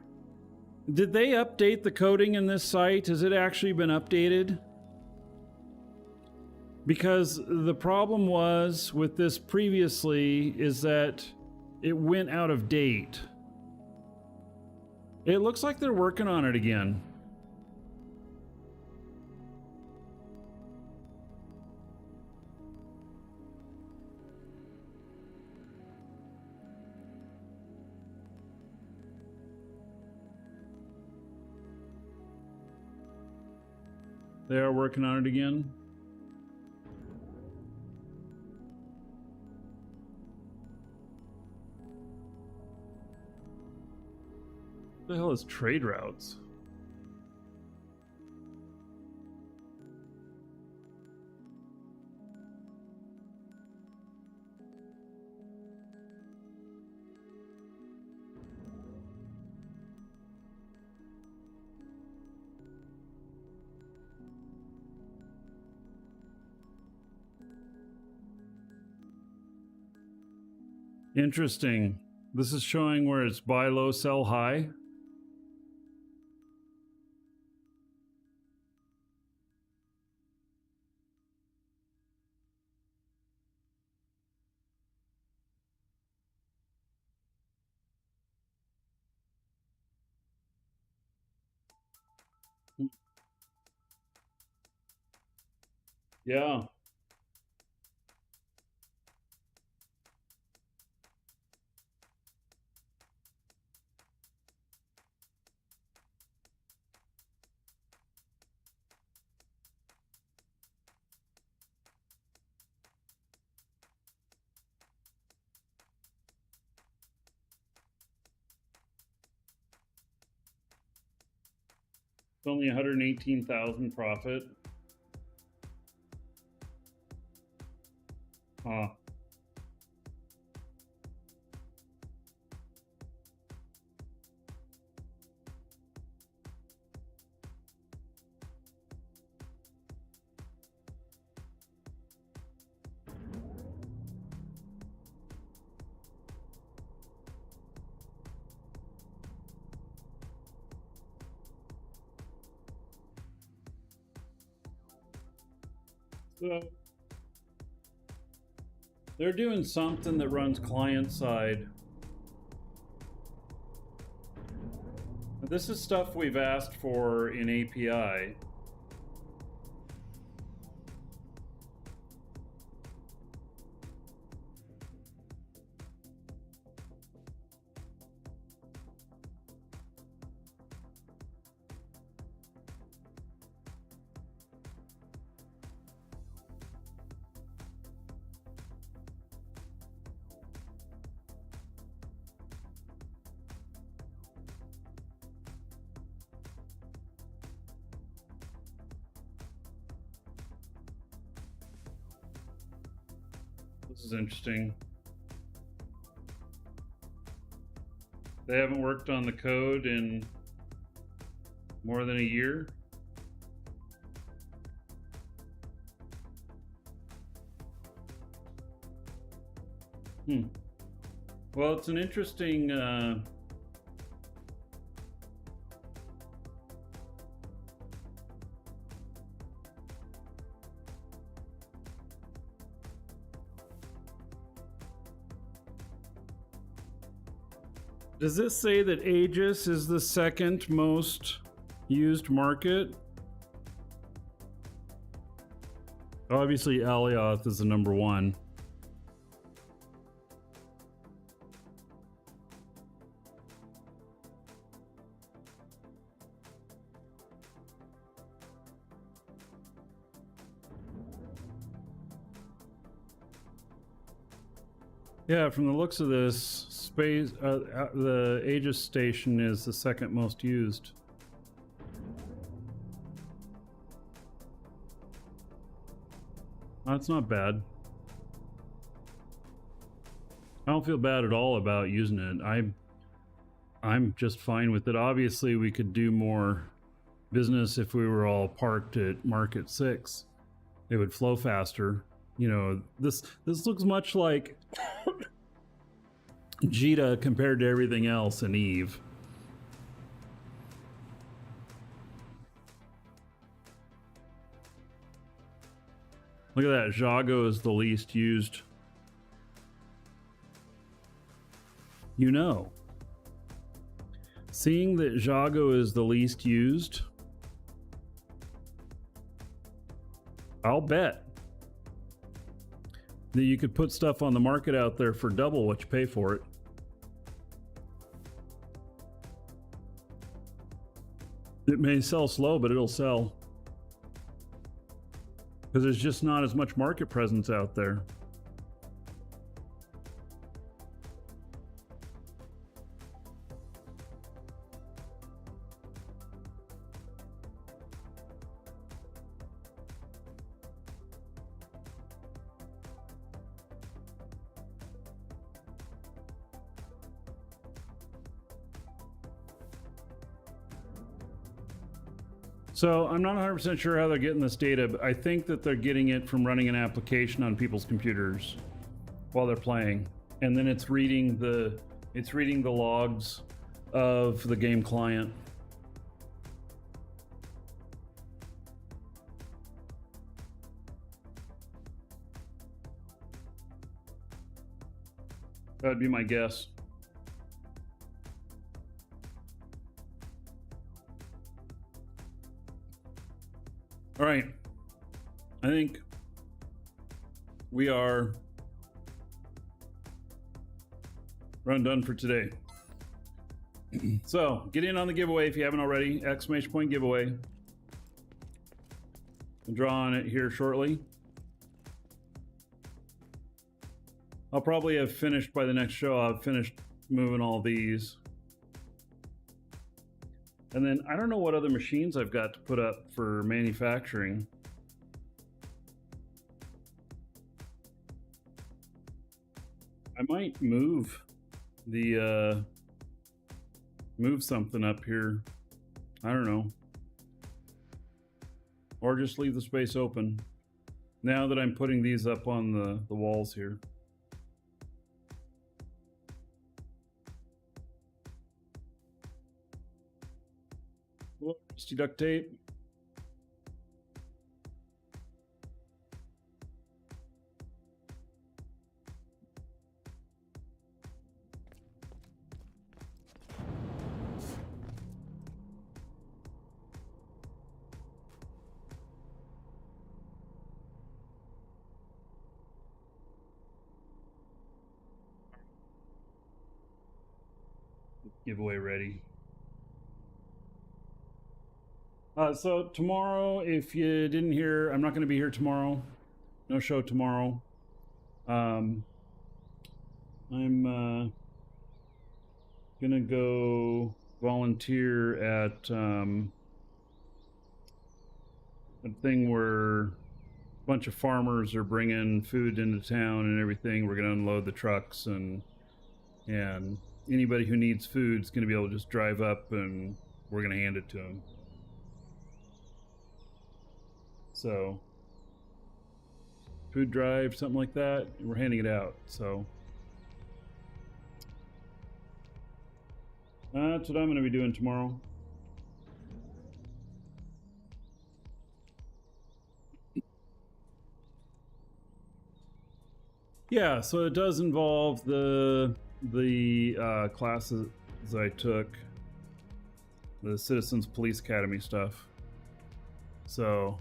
Did they update the coding in this site? Has it actually been updated? Because the problem was with this previously is that it went out of date. It looks like they're working on it again. They are working on it again. What the hell is trade routes? Interesting. This is showing where it's buy low, sell high. Yeah. It's only 118,000 profit. Huh. So they're doing something that runs client side. This is stuff we've asked for in API. This is interesting. They haven't worked on the code in more than a year. Well, it's an interesting Does this say that Aegis is the second most used market? Obviously, Alioth is the number one. Yeah, from the looks of this, space, the Aegis station is the second most used. That's not bad. I don't feel bad at all about using it. I'm just fine with it. Obviously, we could do more business if we were all parked at Market 6. It would flow faster. You know, this looks much like Jita compared to everything else in Eve. Look at that. Jago is the least used. You know. Seeing that Jago is the least used, I'll bet that you could put stuff on the market out there for double what you pay for it. It may sell slow, but it'll sell. because there's just not as much market presence out there. So I'm not 100% sure how they're getting this data, but I think that they're getting it from running an application on people's computers while they're playing, and then it's reading the logs of the game client. That would be my guess. All right, I think we are done for today. So get in on the giveaway if you haven't already, ! Giveaway. I'll draw on it here shortly. I'll probably have finished by the next show. I've finished moving all these. And then I don't know what other machines I've got to put up for manufacturing. I might move the move something up here. I don't know. Or just leave the space open. Now that I'm putting these up on the walls here. Rusty duct tape. Giveaway ready. So tomorrow, if you didn't hear, I'm not going to be here tomorrow. No show tomorrow. I'm gonna go volunteer at a thing where a bunch of farmers are bringing food into town and everything. We're gonna unload the trucks, and anybody who needs food is gonna be able to just drive up and we're gonna hand it to them. So, food drive, something like that, and we're handing it out. So, that's what I'm going to be doing tomorrow. Yeah, so it does involve the classes I took, the Citizens Police Academy stuff. So,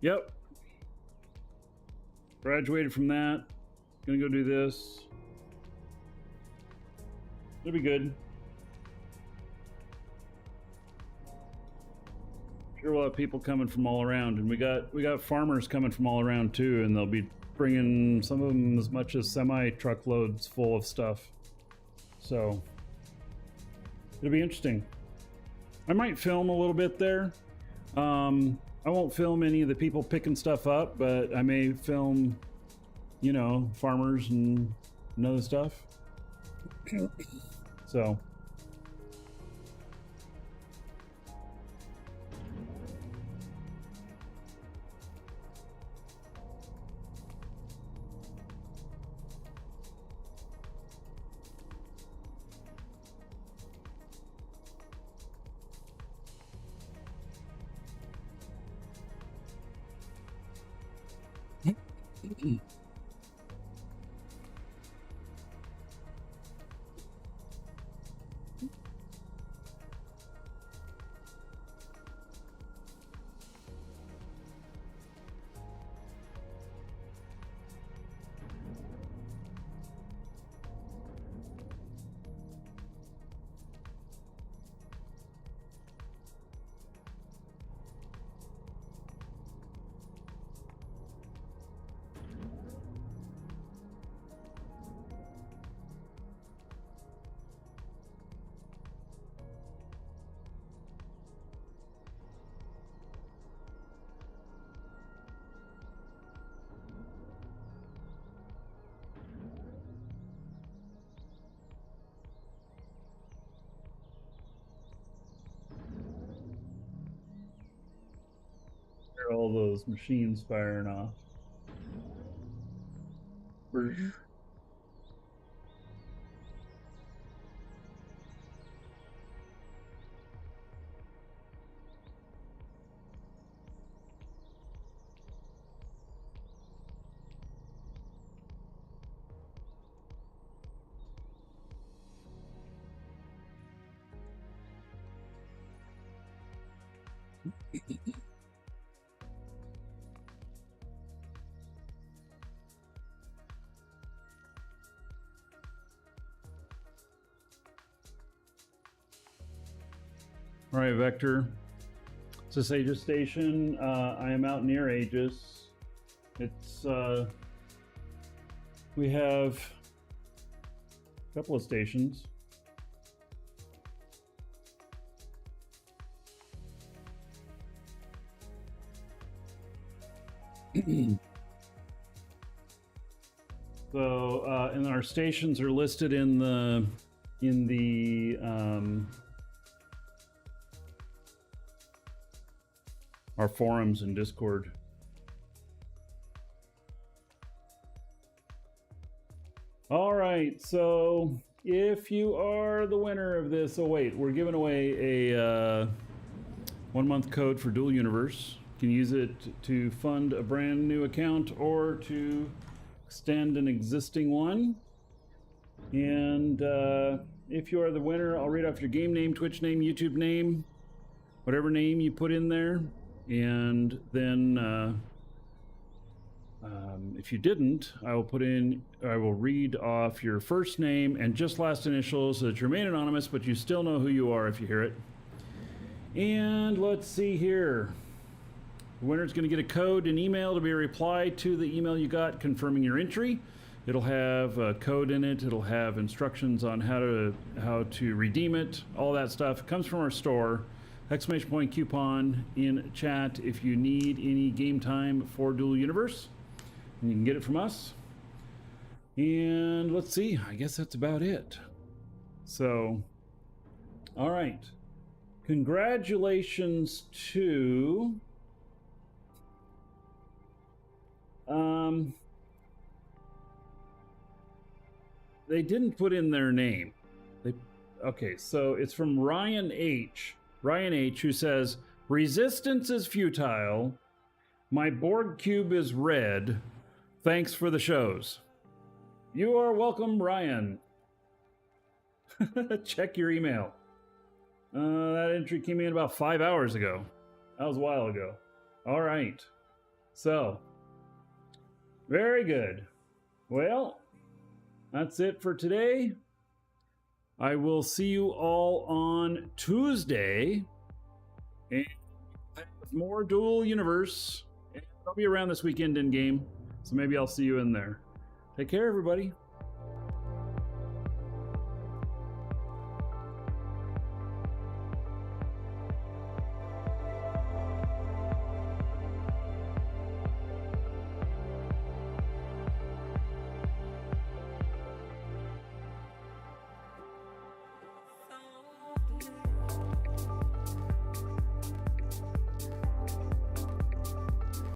yep. Graduated from that. Gonna go do this. It'll be good. Sure, we'll have people coming from all around, and we got farmers coming from all around too, and they'll be bringing some of them as much as semi-truckloads full of stuff. So it'll be interesting. I might film a little bit there. I won't film any of the people picking stuff up, but I may film, you know, farmers and other stuff. So. hear all those machines firing off. Brrr. All right, Vector. This is Aegis Station. I am out near Aegis. It's we have a couple of stations. So, and our stations are listed in the our forums and Discord. All right, so if you are the winner of this, oh wait, we're giving away a 1 month code for Dual Universe. You can use it to fund a brand new account or to extend an existing one. And if you are the winner, I'll read off your game name, Twitch name, YouTube name, whatever name you put in there. And then if you didn't, I will read off your first name and just last initials so that you remain anonymous, but you still know who you are if you hear it. And let's see here. The winner's going to get a code and email to be a reply to the email you got confirming your entry. It'll have a code in it. It'll have instructions on how to redeem it. All that stuff comes from our store. Exclamation point coupon in chat if you need any game time for Dual Universe. And you can get it from us. And let's see, I guess that's about it. So, all right. Congratulations to they didn't put in their name. Okay, so it's from Ryan H. Ryan H, who says, "Resistance is futile. My Borg cube is red. Thanks for the shows." You are welcome, Ryan. Check your email. That entry came in about 5 hours ago. That was a while ago. All right. So, very good. Well, that's it for today. I will see you all on Tuesday. And more Dual Universe. And I'll be around this weekend in game. So maybe I'll see you in there. Take care, everybody.